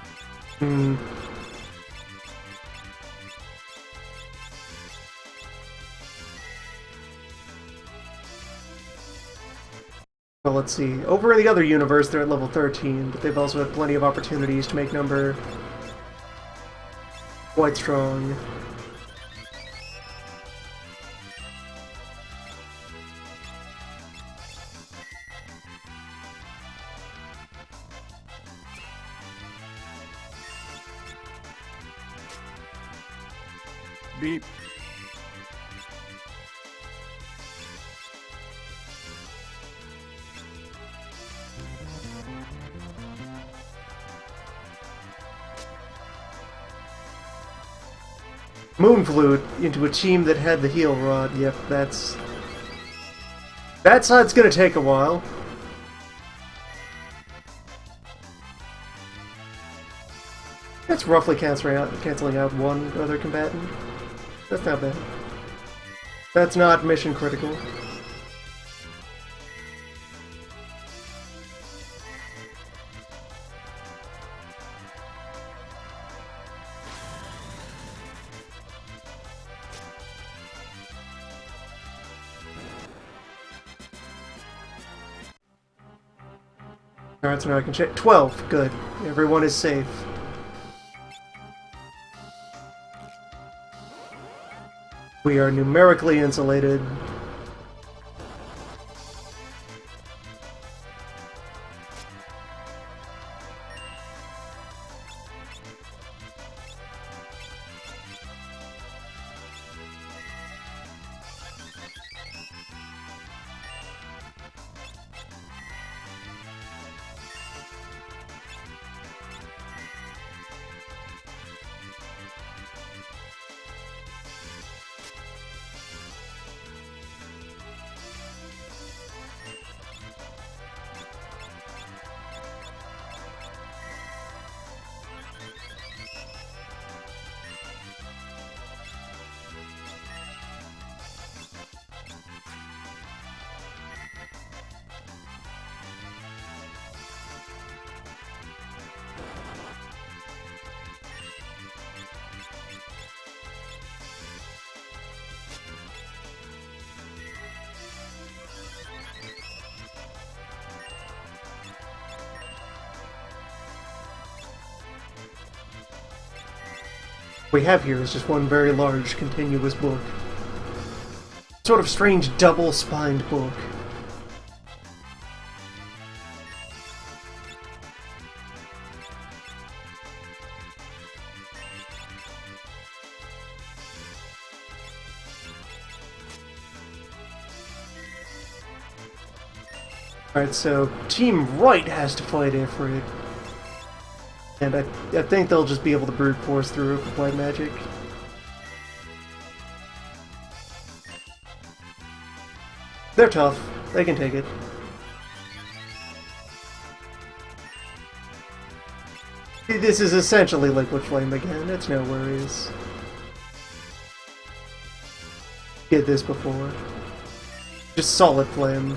Well, let's see. Over in the other universe, they're at level 13, but they've also had plenty of opportunities to make number quite strong. Beep. Moonflute into a team that had the heal rod. Yep, that's how it's gonna take a while. That's roughly canceling out one other combatant. That's not bad. That's not mission critical. Alright, so now I can check. 12. Good. Everyone is safe. We are numerically insulated. What we have here is just one very large, continuous book. Sort of strange, double-spined book. Alright, so Team Right has to fight Ifrit. And I think they'll just be able to brute force through it with white magic. They're tough. They can take it. This is essentially Liquid Flame again. It's no worries. Did this before. Just solid flame.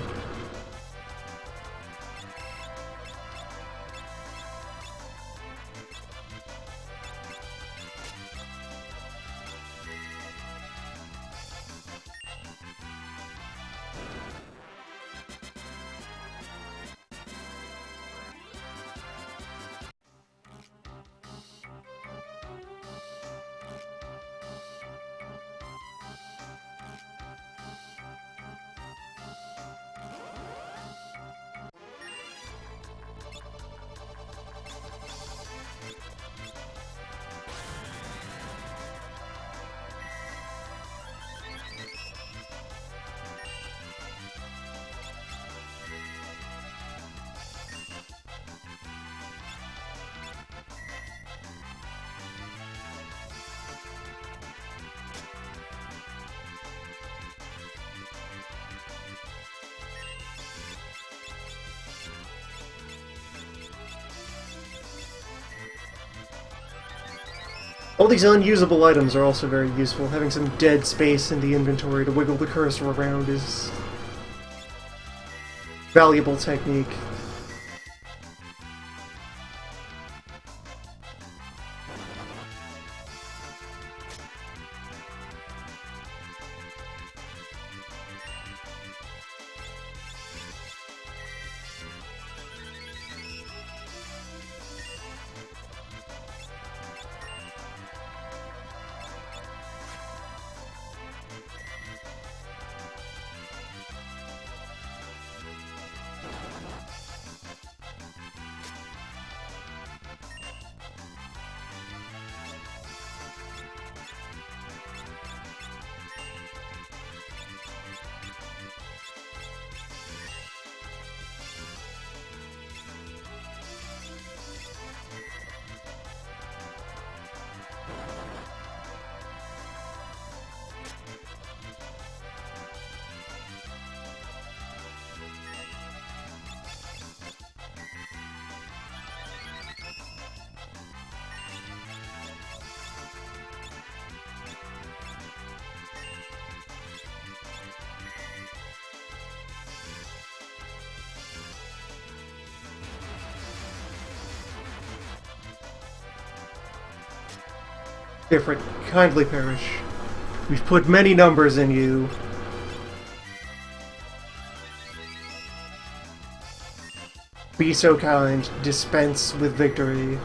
All these unusable items are also very useful. Having some dead space in the inventory to wiggle the cursor around is valuable technique. Different, kindly perish. We've put many numbers in you. Be so kind, dispense with victory.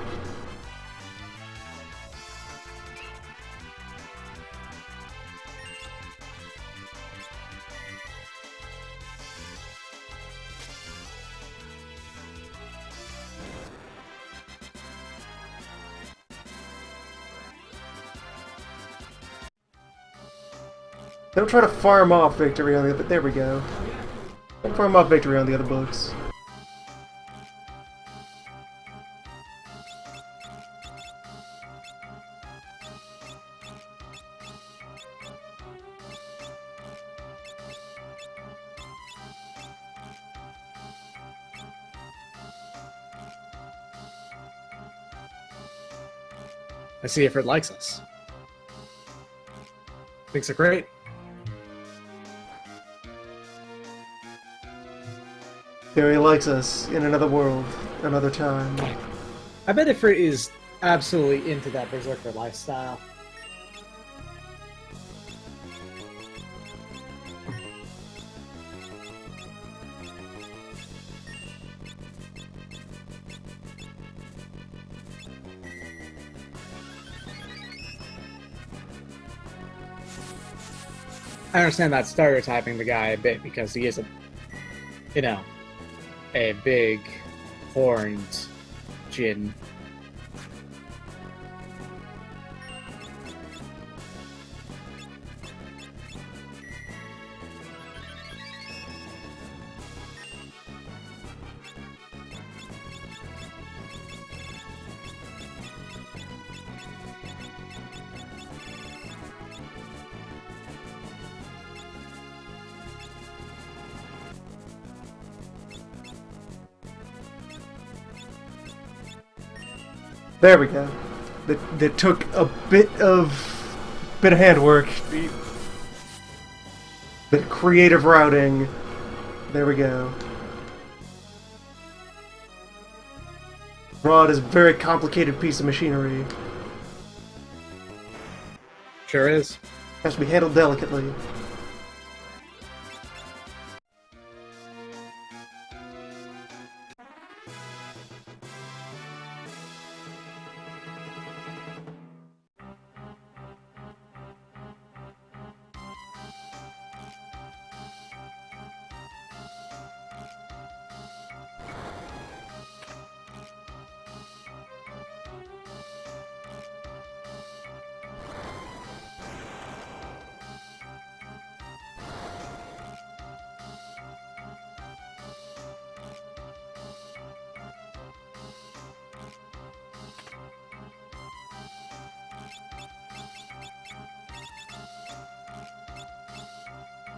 Don't try to farm off victory on the other... There we go. Don't farm off victory on the other books. I see if it likes us. Thinks are great. Barry likes us in another world, another time. I bet Ifrit is absolutely into that Berserker lifestyle. I understand that stereotyping the guy a bit because he is a, you know, a big horned Jin. There we go. That took a bit of handwork. Bit of creative routing. There we go. Rod is a very complicated piece of machinery. Sure is. Has to be handled delicately.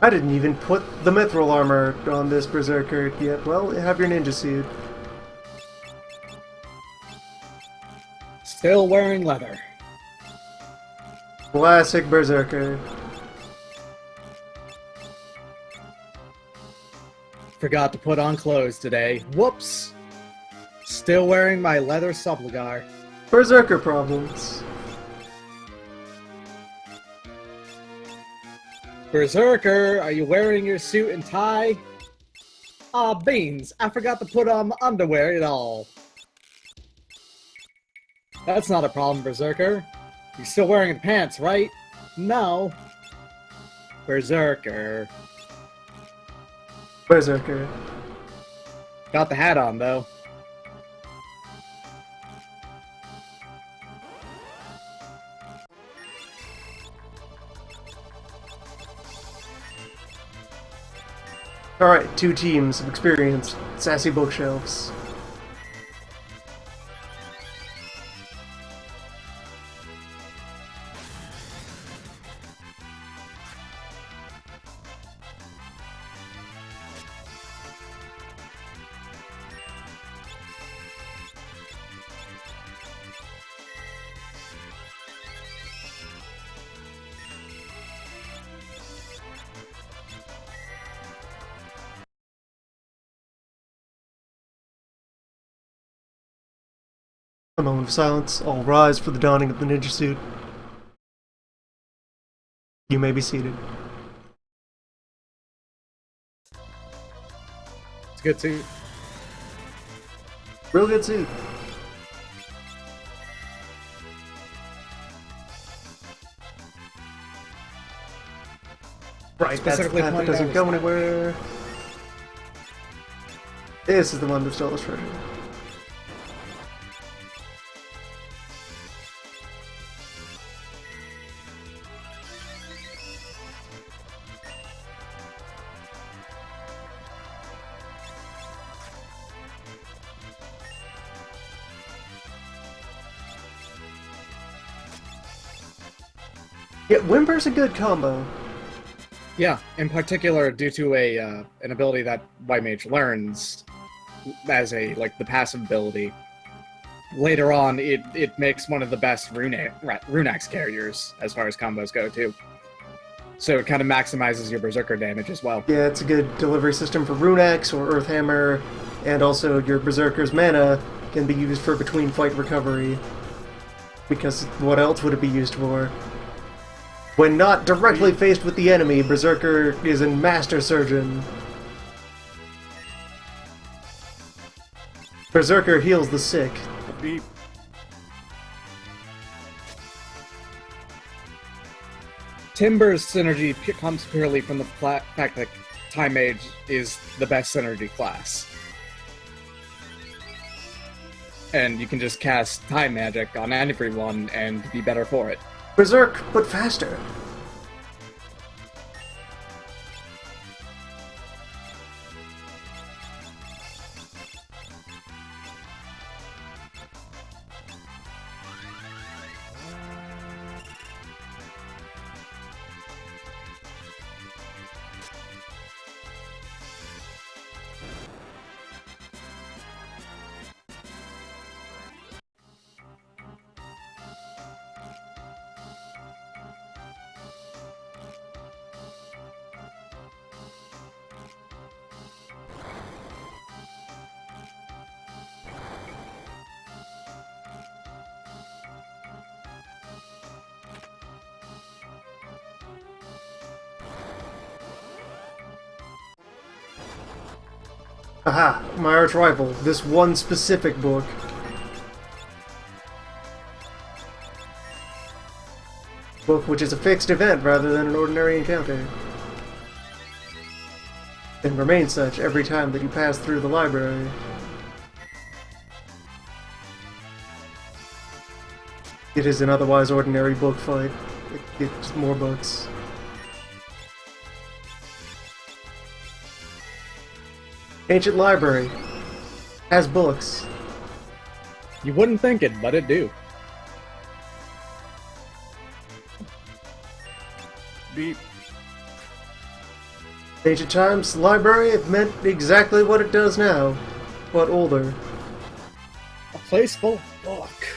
I didn't even put the mithril armor on this berserker yet. Well, have your ninja suit. Still wearing leather. Classic Berserker. Forgot to put on clothes today. Whoops! Still wearing my leather suppligar. Berserker problems. Berserker, are you wearing your suit and tie? Aw, beans, I forgot to put on my underwear at all. That's not a problem, Berserker. You're still wearing pants, right? No. Berserker. Berserker. Got the hat on, though. Alright, 2 teams of experienced sassy bookshelves. A moment of silence. All rise for the donning of the ninja suit. You may be seated. It's a good suit. Real good suit. Right, that's the Specifically path that pointed doesn't out go as- anywhere. This is the one that stole his treasure. Yeah, Whimper's a good combo. Yeah, in particular due to an ability that White Mage learns as a the passive ability. Later on, it makes one of the best Runax carriers as far as combos go too. So it kind of maximizes your Berserker damage as well. Yeah, it's a good delivery system for Runax or Earthhammer, and also your Berserker's mana can be used for between fight recovery. Because what else would it be used for? When not directly faced with the enemy, Berserker is a Master Surgeon. Berserker heals the sick. Beep. Timber's synergy comes purely from the fact that Time Mage is the best synergy class. And you can just cast Time Magic on everyone and be better for it. Berserk, but faster. Aha, my arch rival, this one specific book. Book which is a fixed event rather than an ordinary encounter. And remains such every time that you pass through the library. It is an otherwise ordinary book fight. It's more books. Ancient library. Has books. You wouldn't think it, but it do. Beep. Ancient times, library, it meant exactly what it does now, but older. A place full of book.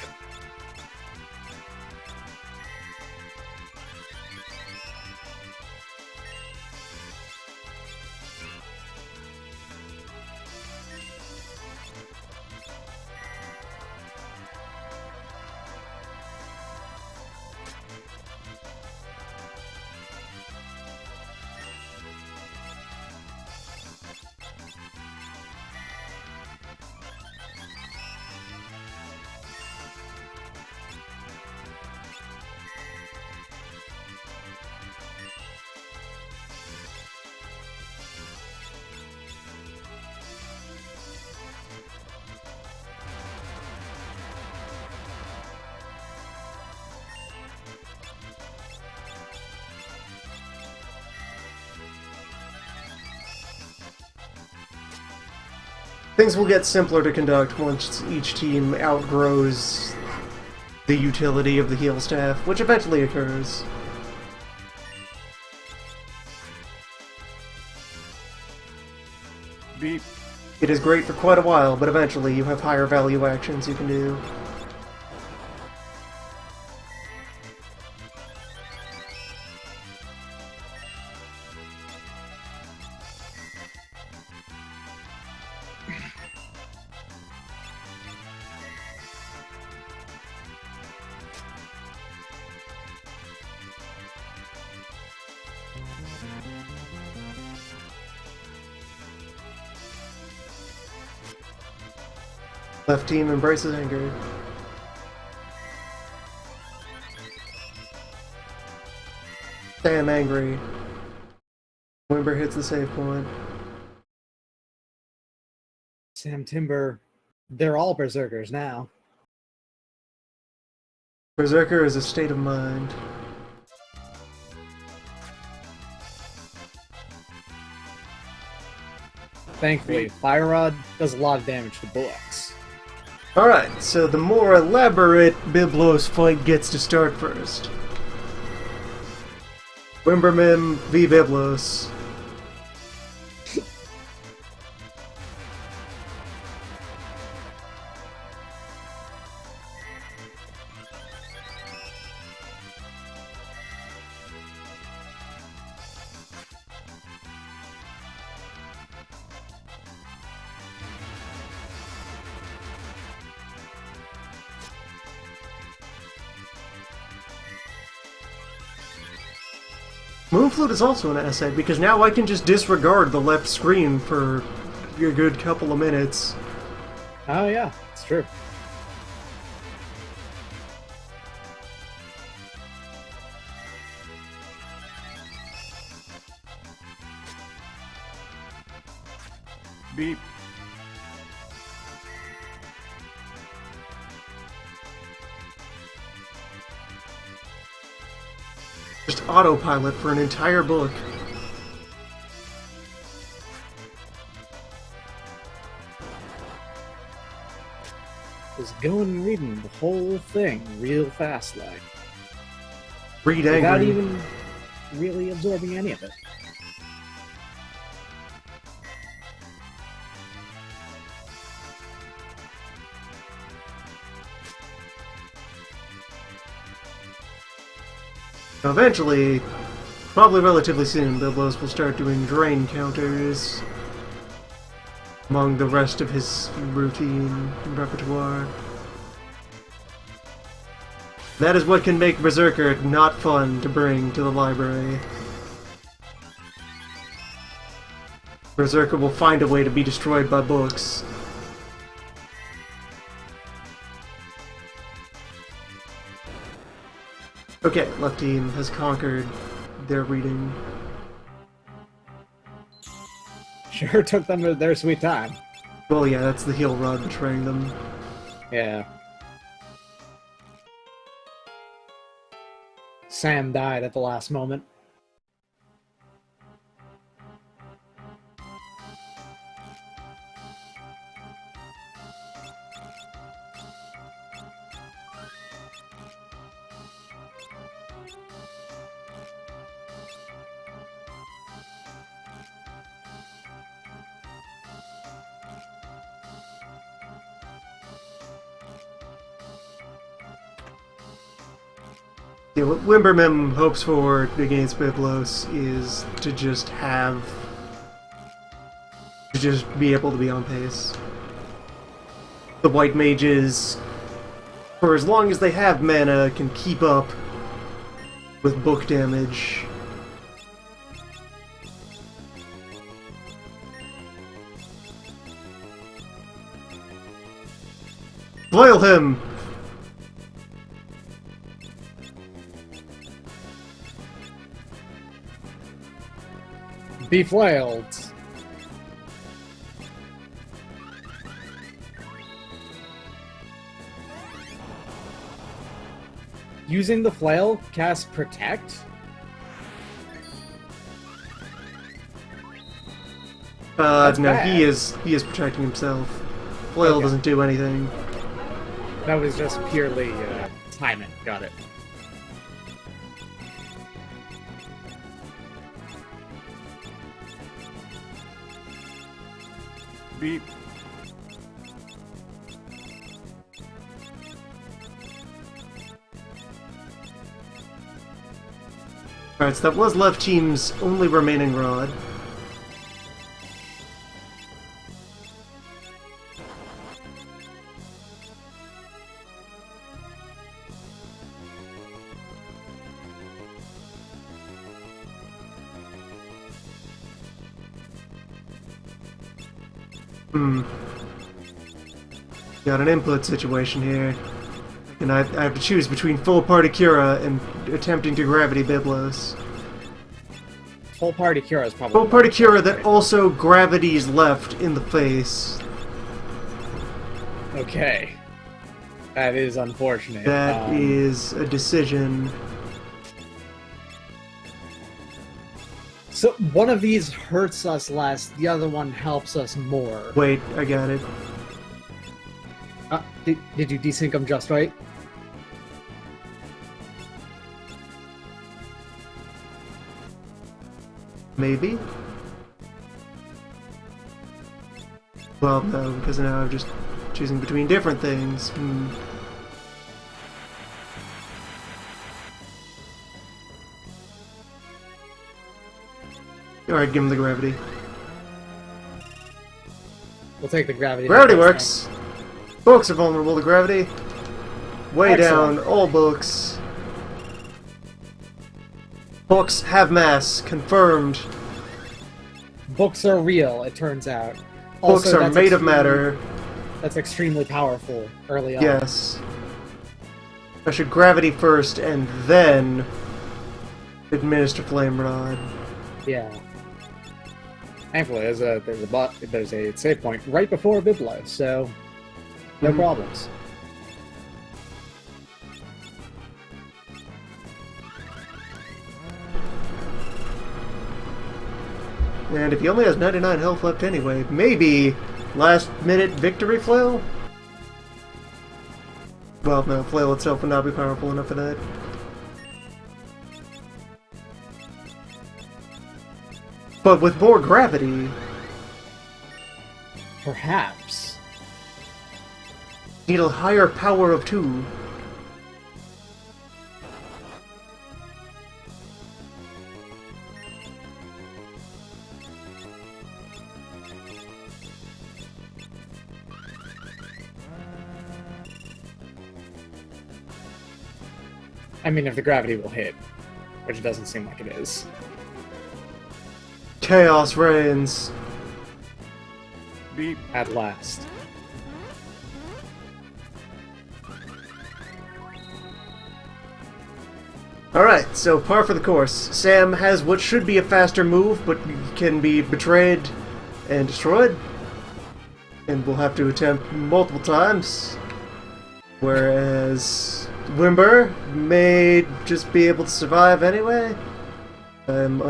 Things will get simpler to conduct once each team outgrows the utility of the heal staff, which eventually occurs. Beep. It is great for quite a while, but eventually you have higher value actions you can do. Left team embraces anger. Damn angry. Wimber hits the save point. Sam Timber, they're all berserkers now. Berserker is a state of mind. Thankfully, Fire Rod does a lot of damage to bullocks. Alright, so the more elaborate Biblos fight gets to start first. Wimbermim v Biblos. Moonflute is also an asset, because now I can just disregard the left screen for a good couple of minutes. Oh yeah, it's true. Beep. Just autopilot for an entire book. Just going and reading the whole thing real fast, like. Read Without angry. even really absorbing any of it. Eventually, probably relatively soon, Biblos will start doing drain counters among the rest of his routine repertoire. That is what can make Berserker not fun to bring to the library. Berserker will find a way to be destroyed by books. Okay, left team has conquered their reading. Sure took them their sweet time. Well, yeah, that's the heal rod betraying them. Yeah. Sam died at the last moment. Yeah, what Wimbermim hopes for against Biblos is to just be able to be on pace. The white mages, for as long as they have mana, can keep up with book damage. Flail him! Be flailed. Using the flail, cast Protect. That's no, bad. he is protecting himself. Flail Okay. doesn't do anything. That was just purely timing. Got it. Beep. Alright, so that was left team's only remaining rod. Got an input situation here. And I have to choose between full party Cura and attempting to gravity Biblos. Full party Cura is probably Full party Cura that also gravities left in the face. Okay. That is unfortunate. That is a decision. So one of these hurts us less, the other one helps us more. Wait, I got it. Did you desync them just right? Maybe? Well, no, because now I'm just choosing between different things. Alright, give him the gravity. We'll take the gravity. Gravity works! Books are vulnerable to gravity. Way Excellent. down, all books. Books have mass, confirmed. Books are real, it turns out. Books Also, are that's made of extremely- matter. That's extremely powerful early on. Yes. I should gravity first and then administer flame rod. Yeah. Thankfully, there's a save point right before Biblo, so no problems. And if he only has 99 health left anyway, maybe last minute victory flail? Well, no, flail itself would not be powerful enough for that. But with more gravity, Perhaps. need a higher power of 2. I mean, if the gravity will hit, which it doesn't seem like it is. Chaos reigns. Beep. At last. Alright, so par for the course. Sam has what should be a faster move, but can be betrayed and destroyed. And will have to attempt multiple times. Whereas Wimber may just be able to survive anyway. I'm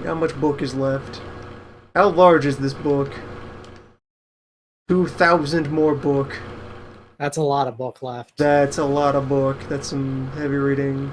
how much book is left? How large is this book? 2,000 more book. That's a lot of book left. That's a lot of book. That's some heavy reading.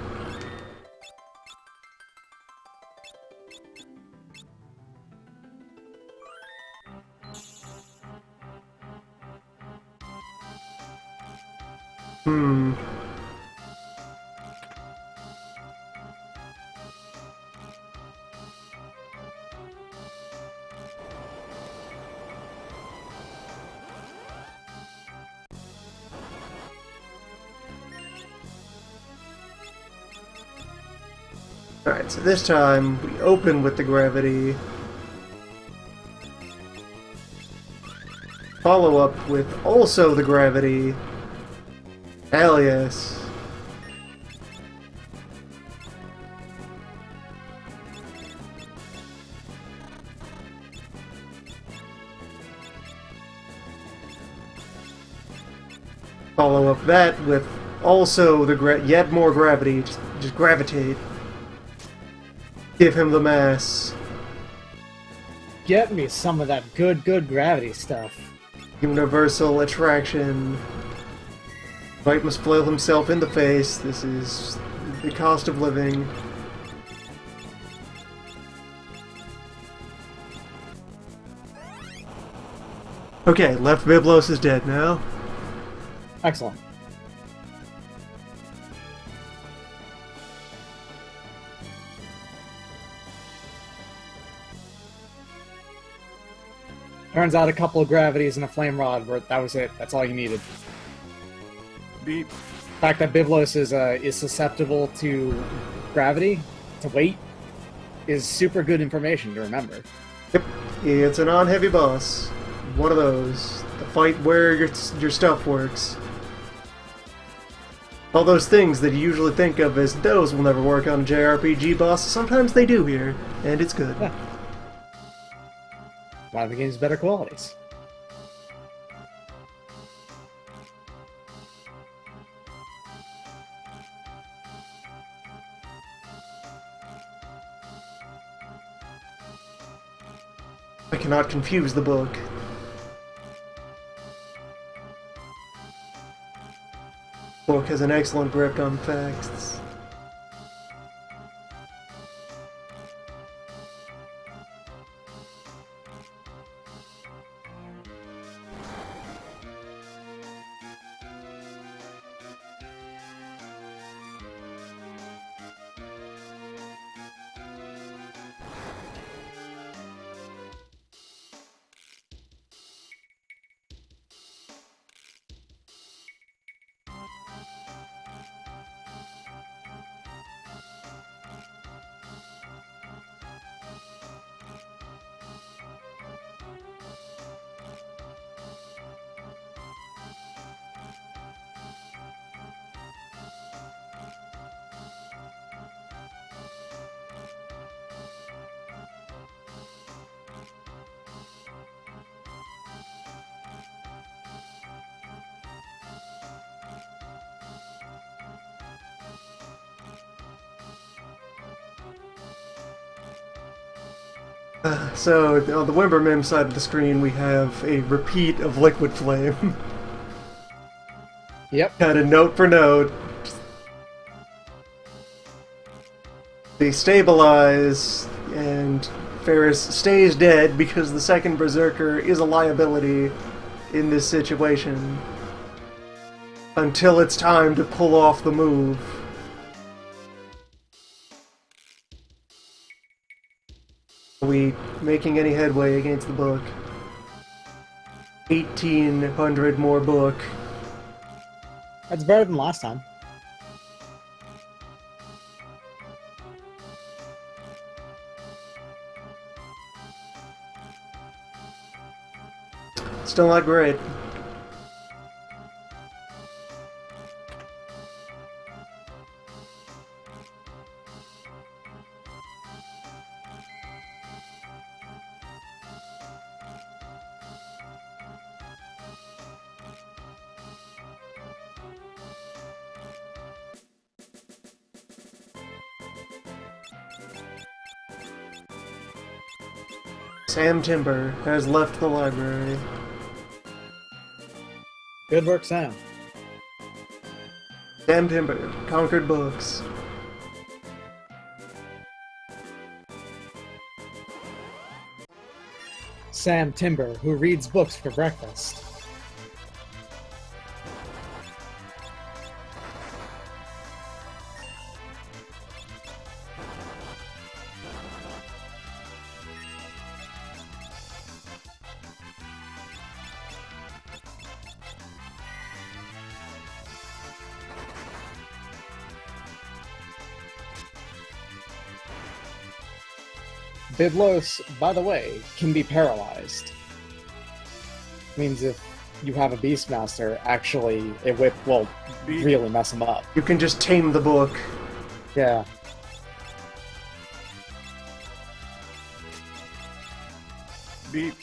Alright, so this time we open with the gravity. Follow up with also the gravity. Hell yes. Follow up that with also the yet more gravity. Just gravitate. Give him the mass. Get me some of that good gravity stuff. Universal attraction. White must flail himself in the face. This is the cost of living. Okay, left Biblos is dead now. Excellent. Turns out a couple of gravities and a flame rod, that was it. That's all you needed. Beep. The fact that Biblos is susceptible to gravity, to weight, is super good information to remember. Yep, it's a non-heavy boss. One of those. The fight where your stuff works. All those things that you usually think of as those will never work on a JRPG boss, sometimes they do here, and it's good. Yeah. One of the game's better qualities. I cannot confuse the book. Book has an excellent grip on facts. So, on the Wimbermim side of the screen, we have a repeat of Liquid Flame. Yep. Kind of note for note. They stabilize, and Ferris stays dead because the second Berserker is a liability in this situation. Until it's time to pull off the move. Are we making any headway against the book? 1,800 more book. That's better than last time. Still not great. Sam Timber has left the library. Good work, Sam. Sam Timber conquered books. Sam Timber, who reads books for breakfast. Biblos, by the way, can be paralyzed. Means if you have a Beastmaster, actually, it will really mess him up. You can just tame the book. Yeah. Beep.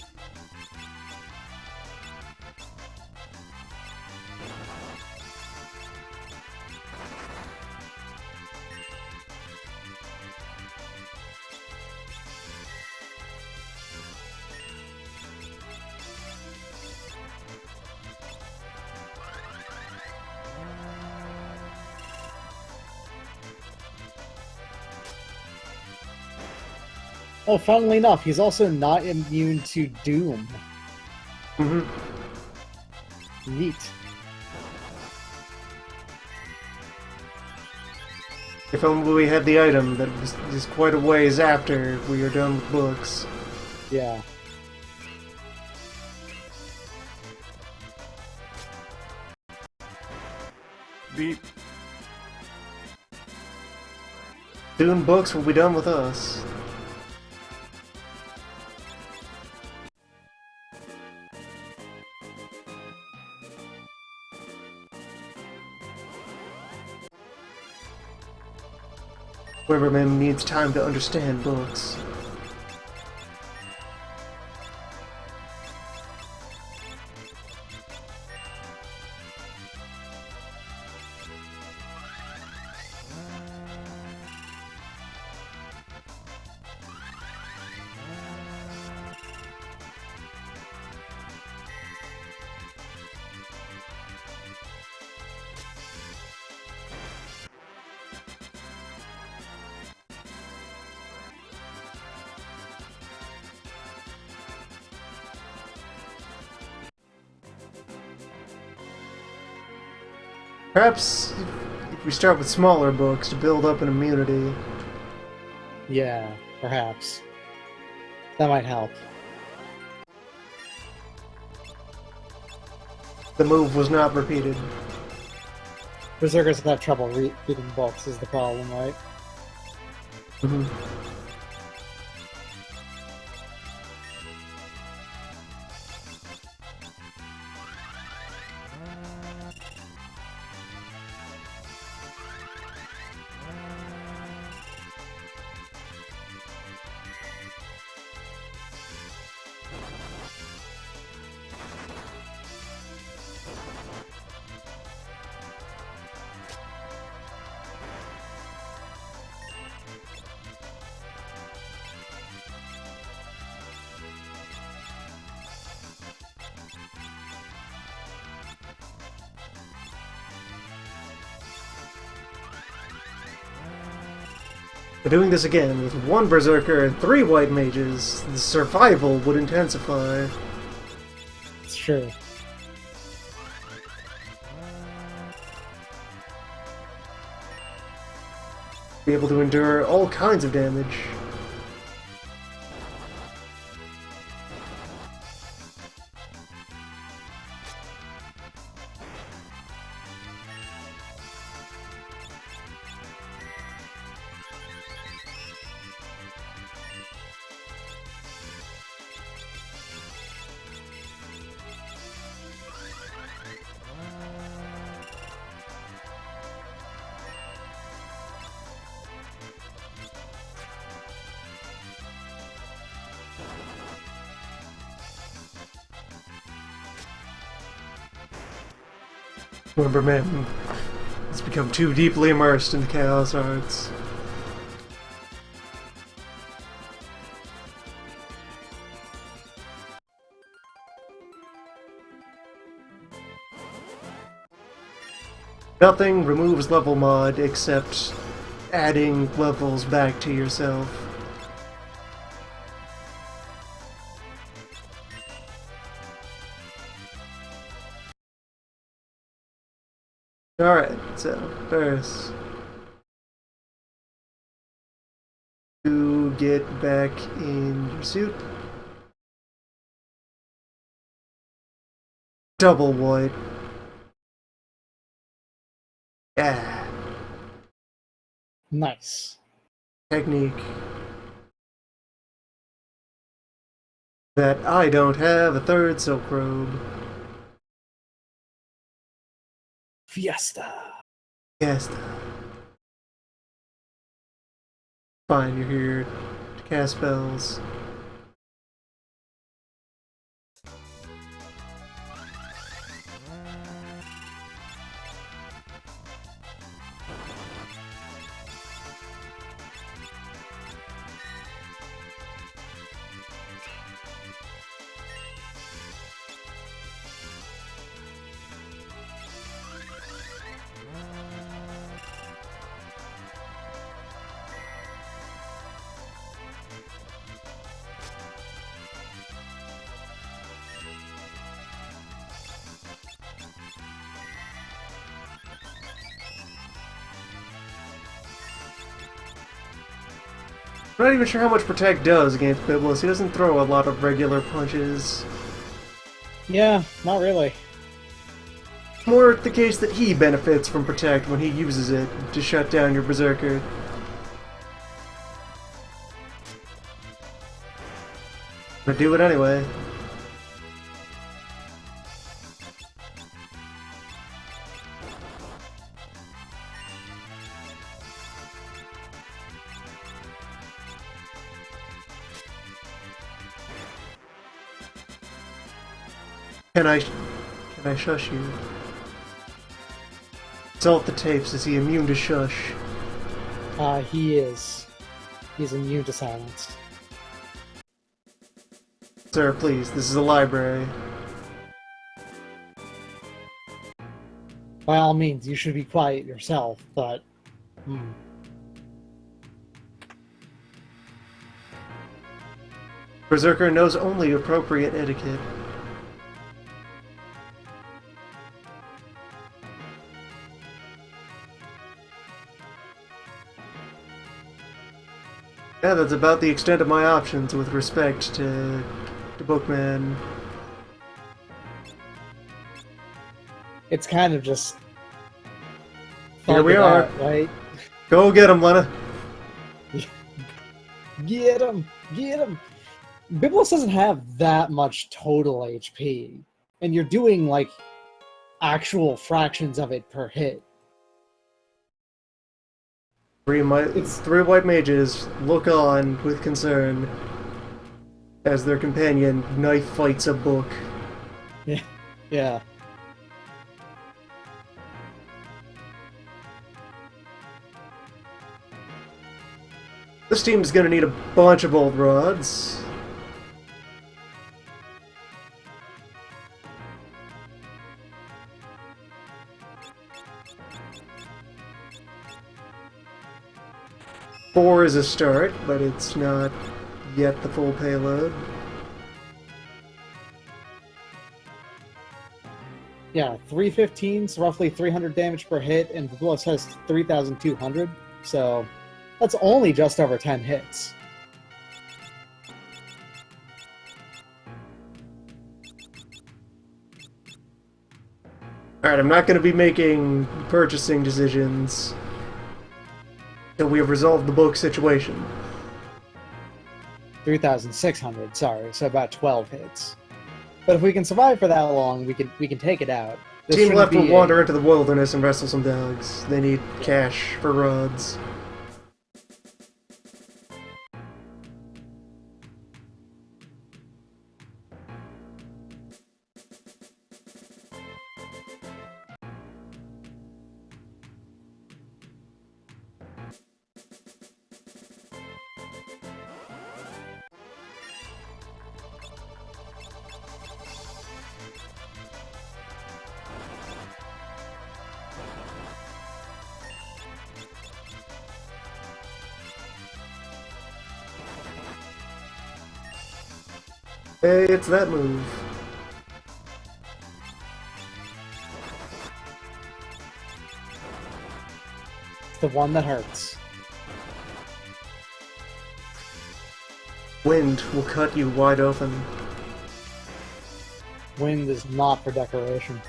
Oh, funnily enough, he's also not immune to Doom. Mm-hmm. Neat. If only we had the item that was just quite a ways after we are done with books. Yeah. Beep. Soon books will be done with us. Weberman needs time to understand books. Perhaps if we start with smaller books to build up an immunity. Yeah, perhaps. That might help. The move was not repeated. Berserkers have trouble reading books is the problem, right? Mm-hmm. By doing this again with one Berserker and 3 White Mages, the survival would intensify. It's true. Be able to endure all kinds of damage. Wimberman has become too deeply immersed in the Chaos Arts. Nothing removes level mod except adding levels back to yourself. Alright, so first to get back in your suit. Double white. Yeah. Nice. Technique that I don't have a third silk robe. Fiesta. Fiesta. Fine, you're here to cast spells. I'm not even sure how much Protect does against Biblos. He doesn't throw a lot of regular punches. Yeah, not really. More the case that he benefits from Protect when he uses it to shut down your Berserker. But do it anyway. Can I shush you? Consult the tapes. Is he immune to shush? He is. He's immune to silence. Sir, please, this is a library. By all means, you should be quiet yourself, but... Berserker knows only appropriate etiquette. Yeah, that's about the extent of my options with respect to Bookman. It's kind of just... Here we are. Out, right? Go get him, Lena! Get him! Get him! Biblos doesn't have that much total HP, and you're doing, like, actual fractions of it per hit. Three white mages look on with concern as their companion knife fights a book. Yeah. This team's gonna need a bunch of old rods. Four is a start, but it's not yet the full payload. Yeah, 315's roughly 300 damage per hit, and Biblos has 3,200, so that's only just over 10 hits. Alright, I'm not going to be making purchasing decisions until we have resolved the book situation. 3,600, sorry, so about 12 hits. But if we can survive for that long, we can take it out. This Team shouldn't left will be wander into the wilderness and wrestle some dogs. They need cash for rods. Hey, it's that move. It's the one that hurts. Wind will cut you wide open. Wind is not for decoration.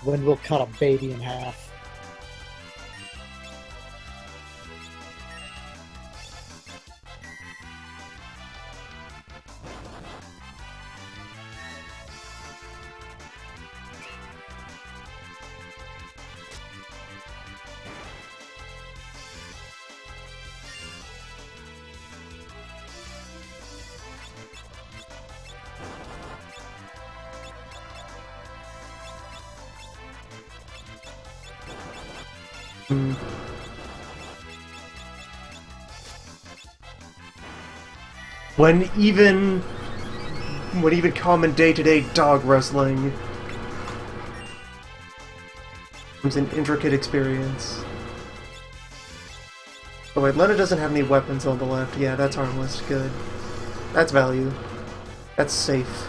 Wind will cut a baby in half. When even common day-to-day dog wrestling becomes an intricate experience. Oh wait, Lena doesn't have any weapons on the left. Yeah, that's harmless. Good. That's value. That's safe.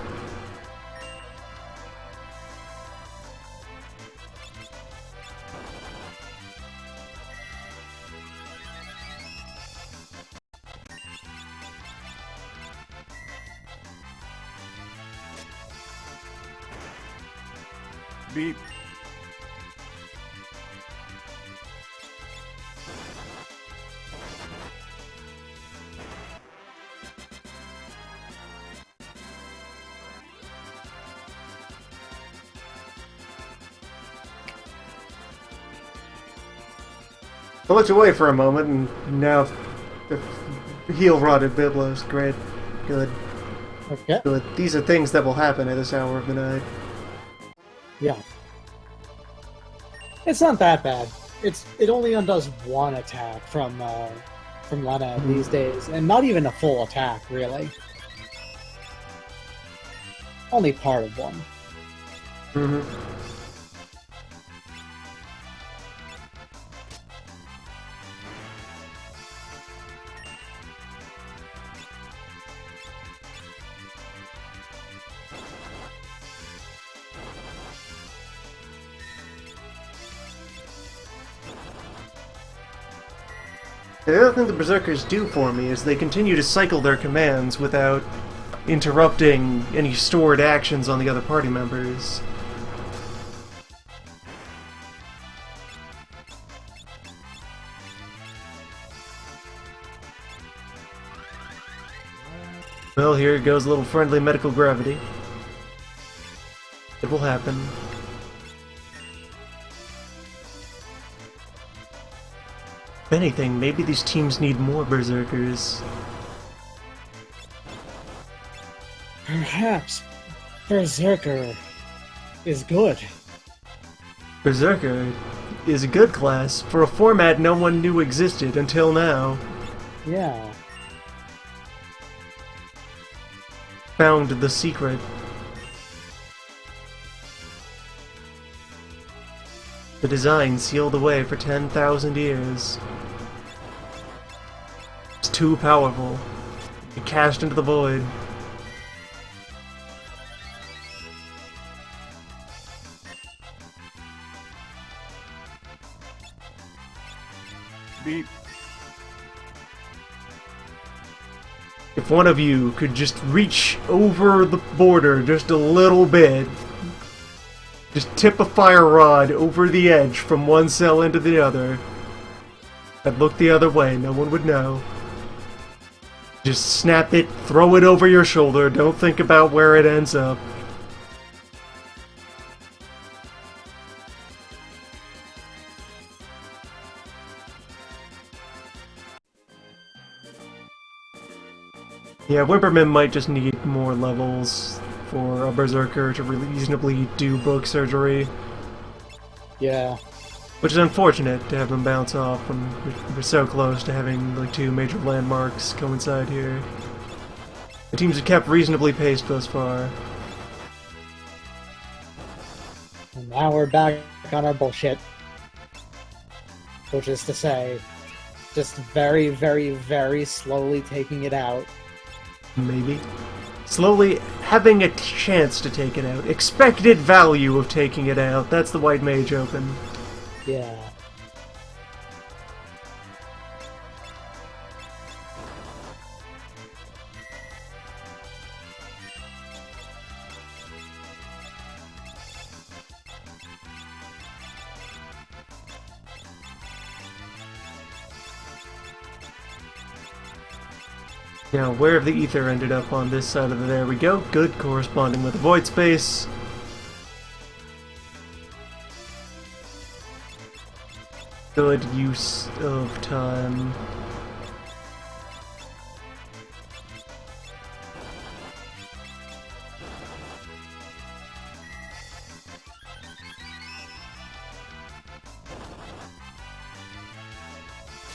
Beep. I looked away for a moment, and now the heel-rotted Biblos. Great. Good. Okay. Good. These are things that will happen at this hour of the night. Yeah. It's not that bad. It only undoes one attack from Lena these days, and not even a full attack, really. Only part of one. Mm-hmm. The other thing the Berserkers do for me is they continue to cycle their commands without interrupting any stored actions on the other party members. Well, here goes a little friendly medical gravity. It will happen. If anything, maybe these teams need more Berserkers. Perhaps Berserker is good. Berserker is a good class for a format no one knew existed until now. Yeah. Found the secret. The design sealed away for 10,000 years. It's too powerful. It cast into the void. Beep. If one of you could just reach over the border just a little bit, just tip a fire rod over the edge from one cell into the other, I'd look the other way, no one would know. Just snap it, throw it over your shoulder, don't think about where it ends up. Yeah, Wimperman might just need more levels for a Berserker to reasonably do book surgery. Yeah. Which is unfortunate to have them bounce off when we're so close to having like two major landmarks coincide here. The teams have kept reasonably paced thus far. And now we're back on our bullshit. Which is to say, just very, very, very slowly taking it out. Maybe. Slowly having a chance to take it out. Expected value of taking it out. That's the White Mage Open. Yeah. Now, where the ether ended up on this side of the there we go. Good, corresponding with the void space. Good use of time.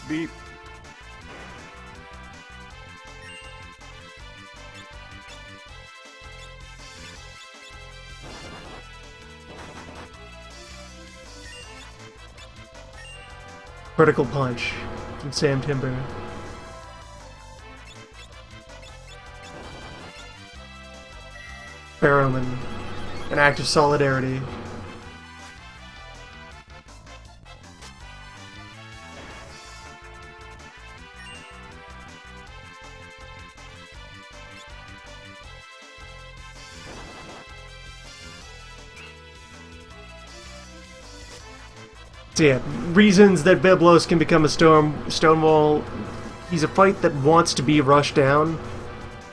Beep. Critical punch from Sam Timber. Barrowman. An act of solidarity. So yeah, reasons that Byblos can become a Stonewall. He's a fight that wants to be rushed down.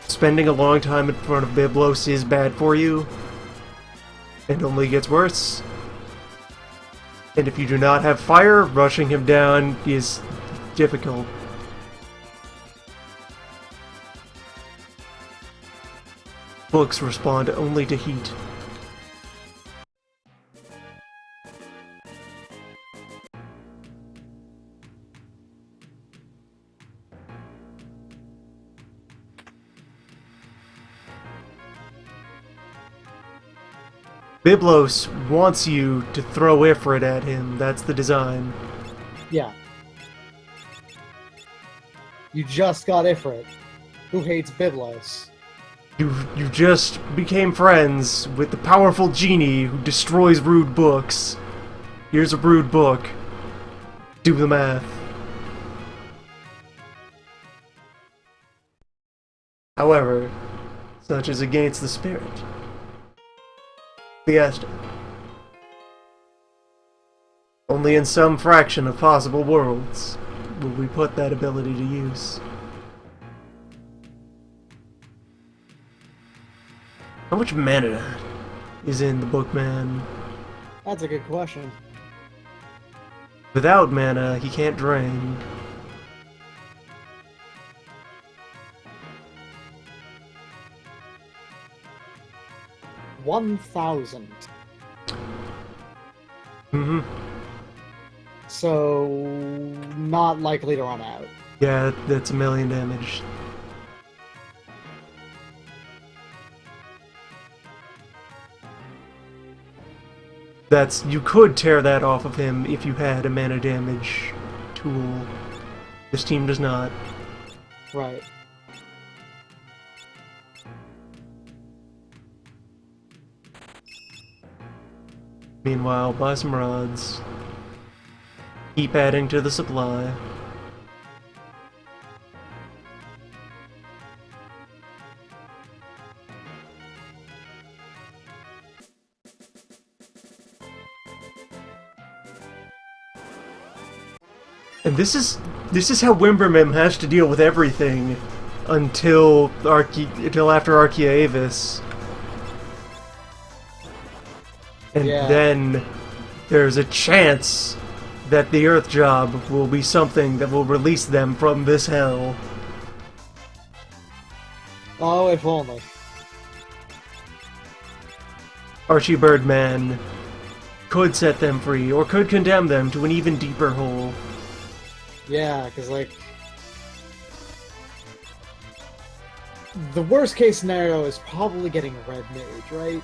Spending a long time in front of Byblos is bad for you. And only gets worse. And if you do not have fire, rushing him down is difficult. Books respond only to heat. Byblos wants you to throw Ifrit at him. That's the design. Yeah. You just got Ifrit, who hates Byblos. You just became friends with the powerful genie who destroys rude books. Here's a rude book. Do the math. However, such is against the spirit. Fiesta. Only in some fraction of possible worlds will we put that ability to use. How much mana is in the Bookman? That's a good question. Without mana, he can't drain. $1,000. Mm-hmm. So, not likely to run out. Yeah, that's 1,000,000 damage. You could tear that off of him if you had a mana damage tool. This team does not. Right. Meanwhile, buy some rods. Keep adding to the supply. And this is how Wimbermim has to deal with everything until after Archaeavis. And then there's a chance that the Earth Job will be something that will release them from this hell. Oh, if only. Archie Birdman could set them free, or could condemn them to an even deeper hole. Yeah, because, like... the worst case scenario is probably getting a Red Mage, right?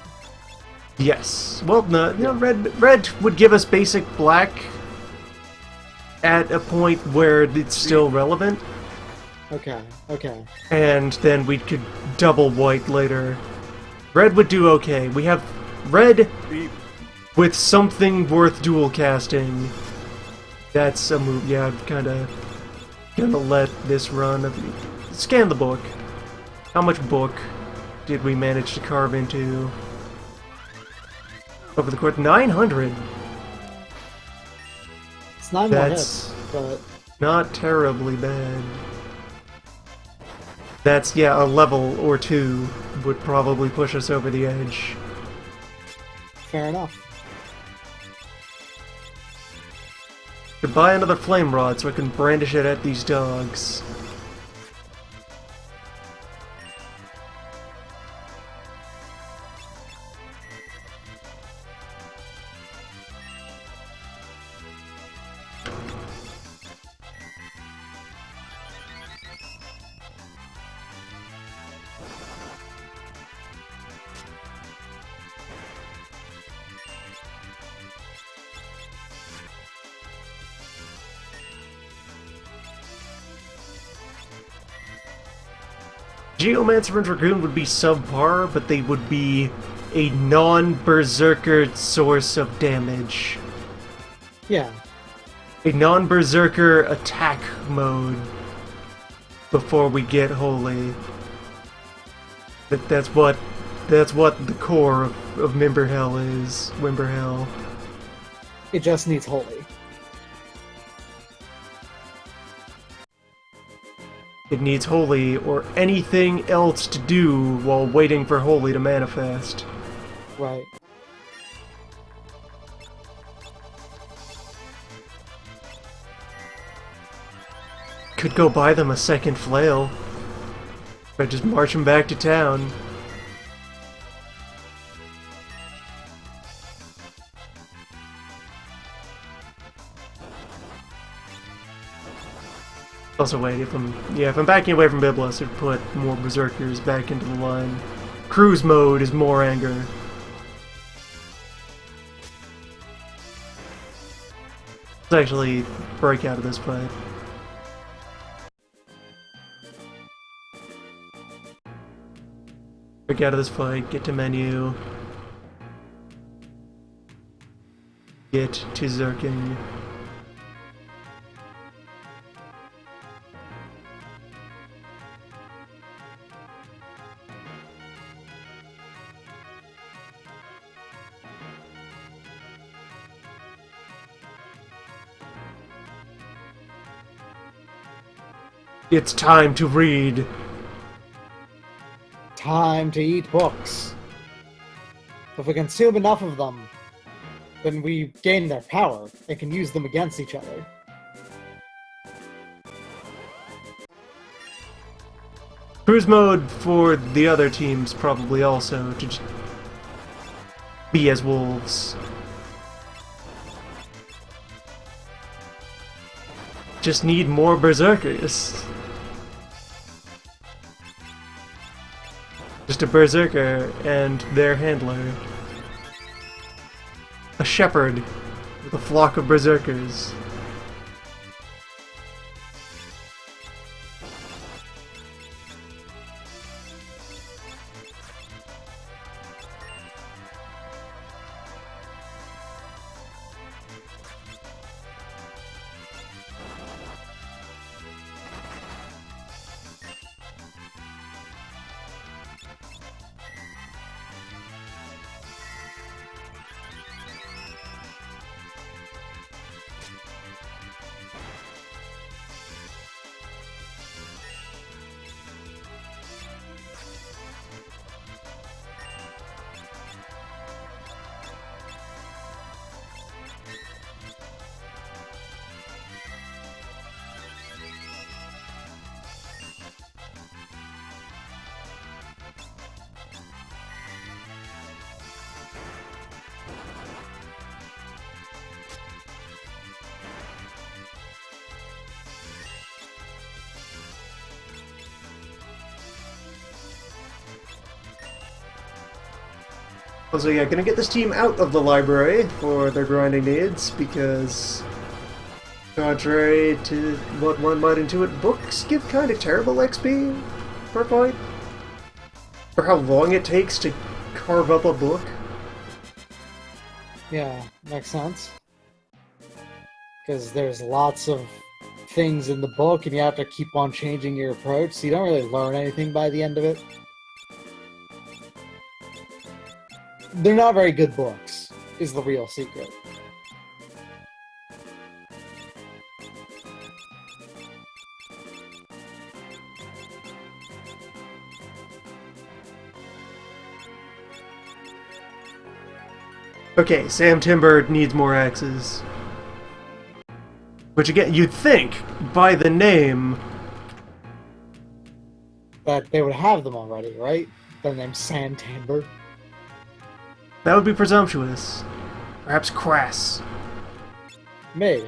Yes. Well, no, red would give us basic black at a point where it's still relevant. Okay, okay. And then we could double white later. Red would do okay. We have red with something worth dual casting. That's a move. Yeah, I'm kinda gonna let this run. Scan the book. How much book did we manage to carve into? Over the course, 900. It's 9 more hits, but... not terribly bad. That's, yeah, a level or two would probably push us over the edge. Fair enough. Could buy another flame rod so I can brandish it at these dogs. Geomancer and Dragoon would be subpar, but they would be a non-berserker source of damage. Yeah. A non-berserker attack mode before we get holy. That's what the core of Mimberhell is. Wimberhell. It just needs holy. It needs Holy or anything else to do while waiting for Holy to manifest. Right. Could go buy them a second flail. Or just march them back to town. Also, wait, if I'm backing away from Biblos, it'd put more Berserkers back into the line. Cruise mode is more anger. Let's actually break out of this fight. Break out of this fight, get to menu. Get to Zerking. It's time to read. Time to eat books. If we consume enough of them, then we gain their power and can use them against each other. Cruise mode for the other teams probably also to just be as wolves. Just need more berserkers. Just a berserker and their handler. A shepherd with a flock of berserkers. So yeah, gonna get this team out of the library for their grinding needs, because contrary to what one might intuit, books give kind of terrible XP per fight. For how long it takes to carve up a book. Yeah, makes sense. Because there's lots of things in the book, and you have to keep on changing your approach, so you don't really learn anything by the end of it. They're not very good books, is the real secret. Okay, Sam Timber needs more axes. Which again, you'd think, by the name... That they would have them already, right? The name's Sam Timber. That would be presumptuous. Perhaps crass. Maybe.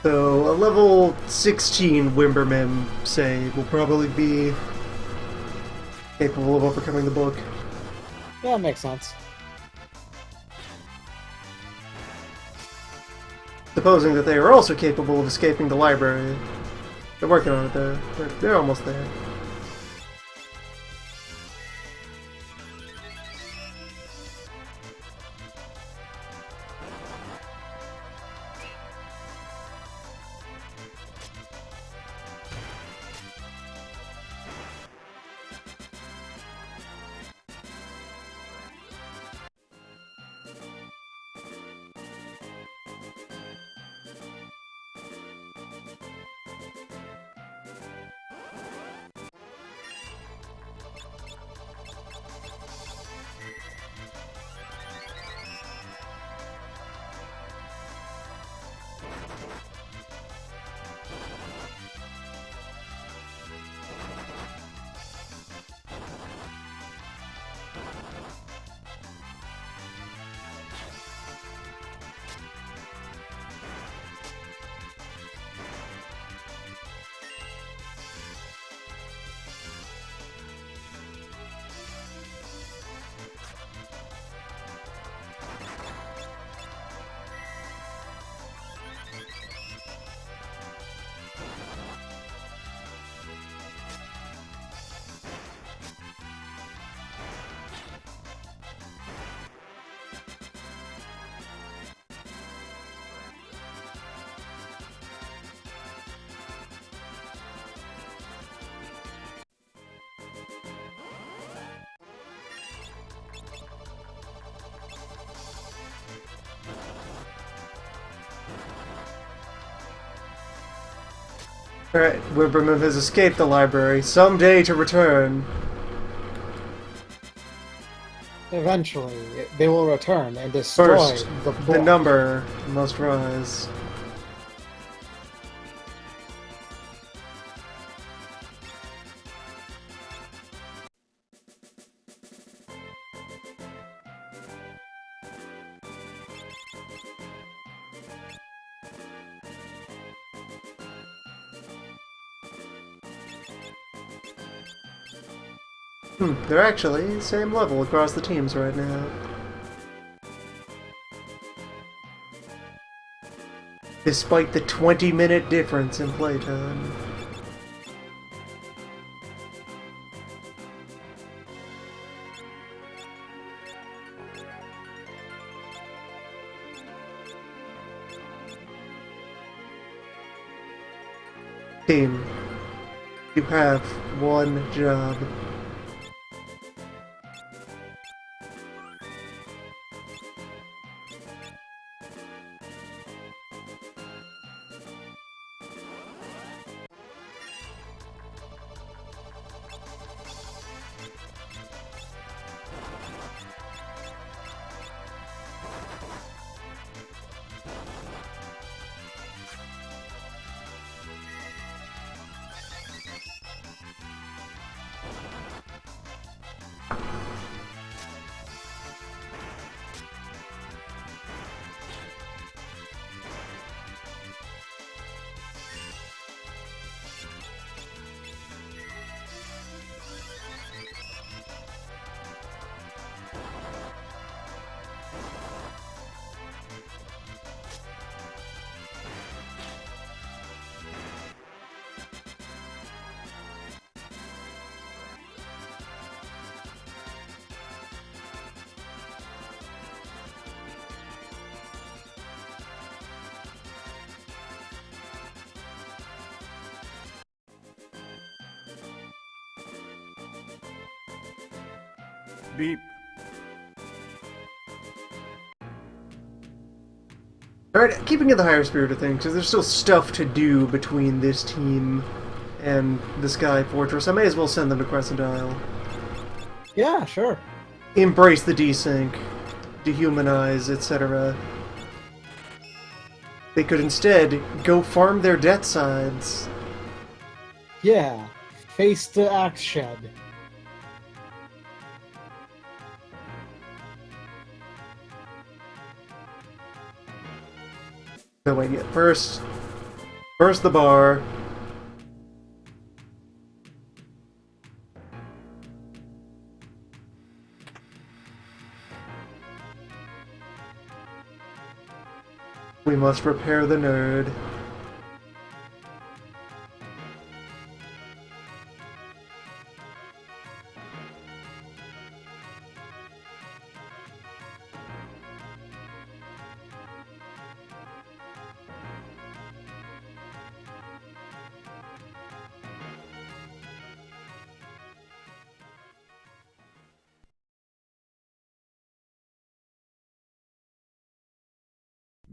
So a level 16 Wimberman, say, will probably be capable of overcoming the book. Yeah, that makes sense. Supposing that they are also capable of escaping the library. They're working on it though. They're almost there. Alright, Wimberman has escaped the library, someday to return. Eventually, they will return and destroy First, the the book. number must rise. They're actually same level across the teams right now. Despite the 20-minute difference in playtime. Team, you have one job. Beep. Alright, keeping in the higher spirit of things, because there's still stuff to do between this team and the Sky Fortress. I may as well send them to Crescent Isle. Yeah, sure. Embrace the desync, dehumanize, etc. They could instead go farm their debt sides. Yeah. Face the axe shed. So wait, yeah, first, First the bar. We must repair the nerd.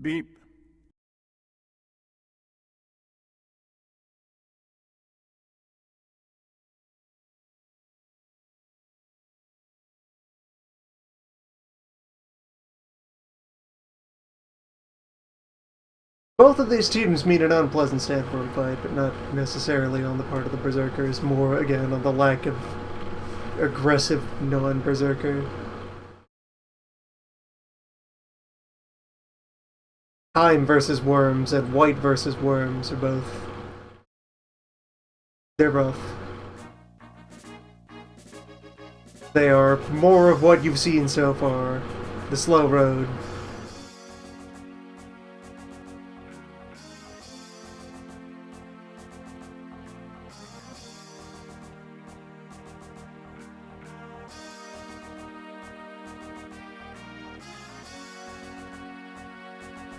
Beep. Both of these teams mean an unpleasant standpoint fight, but not necessarily on the part of the Berserkers, more, again, on the lack of aggressive non-Berserker. Time versus Worms and White versus Worms are both... they're rough. They are more of what you've seen so far. The slow road.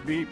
Beep.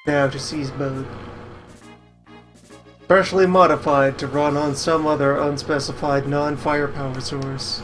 Now to seize mode. Freshly modified to run on some other unspecified non-firepower source.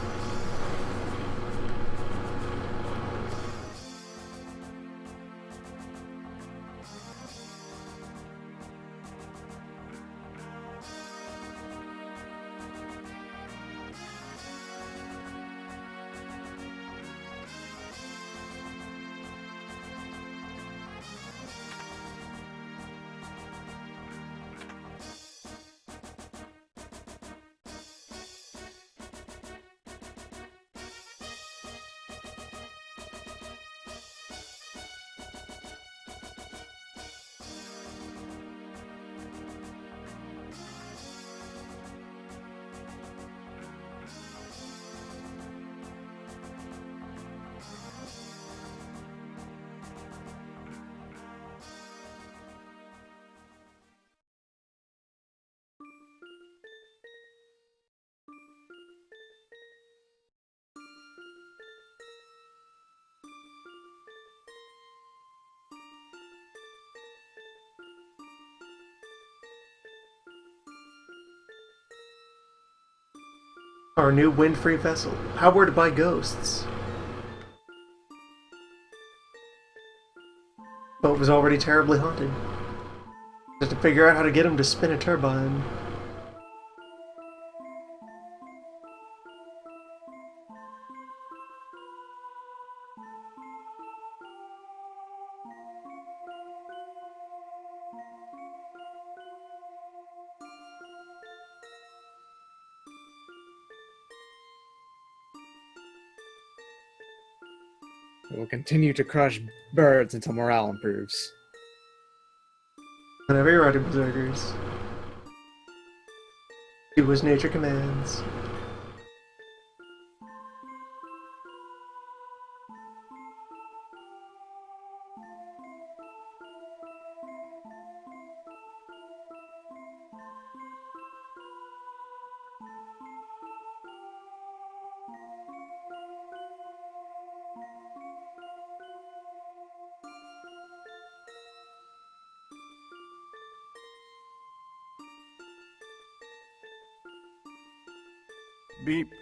Our new wind-free vessel, powered by ghosts. Boat was already terribly haunted. Just to figure out how to get him to spin a turbine. It will continue to crush birds until morale improves. Whenever you're riding berserkers, do as nature commands. Beep.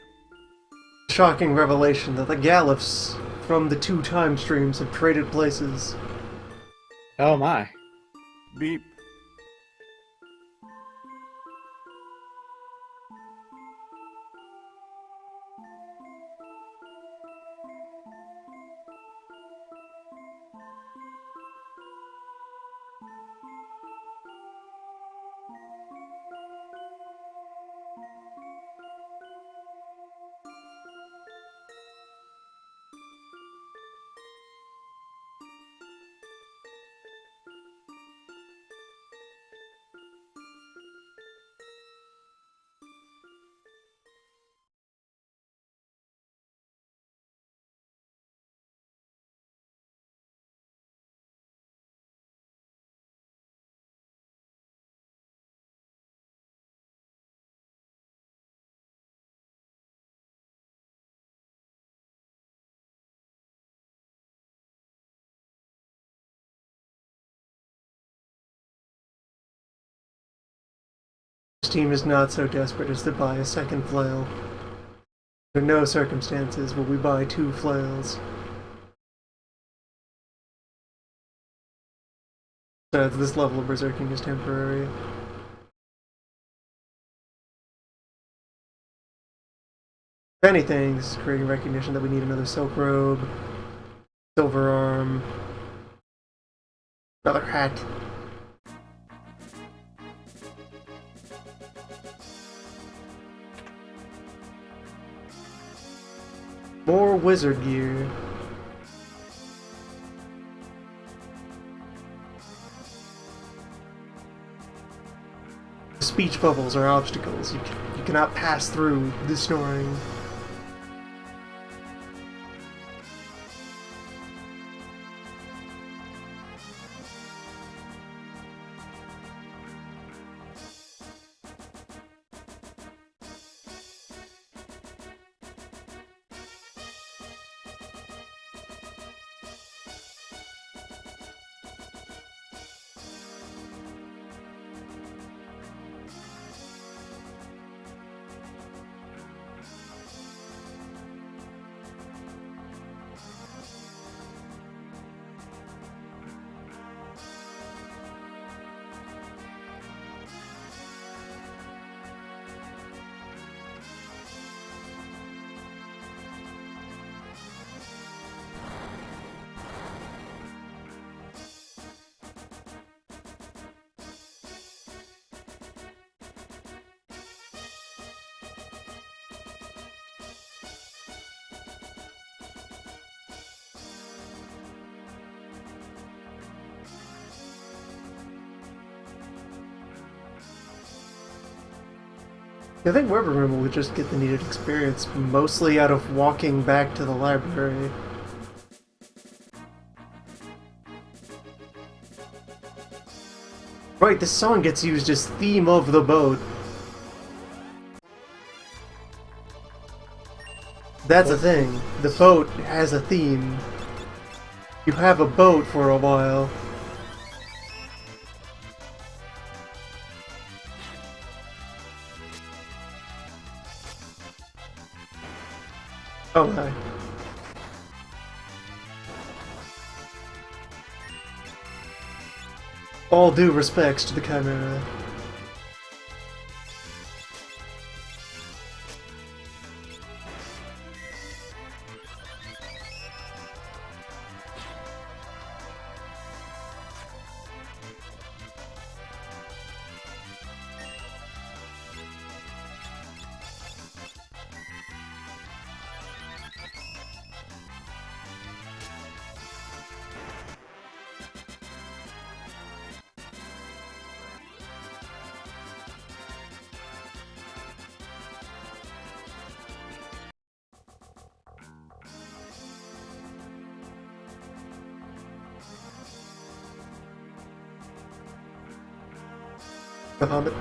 Shocking revelation that the Gallifs from the two time streams have traded places. Oh my. Beep. This team is not so desperate as to buy a second flail. Under no circumstances will we buy 2 flails. Besides, this level of berserking is temporary. If anything, this is creating recognition that we need another silk robe, silver arm, another hat. More wizard gear. Speech bubbles are obstacles. You cannot pass through the snoring. I think web removal would just get the needed experience, mostly out of walking back to the library. Right, this song gets used as theme of the boat. That's a thing. The boat has a theme. You have a boat for a while. Oh my. All due respects to the Chimera. Bahamut.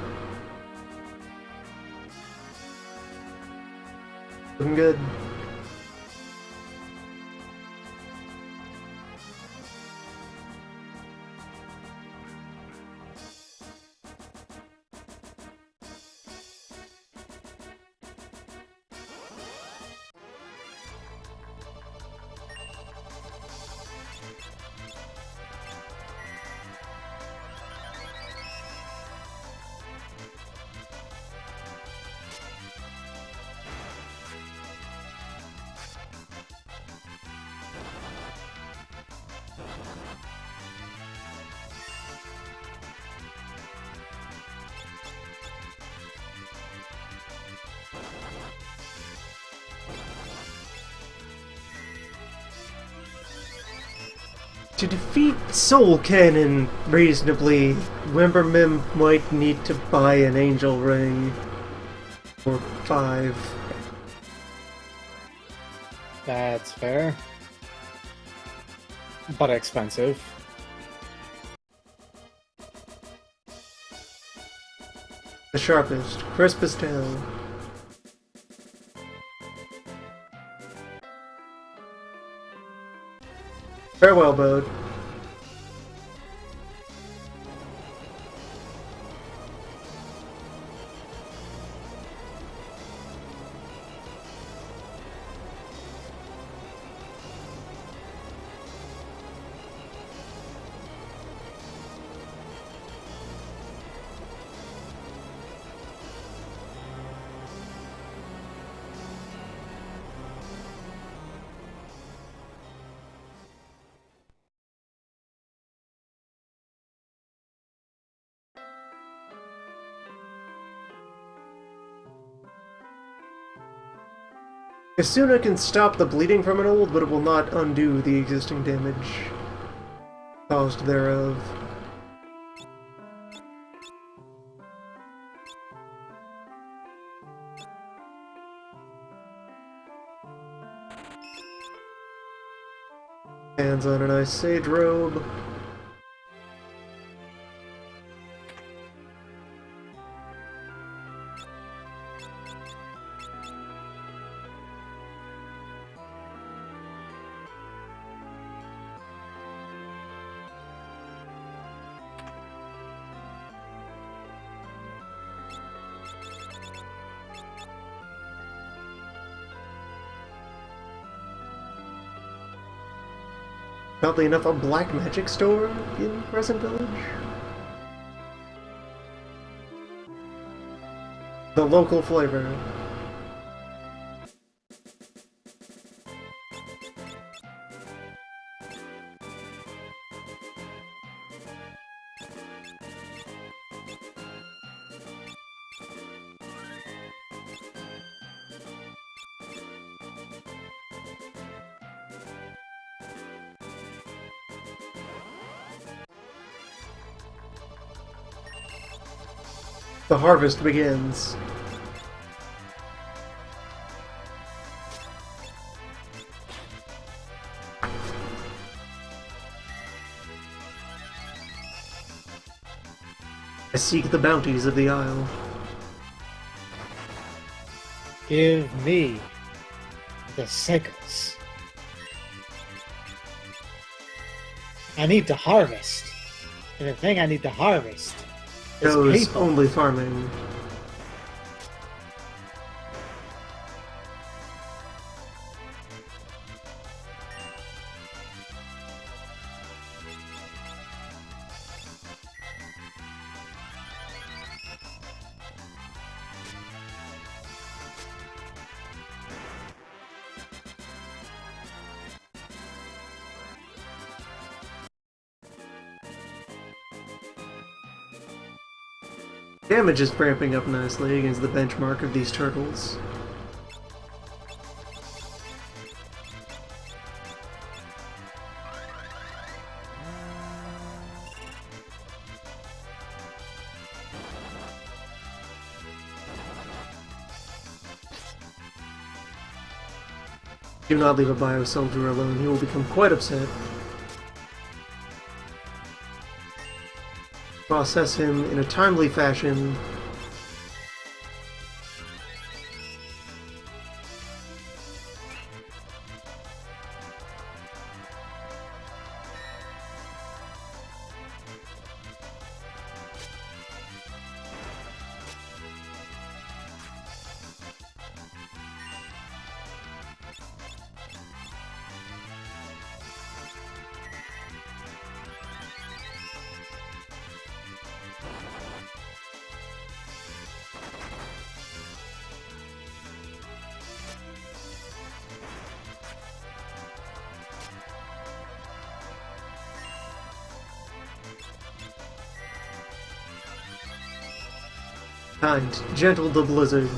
Looking good. To defeat Soul Cannon reasonably, Wimbermim might need to buy an Angel Ring. Or 5. That's fair. But expensive. The sharpest, crispest tail. Farewell, Bode. Asuna can stop the bleeding from an old, but it will not undo the existing damage caused thereof. Hands on a nice sage robe. Oddly enough, a black magic store in Crescent Village. The local flavor. The harvest begins. I seek the bounties of the Isle. Give me the sickles. I need to harvest. And the thing I need to harvest is Goes people. only farming. Damage is ramping up nicely against the benchmark of these turtles. Do not leave a bio soldier alone, he will become quite upset. process him in a timely fashion. Kind, gentle the blizzard.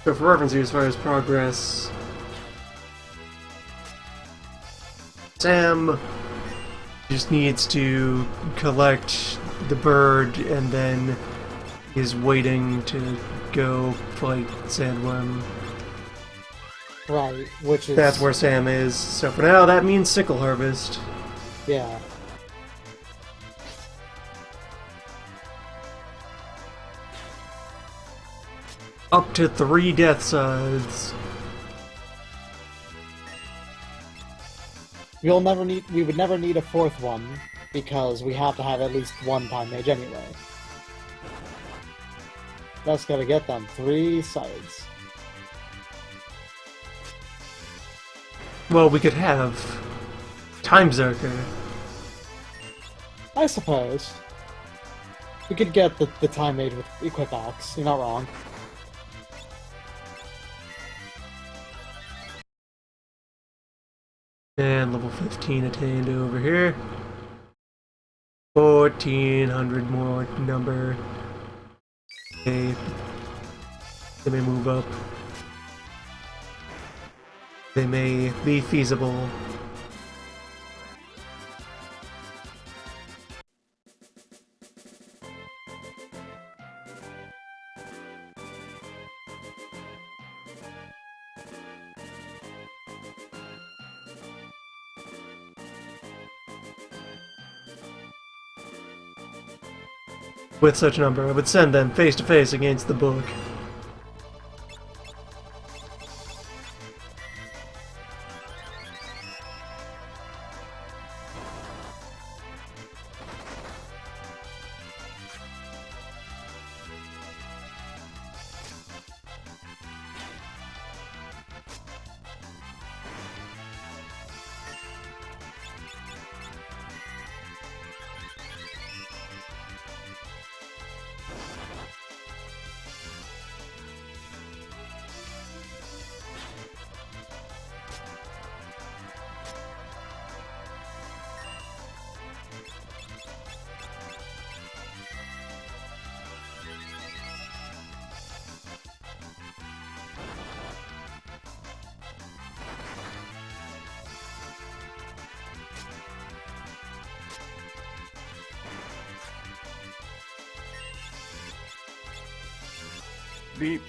So for reference here, as far as progress, Sam just needs to collect the bird and then is waiting to go fight Sandworm. Right, which is... That's where Sam is. So for now, that means sickle harvest. Yeah. Up to 3 death sides. We would never need a 4th one, because we have to have at least 1 time mage anyway. That's gotta get them 3 sides. Well, we could have Time Zerker. I suppose. We could get the time mage with Equip Axe, you're not wrong. And level 15 attained over here. 1400 more number. Okay. They may move up. They may be feasible. With such number, I would send them face to face against the book. Beep.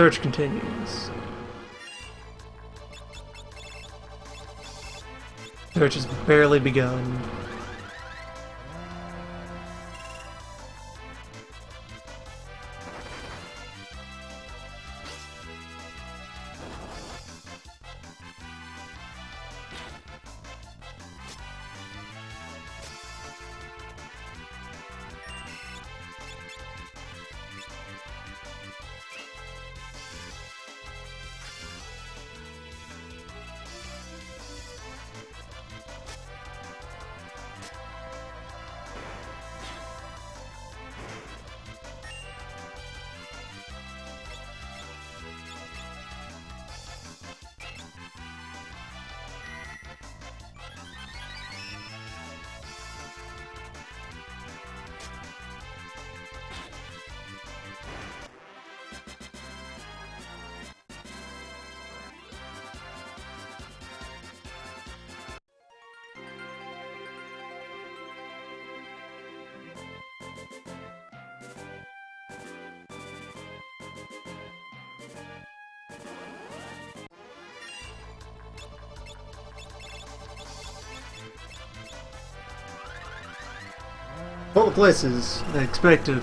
Search continues. Search has barely begun. All the places I expected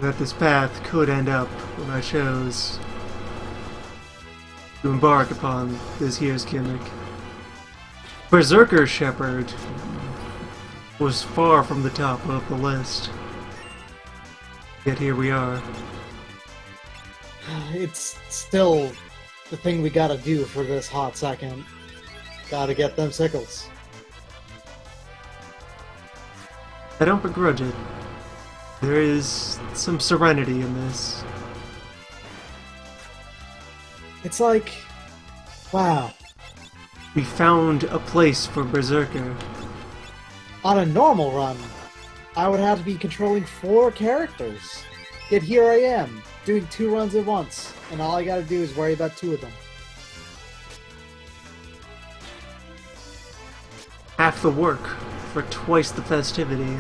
that this path could end up when I chose to embark upon this year's gimmick. Berserker Shepherd was far from the top of the list. Yet here we are. It's still the thing we gotta do for this hot second. Gotta get them sickles. I don't begrudge it. There is some serenity in this. It's like, wow. We found a place for Berserker. On a normal run, I would have to be controlling 4 characters. Yet here I am, doing 2 runs at once, and all I gotta do is worry about 2 of them. Half the work for twice the festivity.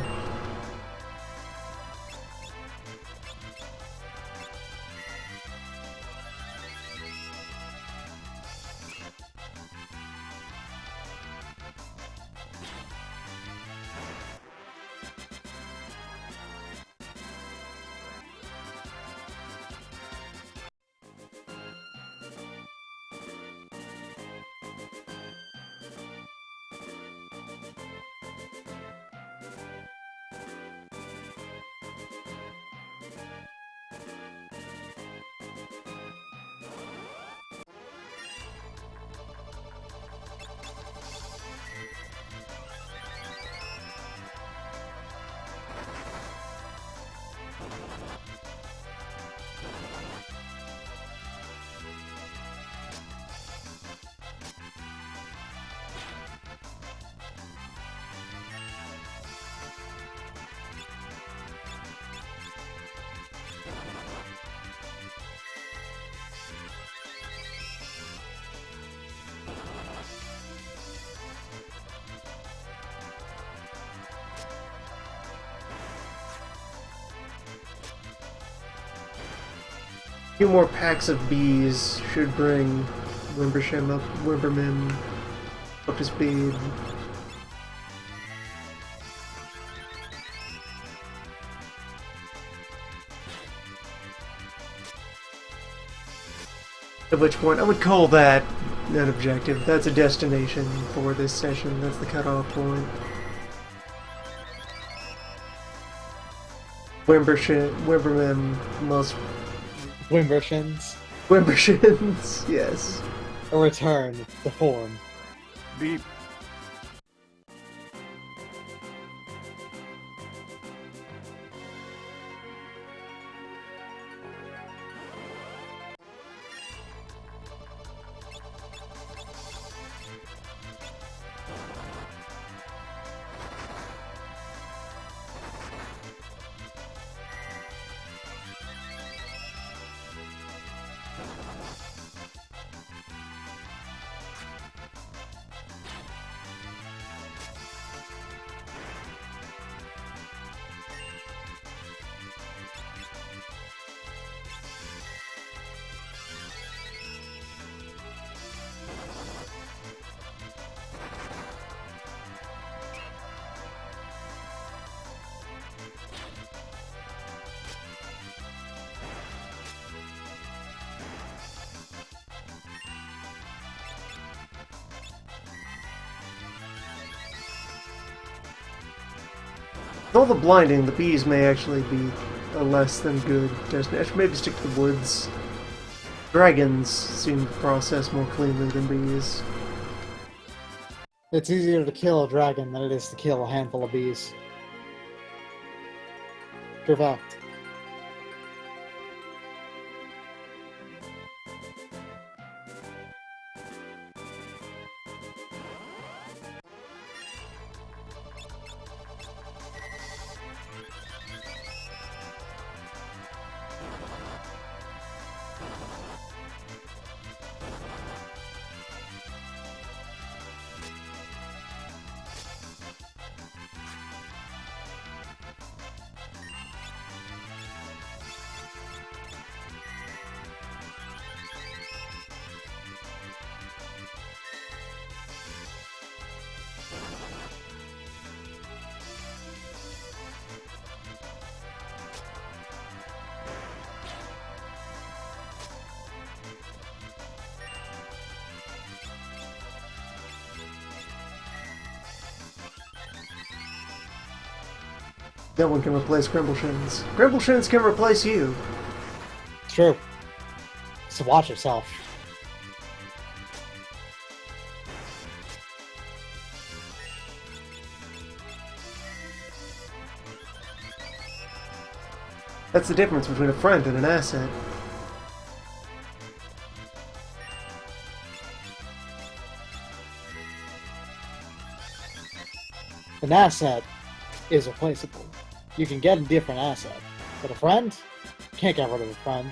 A few more packs of bees should bring Wimberman up to speed. At which point I would call that an objective. That's a destination for this session. That's the cutoff point. Wimberman must... Wimbershins. Wimbershins, yes. A return to form. Beep. All the blinding, the bees may actually be a less than good destination. I should maybe stick to the woods. Dragons seem to process more cleanly than bees. It's easier to kill a dragon than it is to kill a handful of bees. True fact. No one can replace Grimbleshins. Grimbleshins can replace you. True. So watch yourself. That's the difference between a friend and an asset. An asset is replaceable. You can get a different asset. But a friend? Can't get rid of a friend.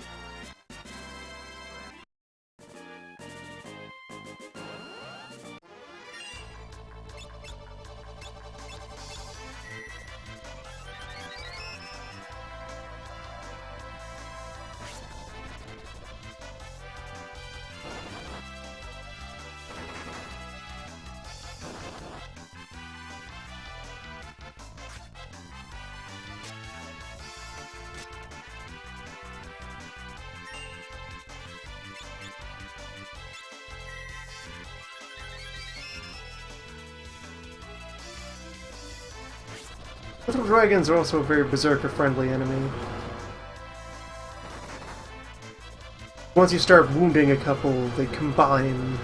Little dragons are also a very berserker-friendly enemy. Once you start wounding a couple, they combine.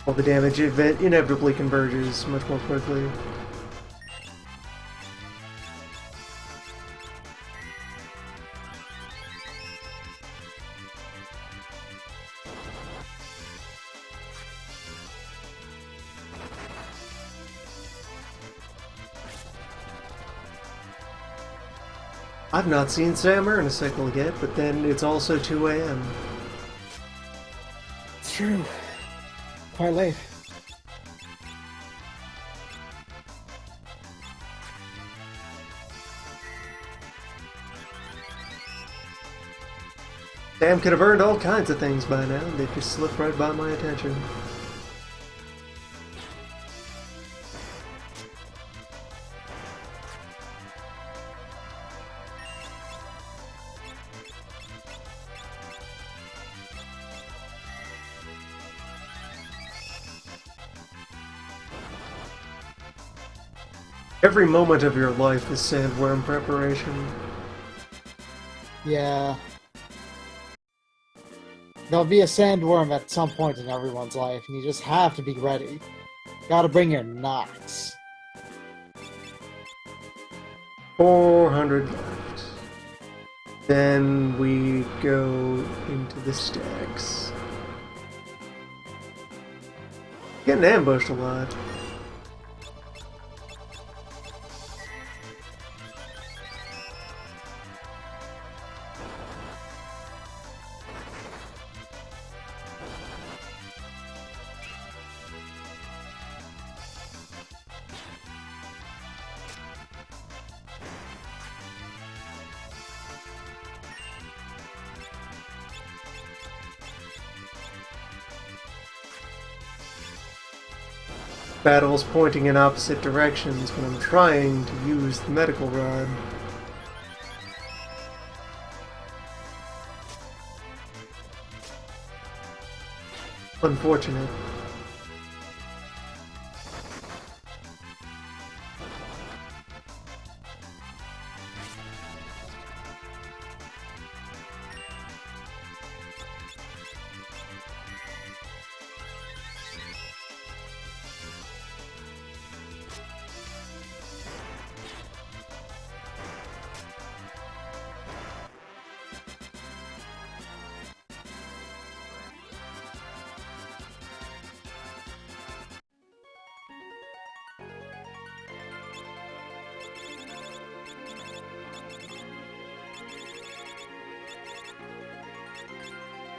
All the damage inevitably converges much more quickly. I've not seen Sam earn a sickle yet, but then it's also 2 a.m. It's true. Quite late. Sam could have earned all kinds of things by now, they just slipped right by my attention. Every moment of your life is sandworm preparation. Yeah. There'll be a sandworm at some point in everyone's life, and you just have to be ready. Gotta bring your knots. 400 left. Then we go into the stacks. Getting ambushed a lot. Battles pointing in opposite directions when I'm trying to use the medical rod. Unfortunate.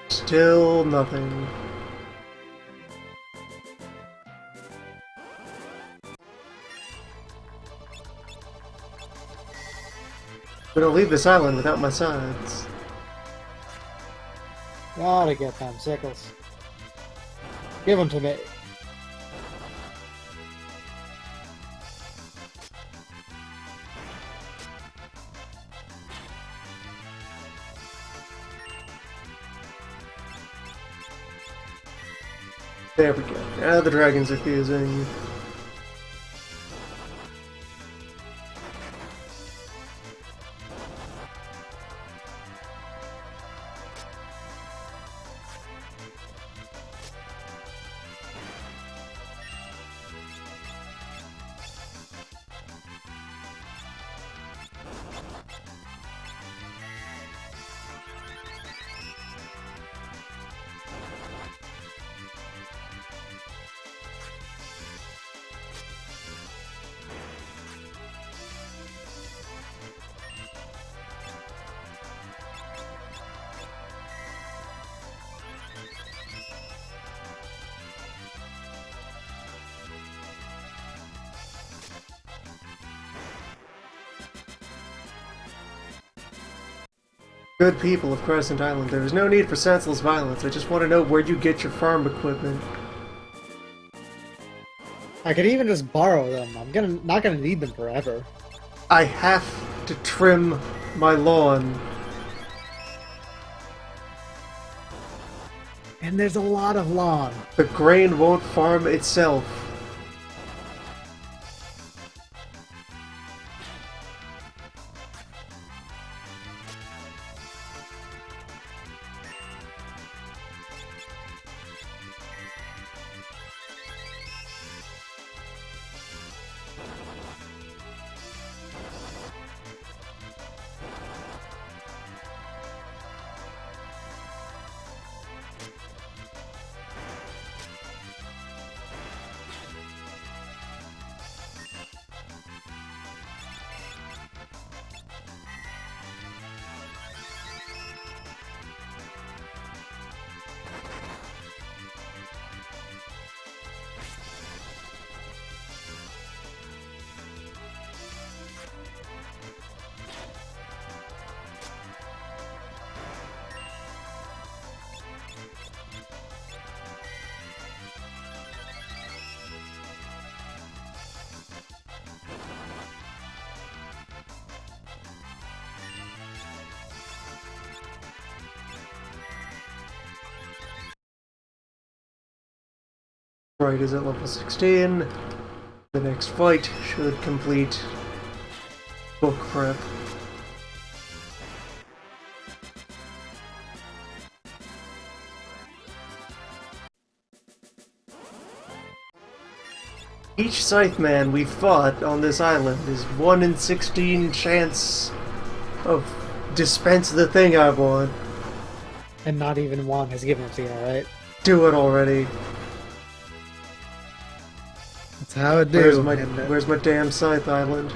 Still nothing. We don't leave this island without my sides. Gotta get them sickles. Give them to me. There we go. Now the dragons are fusing. Good people of Crescent Island, there is no need for senseless violence. I just want to know where you get your farm equipment. I could even just borrow them. I'm not gonna need them forever. I have to trim my lawn. And there's a lot of lawn. The grain won't farm itself. Right is at level 16. The next fight should complete book prep. Each Scytheman we fought on this island is 1 in 16 chance of dispense the thing I want. And not even one has given it to you, right? Do it already. That's how it do. Where's my damn Scythe Island?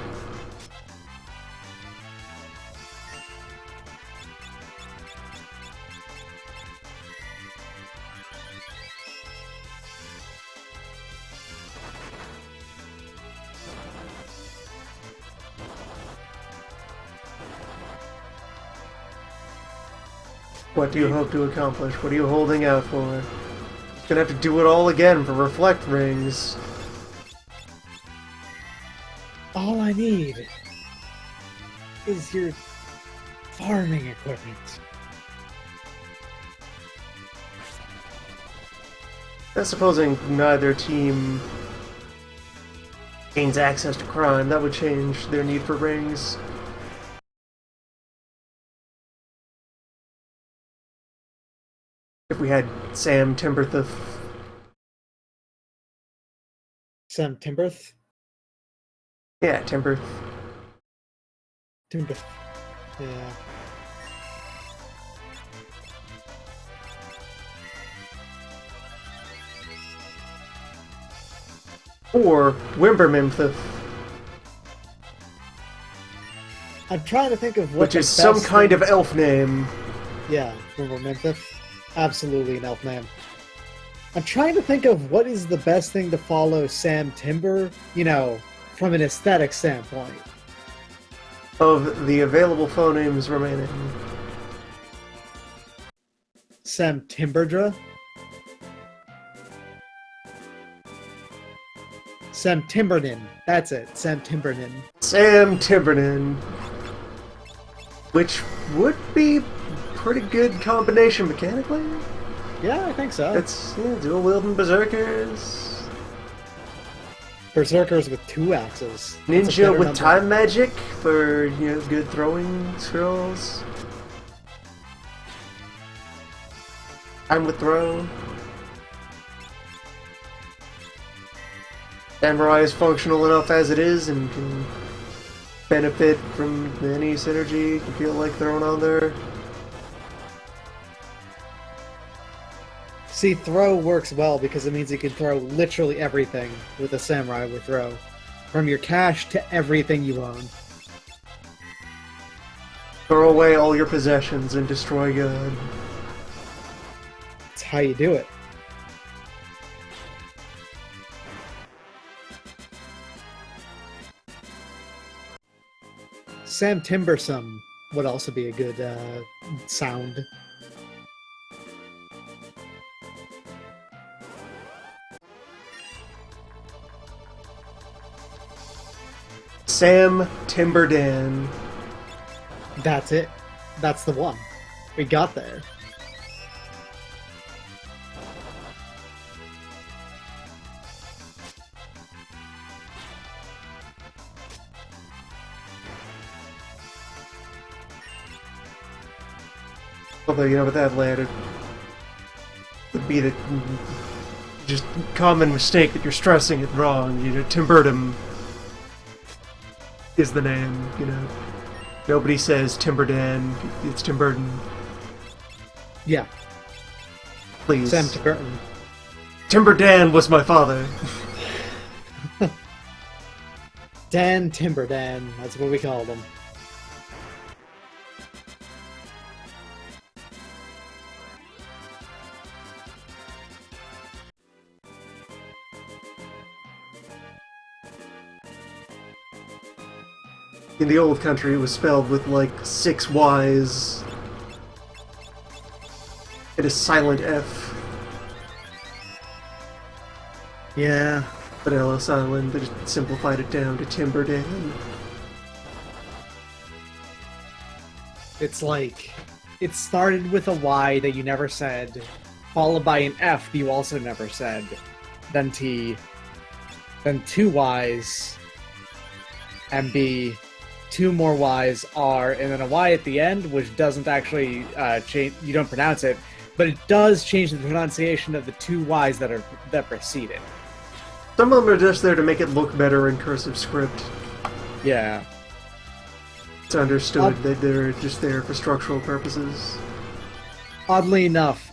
What do you hope to accomplish? What are you holding out for? You're gonna have to do it all again for Reflect Rings. All I need is your farming equipment. That's supposing neither team gains access to crime. That would change their need for rings. If we had Sam Timberthuff. Sam Timberth? Yeah, Timberth. Timberth. Yeah. Or Wimberminthuff. I'm trying to think of what which the is some best kind of thing- elf name. Yeah, remember Memphis? Absolutely an elf name. I'm trying to think of what is the best thing to follow Sam Timber, from an aesthetic standpoint. Of the available phonemes remaining. Sam Timberdra? Sam Timbernin. That's it. Sam Timbernin. Sam Timbernin. Which would be pretty good combination mechanically. Yeah, I think so. It's dual wielding berserkers. Berserkers with 2 axes. That's a Ninja better with number. time magic for, good throwing skills. Time with throw. Samurai is functional enough as it is and can benefit from any synergy you feel like throwing on there. See, throw works well because it means you can throw literally everything with a samurai with throw. From your cash to everything you own. Throw away all your possessions and destroy God. That's how you do it. Sam Timbersome would also be a good sound. Sam Timberdan. That's it. That's the one. We got there. Although, with that lad, it would be the just common mistake that you're stressing it wrong. Timberdum is the name, Nobody says Timberdan, it's Timberden. Yeah, Please. Sam Timberton. Timberdan was my father. Dan Timberdan, that's what we called him. In the old country, it was spelled with, 6 Y's and a silent F. Yeah. But Ellis Island, they just simplified it down to Timberdan. It's like, it started with a Y that you never said, followed by an F that you also never said, then T, then 2 Y's, and B, 2 more Y's, R, and then a Y at the end, which doesn't actually change, you don't pronounce it, but it does change the pronunciation of the 2 Y's that precede it. Some of them are just there to make it look better in cursive script. Yeah. It's understood that they're just there for structural purposes. Oddly enough,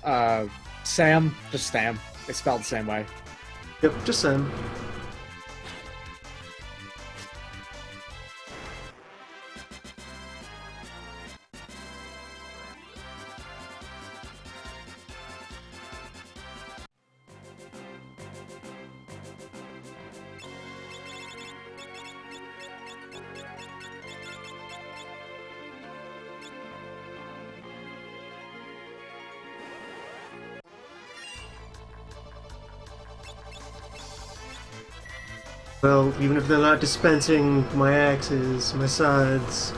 Sam, just Sam, it's spelled the same way. Yep, just Sam. Well, even if they're not dispensing my axes, my swords,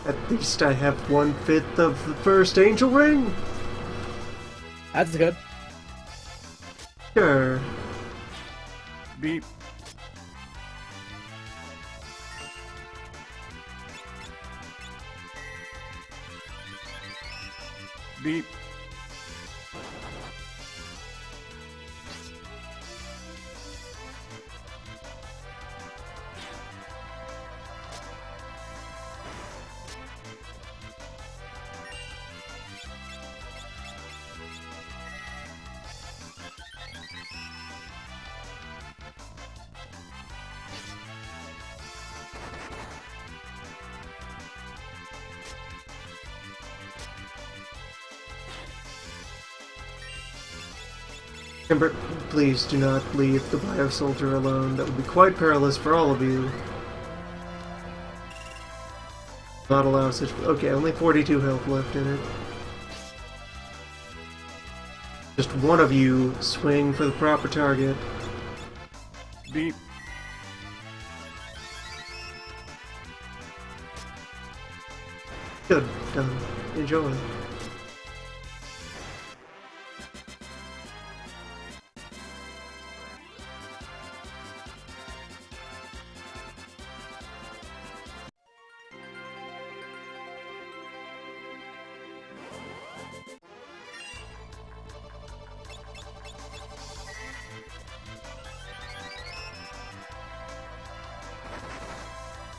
at least I have 1/5 of the first angel ring? That's good. Sure. Beep. Beep. Remember, please do not leave the bio soldier alone. That would be quite perilous for all of you. Not allow such. Okay, only 42 health left in it. Just one of you swing for the proper target. Beep. Good. Done. Enjoy.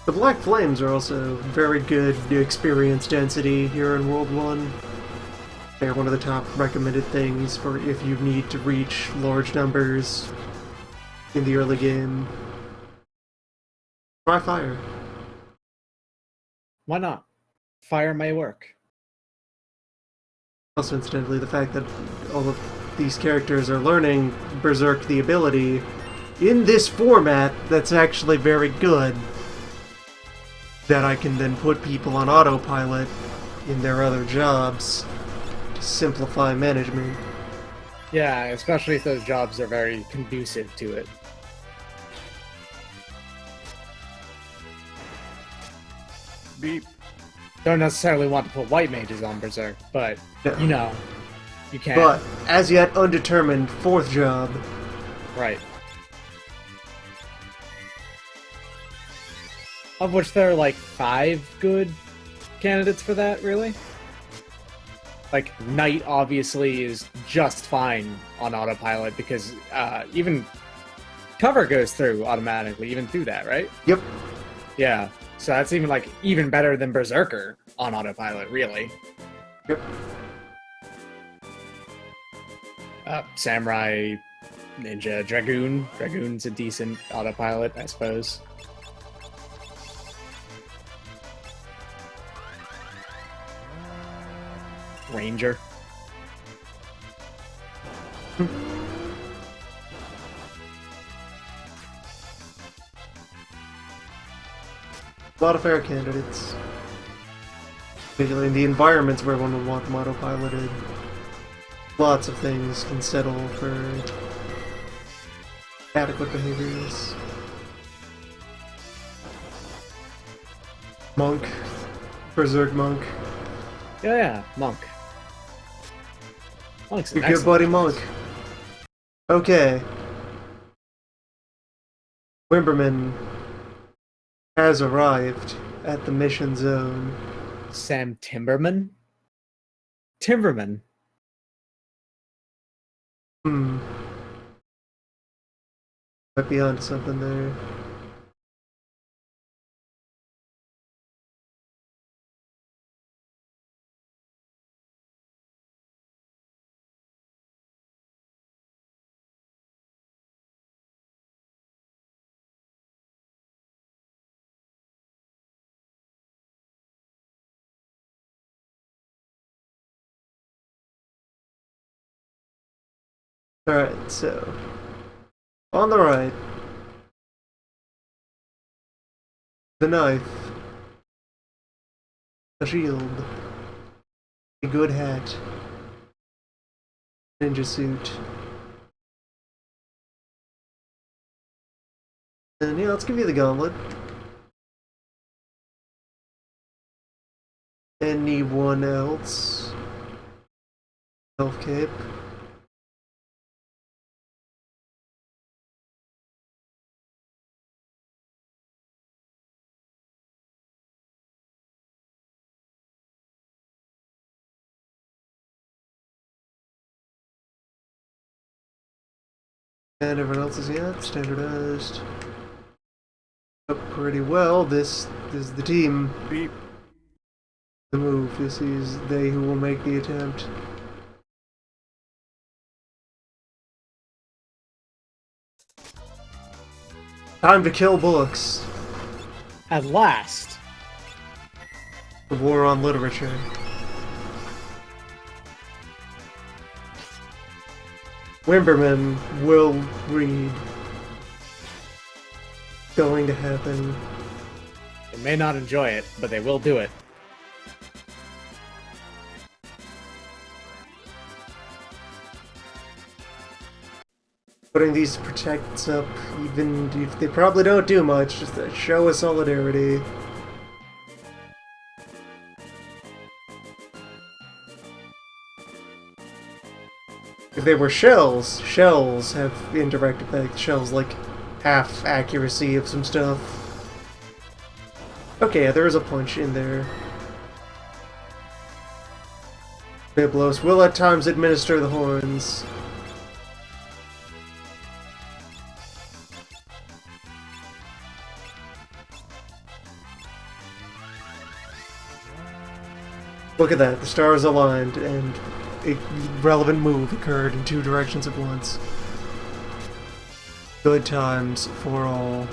The Black Flames are also very good experience density here in World 1. They're one of the top recommended things for if you need to reach large numbers in the early game. Try fire. Why not? Fire may work. Also, incidentally, the fact that all of these characters are learning Berserk the ability in this format that's actually very good. That I can then put people on autopilot in their other jobs to simplify management. Yeah, especially if those jobs are very conducive to it. Beep. Don't necessarily want to put white mages on Berserk, but, Yeah. you know, you can. But, as yet undetermined, fourth job. Right. Of which there are like 5 good candidates for that, really. Like, Knight obviously is just fine on autopilot because even cover goes through automatically, even through that, right? Yep. Yeah. So that's even better than Berserker on autopilot, really. Yep. Samurai, Ninja, Dragoon. Dragoon's a decent autopilot, I suppose. Ranger. A lot of fair candidates. Particularly in the environments where one would want them autopiloted. Lots of things can settle for adequate behaviors. Monk. Berserk Monk. Yeah, Monk. Monk's an Your good excellent buddy choice. Monk. Okay. Wimberman has arrived at the mission zone. Sam Timberman? Timberman. Might be onto something there. Alright, so on the right, the knife, a shield, a good hat, ninja suit, and yeah, let's give you the gauntlet. Anyone else? Elf cape. And everyone else is standardized. Up pretty well. This is the team. Beep. The move. This is they who will make the attempt. Time to kill books. At last. The war on literature. Wimberman will read. Going to happen. They may not enjoy it, but they will do it. Putting these protects up, even if they probably don't do much, just a show of solidarity. If they were shells, shells have indirect effects. Shells like half accuracy of some stuff. Okay, yeah, there is a punch in there. Biblos will at times administer the horns. Look at that, the stars aligned, and a relevant move occurred in two directions at once. Good times for all.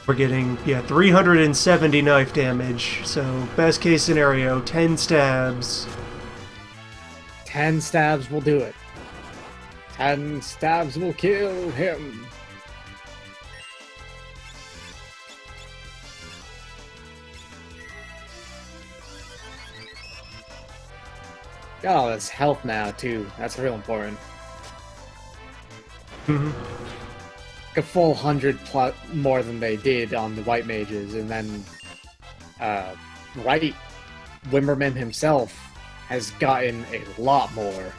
We're getting, 370 knife damage, so best case scenario, 10 stabs. 10 stabs will do it. 10 stabs will kill him. Got all this health now, too. That's real important. Mm-hmm. A full 100 plus more than they did on the white mages, and then Wimberman himself has gotten a lot more.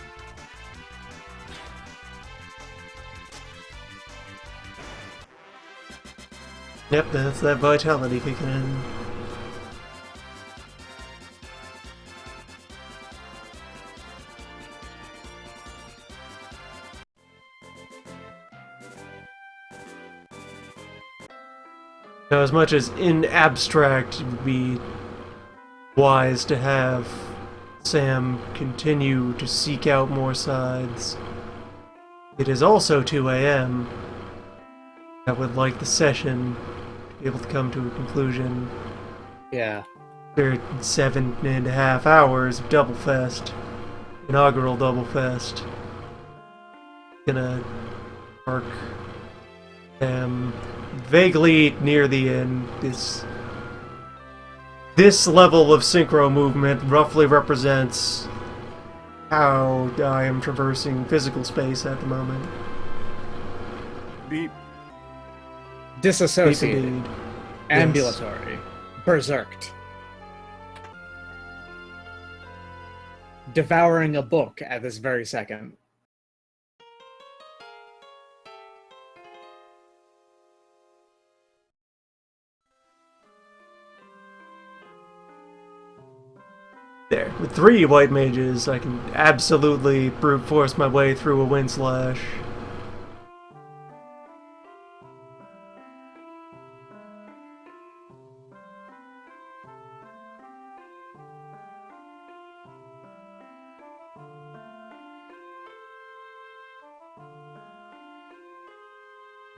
Yep, that's that vitality kicking in. Now, as much as in abstract it would be wise to have Sam continue to seek out more sides, it is also 2 a.m. I would like the session to be able to come to a conclusion. Yeah. There are 7.5 hours of Double Fest, inaugural Double Fest. Gonna mark vaguely near the end. This level of synchro movement roughly represents how I am traversing physical space at the moment. Beep. Disassociated. Indeed. Ambulatory. Berserked. Devouring a book at this very second. There. With 3 white mages, I can absolutely brute force my way through a wind slash.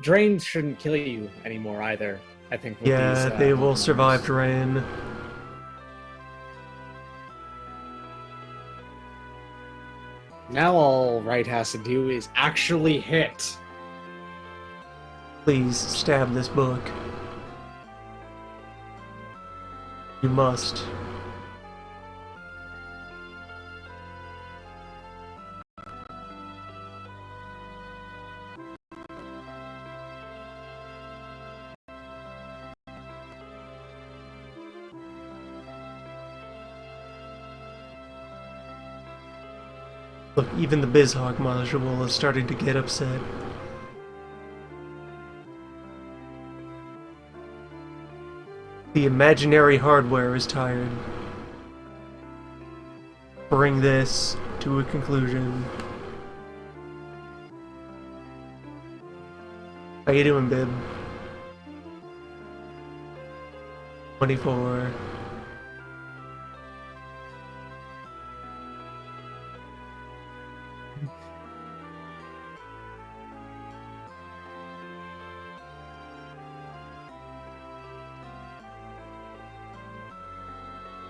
Drains shouldn't kill you anymore either, I think. With Yeah, these, they will survive drain. Now all Wright has to do is actually hit. Please stab this book. You must. Look, even the BizHawk module is starting to get upset. The imaginary hardware is tired. Bring this to a conclusion. How you doing, Bib? 24.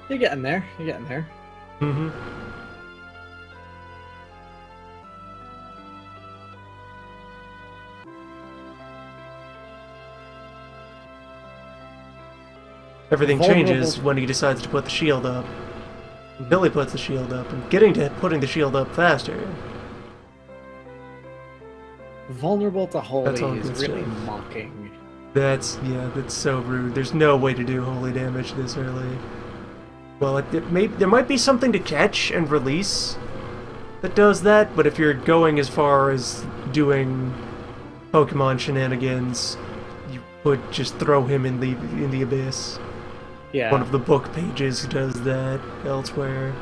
You're getting there. You're getting there. Mm-hmm. Everything changes when he decides to put the shield up. Billy puts the shield up, and getting to putting the shield up faster. Vulnerable to holy That's all is good really stuff. mocking. That's so rude. There's no way to do holy damage this early. Well, there might be something to catch and release that does that, but if you're going as far as doing Pokemon shenanigans, you would just throw him in the abyss. Yeah. One of the book pages does that elsewhere.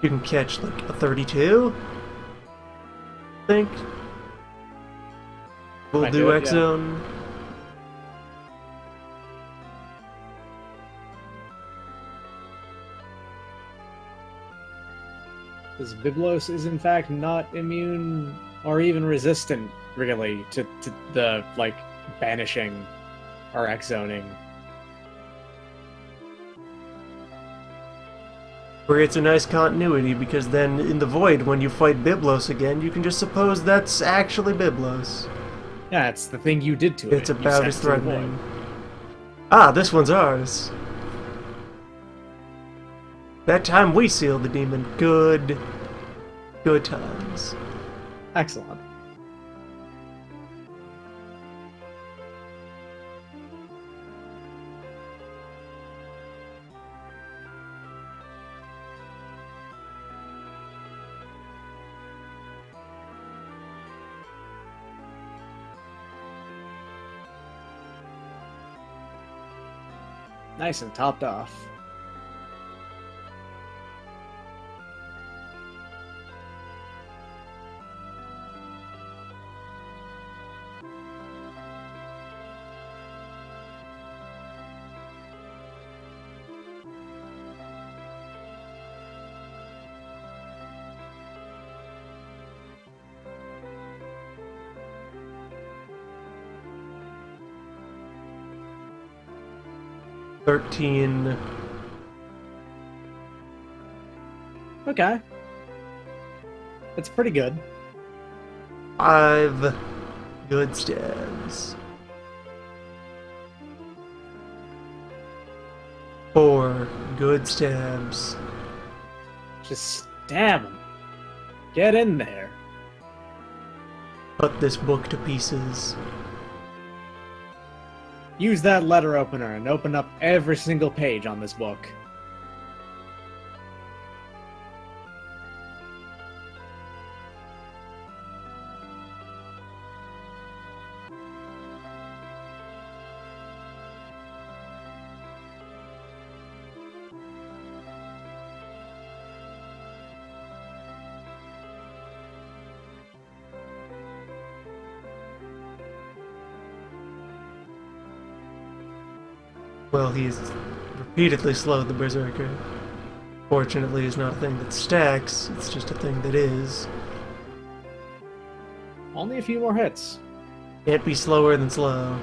You can catch like a 32, I think. We'll Might do do it, X yeah. Zone. This Biblos is in fact not immune or even resistant, really, to the, like, banishing or X-zoning. Creates a nice continuity, because then in the void, when you fight Biblos again, you can just suppose that's actually Biblos. Yeah, it's the thing you did to it. It's You about sent as it to the void. threatening. Ah, this one's ours. That time we sealed the demon. Good times. Excellent. Nice and topped off. $13. Okay. That's pretty good. 5 good stabs. 4 good stabs. Just stab him. Get in there. Cut this book to pieces. Use that letter opener and open up every single page on this book. Well, he's repeatedly slowed the Berserker. Fortunately, it's not a thing that stacks, it's just a thing that is. Only a few more hits. Can't be slower than slow.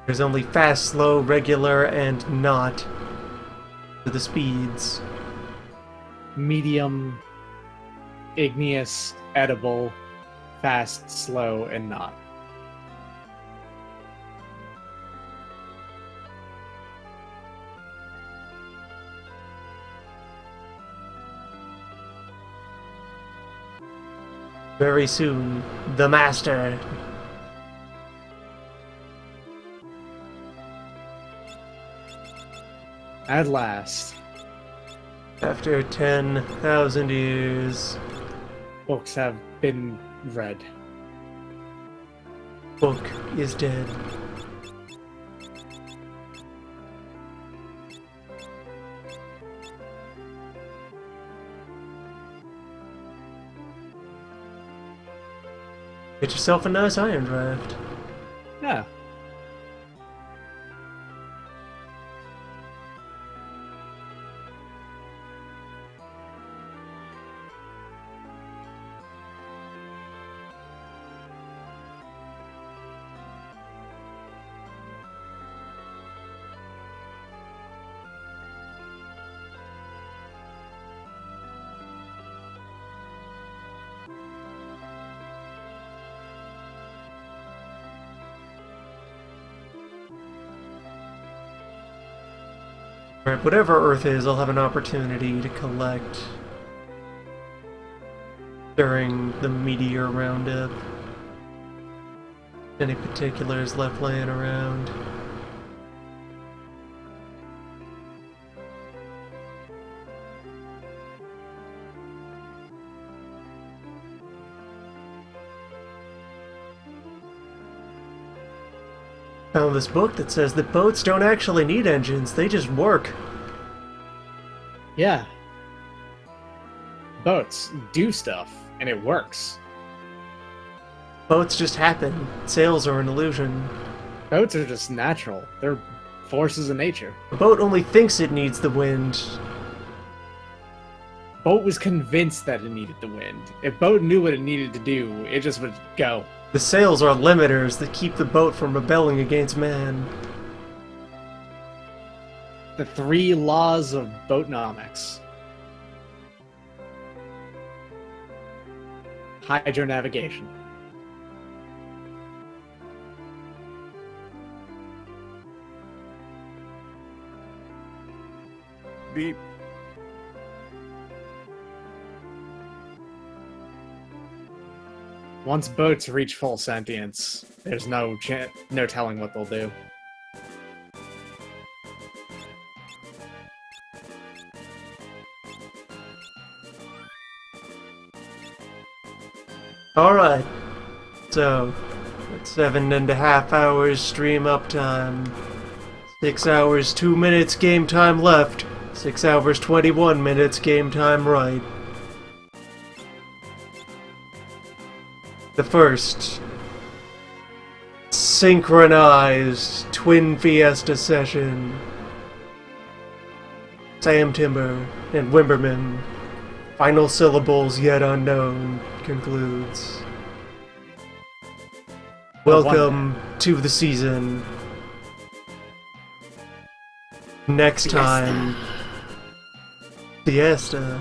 There's only fast, slow, regular, and not to the speeds. Medium, igneous, edible, fast, slow, and not. Very soon, the Master. At last, After 10,000 years, books have been read. book is dead. Get yourself a nice iron draft. Yeah. Alright, whatever Earth is, I'll have an opportunity to collect during the meteor roundup. Any particulars left laying around. Found this book that says that boats don't actually need engines, they just work. Yeah. Boats do stuff, and it works. Boats just happen. Sails are an illusion. Boats are just natural. They're forces of nature. A boat only thinks it needs the wind. Boat was convinced that it needed the wind. If Boat knew what it needed to do, it just would go. The sails are limiters that keep the boat from rebelling against man. The 3 laws of boatnomics. Hydronavigation. Beep. Once boats reach full sentience, there's no telling what they'll do. Alright. So, that's 7.5 hours stream uptime. 6 hours 2 minutes game time left. 6 hours 21 minutes game time right. The first synchronized twin Fiesta session. Sam Timber and Wimberman. Final syllables yet unknown concludes. Welcome to the season. Next time, Fiesta.